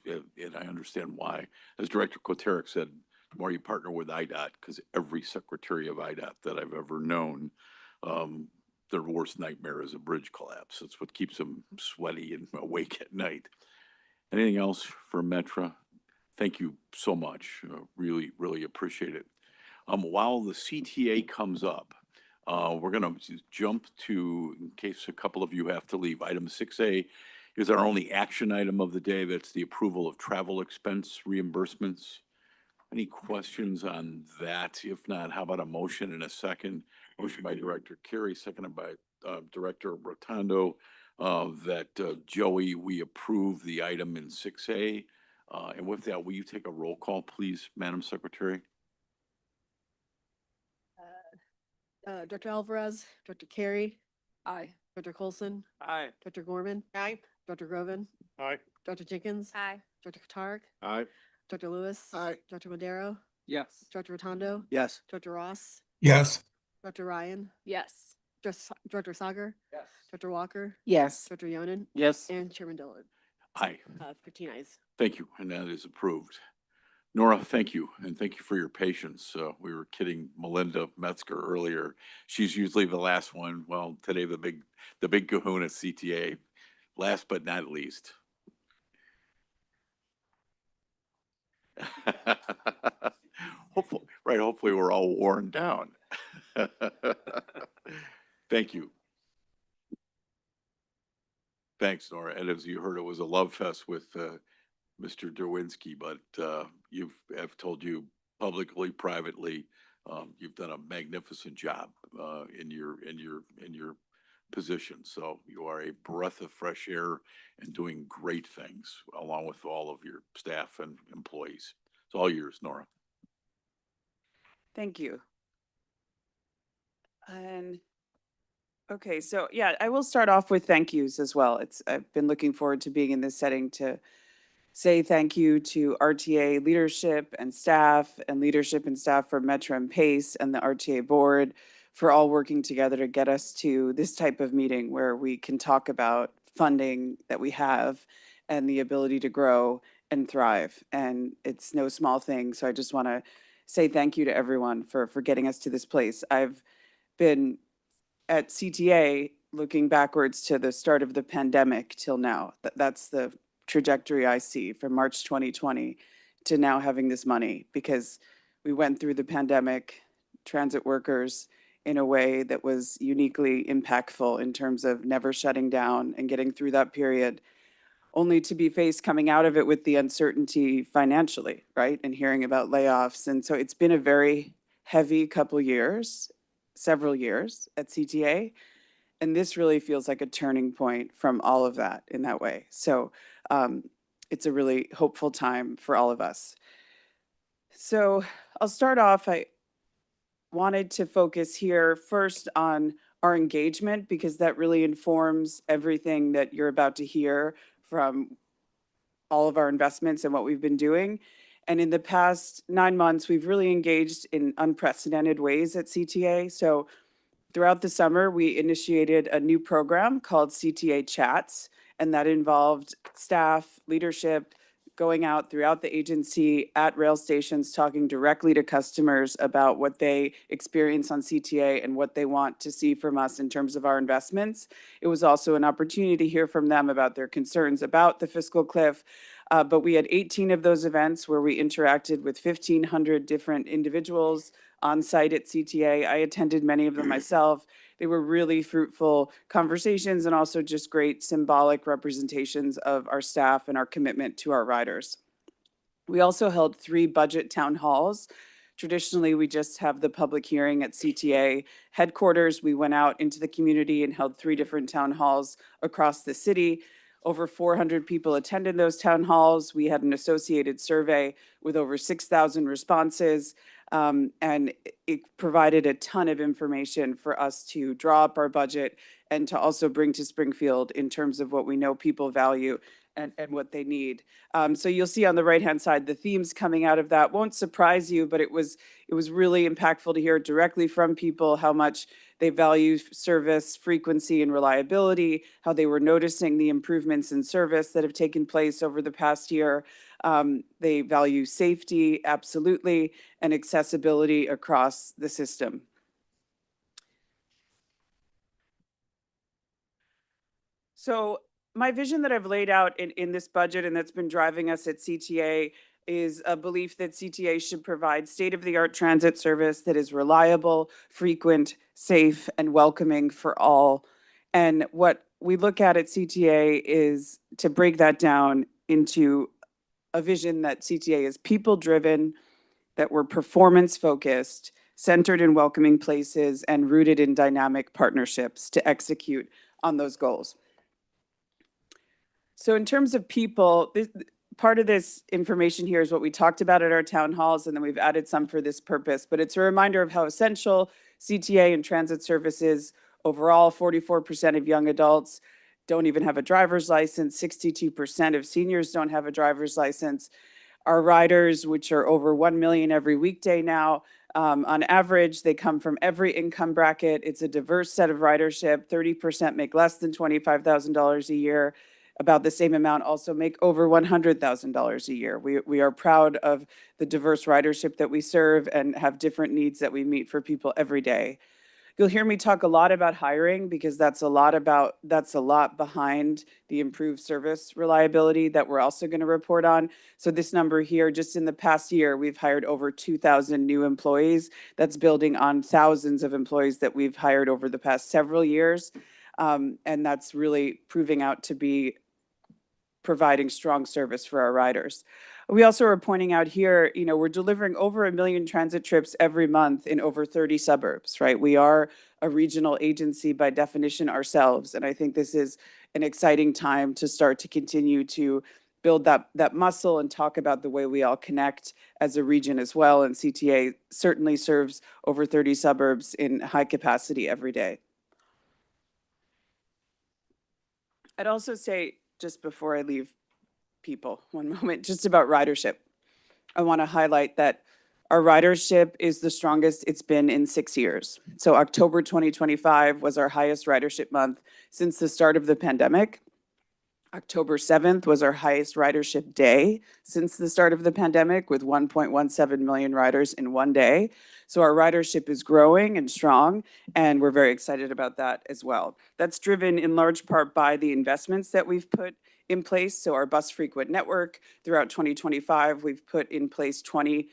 S3: I understand why. As Director Koterick said, the more you partner with IDOT, because every secretary of IDOT that I've ever known, their worst nightmare is a bridge collapse. It's what keeps them sweaty and awake at night. Anything else for Metra? Thank you so much. Really, really appreciate it. While the CTA comes up, we're gonna jump to, in case a couple of you have to leave, item 6A is our only action item of the day. That's the approval of travel expense reimbursements. Any questions on that? If not, how about a motion in a second? Motion by Director Carey, seconded by Director Rotondo, that Joey, we approve the item in 6A. And with that, will you take a roll call, please, Madam Secretary?
S17: Director Alvarez, Director Carey,
S16: Aye.
S17: Director Colson,
S5: Aye.
S17: Director Gorman. Aye. Director Groven,
S5: Aye.
S17: Director Jenkins.
S19: Aye.
S17: Director Tarik,
S14: Aye.
S17: Director Lewis.
S18: Aye.
S17: Director Madero,
S5: Yes.
S17: Director Rotondo,
S6: Yes.
S17: Director Ross,
S7: Yes.
S17: Director Ryan,
S1: Yes.
S17: Director Sagar,
S5: Yes.
S17: Director Walker,
S12: Yes.
S17: Director Yonan,
S5: Yes.
S17: and Chairman Dillard.
S3: Aye.
S17: 15 ayes.
S3: Thank you, and that is approved. Nora, thank you, and thank you for your patience. We were kidding Melinda Metzger earlier. She's usually the last one. Well, today the big kahuna CTA. Last but not least. Hopefully we're all worn down. Thank you. Thanks, Nora. And as you heard, it was a love fest with Mr. Derwinski, but I've told you publicly, privately, you've done a magnificent job in your position. So you are a breath of fresh air and doing great things along with all of your staff and employees. It's all yours, Nora.
S4: Thank you. And okay, so yeah, I will start off with thank yous as well. I've been looking forward to being in this setting to say thank you to RTA leadership and staff from Metra and PACE and the RTA board for all working together to get us to this type of meeting where we can talk about funding that we have and the ability to grow and thrive. And it's no small thing. So I just want to say thank you to everyone for getting us to this place. I've been at CTA looking backwards to the start of the pandemic till now. That's the trajectory I see from March 2020 to now having this money, because we went through the pandemic, transit workers, in a way that was uniquely impactful in terms of never shutting down and getting through that period, only to be faced coming out of it with the uncertainty financially, right? And hearing about layoffs. And so it's been a very heavy couple years, several years at CTA. And this really feels like a turning point from all of that in that way. So it's a really hopeful time for all of us. So I'll start off. I wanted to focus here first on our engagement, because that really informs everything that you're about to hear from all of our investments and what we've been doing. And in the past 9 months, we've really engaged in unprecedented ways at CTA. So throughout the summer, we initiated a new program called CTA Chats, and that involved staff, leadership, going out throughout the agency at rail stations, talking directly to customers about what they experience on CTA and what they want to see from us in terms of our investments. It was also an opportunity to hear from them about their concerns about the fiscal cliff. But we had 18 of those events where we interacted with 1,500 different individuals on site at CTA. I attended many of them myself. They were really fruitful conversations and also just great symbolic representations of our staff and our commitment to our riders. We also held 3 budget town halls. Traditionally, we just have the public hearing at CTA headquarters. We went out into the community and held 3 different town halls across the city. Over 400 people attended those town halls. We had an associated survey with over 6,000 responses. And it provided a ton of information for us to draw up our budget and to also bring to Springfield in terms of what we know people value and what they need. So you'll see on the right-hand side, the themes coming out of that won't surprise you, but it was really impactful to hear directly from people how much they value service, frequency, and reliability, how they were noticing the improvements in service that have taken place over the past year. They value safety, absolutely, and accessibility across the system. So my vision that I've laid out in this budget and that's been driving us at CTA is a belief that CTA should provide state-of-the-art transit service that is reliable, frequent, safe, and welcoming for all. And what we look at CTA is to break that down into a vision that CTA is people-driven, that we're performance-focused, centered in welcoming places, and rooted in dynamic partnerships to execute on those goals. So in terms of people, part of this information here is what we talked about at our town halls, and then we've added some for this purpose, but it's a reminder of how essential CTA and transit services overall. 44% of young adults don't even have a driver's license. 62% of seniors don't have a driver's license. Our riders, which are over 1 million every weekday now, on average, they come from every income bracket. It's a diverse set of ridership. 30% make less than $25,000 a year. About the same amount also make over $100,000 a year. We are proud of the diverse ridership that we serve and have different needs that we meet for people every day. You'll hear me talk a lot about hiring because that's a lot behind the improved service reliability that we're also going to report on. So this number here, just in the past year, we've hired over 2,000 new employees. That's building on thousands of employees that we've hired over the past several years. And that's really proving out to be providing strong service for our riders. We also are pointing out here, we're delivering over 1 million transit trips every month in over 30 suburbs, right? We are a regional agency by definition ourselves. And I think this is an exciting time to start to continue to build that muscle and talk about the way we all connect as a region as well. And CTA certainly serves over 30 suburbs in high capacity every day. I'd also say, just before I leave people, one moment, just about ridership. I want to highlight that our ridership is the strongest it's been in 6 years. So October 2025 was our highest ridership month since the start of the pandemic. October 7th was our highest ridership day since the start of the pandemic, with 1.17 million riders in one day. So our ridership is growing and strong, and we're very excited about that as well. That's driven in large part by the investments that we've put in place. So our bus frequent network throughout 2025, we've put in place 20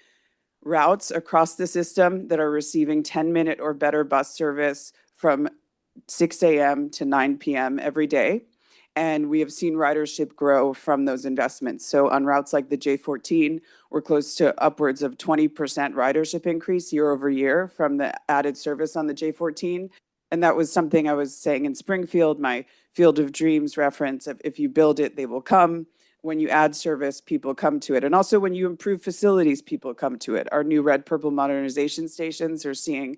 S4: routes across the system that are receiving 10-minute or better bus service from 6 a.m. to 9 p.m. every day. And we have seen ridership grow from those investments. So on routes like the J14, we're close to upwards of 20% ridership increase year over year from the added service on the J14. And that was something I was saying in Springfield, my Field of Dreams reference of if you build it, they will come. When you add service, people come to it. And also when you improve facilities, people come to it. Our new red purple modernization stations are seeing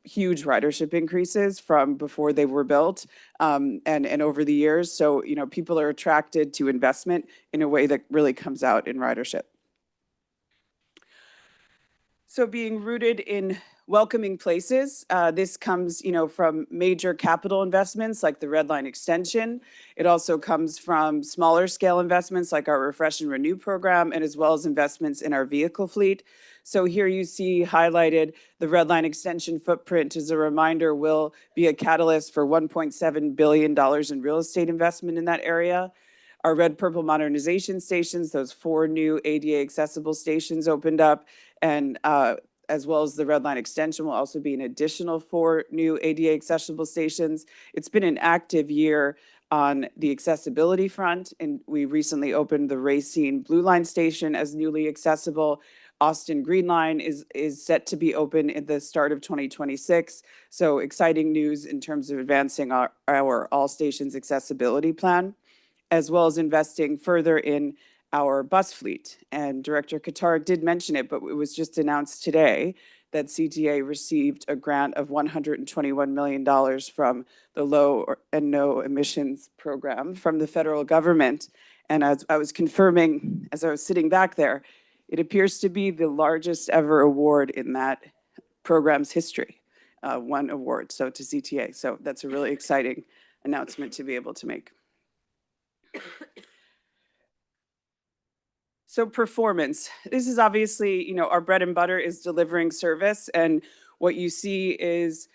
S4: huge ridership increases from before they were built and over the years. So, people are attracted to investment in a way that really comes out in ridership. So being rooted in welcoming places, this comes, from major capital investments like the Red Line extension. It also comes from smaller scale investments like our Refresh and Renew program, and as well as investments in our vehicle fleet. So here you see highlighted the Red Line extension footprint. As a reminder, will be a catalyst for $1.7 billion in real estate investment in that area. Our red purple modernization stations, those 4 new ADA accessible stations opened up, and as well as the Red Line extension will also be an additional 4 new ADA accessible stations. It's been an active year on the accessibility front, and we recently opened the Racine Blue Line station as newly accessible. Austin Green Line is set to be open at the start of 2026. So exciting news in terms of advancing our all stations accessibility plan, as well as investing further in our bus fleet. And Director Qatar did mention it, but it was just announced today that CTA received a grant of $121 million from the Low and No Emissions Program from the federal government. And as I was confirming, as I was sitting back there, it appears to be the largest ever award in that program's history, one award, so to CTA. So that's a really exciting announcement to be able to make. So performance, this is obviously, our bread and butter is delivering service, and what you see is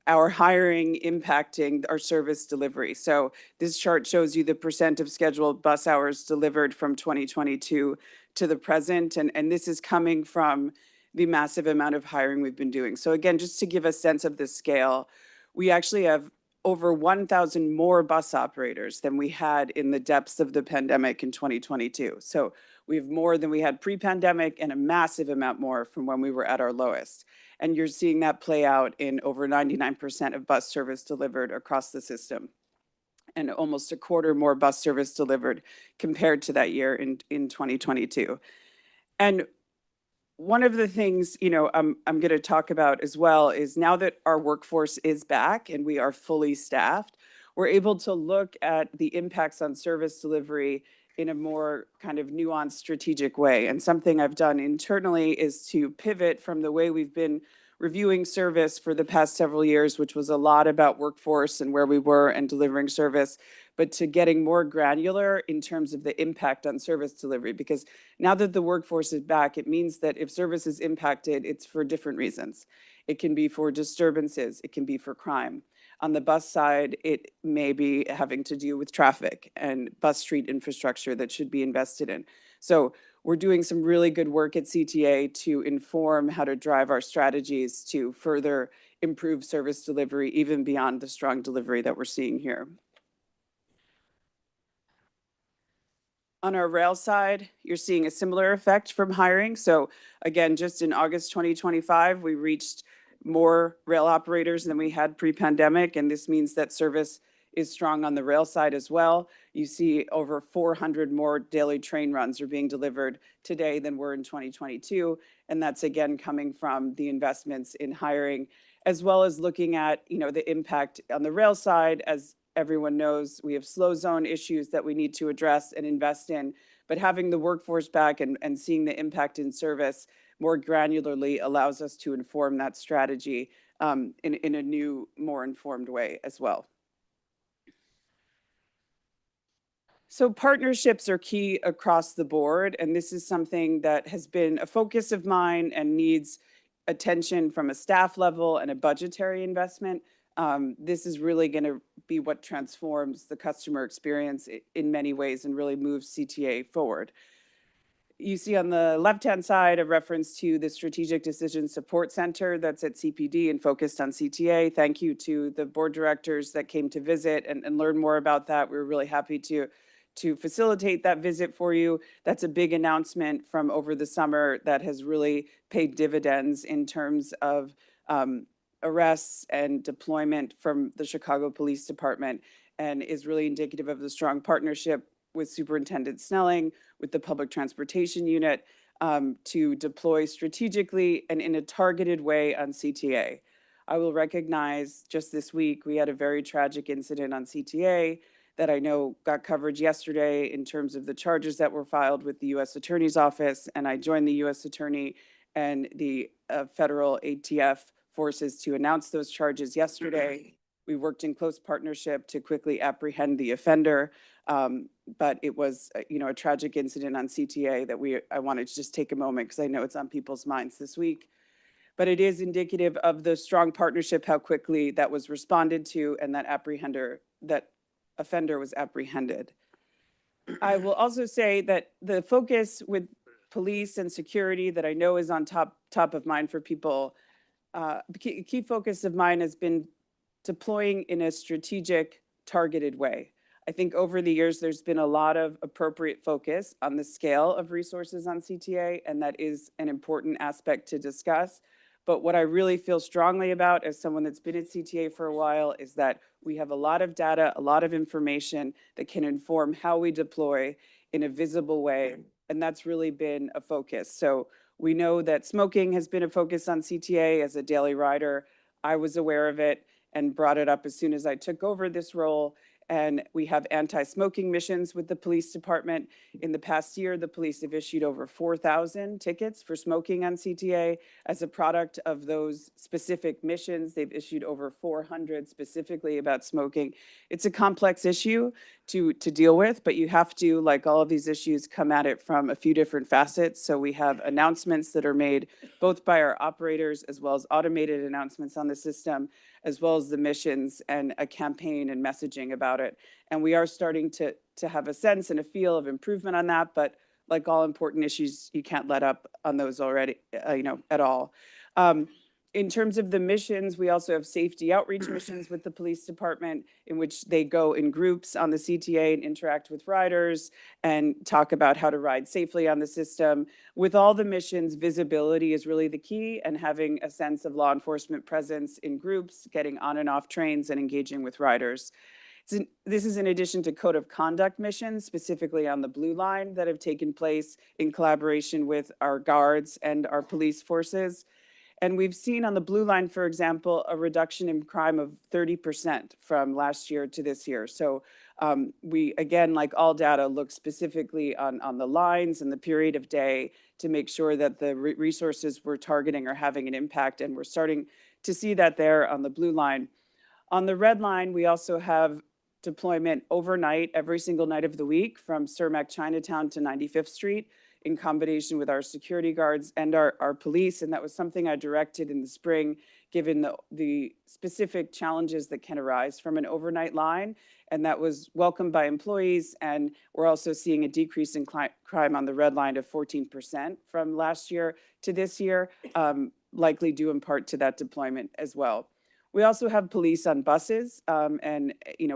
S4: our hiring impacting our service delivery. So this chart shows you the percent of scheduled bus hours delivered from 2022 to the present, and this is coming from the massive amount of hiring we've been doing. So again, just to give a sense of the scale, we actually have over 1,000 more bus operators than we had in the depths of the pandemic in 2022. So we have more than we had pre-pandemic and a massive amount more from when we were at our lowest. And you're seeing that play out in over 99% of bus service delivered across the system, and almost a quarter more bus service delivered compared to that year in 2022. And one of the things, I'm going to talk about as well is now that our workforce is back and we are fully staffed, we're able to look at the impacts on service delivery in a more kind of nuanced strategic way. And something I've done internally is to pivot from the way we've been reviewing service for the past several years, which was a lot about workforce and where we were and delivering service, but to getting more granular in terms of the impact on service delivery. Because now that the workforce is back, it means that if service is impacted, it's for different reasons. It can be for disturbances, it can be for crime. On the bus side, it may be having to do with traffic and bus street infrastructure that should be invested in. So we're doing some really good work at CTA to inform how to drive our strategies to further improve service delivery, even beyond the strong delivery that we're seeing here. On our rail side, you're seeing a similar effect from hiring. So again, just in August 2025, we reached more rail operators than we had pre-pandemic, and this means that service is strong on the rail side as well. You see over 400 more daily train runs are being delivered today than were in 2022, and that's again coming from the investments in hiring, as well as looking at, the impact on the rail side. As everyone knows, we have slow zone issues that we need to address and invest in, but having the workforce back and seeing the impact in service more granularly allows us to inform that strategy in a new, more informed way as well. So partnerships are key across the board, and this is something that has been a focus of mine and needs attention from a staff level and a budgetary investment. This is really going to be what transforms the customer experience in many ways and really moves CTA forward. You see on the left-hand side a reference to the Strategic Decision Support Center that's at CPD and focused on CTA. Thank you to the board directors that came to visit and learn more about that. We're really happy to facilitate that visit for you. That's a big announcement from over the summer that has really paid dividends in terms of arrests and deployment from the Chicago Police Department, and is really indicative of the strong partnership with Superintendent Snelling, with the Public Transportation Unit, to deploy strategically and in a targeted way on CTA. I will recognize just this week, we had a very tragic incident on CTA that I know got coverage yesterday in terms of the charges that were filed with the U.S. Attorney's Office, and I joined the U.S. Attorney and the federal ATF forces to announce those charges yesterday. We worked in close partnership to quickly apprehend the offender, but it was, a tragic incident on CTA that I wanted to just take a moment because I know it's on people's minds this week. But it is indicative of the strong partnership, how quickly that was responded to, and that offender was apprehended. I will also say that the focus with police and security that I know is on top of mind for people, key focus of mine has been deploying in a strategic, targeted way. I think over the years, there's been a lot of appropriate focus on the scale of resources on CTA, and that is an important aspect to discuss. But what I really feel strongly about as someone that's been at CTA for a while is that we have a lot of data, a lot of information that can inform how we deploy in a visible way. And that's really been a focus. So we know that smoking has been a focus on CTA. As a daily rider, I was aware of it and brought it up as soon as I took over this role. And we have anti-smoking missions with the police department. In the past year, the police have issued over 4,000 tickets for smoking on CTA. As a product of those specific missions, they've issued over 400 specifically about smoking. It's a complex issue to deal with, but you have to, like all of these issues, come at it from a few different facets. So we have announcements that are made both by our operators as well as automated announcements on the system, as well as the missions and a campaign and messaging about it. And we are starting to have a sense and a feel of improvement on that, but like all important issues, you can't let up on those already, at all. In terms of the missions, we also have safety outreach missions with the police department in which they go in groups on the CTA and interact with riders and talk about how to ride safely on the system. With all the missions, visibility is really the key, and having a sense of law enforcement presence in groups, getting on and off trains and engaging with riders. This is in addition to code of conduct missions, specifically on the Blue Line, that have taken place in collaboration with our guards and our police forces. And we've seen on the Blue Line, for example, a reduction in crime of 30% from last year to this year. So we, again, like all data, look specifically on the lines and the period of day to make sure that the resources we're targeting are having an impact. And we're starting to see that there on the Blue Line. On the Red Line, we also have deployment overnight, every single night of the week, from Cermak Chinatown to 95th Street, in combination with our security guards and our police. And that was something I directed in the spring, given the specific challenges that can arise from an overnight line. And that was welcomed by employees. And we're also seeing a decrease in crime on the Red Line of 14% from last year to this year, likely due in part to that deployment as well. We also have police on buses, and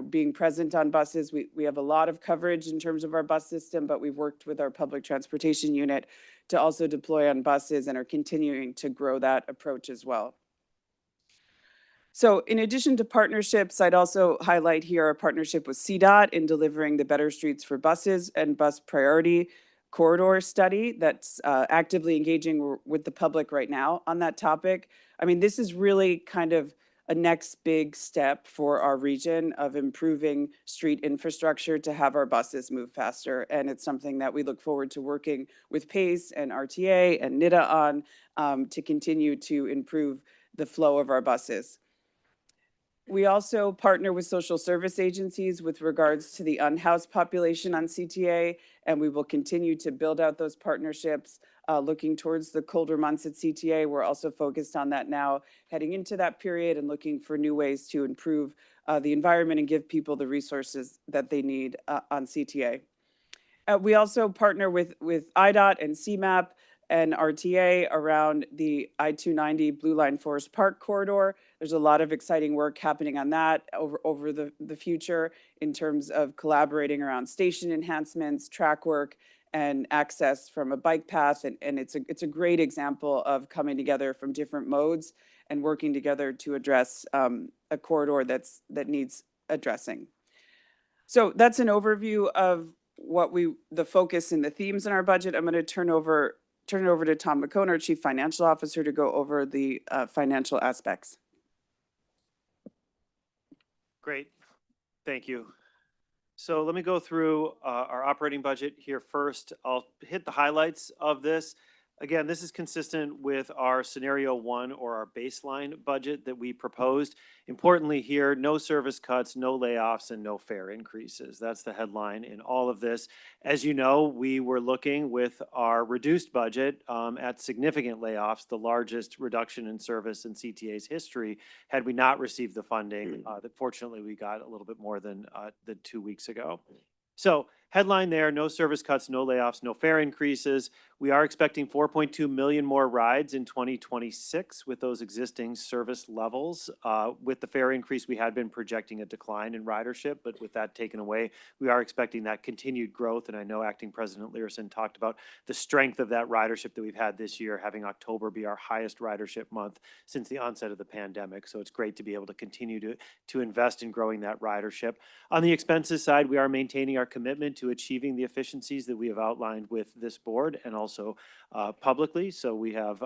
S4: being present on buses. We have a lot of coverage in terms of our bus system, but we've worked with our public transportation unit to also deploy on buses and are continuing to grow that approach as well. So in addition to partnerships, I'd also highlight here our partnership with CDOT in delivering the Better Streets for Buses and Bus Priority Corridor study that's actively engaging with the public right now on that topic. I mean, this is really kind of a next big step for our region of improving street infrastructure to have our buses move faster. And it's something that we look forward to working with PACE and RTA and NITA on to continue to improve the flow of our buses. We also partner with social service agencies with regards to the unhoused population on CTA, and we will continue to build out those partnerships. Looking towards the colder months at CTA, we're also focused on that now, heading into that period and looking for new ways to improve the environment and give people the resources that they need on CTA. We also partner with IDOT and CMAP and RTA around the I-290 Blue Line Forest Park corridor. There's a lot of exciting work happening on that over the future in terms of collaborating around station enhancements, track work, and access from a bike path. And it's a great example of coming together from different modes and working together to address a corridor that needs addressing. So that's an overview of the focus and the themes in our budget. I'm going to turn it over to Tom McCone, our Chief Financial Officer, to go over the financial aspects.
S21: Great, thank you. So let me go through our operating budget here first. I'll hit the highlights of this. Again, this is consistent with our scenario 1 or our baseline budget that we proposed. Importantly here, no service cuts, no layoffs, and no fare increases. That's the headline in all of this. As you know, we were looking with our reduced budget at significant layoffs, the largest reduction in service in CTA's history, had we not received the funding that fortunately we got a little bit more than 2 weeks ago. So headline there, no service cuts, no layoffs, no fare increases. We are expecting 4.2 million more rides in 2026 with those existing service levels. With the fare increase, we had been projecting a decline in ridership, but with that taken away, we are expecting that continued growth. And I know Acting President Learson talked about the strength of that ridership that we've had this year, having October be our highest ridership month since the onset of the pandemic. So it's great to be able to continue to invest in growing that ridership. On the expenses side, we are maintaining our commitment to achieving the efficiencies that we have outlined with this board and also publicly. So we have,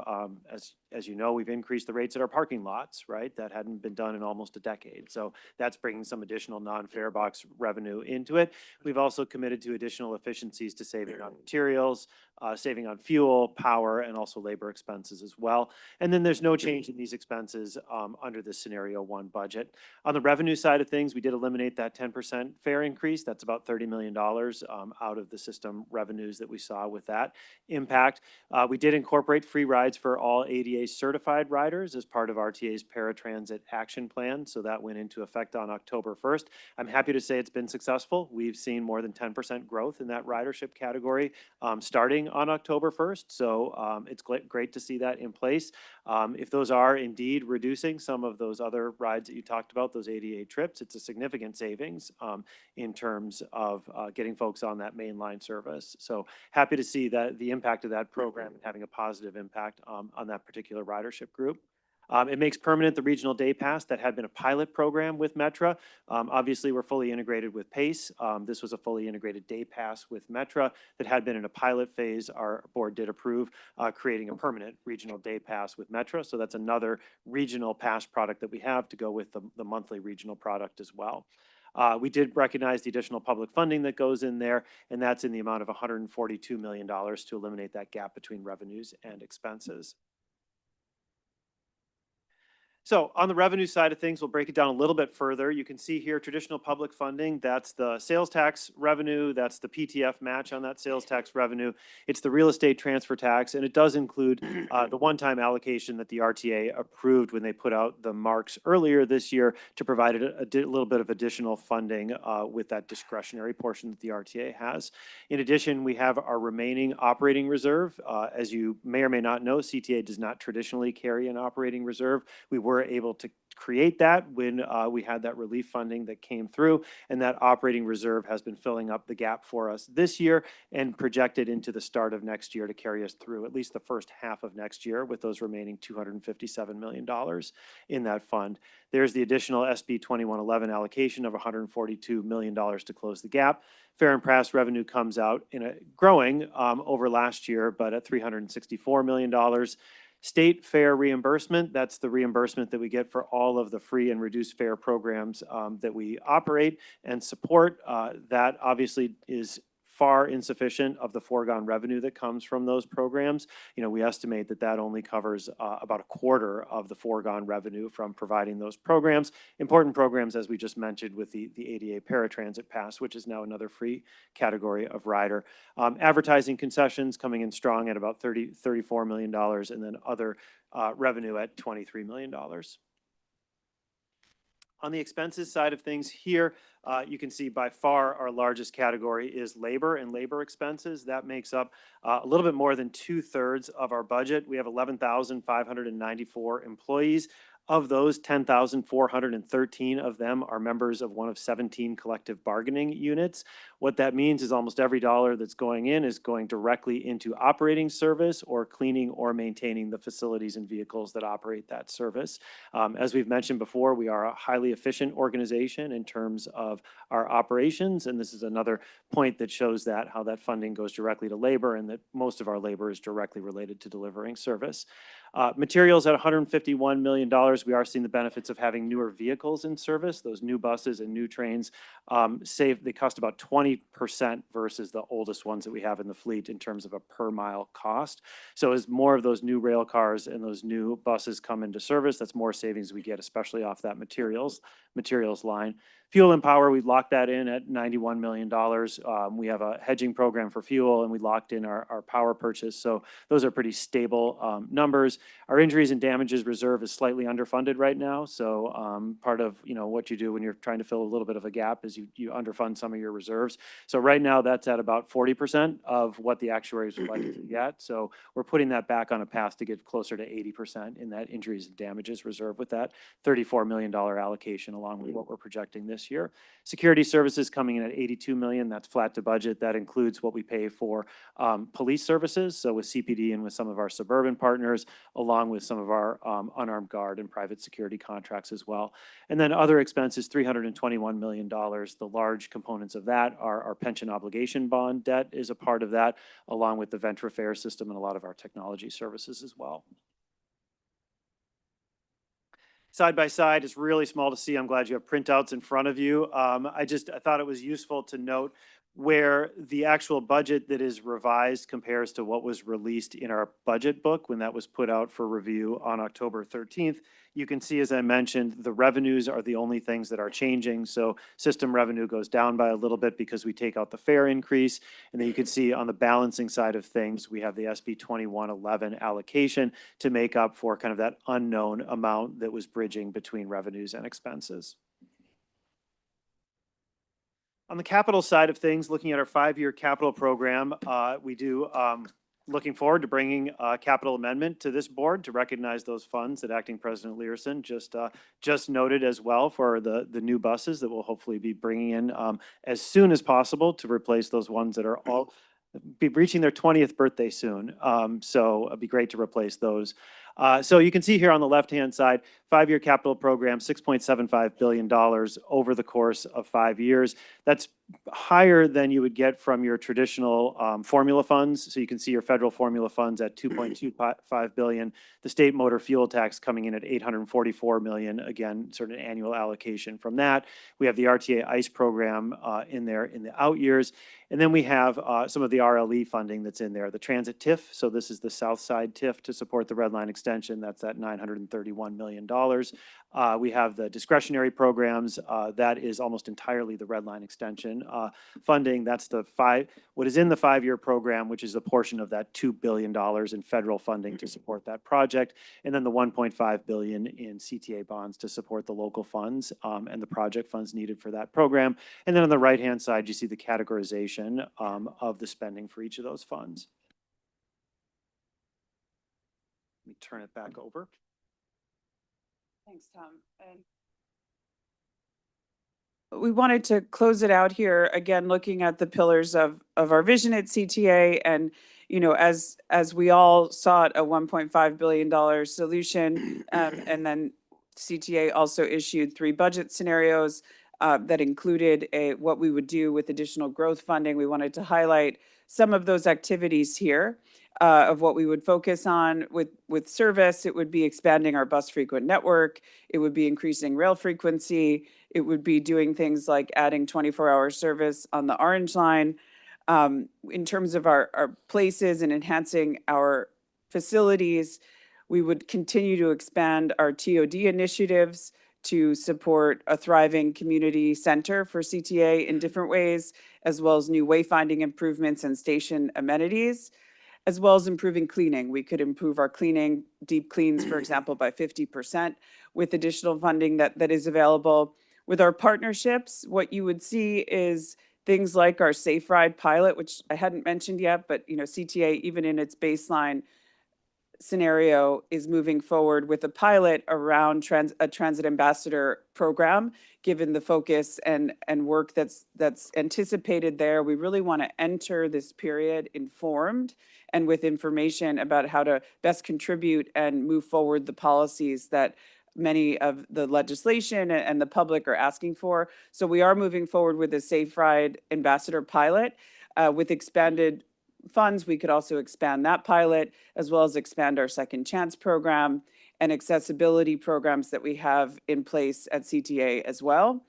S21: as you know, we've increased the rates at our parking lots, right? That hadn't been done in almost a decade. So that's bringing some additional non-fare box revenue into it. We've also committed to additional efficiencies to saving on materials, saving on fuel, power, and also labor expenses as well. And then there's no change in these expenses under the scenario one budget. On the revenue side of things, we did eliminate that 10% fare increase. That's about $30 million out of the system revenues that we saw with that impact. We did incorporate free rides for all ADA certified riders as part of RTA's paratransit action plan. So that went into effect on October 1st. I'm happy to say it's been successful. We've seen more than 10% growth in that ridership category starting on October 1st. So it's great to see that in place. If those are indeed reducing some of those other rides that you talked about, those ADA trips, it's a significant savings in terms of getting folks on that mainline service. So happy to see that the impact of that program having a positive impact on that particular ridership group. It makes permanent the regional day pass that had been a pilot program with Metra. Obviously, we're fully integrated with PACE. This was a fully integrated day pass with Metra that had been in a pilot phase. Our board did approve creating a permanent regional day pass with Metra. So that's another regional pass product that we have to go with the monthly regional product as well. We did recognize the additional public funding that goes in there, and that's in the amount of $142 million to eliminate that gap between revenues and expenses. So on the revenue side of things, we'll break it down a little bit further. You can see here traditional public funding. That's the sales tax revenue. That's the PTF match on that sales tax revenue. It's the real estate transfer tax, and it does include the one-time allocation that the RTA approved when they put out the marks earlier this year to provide a little bit of additional funding with that discretionary portion that the RTA has. In addition, we have our remaining operating reserve. As you may or may not know, CTA does not traditionally carry an operating reserve. We were able to create that when we had that relief funding that came through, and that operating reserve has been filling up the gap for us this year and projected into the start of next year to carry us through at least the first half of next year with those remaining $257 million in that fund. There's the additional SB 2111 allocation of $142 million to close the gap. Fare and pass revenue comes out in a growing over last year, but at $364 million. State fare reimbursement, that's the reimbursement that we get for all of the free and reduced fare programs that we operate and support. That obviously is far insufficient of the foregone revenue that comes from those programs. You know, we estimate that that only covers about a quarter of the foregone revenue from providing those programs. Important programs, as we just mentioned, with the ADA Paratransit Pass, which is now another free category of rider. Advertising concessions coming in strong at about $34 million, and then other revenue at $23 million. On the expenses side of things here, you can see by far our largest category is labor and labor expenses. That makes up a little bit more than 2/3 of our budget. We have 11,594 employees. Of those, 10,413 of them are members of one of 17 collective bargaining units. What that means is almost every dollar that's going in is going directly into operating service or cleaning or maintaining the facilities and vehicles that operate that service. As we've mentioned before, we are a highly efficient organization in terms of our operations, and this is another point that shows that how that funding goes directly to labor and that most of our labor is directly related to delivering service. Materials at $151 million. We are seeing the benefits of having newer vehicles in service. Those new buses and new trains they cost about 20% versus the oldest ones that we have in the fleet in terms of a per mile cost. So as more of those new rail cars and those new buses come into service, that's more savings we get, especially off that materials line. Fuel and power, we locked that in at $91 million. We have a hedging program for fuel, and we locked in our power purchase. So those are pretty stable numbers. Our injuries and damages reserve is slightly underfunded right now. So part of what you do when you're trying to fill a little bit of a gap is you underfund some of your reserves. So right now that's at about 40% of what the actuaries would like to get. So we're putting that back on a path to get closer to 80% in that injuries and damages reserve with that $34 million allocation along with what we're projecting this year. Security services coming in at $82 million. That's flat to budget. That includes what we pay for police services. So with CPD and with some of our suburban partners, along with some of our unarmed guard and private security contracts as well. And then other expenses, $321 million. The large components of that are our pension obligation bond debt is a part of that, along with the Ventra Fair system and a lot of our technology services as well. side by side. It's really small to see. I'm glad you have printouts in front of you. I thought it was useful to note where the actual budget that is revised compares to what was released in our budget book when that was put out for review on October 13th. You can see, as I mentioned, the revenues are the only things that are changing. So system revenue goes down by a little bit because we take out the fare increase. And then you can see on the balancing side of things, we have the SB 2111 allocation to make up for kind of that unknown amount that was bridging between revenues and expenses. On the capital side of things, looking at our 5-year capital program, looking forward to bringing a capital amendment to this board to recognize those funds that Acting President Learson just noted as well for the new buses that we'll hopefully be bringing in as soon as possible to replace those ones that are all be reaching their 20th birthday soon. So it'd be great to replace those. So you can see here on the left-hand side, 5-year capital program, $6.75 billion over the course of 5 years. That's higher than you would get from your traditional formula funds. So you can see your federal formula funds at $2.25 billion, the state motor fuel tax coming in at $844 million, again, sort of an annual allocation from that. We have the RTA ICE program in there in the out years. And then we have some of the RLE funding that's in there, the transit TIF. So this is the South Side TIF to support the Red Line extension. That's at $931 million. We have the discretionary programs. That is almost entirely the Red Line extension funding. That's what is in the 5-year program, which is a portion of that $2 billion in federal funding to support that project. And then the $1.5 billion in CTA bonds to support the local funds and the project funds needed for that program. And then on the right-hand side, you see the categorization of the spending for each of those funds. Let me turn it back over.
S4: Thanks, Tom. And we wanted to close it out here, again, looking at the pillars of our vision at CTA. And, you know, as we all sought a $1.5 billion solution, and then CTA also issued 3 budget scenarios that included what we would do with additional growth funding. We wanted to highlight some of those activities here. Of what we would focus on with service. It would be expanding our bus frequent network. It would be increasing rail frequency. It would be doing things like adding 24-hour service on the Orange Line. In terms of our places and enhancing our facilities, we would continue to expand our TOD initiatives to support a thriving community center for CTA in different ways, as well as new wayfinding improvements and station amenities, as well as improving cleaning. We could improve our cleaning, deep cleans, for example, by 50% with additional funding that is available. With our partnerships, what you would see is things like our Safe Ride pilot, which I hadn't mentioned yet, but you know, CTA, even in its baseline scenario, is moving forward with a pilot around a transit ambassador program. Given the focus and work that's anticipated there, we really want to enter this period informed and with information about how to best contribute and move forward the policies that many of the legislation and the public are asking for. So we are moving forward with a Safe Ride ambassador pilot with expanded funds. We could also expand that pilot, as well as expand our Second Chance program and accessibility programs that we have in place at CTA as well.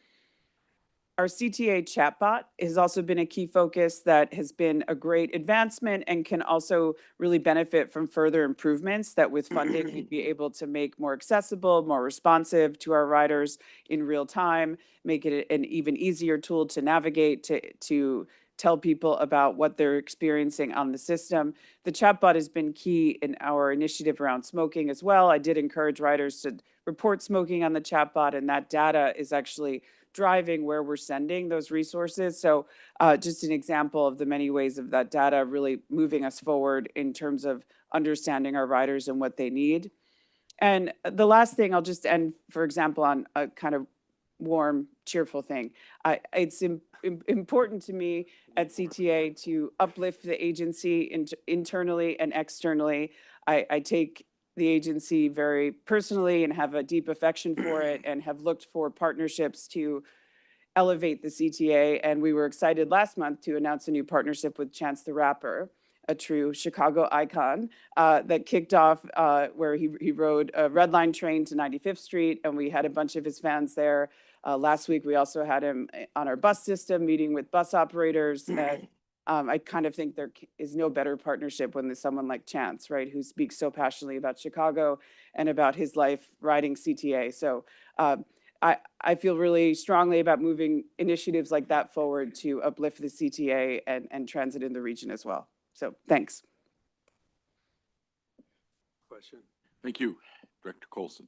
S4: Our CTA chatbot has also been a key focus that has been a great advancement and can also really benefit from further improvements that with funding we'd be able to make more accessible, more responsive to our riders in real time, make it an even easier tool to navigate, to tell people about what they're experiencing on the system. The chatbot has been key in our initiative around smoking as well. I did encourage riders to report smoking on the chatbot, and that data is actually driving where we're sending those resources. So just an example of the many ways of that data really moving us forward in terms of understanding our riders and what they need. And the last thing, I'll just end, for example, on a kind of warm, cheerful thing. It's important to me at CTA to uplift the agency internally and externally. I take the agency very personally and have a deep affection for it and have looked for partnerships to elevate the CTA. And we were excited last month to announce a new partnership with Chance the Rapper a true Chicago icon, that kicked off where he rode a Red Line train to 95th Street, and we had a bunch of his fans there. Last week, we also had him on our bus system, meeting with bus operators. And I kind of think there is no better partnership when there's someone like Chance, right, who speaks so passionately about Chicago and about his life riding CTA. So I feel really strongly about moving initiatives like that forward to uplift the CTA and transit in the region as well. So thanks.
S5: Question.
S3: Thank you, Director Colson.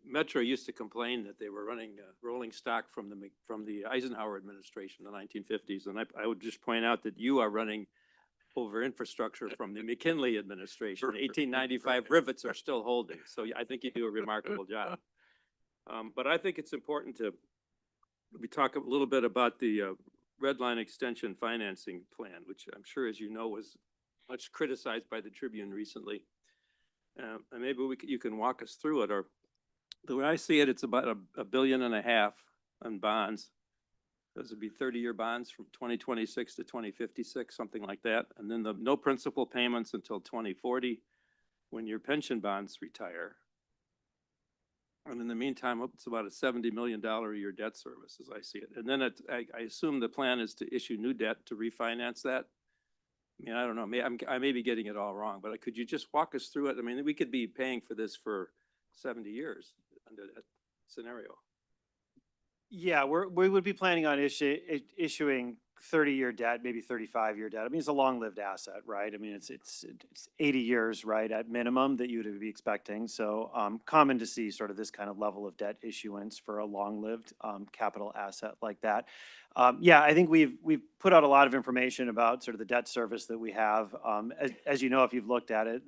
S5: Metro used to complain that they were running rolling stock from the Eisenhower administration in the 1950s. And I would just point out that you are running over infrastructure from the McKinley administration. 1895 rivets are still holding. So I think you do a remarkable job. But I think it's important we talk a little bit about the Red Line Extension financing plan, which I'm sure, as you know, was much criticized by the Tribune recently. And maybe you can walk us through it. Or the way I see it, it's about $1.5 billion on bonds. Those would be 30-year bonds from 2026 to 2056, something like that. And then no principal payments until 2040 when your pension bonds retire. And in the meantime, it's about a $70 million a year debt service, as I see it. And then I assume the plan is to issue new debt to refinance that. I mean, I don't know. I may be getting it all wrong, but could you just walk us through it? I mean, we could be paying for this for 70 years under that scenario.
S21: Yeah, we would be planning on issuing 30-year debt, maybe 35-year debt. I mean, it's a long-lived asset, right? I mean, it's 80 years, right, at minimum that you would be expecting. So common to see sort of this kind of level of debt issuance for a long-lived capital asset like that. Yeah, I think we've put out a lot of information about sort of the debt service that we have. As you know, if you've looked at it,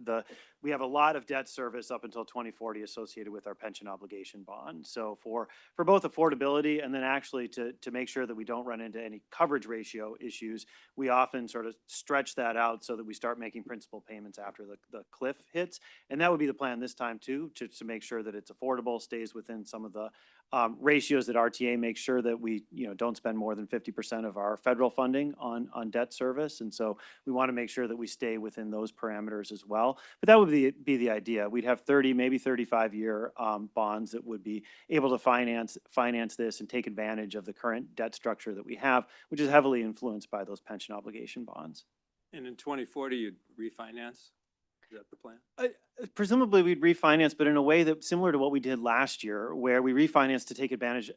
S21: we have a lot of debt service up until 2040 associated with our pension obligation bond. So for both affordability and then actually to make sure that we don't run into any coverage ratio issues, we often sort of stretch that out so that we start making principal payments after the cliff hits. And that would be the plan this time too, to make sure that it's affordable, stays within some of the ratios that RTA makes sure that we don't spend more than 50% of our federal funding on debt service. And so we want to make sure that we stay within those parameters as well. But that would be the idea. We'd have 30, maybe 35-year bonds that would be able to finance this and take advantage of the current debt structure that we have, which is heavily influenced by those pension obligation bonds.
S5: And in 2040, you'd refinance? Is that the plan?
S21: Presumably we'd refinance, but in a way that's similar to what we did last year, where we refinanced to take advantage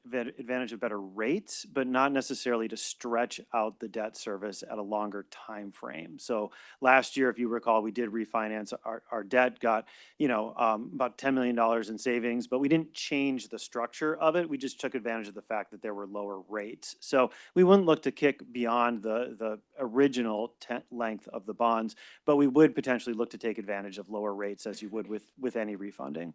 S21: of better rates, but not necessarily to stretch out the debt service at a longer time frame. So last year, if you recall, we did refinance. Our debt got about $10 million in savings, but we didn't change the structure of it. We just took advantage of the fact that there were lower rates. So we wouldn't look to kick beyond the original length of the bonds, but we would potentially look to take advantage of lower rates as you would with any refunding.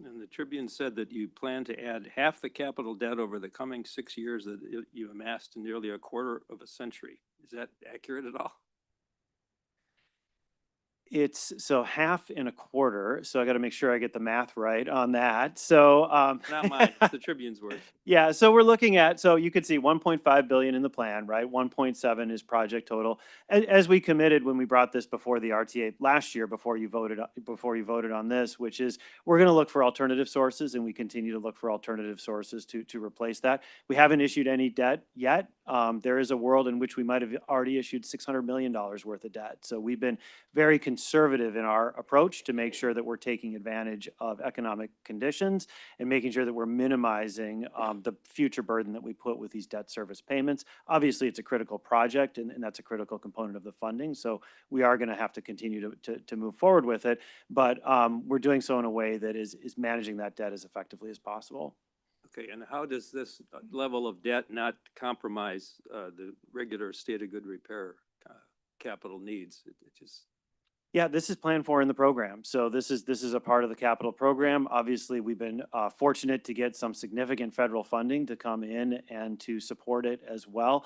S5: And the Tribune said that you plan to add half the capital debt over the coming 6 years that you amassed in nearly a quarter of a century. Is that accurate at all?
S21: It's so half and a quarter. So I got to make sure I get the math right on that. So
S5: not mine, it's the Tribune's word.
S21: Yeah, so we're looking at, so you could see 1.5 billion in the plan, right? 1.7 is project total. As we committed when we brought this before the RTA last year, before you voted on this, which is we're going to look for alternative sources, and we continue to look for alternative sources to replace that. We haven't issued any debt yet. There is a world in which we might have already issued $600 million worth of debt. So we've been very conservative in our approach to make sure that we're taking advantage of economic conditions and making sure that we're minimizing the future burden that we put with these debt service payments. Obviously, it's a critical project, and that's a critical component of the funding. So we are going to have to continue to move forward with it, but we're doing so in a way that is managing that debt as effectively as possible.
S5: Okay, and how does this level of debt not compromise the regular state of good repair capital needs? It just
S21: Yeah, this is planned for in the program. So this is a part of the capital program. Obviously, we've been fortunate to get some significant federal funding to come in and to support it as well.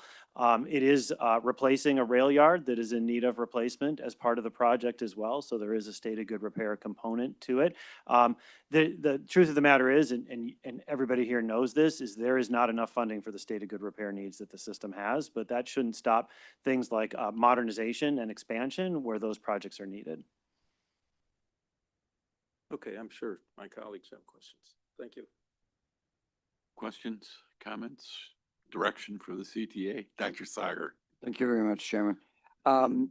S21: It is replacing a rail yard that is in need of replacement as part of the project as well. So there is a state of good repair component to it. The truth of the matter is, and everybody here knows this, is there is not enough funding for the state of good repair needs that the system has, but that shouldn't stop things like modernization and expansion where those projects are needed.
S5: Okay, I'm sure my colleagues have questions. Thank you.
S3: Questions, comments, direction for the CTA? Dr. Sagar.
S8: Thank you very much, Chairman. Can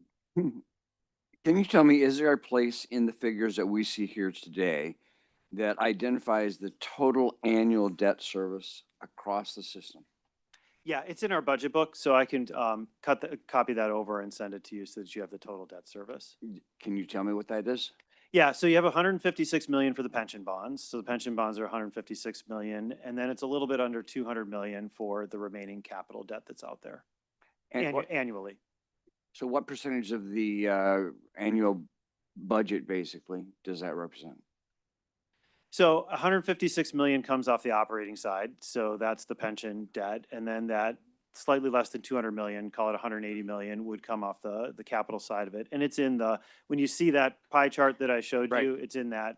S8: you tell me, is there a place in the figures that we see here today that identifies the total annual debt service across the system?
S21: Yeah, it's in our budget book, so I can copy that over and send it to you so that you have the total debt service.
S8: Can you tell me what that is?
S21: Yeah, so you have 156 million for the pension bonds. So the pension bonds are 156 million, and then it's a little bit under 200 million for the remaining capital debt that's out there annually.
S8: So what percentage of the annual budget basically does that represent?
S21: So 156 million comes off the operating side, so that's the pension debt, and then that slightly less than 200 million, call it 180 million, would come off the capital side of it. And it's in the, when you see that pie chart that I showed you, it's in that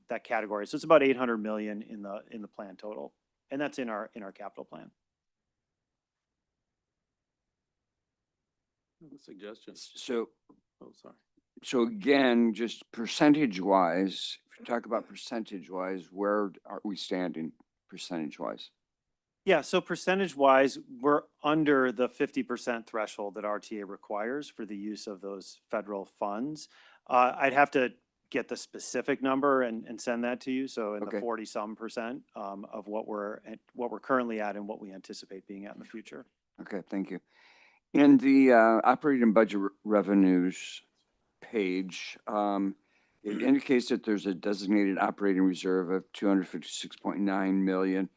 S21: that category. So it's about 800 million in the plan total, and that's in our capital plan.
S5: Suggestions?
S8: So,
S5: oh, sorry.
S8: So again, just percentage wise, if you talk about percentage wise, where are we standing percentage wise?
S21: Yeah, so percentage wise, we're under the 50% threshold that RTA requires for the use of those federal funds. I'd have to get the specific number and send that to you. So in the 40-some% of what we're currently at and what we anticipate being at in the future.
S8: Okay, thank you. In the operating budget revenues page, it indicates that there's a designated operating reserve of 256.9 million.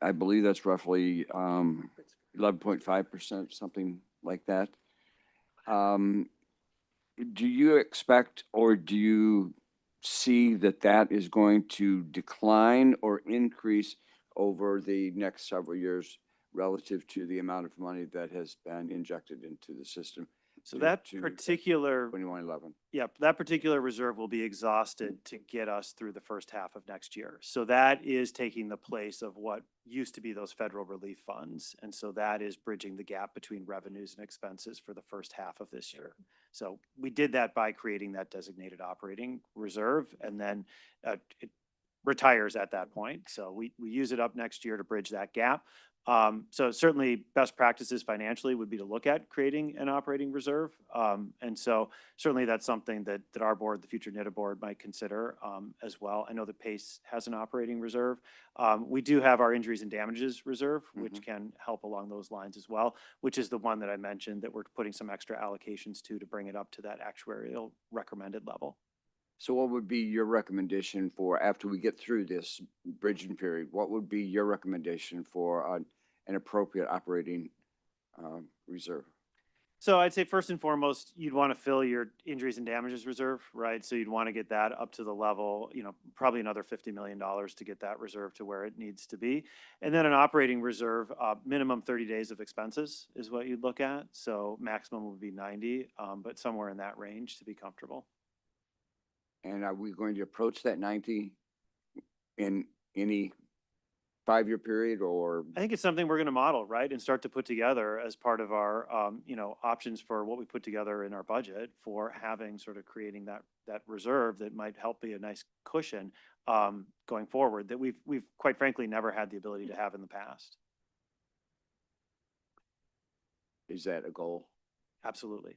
S8: I believe that's roughly 11.5%, something like that. Do you expect, or do you see that that is going to decline or increase over the next several years relative to the amount of money that has been injected into the system?
S21: So that particular
S8: 2111.
S21: Yep, that particular reserve will be exhausted to get us through the first half of next year. So that is taking the place of what used to be those federal relief funds. And so that is bridging the gap between revenues and expenses for the first half of this year. So we did that by creating that designated operating reserve, and then it retires at that point. So we use it up next year to bridge that gap. So certainly best practices financially would be to look at creating an operating reserve. And so certainly that's something that our board, the future NITA board, might consider as well. I know that PACE has an operating reserve. We do have our injuries and damages reserve, which can help along those lines as well, which is the one that I mentioned that we're putting some extra allocations to bring it up to that actuarial recommended level.
S8: So what would be your recommendation for, after we get through this bridging period, what would be your recommendation for an appropriate operating reserve?
S21: So I'd say first and foremost, you'd want to fill your injuries and damages reserve, right? So you'd want to get that up to the level, probably another $50 million to get that reserve to where it needs to be. And then an operating reserve, minimum 30 days of expenses is what you'd look at. So maximum would be 90, but somewhere in that range to be comfortable.
S8: And are we going to approach that 90 in any 5-year period, or?
S21: I think it's something we're going to model, right? And start to put together as part of our, options for what we put together in our budget for having sort of creating that reserve that might help be a nice cushion going forward that we've quite frankly never had the ability to have in the past.
S8: Is that a goal?
S21: Absolutely.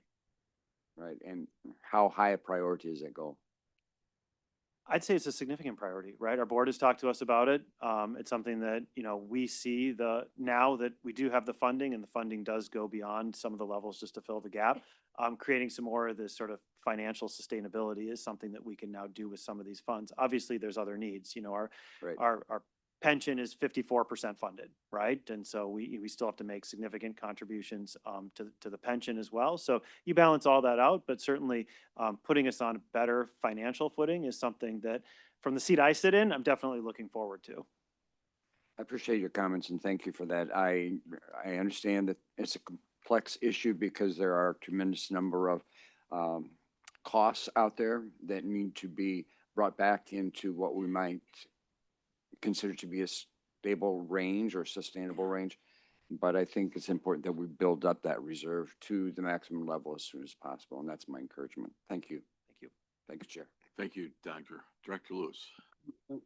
S8: Right. And how high a priority is that goal?
S21: I'd say it's a significant priority, right? Our board has talked to us about it. It's something that, we see now that we do have the funding, and the funding does go beyond some of the levels just to fill the gap. Creating some more of this sort of financial sustainability is something that we can now do with some of these funds. Obviously, there's other needs, our pension is 54% funded, right? And so we still have to make significant contributions to the pension as well. So you balance all that out, but certainly putting us on a better financial footing is something that, from the seat I sit in, I'm definitely looking forward to.
S8: I appreciate your comments and thank you for that. I understand that it's a complex issue because there are a tremendous number of costs out there that need to be brought back into what we might consider to be a stable range or sustainable range. But I think it's important that we build up that reserve to the maximum level as soon as possible. And that's my encouragement. Thank you.
S21: Thank you.
S8: Thank you, Chair.
S3: Thank you, Doctor. Director Lewis.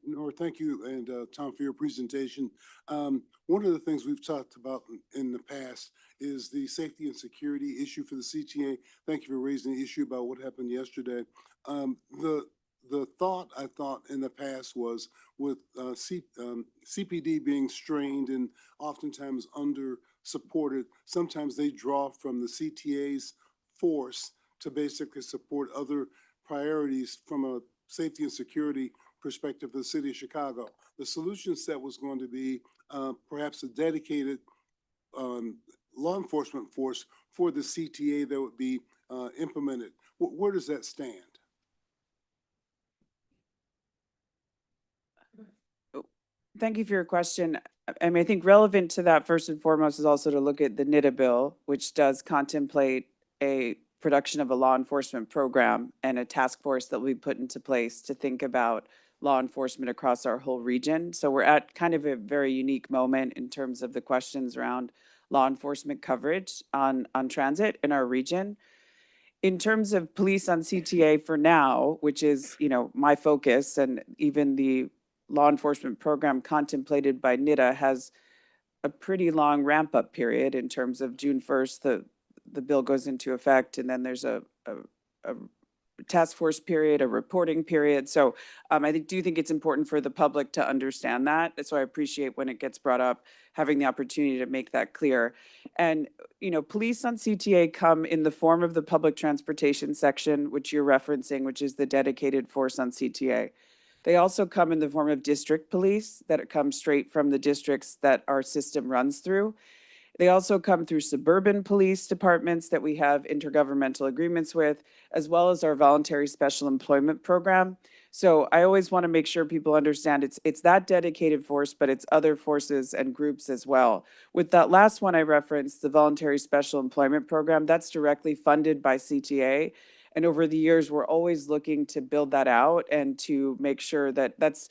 S18: Nora, thank you, and Tom, for your presentation. One of the things we've talked about in the past is the safety and security issue for the CTA. Thank you for raising the issue about what happened yesterday. The thought I thought in the past was with CPD being strained and oftentimes under supported, sometimes they draw from the CTA's force to basically support other priorities from a safety and security perspective for the city of Chicago. The solution set was going to be perhaps a dedicated law enforcement force for the CTA that would be implemented. Where does that stand?
S4: Thank you for your question. I mean, I think relevant to that first and foremost is also to look at the NITA bill, which does contemplate a production of a law enforcement program and a task force that will be put into place to think about law enforcement across our whole region. So we're at kind of a very unique moment in terms of the questions around law enforcement coverage on transit in our region. In terms of police on CTA for now, which is, my focus, and even the law enforcement program contemplated by NITA has a pretty long ramp up period in terms of June 1st, the bill goes into effect, and then there's a task force period, a reporting period. So I do think it's important for the public to understand that. So I appreciate when it gets brought up, having the opportunity to make that clear. And, police on CTA come in the form of the public transportation section, which you're referencing, which is the dedicated force on CTA. They also come in the form of district police that come straight from the districts that our system runs through. They also come through suburban police departments that we have intergovernmental agreements with, as well as our voluntary special employment program. So I always want to make sure people understand it's that dedicated force, but it's other forces and groups as well. With that last one I referenced, the voluntary special employment program, that's directly funded by CTA. And over the years, we're always looking to build that out and to make sure that that's,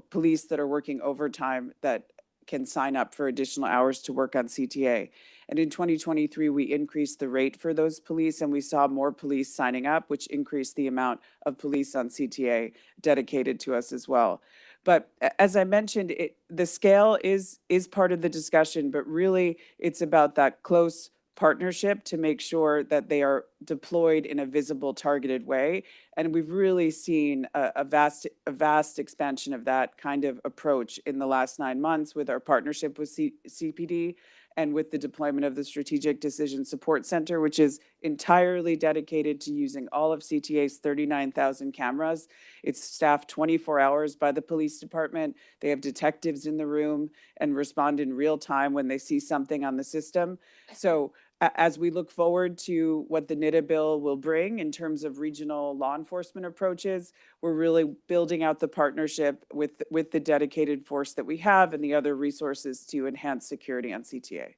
S4: police that are working overtime that can sign up for additional hours to work on CTA. And in 2023, we increased the rate for those police, and we saw more police signing up, which increased the amount of police on CTA dedicated to us as well. But as I mentioned, the scale is part of the discussion, but really it's about that close partnership to make sure that they are deployed in a visible, targeted way. And we've really seen a vast expansion of that kind of approach in the last 9 months with our partnership with CPD and with the deployment of the Strategic Decision Support Center, which is entirely dedicated to using all of CTA's 39,000 cameras. It's staffed 24 hours by the police department. They have detectives in the room and respond in real time when they see something on the system. So as we look forward to what the NITA bill will bring in terms of regional law enforcement approaches, we're really building out the partnership with the dedicated force that we have and the other resources to enhance security on CTA.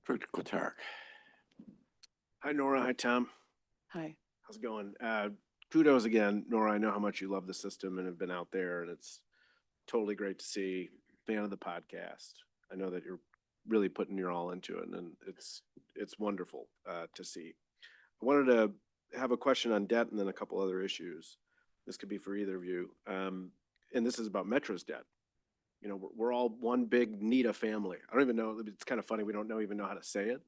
S3: Director Kotarek.
S14: Hi, Nora. Hi, Tom.
S4: Hi.
S14: How's it going? Kudos again, Nora. I know how much you love the system and have been out there, and it's totally great to see. Fan of the podcast. I know that you're really putting your all into it, and it's wonderful to see. I wanted to have a question on debt and then a couple other issues. This could be for either of you, and this is about Metro's debt. We're all one big NITA family. I don't even know. It's kind of funny. We don't even know how to say it.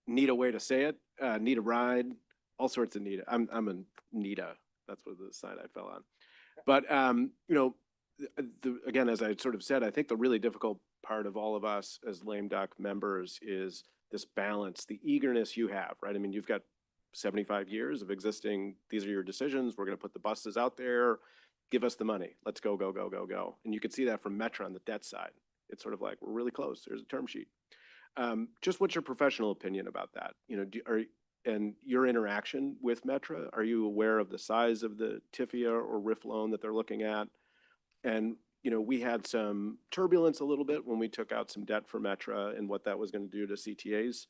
S14: NITA way to say it. NITA ride. All sorts of NITA. I'm a NITA. That's what the side I fell on. But again, as I sort of said, I think the really difficult part of all of us as lame duck members is this balance, the eagerness you have, right? I mean, you've got 75 years of existing, these are your decisions, we're gonna put the buses out there, give us the money, let's go, go, go, go, go. And you can see that from Metra on the debt side. It's sort of like, we're really close, there's a term sheet. Just what's your professional opinion about that? You know, and your interaction with Metra, are you aware of the size of the TIFIA or RIF loan that they're looking at? And, you know, we had some turbulence a little bit when we took out some debt for Metra and what that was going to do to CTA's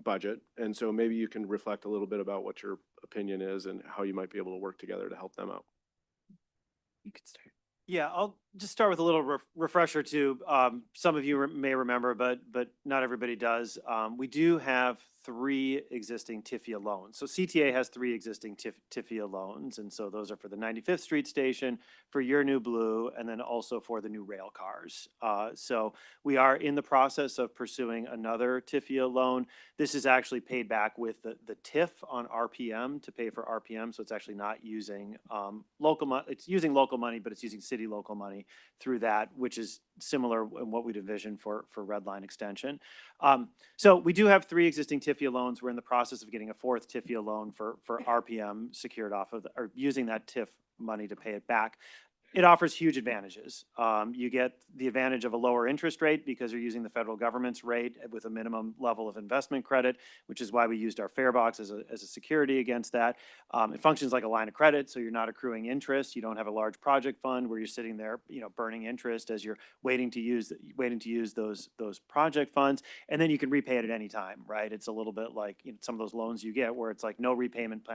S14: budget. And so maybe you can reflect a little bit about what your opinion is and how you might be able to work together to help them out.
S4: You could start.
S21: Yeah, I'll just start with a little refresher too. Some of you may remember, but not everybody does. We do have 3 existing TIFIA loans. So CTA has 3 existing TIFIA loans, and so those are for the 95th Street station, for Your New Blue, and then also for the new rail cars. So we are in the process of pursuing another TIFIA loan. This is actually paid back with the TIF on RPM to pay for RPM, so it's actually not using local money. It's using local money, but it's using city local money through that, which is similar in what we'd envision for red line extension. So we do have 3 existing TIFIA loans. We're in the process of getting a 4th TIFIA loan for RPM secured off of, or using that TIF money to pay it back. It offers huge advantages. You get the advantage of a lower interest rate because you're using the federal government's rate with a minimum level of investment credit, which is why we used our fare box as a security against that. It functions like a line of credit, so you're not accruing interest. You don't have a large project fund where you're sitting there, you know, burning interest as you're waiting to use those project funds, and then you can repay it at any time, right? It's a little bit like, you know, some of those loans you get where it's like no repayment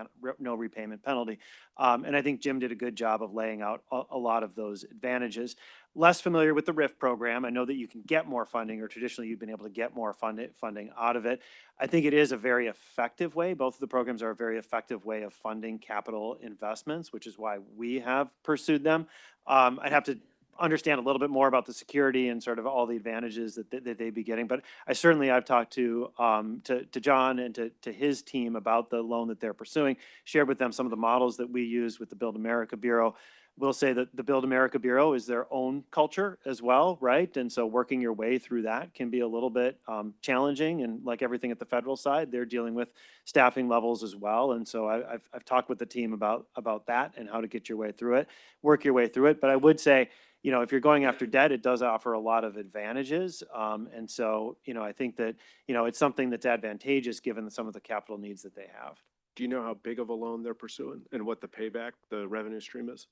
S21: penalty. And I think Jim did a good job of laying out a lot of those advantages. Less familiar with the RIF program. I know that you can get more funding, or traditionally you've been able to get more funding out of it. I think it is a very effective way. Both of the programs are a very effective way of funding capital investments, which is why we have pursued them. I'd have to understand a little bit more about the security and sort of all the advantages that they'd be getting. But I've talked to John and to his team about the loan that they're pursuing, shared with them some of the models that we use with the Build America Bureau. We'll say that the Build America Bureau is their own culture as well, right? And so working your way through that can be a little bit challenging. And like everything at the federal side, they're dealing with staffing levels as well. And so I've talked with the team about that and how to get your way through it, work your way through it. But I would say, you know, if you're going after debt, it does offer a lot of advantages. And so, you know, I think that, you know, it's something that's advantageous given some of the capital needs that they have.
S14: Do you know how big of a loan they're pursuing and what the payback, the revenue stream is?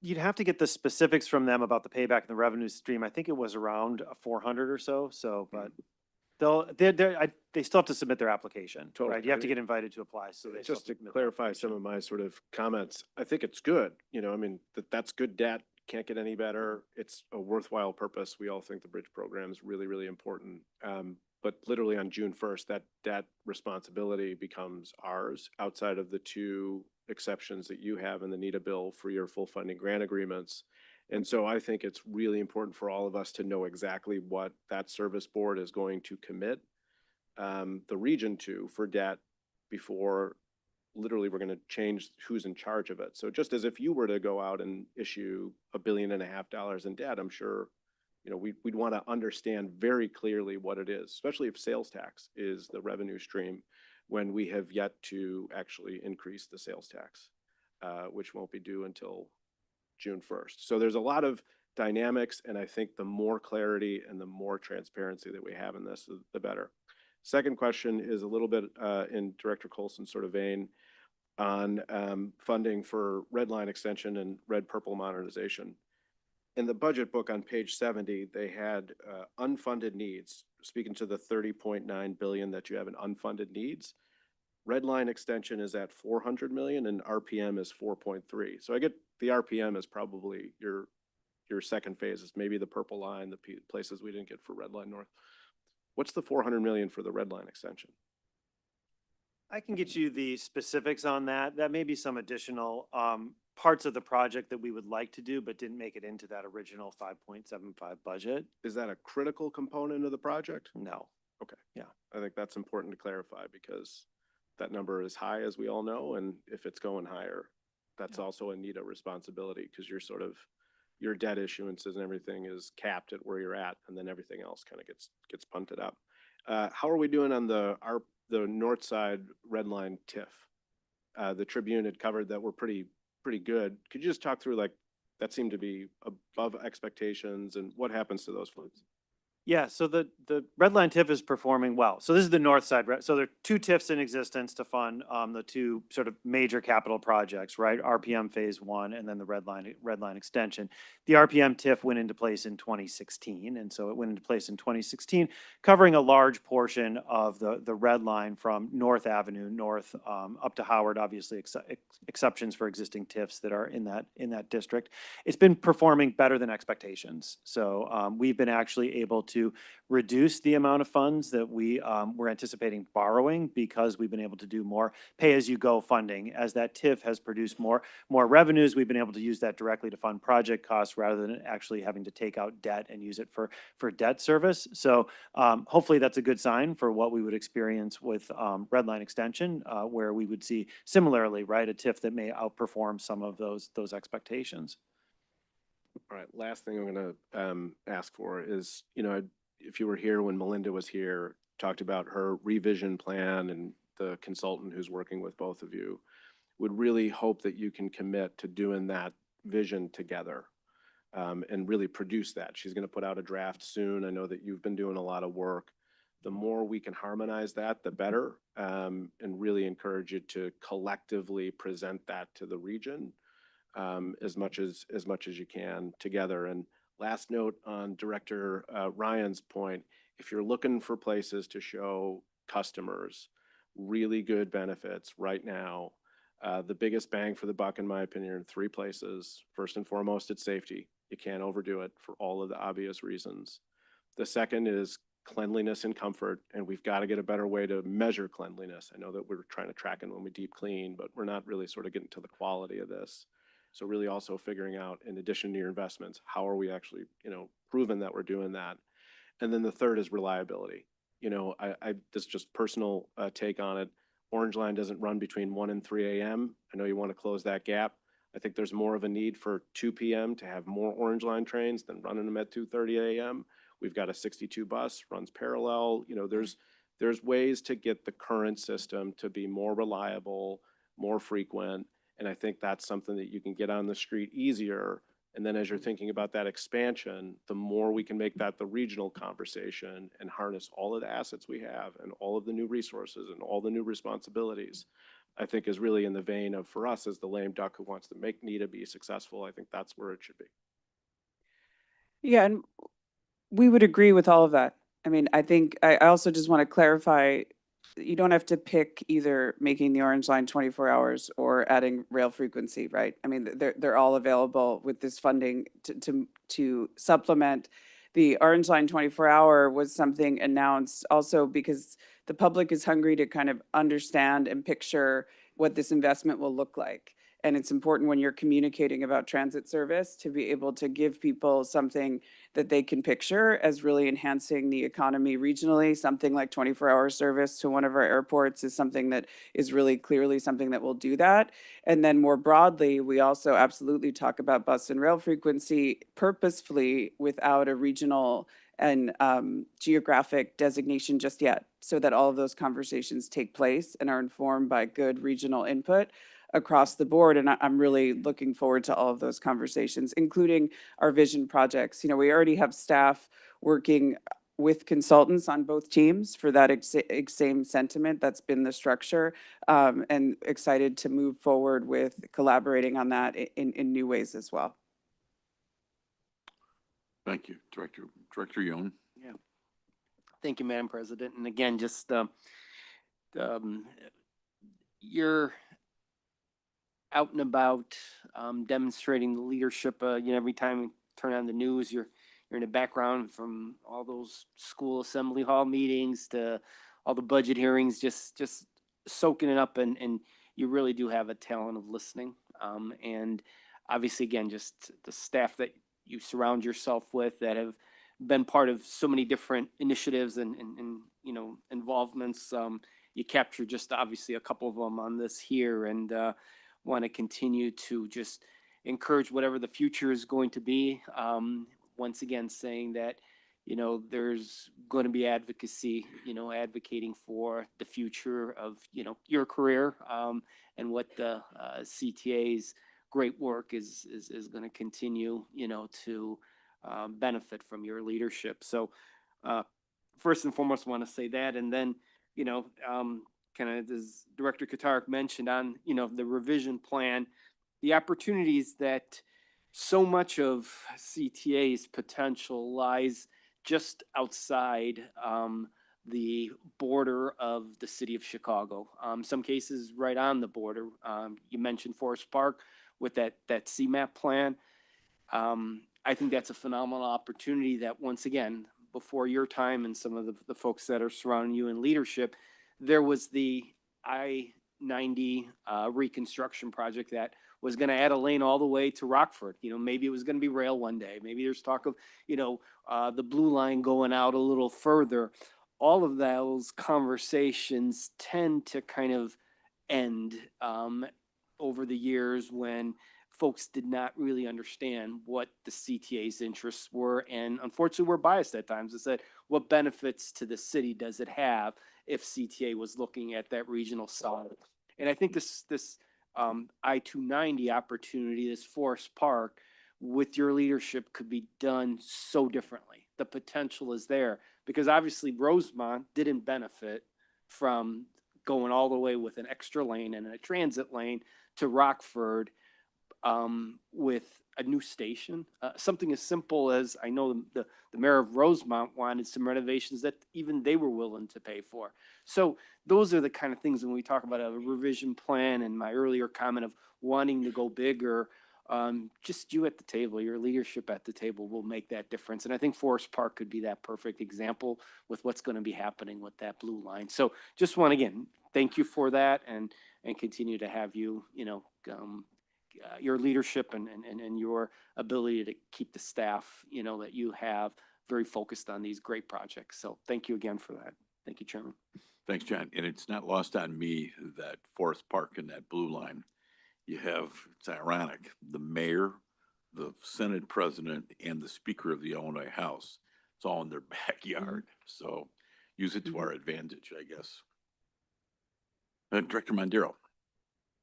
S21: You'd have to get the specifics from them about the payback and the revenue stream. I think it was around 400 or so. So, but they still have to submit their application,
S14: Totally.
S21: right? You have to get invited to apply. So they still
S14: Just
S21: have
S14: to
S21: submit their
S14: clarify some of my sort of comments, I think it's good. You know, I mean, that's good debt. Can't get any better. It's a worthwhile purpose. We all think the bridge program is really, really important. But literally on June 1st, that responsibility becomes ours outside of the 2 exceptions that you have in the NETA bill for your full funding grant agreements. And so I think it's really important for all of us to know exactly what that service board is going to commit the region to for debt before literally we're going to change who's in charge of it. So just as if you were to go out and issue $1.5 billion in debt, I'm sure, you know, we'd want to understand very clearly what it is, especially if sales tax is the revenue stream when we have yet to actually increase the sales tax, which won't be due until June 1st. So there's a lot of dynamics, and I think the more clarity and the more transparency that we have in this, the better. Second question is a little bit in Director Colson's sort of vein on funding for red line extension and red purple modernization. In the budget book on page 70, they had unfunded needs, speaking to the 30.9 billion that you have in unfunded needs. Red line extension is at 400 million and RPM is 4.3. So I get the RPM is probably your second phase, is maybe the purple line, the places we didn't get for red line north. What's the 400 million for the red line extension?
S21: I can get you the specifics on that. That may be some additional parts of the project that we would like to do, but didn't make it into that original 5.75 budget.
S14: Is that a critical component of the project?
S21: No.
S14: Okay.
S21: Yeah.
S14: I think that's important to clarify because that number is high, as we all know, and if it's going higher, that's also a NETA responsibility because you're sort of, your debt issuances and everything is capped at where you're at, and then everything else kind of gets punted up. How are we doing on the the north side red line TIF. The Tribune had covered that were pretty good. Could you just talk through like, that seemed to be above expectations and what happens to those funds?
S21: Yeah, so the red line TIF is performing well. So this is the north side, right? So there are two TIFs in existence to fund the two sort of major capital projects, right? RPM Phase 1 and then the red line extension. The RPM TIF went into place in 2016, and so it went into place in 2016, covering a large portion of the red line from North Avenue north up to Howard. Obviously, exceptions for existing TIFs that are in that district. It's been performing better than expectations. So we've been actually able to reduce the amount of funds that we were anticipating borrowing because we've been able to do more pay-as-you-go funding. As that TIF has produced more revenues, we've been able to use that directly to fund project costs rather than actually having to take out debt and use it for debt service. So hopefully that's a good sign for what we would experience with red line extension, where we would see similarly, right, a TIF that may outperform some of those expectations.
S14: All right, last thing I'm gonna ask for is, if you were here when Melinda was here, talked about her revision plan and the consultant who's working with both of you, would really hope that you can commit to doing that vision together and really produce that. She's gonna put out a draft soon. I know that you've been doing a lot of work. The more we can harmonize that, the better, and really encourage you to collectively present that to the region as much as you can together. And last note on Director Ryan's point, if you're looking for places to show customers really good benefits right now, the biggest bang for the buck, in my opinion, are three places. First and foremost, it's safety. You can't overdo it for all of the obvious reasons. The second is cleanliness and comfort, and we've got to get a better way to measure cleanliness. I know that we're trying to track it when we deep clean, but we're not really sort of getting to the quality of this. So really also figuring out, in addition to your investments, how are we actually, proving that we're doing that? And then the third is reliability. This is just personal take on it. Orange Line doesn't run between 1 and 3 a.m. I know you want to close that gap. I think there's more of a need for 2 p.m. to have more Orange Line trains than running them at 2:30 a.m. We've got a 62 bus, runs parallel. There's ways to get the current system to be more reliable, more frequent. And I think that's something that you can get on the street easier. And then as you're thinking about that expansion, the more we can make that the regional conversation and harness all of the assets we have and all of the new resources and all the new responsibilities, I think is really in the vein of, for us as the lame duck who wants to make NETA be successful, I think that's where it should be.
S4: Yeah, and we would agree with all of that. I mean, I think I also just want to clarify, you don't have to pick either making the Orange Line 24 hours or adding rail frequency, right? I mean, they're all available with this funding to supplement. The Orange Line 24-hour was something announced also because the public is hungry to kind of understand and picture what this investment will look like. And it's important when you're communicating about transit service to be able to give people something that they can picture as really enhancing the economy regionally. Something like 24-hour service to one of our airports is something that is really clearly something that will do that. And then more broadly, we also absolutely talk about bus and rail frequency purposefully without a regional and geographic designation just yet, so that all of those conversations take place and are informed by good regional input across the board. And I'm really looking forward to all of those conversations, including our vision projects. We already have staff working with consultants on both teams for that same sentiment. That's been the structure, and excited to move forward with collaborating on that in new ways as well.
S3: Thank you, Director Young.
S15: Yeah. Thank you, Madam President. And again, just you're out and about, demonstrating the leadership. Every time you turn on the news, you're in the background, from all those school assembly hall meetings to all the budget hearings, just soaking it up, and you really do have a talent of listening. And obviously, again, just the staff that you surround yourself with that have been part of so many different initiatives and involvements. You captured just obviously a couple of them on this here, and want to continue to just encourage whatever the future is going to be. Once again, saying that you know, there's going to be advocacy, you know, advocating for the future of, you know, your career, and what the CTA's great work is going to continue, you know, to benefit from your leadership. So, first and foremost, I want to say that, and then, you know, kind of as Director Katarik mentioned on, you know, the revision plan, the opportunities that so much of CTA's potential lies just outside the border of the city of Chicago. Some cases right on the border. You mentioned Forest Park with that CMAP plan. I think that's a phenomenal opportunity that, once again, before your time and some of the folks that are surrounding you in leadership, there was the I-90 reconstruction project that was going to add a lane all the way to Rockford. You know, maybe it was going to be rail one day. Maybe there's talk of, you know, the blue line going out a little further. All of those conversations tend to kind of end over the years when folks did not really understand what the CTA's interests were. And unfortunately, we're biased at times. It said, what benefits to the city does it have if CTA was looking at that regional side? And I think this I-290 opportunity, this Forest Park, with your leadership could be done so differently. The potential is there because obviously Rosemont didn't benefit from going all the way with an extra lane and a transit lane to Rockford with a new station. Something as simple as, I know the mayor of Rosemont wanted some renovations that even they were willing to pay for. So those are the kind of things when we talk about a revision plan and my earlier comment of wanting to go bigger, just you at the table, your leadership at the table will make that difference. And I think Forest Park could be that perfect example with what's going to be happening with that blue line. So just want to, again, thank you for that and continue to have you, you know, your leadership and your ability to keep the staff, you know, that you have very focused on these great projects. So thank you again for that. Thank you, Chairman.
S3: Thanks, John. And it's not lost on me that Forest Park and that blue line, you have, it's ironic, the mayor, the Senate president, and the Speaker of the Illinois House. It's all in their backyard. So use it to our advantage, I guess. Director Mondero.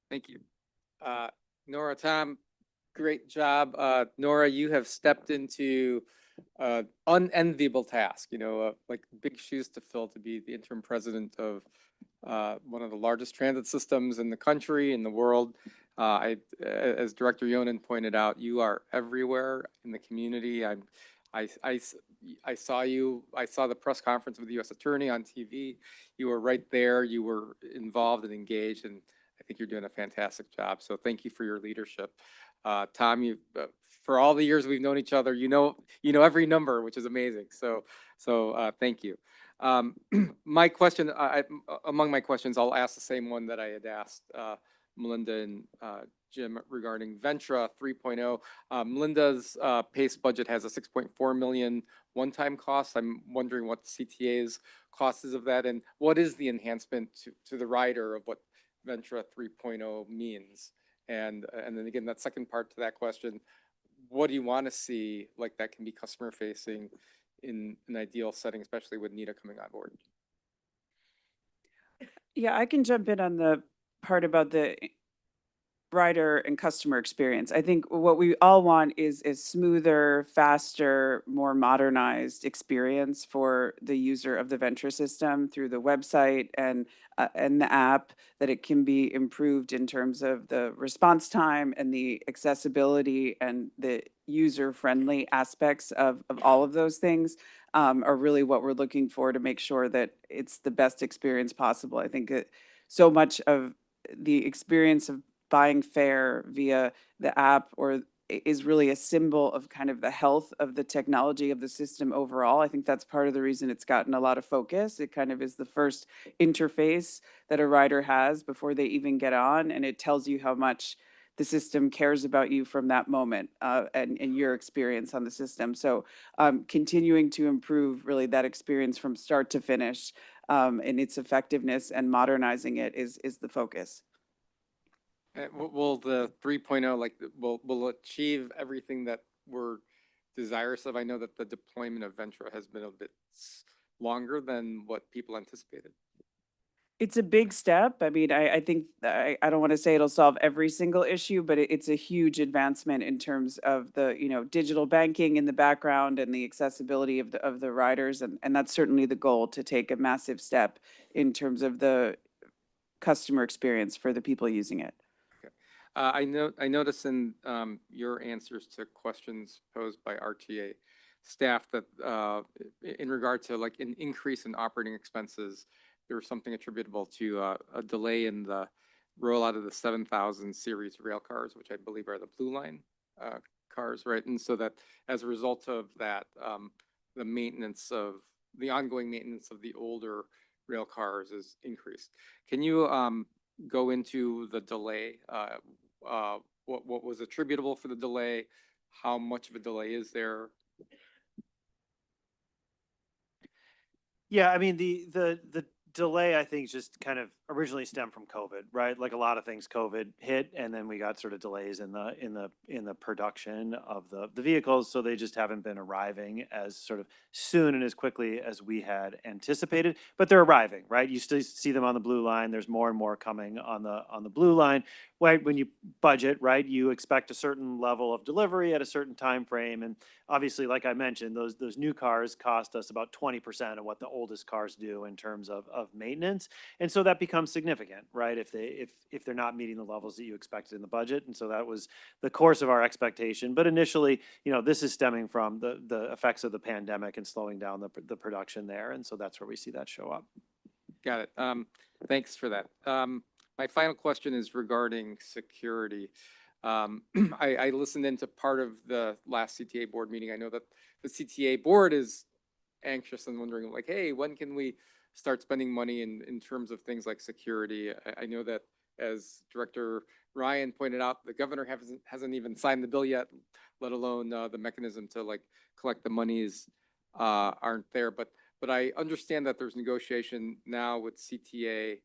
S10: Thank you. Nora, Tom, great job. Nora, you have stepped into unenviable task, you know, like big shoes to fill to be the interim president of one of the largest transit systems in the country, in the world. As Director Yonan pointed out, you are everywhere in the community. I saw you, I saw the press conference with the U.S. Attorney on TV. You were right there. You were involved and engaged, and I think you're doing a fantastic job. So thank you for your leadership. Tom, you for all the years we've known each other, you know every number, which is amazing. So thank you. My question, among my questions, I'll ask the same one that I had asked Melinda and Jim regarding Ventra 3.0. Melinda's PACE budget has a 6.4 million one-time cost. I'm wondering what CTA's cost is of that, and what is the enhancement to the rider of what Ventra 3.0 means? And then again, that second part to that question, what do you want to see like that can be customer facing in an ideal setting, especially with NITA coming on board?
S4: Yeah, I can jump in on the part about the rider and customer experience. I think what we all want is a smoother, faster, more modernized experience for the user of the Ventra system through the website and the app, that it can be improved in terms of the response time and the accessibility and the user-friendly aspects of all of those things are really what we're looking for to make sure that it's the best experience possible. I think that so much of the experience of buying fare via the app or is really a symbol of kind of the health of the technology of the system overall. I think that's part of the reason it's gotten a lot of focus. It kind of is the first interface that a rider has before they even get on, and it tells you how much the system cares about you from that moment and your experience on the system. So continuing to improve really that experience from start to finish and its effectiveness and modernizing it is the focus.
S10: Will the 3.0 will achieve everything that we're desirous of? I know that the deployment of Ventra has been a bit longer than what people anticipated.
S4: It's a big step. I mean, I think, I don't want to say it'll solve every single issue, but it's a huge advancement in terms of the, digital banking in the background and the accessibility of the riders. And that's certainly the goal, to take a massive step in terms of the customer experience for the people using it.
S10: I noticed in your answers to questions posed by RTA staff that in regard to like an increase in operating expenses, there was something attributable to a delay in the rollout of the 7,000 series rail cars, which I believe are the Blue Line cars, right? And so that as a result of that, the ongoing maintenance of the older rail cars is increased. Can you go into the delay? What was attributable for the delay? How much of a delay is there?
S21: Yeah, I mean, the delay, I think, just kind of originally stemmed from COVID, right? Like a lot of things, COVID hit, and then we got sort of delays in the production of the vehicles, so they just haven't been arriving as sort of soon and as quickly as we had anticipated. But they're arriving, right? You still see them on the Blue Line. There's more and more coming on the Blue Line. Right, when you budget, right, you expect a certain level of delivery at a certain time frame, and obviously, like I mentioned, those new cars cost us about 20% of what the oldest cars do in terms of maintenance, and so that becomes significant, right? If they're not meeting the levels that you expected in the budget, and so that was the course of our expectation. But initially, this is stemming from the effects of the pandemic and slowing down the production there, and so that's where we see that show up.
S10: Got it. Thanks for that. My final question is regarding security. I listened into part of the last CTA board meeting. I know that the CTA board is anxious and wondering, like, hey, when can we start spending money in terms of things like security? I know that, as Director Ryan pointed out, the governor hasn't even signed the bill yet, let alone the mechanism to like collect the monies aren't there. But I understand that there's negotiation now with CTA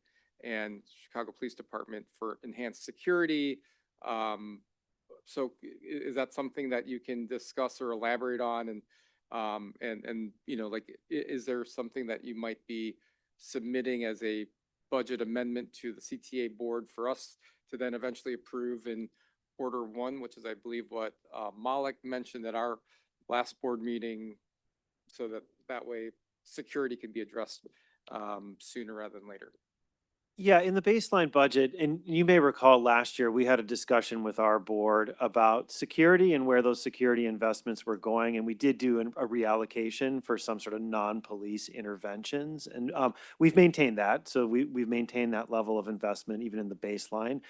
S10: and Chicago Police Department for enhanced security. So is that something that you can discuss or elaborate on? And like, is there something that you might be submitting as a budget amendment to the CTA board for us to then eventually approve in order one, which is, I believe, what Malik mentioned at our last board meeting, so that way security can be addressed sooner rather than later?
S21: Yeah, in the baseline budget, and you may recall last year, we had a discussion with our board about security and where those security investments were going. And we did do a reallocation for some sort of non-police interventions. And we've maintained that. So we've maintained that level of investment even in the baseline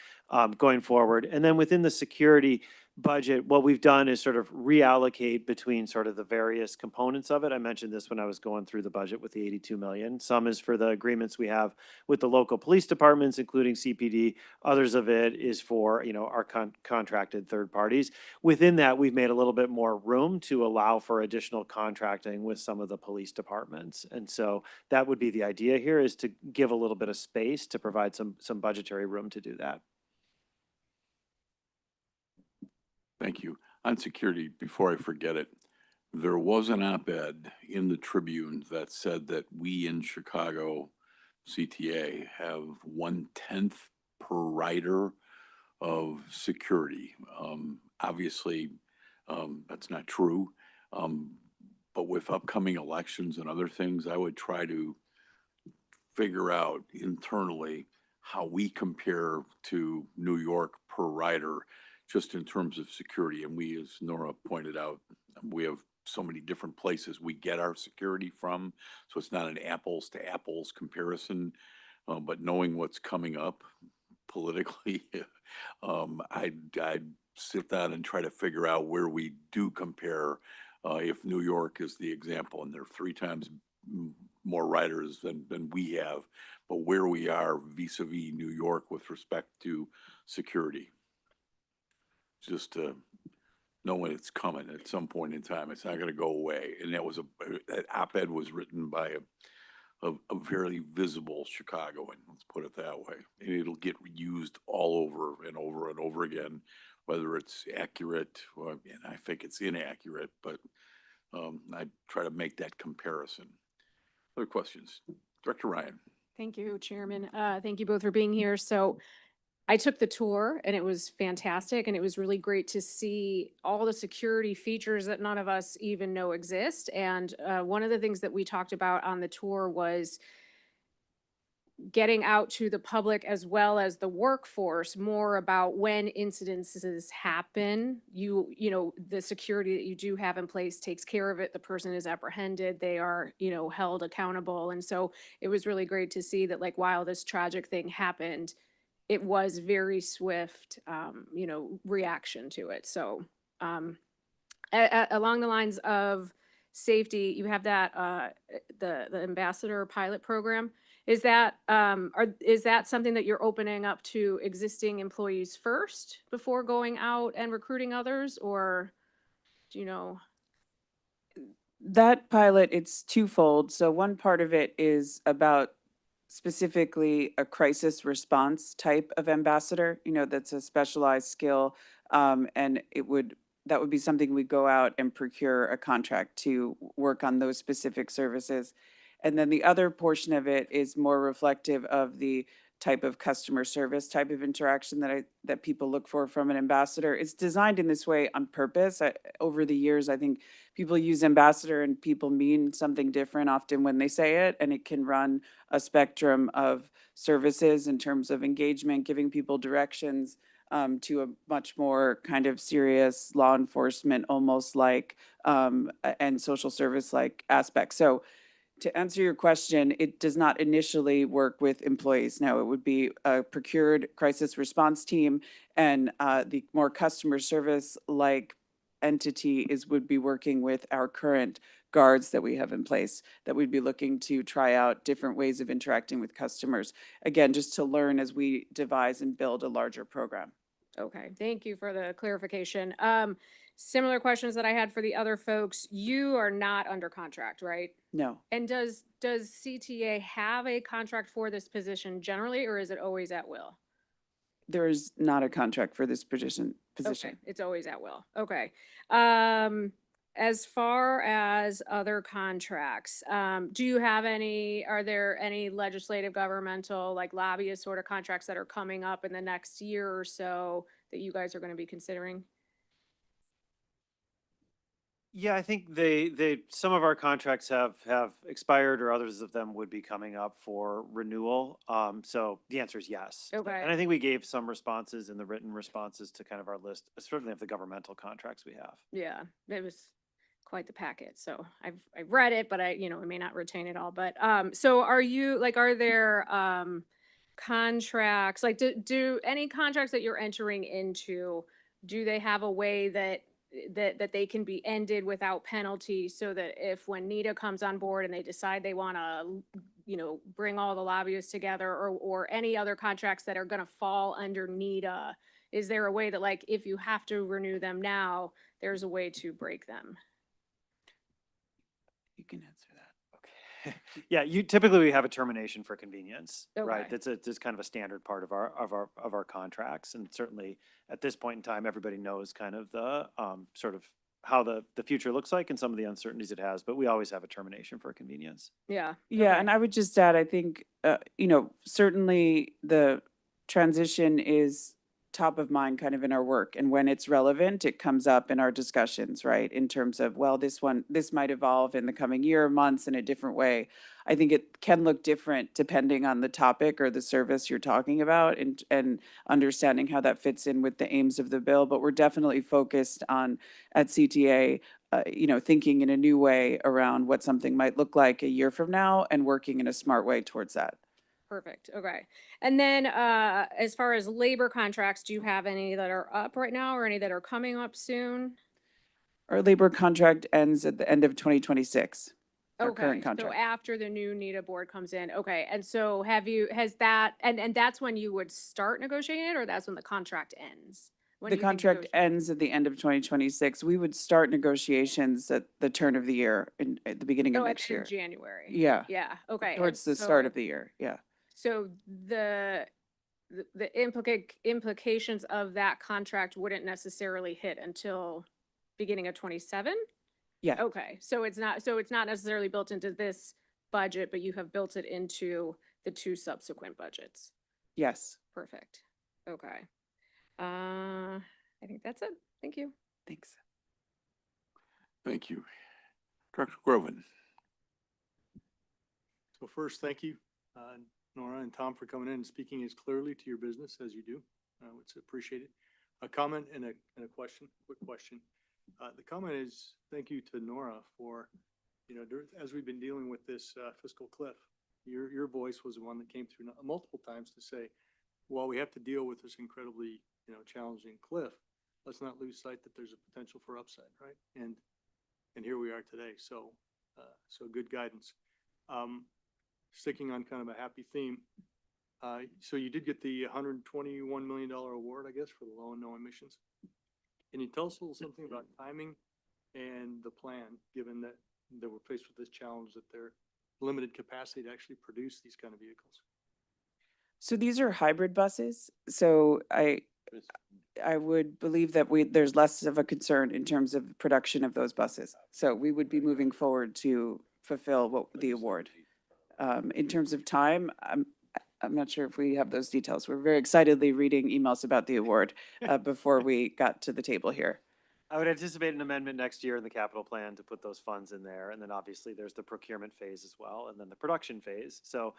S21: going forward. And then within the security budget, what we've done is sort of reallocate between sort of the various components of it. I mentioned this when I was going through the budget with the 82 million. Some is for the agreements we have with the local police departments, including CPD. Others of it is for, our contracted third parties. Within that, we've made a little bit more room to allow for additional contracting with some of the police departments. And so that would be the idea here, is to give a little bit of space to provide some budgetary room to do that.
S3: Thank you. On security, before I forget it, there was an op-ed in the Tribune that said that we in Chicago CTA have 1/10 per rider of security. Obviously, that's not true. But with upcoming elections and other things, I would try to figure out internally how we compare to New York per rider, just in terms of security. And we, as Nora pointed out, we have so many different places we get our security from. So it's not an apples to apples comparison, but knowing what's coming up politically, I'd sit down and try to figure out where we do compare. If New York is the example, and they're 3 times more riders than we have, but where we are vis-a-vis New York with respect to security. Just to know when it's coming at some point in time. It's not going to go away. And that op-ed was written by a very visible Chicagoan, let's put it that way. And it'll get used all over and over and over again whether it's accurate, or, and I think it's inaccurate, but I try to make that comparison. Other questions? Director Ryan?
S1: Thank you, Chairman. Thank you both for being here. So I took the tour and it was fantastic, and it was really great to see all the security features that none of us even know exist. And one of the things that we talked about on the tour was getting out to the public as well as the workforce more about when incidences happen. You know, the security that you do have in place takes care of it. The person is apprehended, they are, you know, held accountable. And so it was really great to see that, like, while this tragic thing happened, it was very swift, you know, reaction to it. So along the lines of safety, you have that the ambassador pilot program. Is that is that something that you're opening up to existing employees first before going out and recruiting others, or do you know?
S4: That pilot, it's twofold. So one part of it is about specifically a crisis response type of ambassador, you know, that's a specialized skill. And that would be something we go out and procure a contract to work on those specific services. And then the other portion of it is more reflective of the type of customer service type of interaction that people look for from an ambassador. It's designed in this way on purpose. Over the years, I think people use ambassador and people mean something different often when they say it, and it can run a spectrum of services in terms of engagement, giving people directions, to a much more kind of serious law enforcement, almost like, and social service like aspect. So to answer your question, it does not initially work with employees. No, it would be a procured crisis response team, and the more customer service like entity would be working with our current guards that we have in place, that we'd be looking to try out different ways of interacting with customers. Again, just to learn as we devise and build a larger program.
S1: Okay, thank you for the clarification. Similar questions that I had for the other folks. You are not under contract, right?
S4: No.
S1: And does CTA have a contract for this position generally, or is it always at will?
S4: There's not a contract for this position.
S1: Okay, it's always at will. Okay. As far as other contracts, do you have are there any legislative, governmental, like lobbyist sort of contracts that are coming up in the next year or so that you guys are going to be considering?
S21: Yeah, I think some of our contracts have expired, or others of them would be coming up for renewal. So the answer is yes.
S1: Okay.
S21: And I think we gave some responses in the written responses to kind of our list, certainly of the governmental contracts we have.
S1: Yeah, it was quite the packet. So I've read it, but I may not retain it all. But so are there contracts, like do any contracts that you're entering into, do they have a way that they can be ended without penalty, so that if when NETA comes on board and they decide they want to, bring all the lobbyists together, or any other contracts that are going to fall under NETA, is there a way that, like, if you have to renew them now, there's a way to break them?
S4: You can answer that.
S21: Yeah, typically we have a termination for convenience, right?
S1: Okay.
S21: That's kind of a standard part of our contracts, and certainly at this point in time, everybody knows kind of the sort of how the future looks like and some of the uncertainties it has, but we always have a termination for convenience.
S1: Yeah.
S4: Yeah,
S1: Okay.
S4: and I would just add, I think, certainly the transition is top of mind kind of in our work. And when it's relevant, it comes up in our discussions, right? In terms of, well, this might evolve in the coming year or months in a different way. I think it can look different depending on the topic or the service you're talking about, and understanding how that fits in with the aims of the bill. But we're definitely focused on, at CTA, thinking in a new way around what something might look like a year from now and working in a smart way towards that.
S1: Perfect. Okay. And then as far as labor contracts, do you have any that are up right now, or any that are coming up soon?
S4: Our labor contract ends at the end of 2026. Our
S1: Okay,
S4: current
S1: so
S4: contract.
S1: after the new NETA board comes in, okay, and so has that, and that's when you would start negotiating it, or that's when the contract ends? When
S4: The
S1: do you think
S4: contract
S1: negoti-
S4: ends at the end of 2026. We would start negotiations at the turn of the year, at the beginning of
S1: Oh, at
S4: next
S1: the end
S4: year.
S1: of January.
S4: Yeah.
S1: Yeah, okay.
S4: Towards the start of the year, yeah.
S1: So the implications of that contract wouldn't necessarily hit until beginning of 27?
S4: Yeah.
S1: Okay, so it's not necessarily built into this budget, but you have built it into the two subsequent budgets.
S4: Yes.
S1: Perfect. Okay. I think that's it. Thank you.
S4: Thanks.
S3: Thank you. Director Groven.
S2: So first, thank you, Nora and Tom, for coming in and speaking as clearly to your business as you do. It's appreciated. A comment and a question, quick question. The comment is, thank you to Nora for, as we've been dealing with this fiscal cliff, your voice was the one that came through multiple times to say, while we have to deal with this incredibly, challenging cliff, let's not lose sight that there's a potential for upside, right? And here we are today. So good guidance. Sticking on kind of a happy theme. So you did get the $121 million award, I guess, for the low and no emissions. Can you tell us a little something about timing and the plan, given that we're faced with this challenge that they're limited capacity to actually produce these kind of vehicles?
S4: So these are hybrid buses. So I would believe that there's less of a concern in terms of production of those buses. So we would be moving forward to fulfill the award. In terms of time, I'm not sure if we have those details. We're very excitedly reading emails about the award before we got to the table here.
S21: I would anticipate an amendment next year in the capital plan to put those funds in there. And then obviously there's the procurement phase as well, and then the production phase. So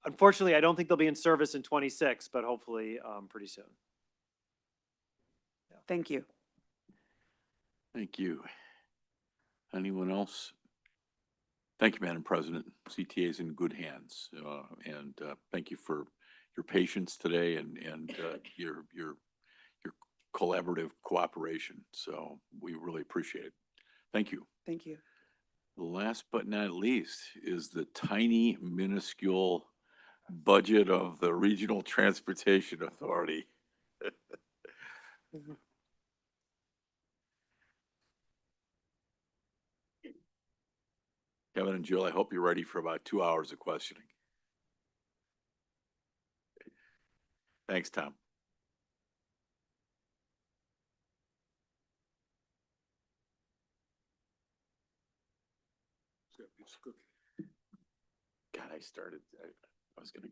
S21: unfortunately, I don't think they'll be in service in 26, but hopefully pretty soon. Yeah.
S4: Thank you.
S3: Thank you. Anyone else? Thank you, Madam President. CTA is in good hands, and thank you for your patience today and your collaborative cooperation. So we really appreciate it. Thank you.
S4: Thank you.
S3: Last but not least is the tiny, minuscule budget of the Regional Transportation Authority. Kevin and Jill, I hope you're ready for about 2 hours of questioning. Thanks, Tom. God, I was going to.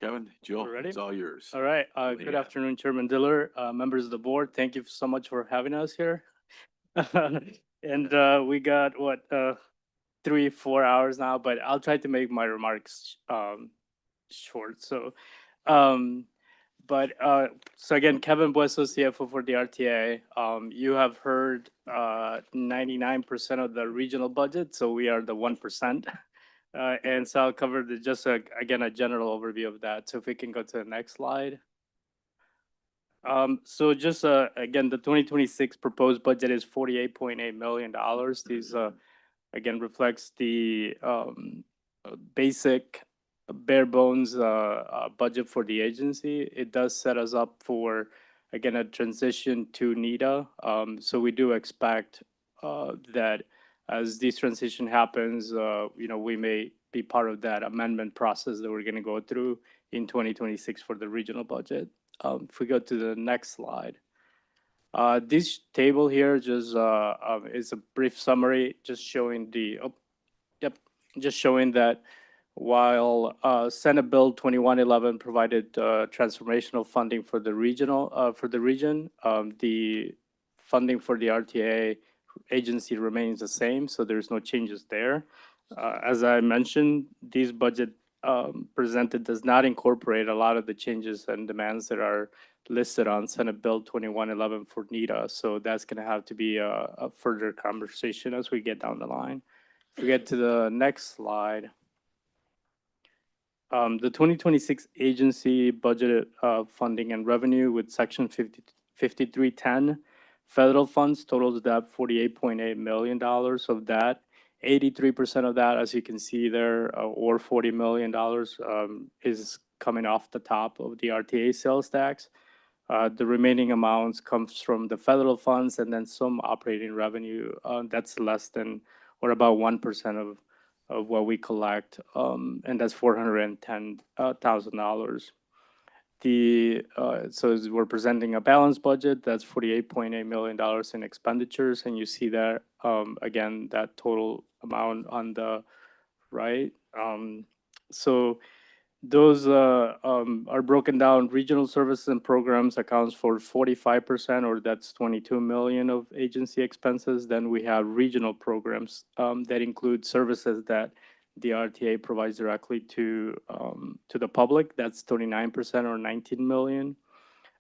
S3: Kevin, Jill,
S11: We're ready?
S3: it's all yours.
S11: All right. Good afternoon, Chairman Diller, members of the board. Thank you so much for having us here. And we got 3-4 hours now, but I'll try to make my remarks short. So, so again, Kevin Bueso, CFO for the RTA. You have heard 99% of the regional budget, so we are the 1%. And so I'll cover again, a general overview of that. So if we can go to the next slide. So just again, the 2026 proposed budget is $48.8 million. These again reflects the basic bare bones budget for the agency. It does set us up for, again, a transition to NETA. So we do expect that as this transition happens, we may be part of that amendment process that we're going to go through in 2026 for the regional budget. If we go to the next slide. This table here just is a brief summary, just showing that while Senate Bill 2111 provided transformational funding for the region, the funding for the RTA agency remains the same, so there's no changes there. As I mentioned, this budget presented does not incorporate a lot of the changes and demands that are listed on Senate Bill 2111 for NETA. So that's going to have to be a further conversation as we get down the line. If we get to the next slide. The 2026 agency budget funding and revenue with Section 5310 federal funds totals that $48.8 million. Of that, 83% of that, as you can see there, or $40 million, is coming off the top of the RTA sales tax. The remaining amounts comes from the federal funds and then some operating revenue that's less than or about 1% of what we collect, and that's $410,000. So we're presenting a balanced budget that's $48.8 million in expenditures, and you see that again that total amount on the right. So those are broken down. Regional services and programs accounts for 45%, or that's 22 million of agency expenses. Then we have regional programs that include services that the RTA provides directly to the public. That's 39% or 19 million.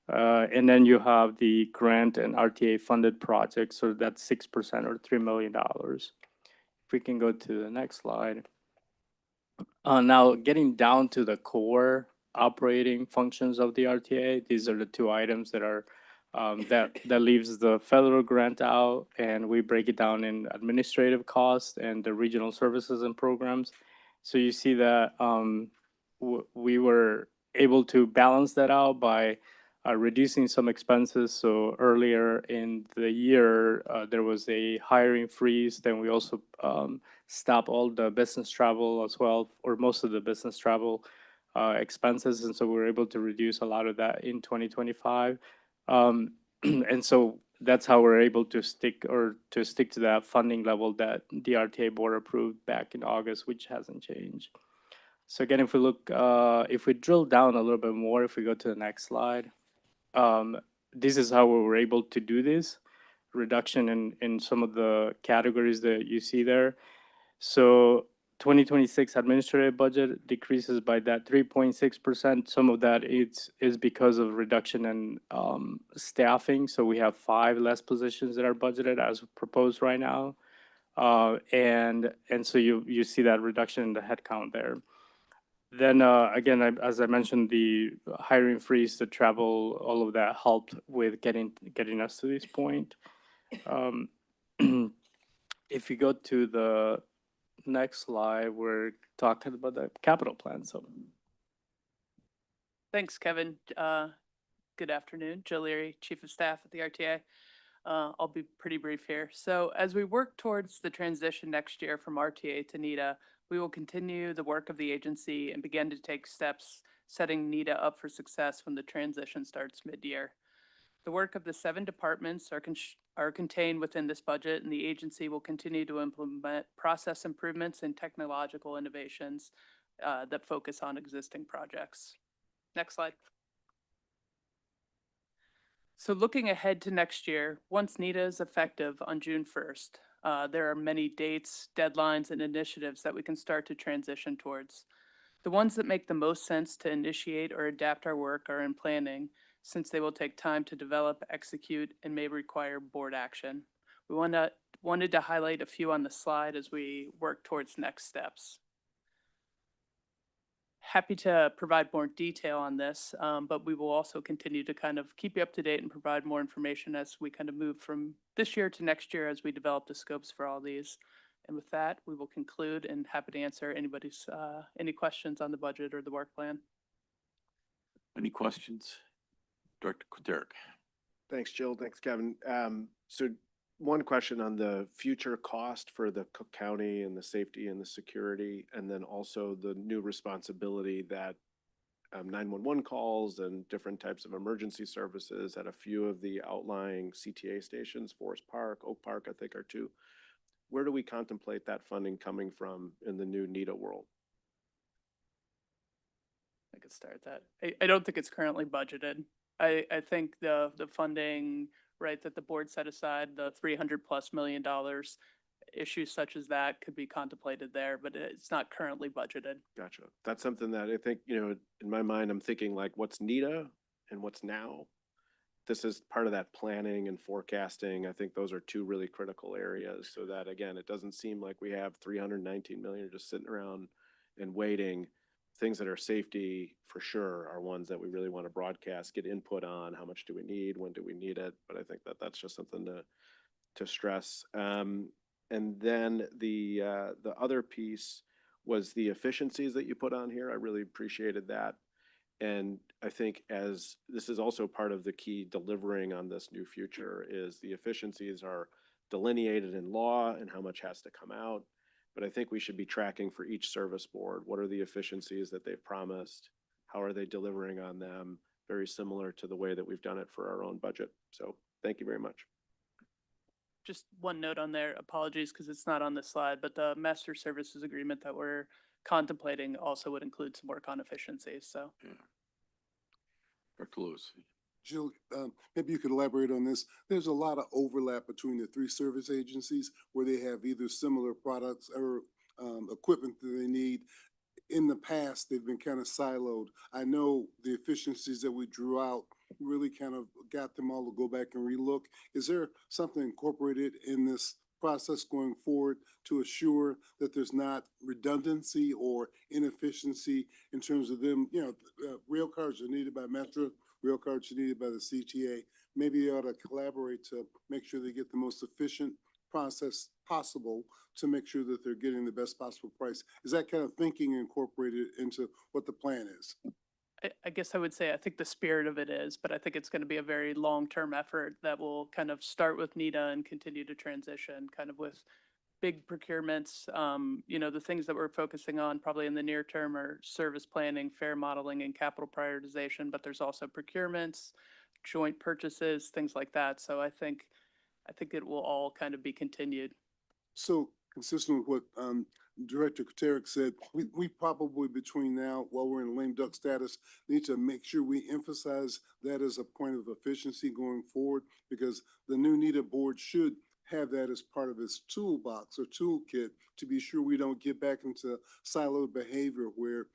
S11: And then you have the grant and RTA funded projects, so that's 6% or $3 million. If we can go to the next slide. Now, getting down to the core operating functions of the RTA, these are the two items that are that leaves the federal grant out, and we break it down in administrative costs and the regional services and programs. So you see that we were able to balance that out by reducing some expenses. So earlier in the year, there was a hiring freeze. Then we also stop all the business travel as well, or most of the business travel expenses. And so we were able to reduce a lot of that in 2025. And so that's how we're able to stick to that funding level that the RTA board approved back in August, which hasn't changed. So again, if we look, if we drill down a little bit more, if we go to the next slide, this is how we were able to do this reduction in some of the categories that you see there. So 2026 administrative budget decreases by that 3.6%. Some of that is because of reduction in staffing. So we have 5 less positions that are budgeted as proposed right now. And so you see that reduction in the headcount there. Then again, as I mentioned, the hiring freeze, the travel, all of that helped with getting us to this point. If you go to the next slide, we're talking about the capital plan. So,
S9: thanks, Kevin. Good afternoon, Jill Leary, Chief of Staff at the RTA. I'll be pretty brief here. So as we work towards the transition next year from RTA to NEDA, we will continue the work of the agency and begin to take steps setting NEDA up for success when the transition starts mid-year. The work of the 7 departments are contained within this budget, and the agency will continue to implement process improvements and technological innovations that focus on existing projects. Next slide. So looking ahead to next year, once NEDA is effective on June 1st, there are many dates, deadlines, and initiatives that we can start to transition towards. The ones that make the most sense to initiate or adapt our work are in planning, since they will take time to develop, execute, and may require board action. We wanted to highlight a few on the slide as we work towards next steps. Happy to provide more detail on this, but we will also continue to kind of keep you up to date and provide more information as we kind of move from this year to next year as we develop the scopes for all these. And with that, we will conclude and happy to answer any questions on the budget or the work plan.
S3: Any questions? Director Derek.
S14: Thanks, Jill. Thanks, Kevin. So one question on the future cost for the Cook County and the safety and the security, and then also the new responsibility that 911 calls and different types of emergency services at a few of the outlying CTA stations, Forest Park, Oak Park, I think are 2. Where do we contemplate that funding coming from in the new NEDA world?
S9: I could start that. I don't think it's currently budgeted. I think the funding, right, that the board set aside, the $300+ million, issues such as that could be contemplated there, but it's not currently budgeted.
S14: Gotcha. That's something that I think, in my mind, I'm thinking like what's NEDA and what's now. This is part of that planning and forecasting. I think those are 2 really critical areas so that, again, it doesn't seem like we have $319 million just sitting around and waiting. Things that are safety for sure are ones that we really want to broadcast, get input on. How much do we need? When do we need it? But I think that that's just something to stress. And then the other piece was the efficiencies that you put on here. I really appreciated that. And I think as this is also part of the key delivering on this new future is the efficiencies are delineated in law and how much has to come out. But I think we should be tracking for each service board. What are the efficiencies that they've promised? How are they delivering on them? Very similar to the way that we've done it for our own budget. So thank you very much.
S9: Just one note on there, apologies because it's not on this slide, but the master services agreement that we're contemplating also would include some work on efficiencies, so.
S3: Dr. Lewis.
S18: Jill, maybe you could elaborate on this. There's a lot of overlap between the three service agencies where they have either similar products or equipment that they need. In the past, they've been kind of siloed. I know the efficiencies that we drew out really kind of got them all to go back and relook. Is there something incorporated in this process going forward to assure that there's not redundancy or inefficiency in terms of them, rail cars are needed by Metro, rail cars are needed by the CTA. Maybe they ought to collaborate to make sure they get the most efficient process possible to make sure that they're getting the best possible price. Is that kind of thinking incorporated into what the plan is?
S9: I guess I would say I think the spirit of it is, but I think it's going to be a very long-term effort that will kind of start with NETA and continue to transition kind of with big procurements. The things that we're focusing on probably in the near term are service planning, fare modeling, and capital prioritization, but there's also procurements, joint purchases, things like that. So I think it will all kind of be continued.
S18: So consistent with what Director Katerick said, we probably between now, while we're in lame duck status, need to make sure we emphasize that as a point of efficiency going forward, because the new NETA board should have that as part of its toolbox or toolkit to be sure we don't get back into siloed behavior where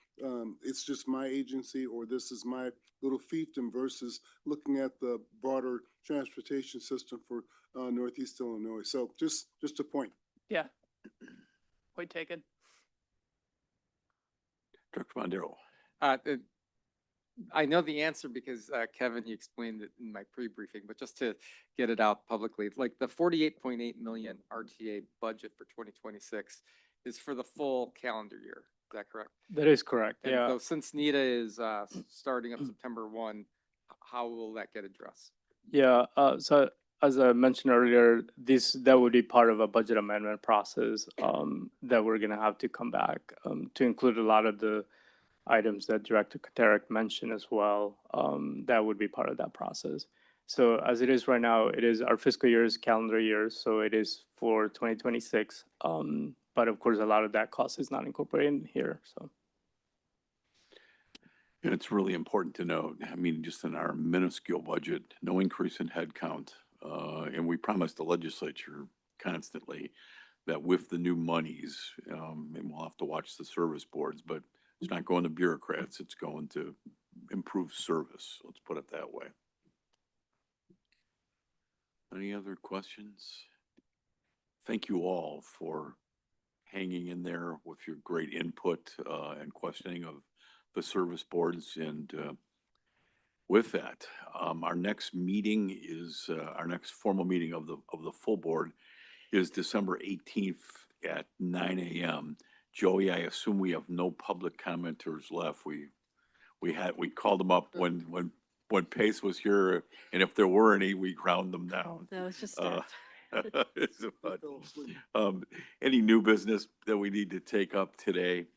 S18: it's just my agency or this is my little fiefdom versus looking at the broader transportation system for Northeast Illinois. So just a point.
S9: Yeah. Point taken.
S3: Dr. Mondero.
S10: I know the answer because Kevin, you explained it in my pre-briefing, but just to get it out publicly, like the 48.8 million RTA budget for 2026 is for the full calendar year. Is that correct?
S11: That is correct.
S10: And
S11: Yeah.
S10: so since NETA is starting up September 1, how will that get addressed?
S11: Yeah. So as I mentioned earlier, that would be part of a budget amendment process that we're going to have to come back to include a lot of the items that Director Katerick mentioned as well. That would be part of that process. So as it is right now, it is our fiscal year is calendar year, so it is for 2026. But of course, a lot of that cost is not incorporated in here. So.
S3: And it's really important to note, I mean, just in our minuscule budget, no increase in headcount. And we promised the legislature constantly that with the new monies, and we'll have to watch the service boards, but it's not going to bureaucrats, it's going to improve service. Let's put it that way. Any other questions? Thank you all for hanging in there with your great input and questioning of the service boards. And with that, our next meeting is our next formal meeting of the full board is December 18th at 9 a.m. Joey, I assume we have no public commenters left. We called them up when Pace was here, and if there were any, we ground them down.
S17: That was just
S3: Any new business that we need to take up today?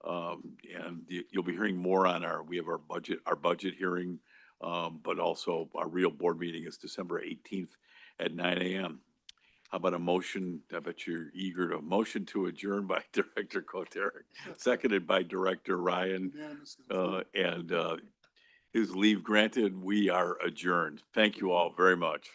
S3: And you'll be hearing more on we have our budget hearing, but also our real board meeting is December 18th at 9 a.m. How about a motion? I bet you're eager to motion to adjourn by Director Katerick, seconded by Director Ryan, and his leave granted. We are adjourned. Thank you all very much.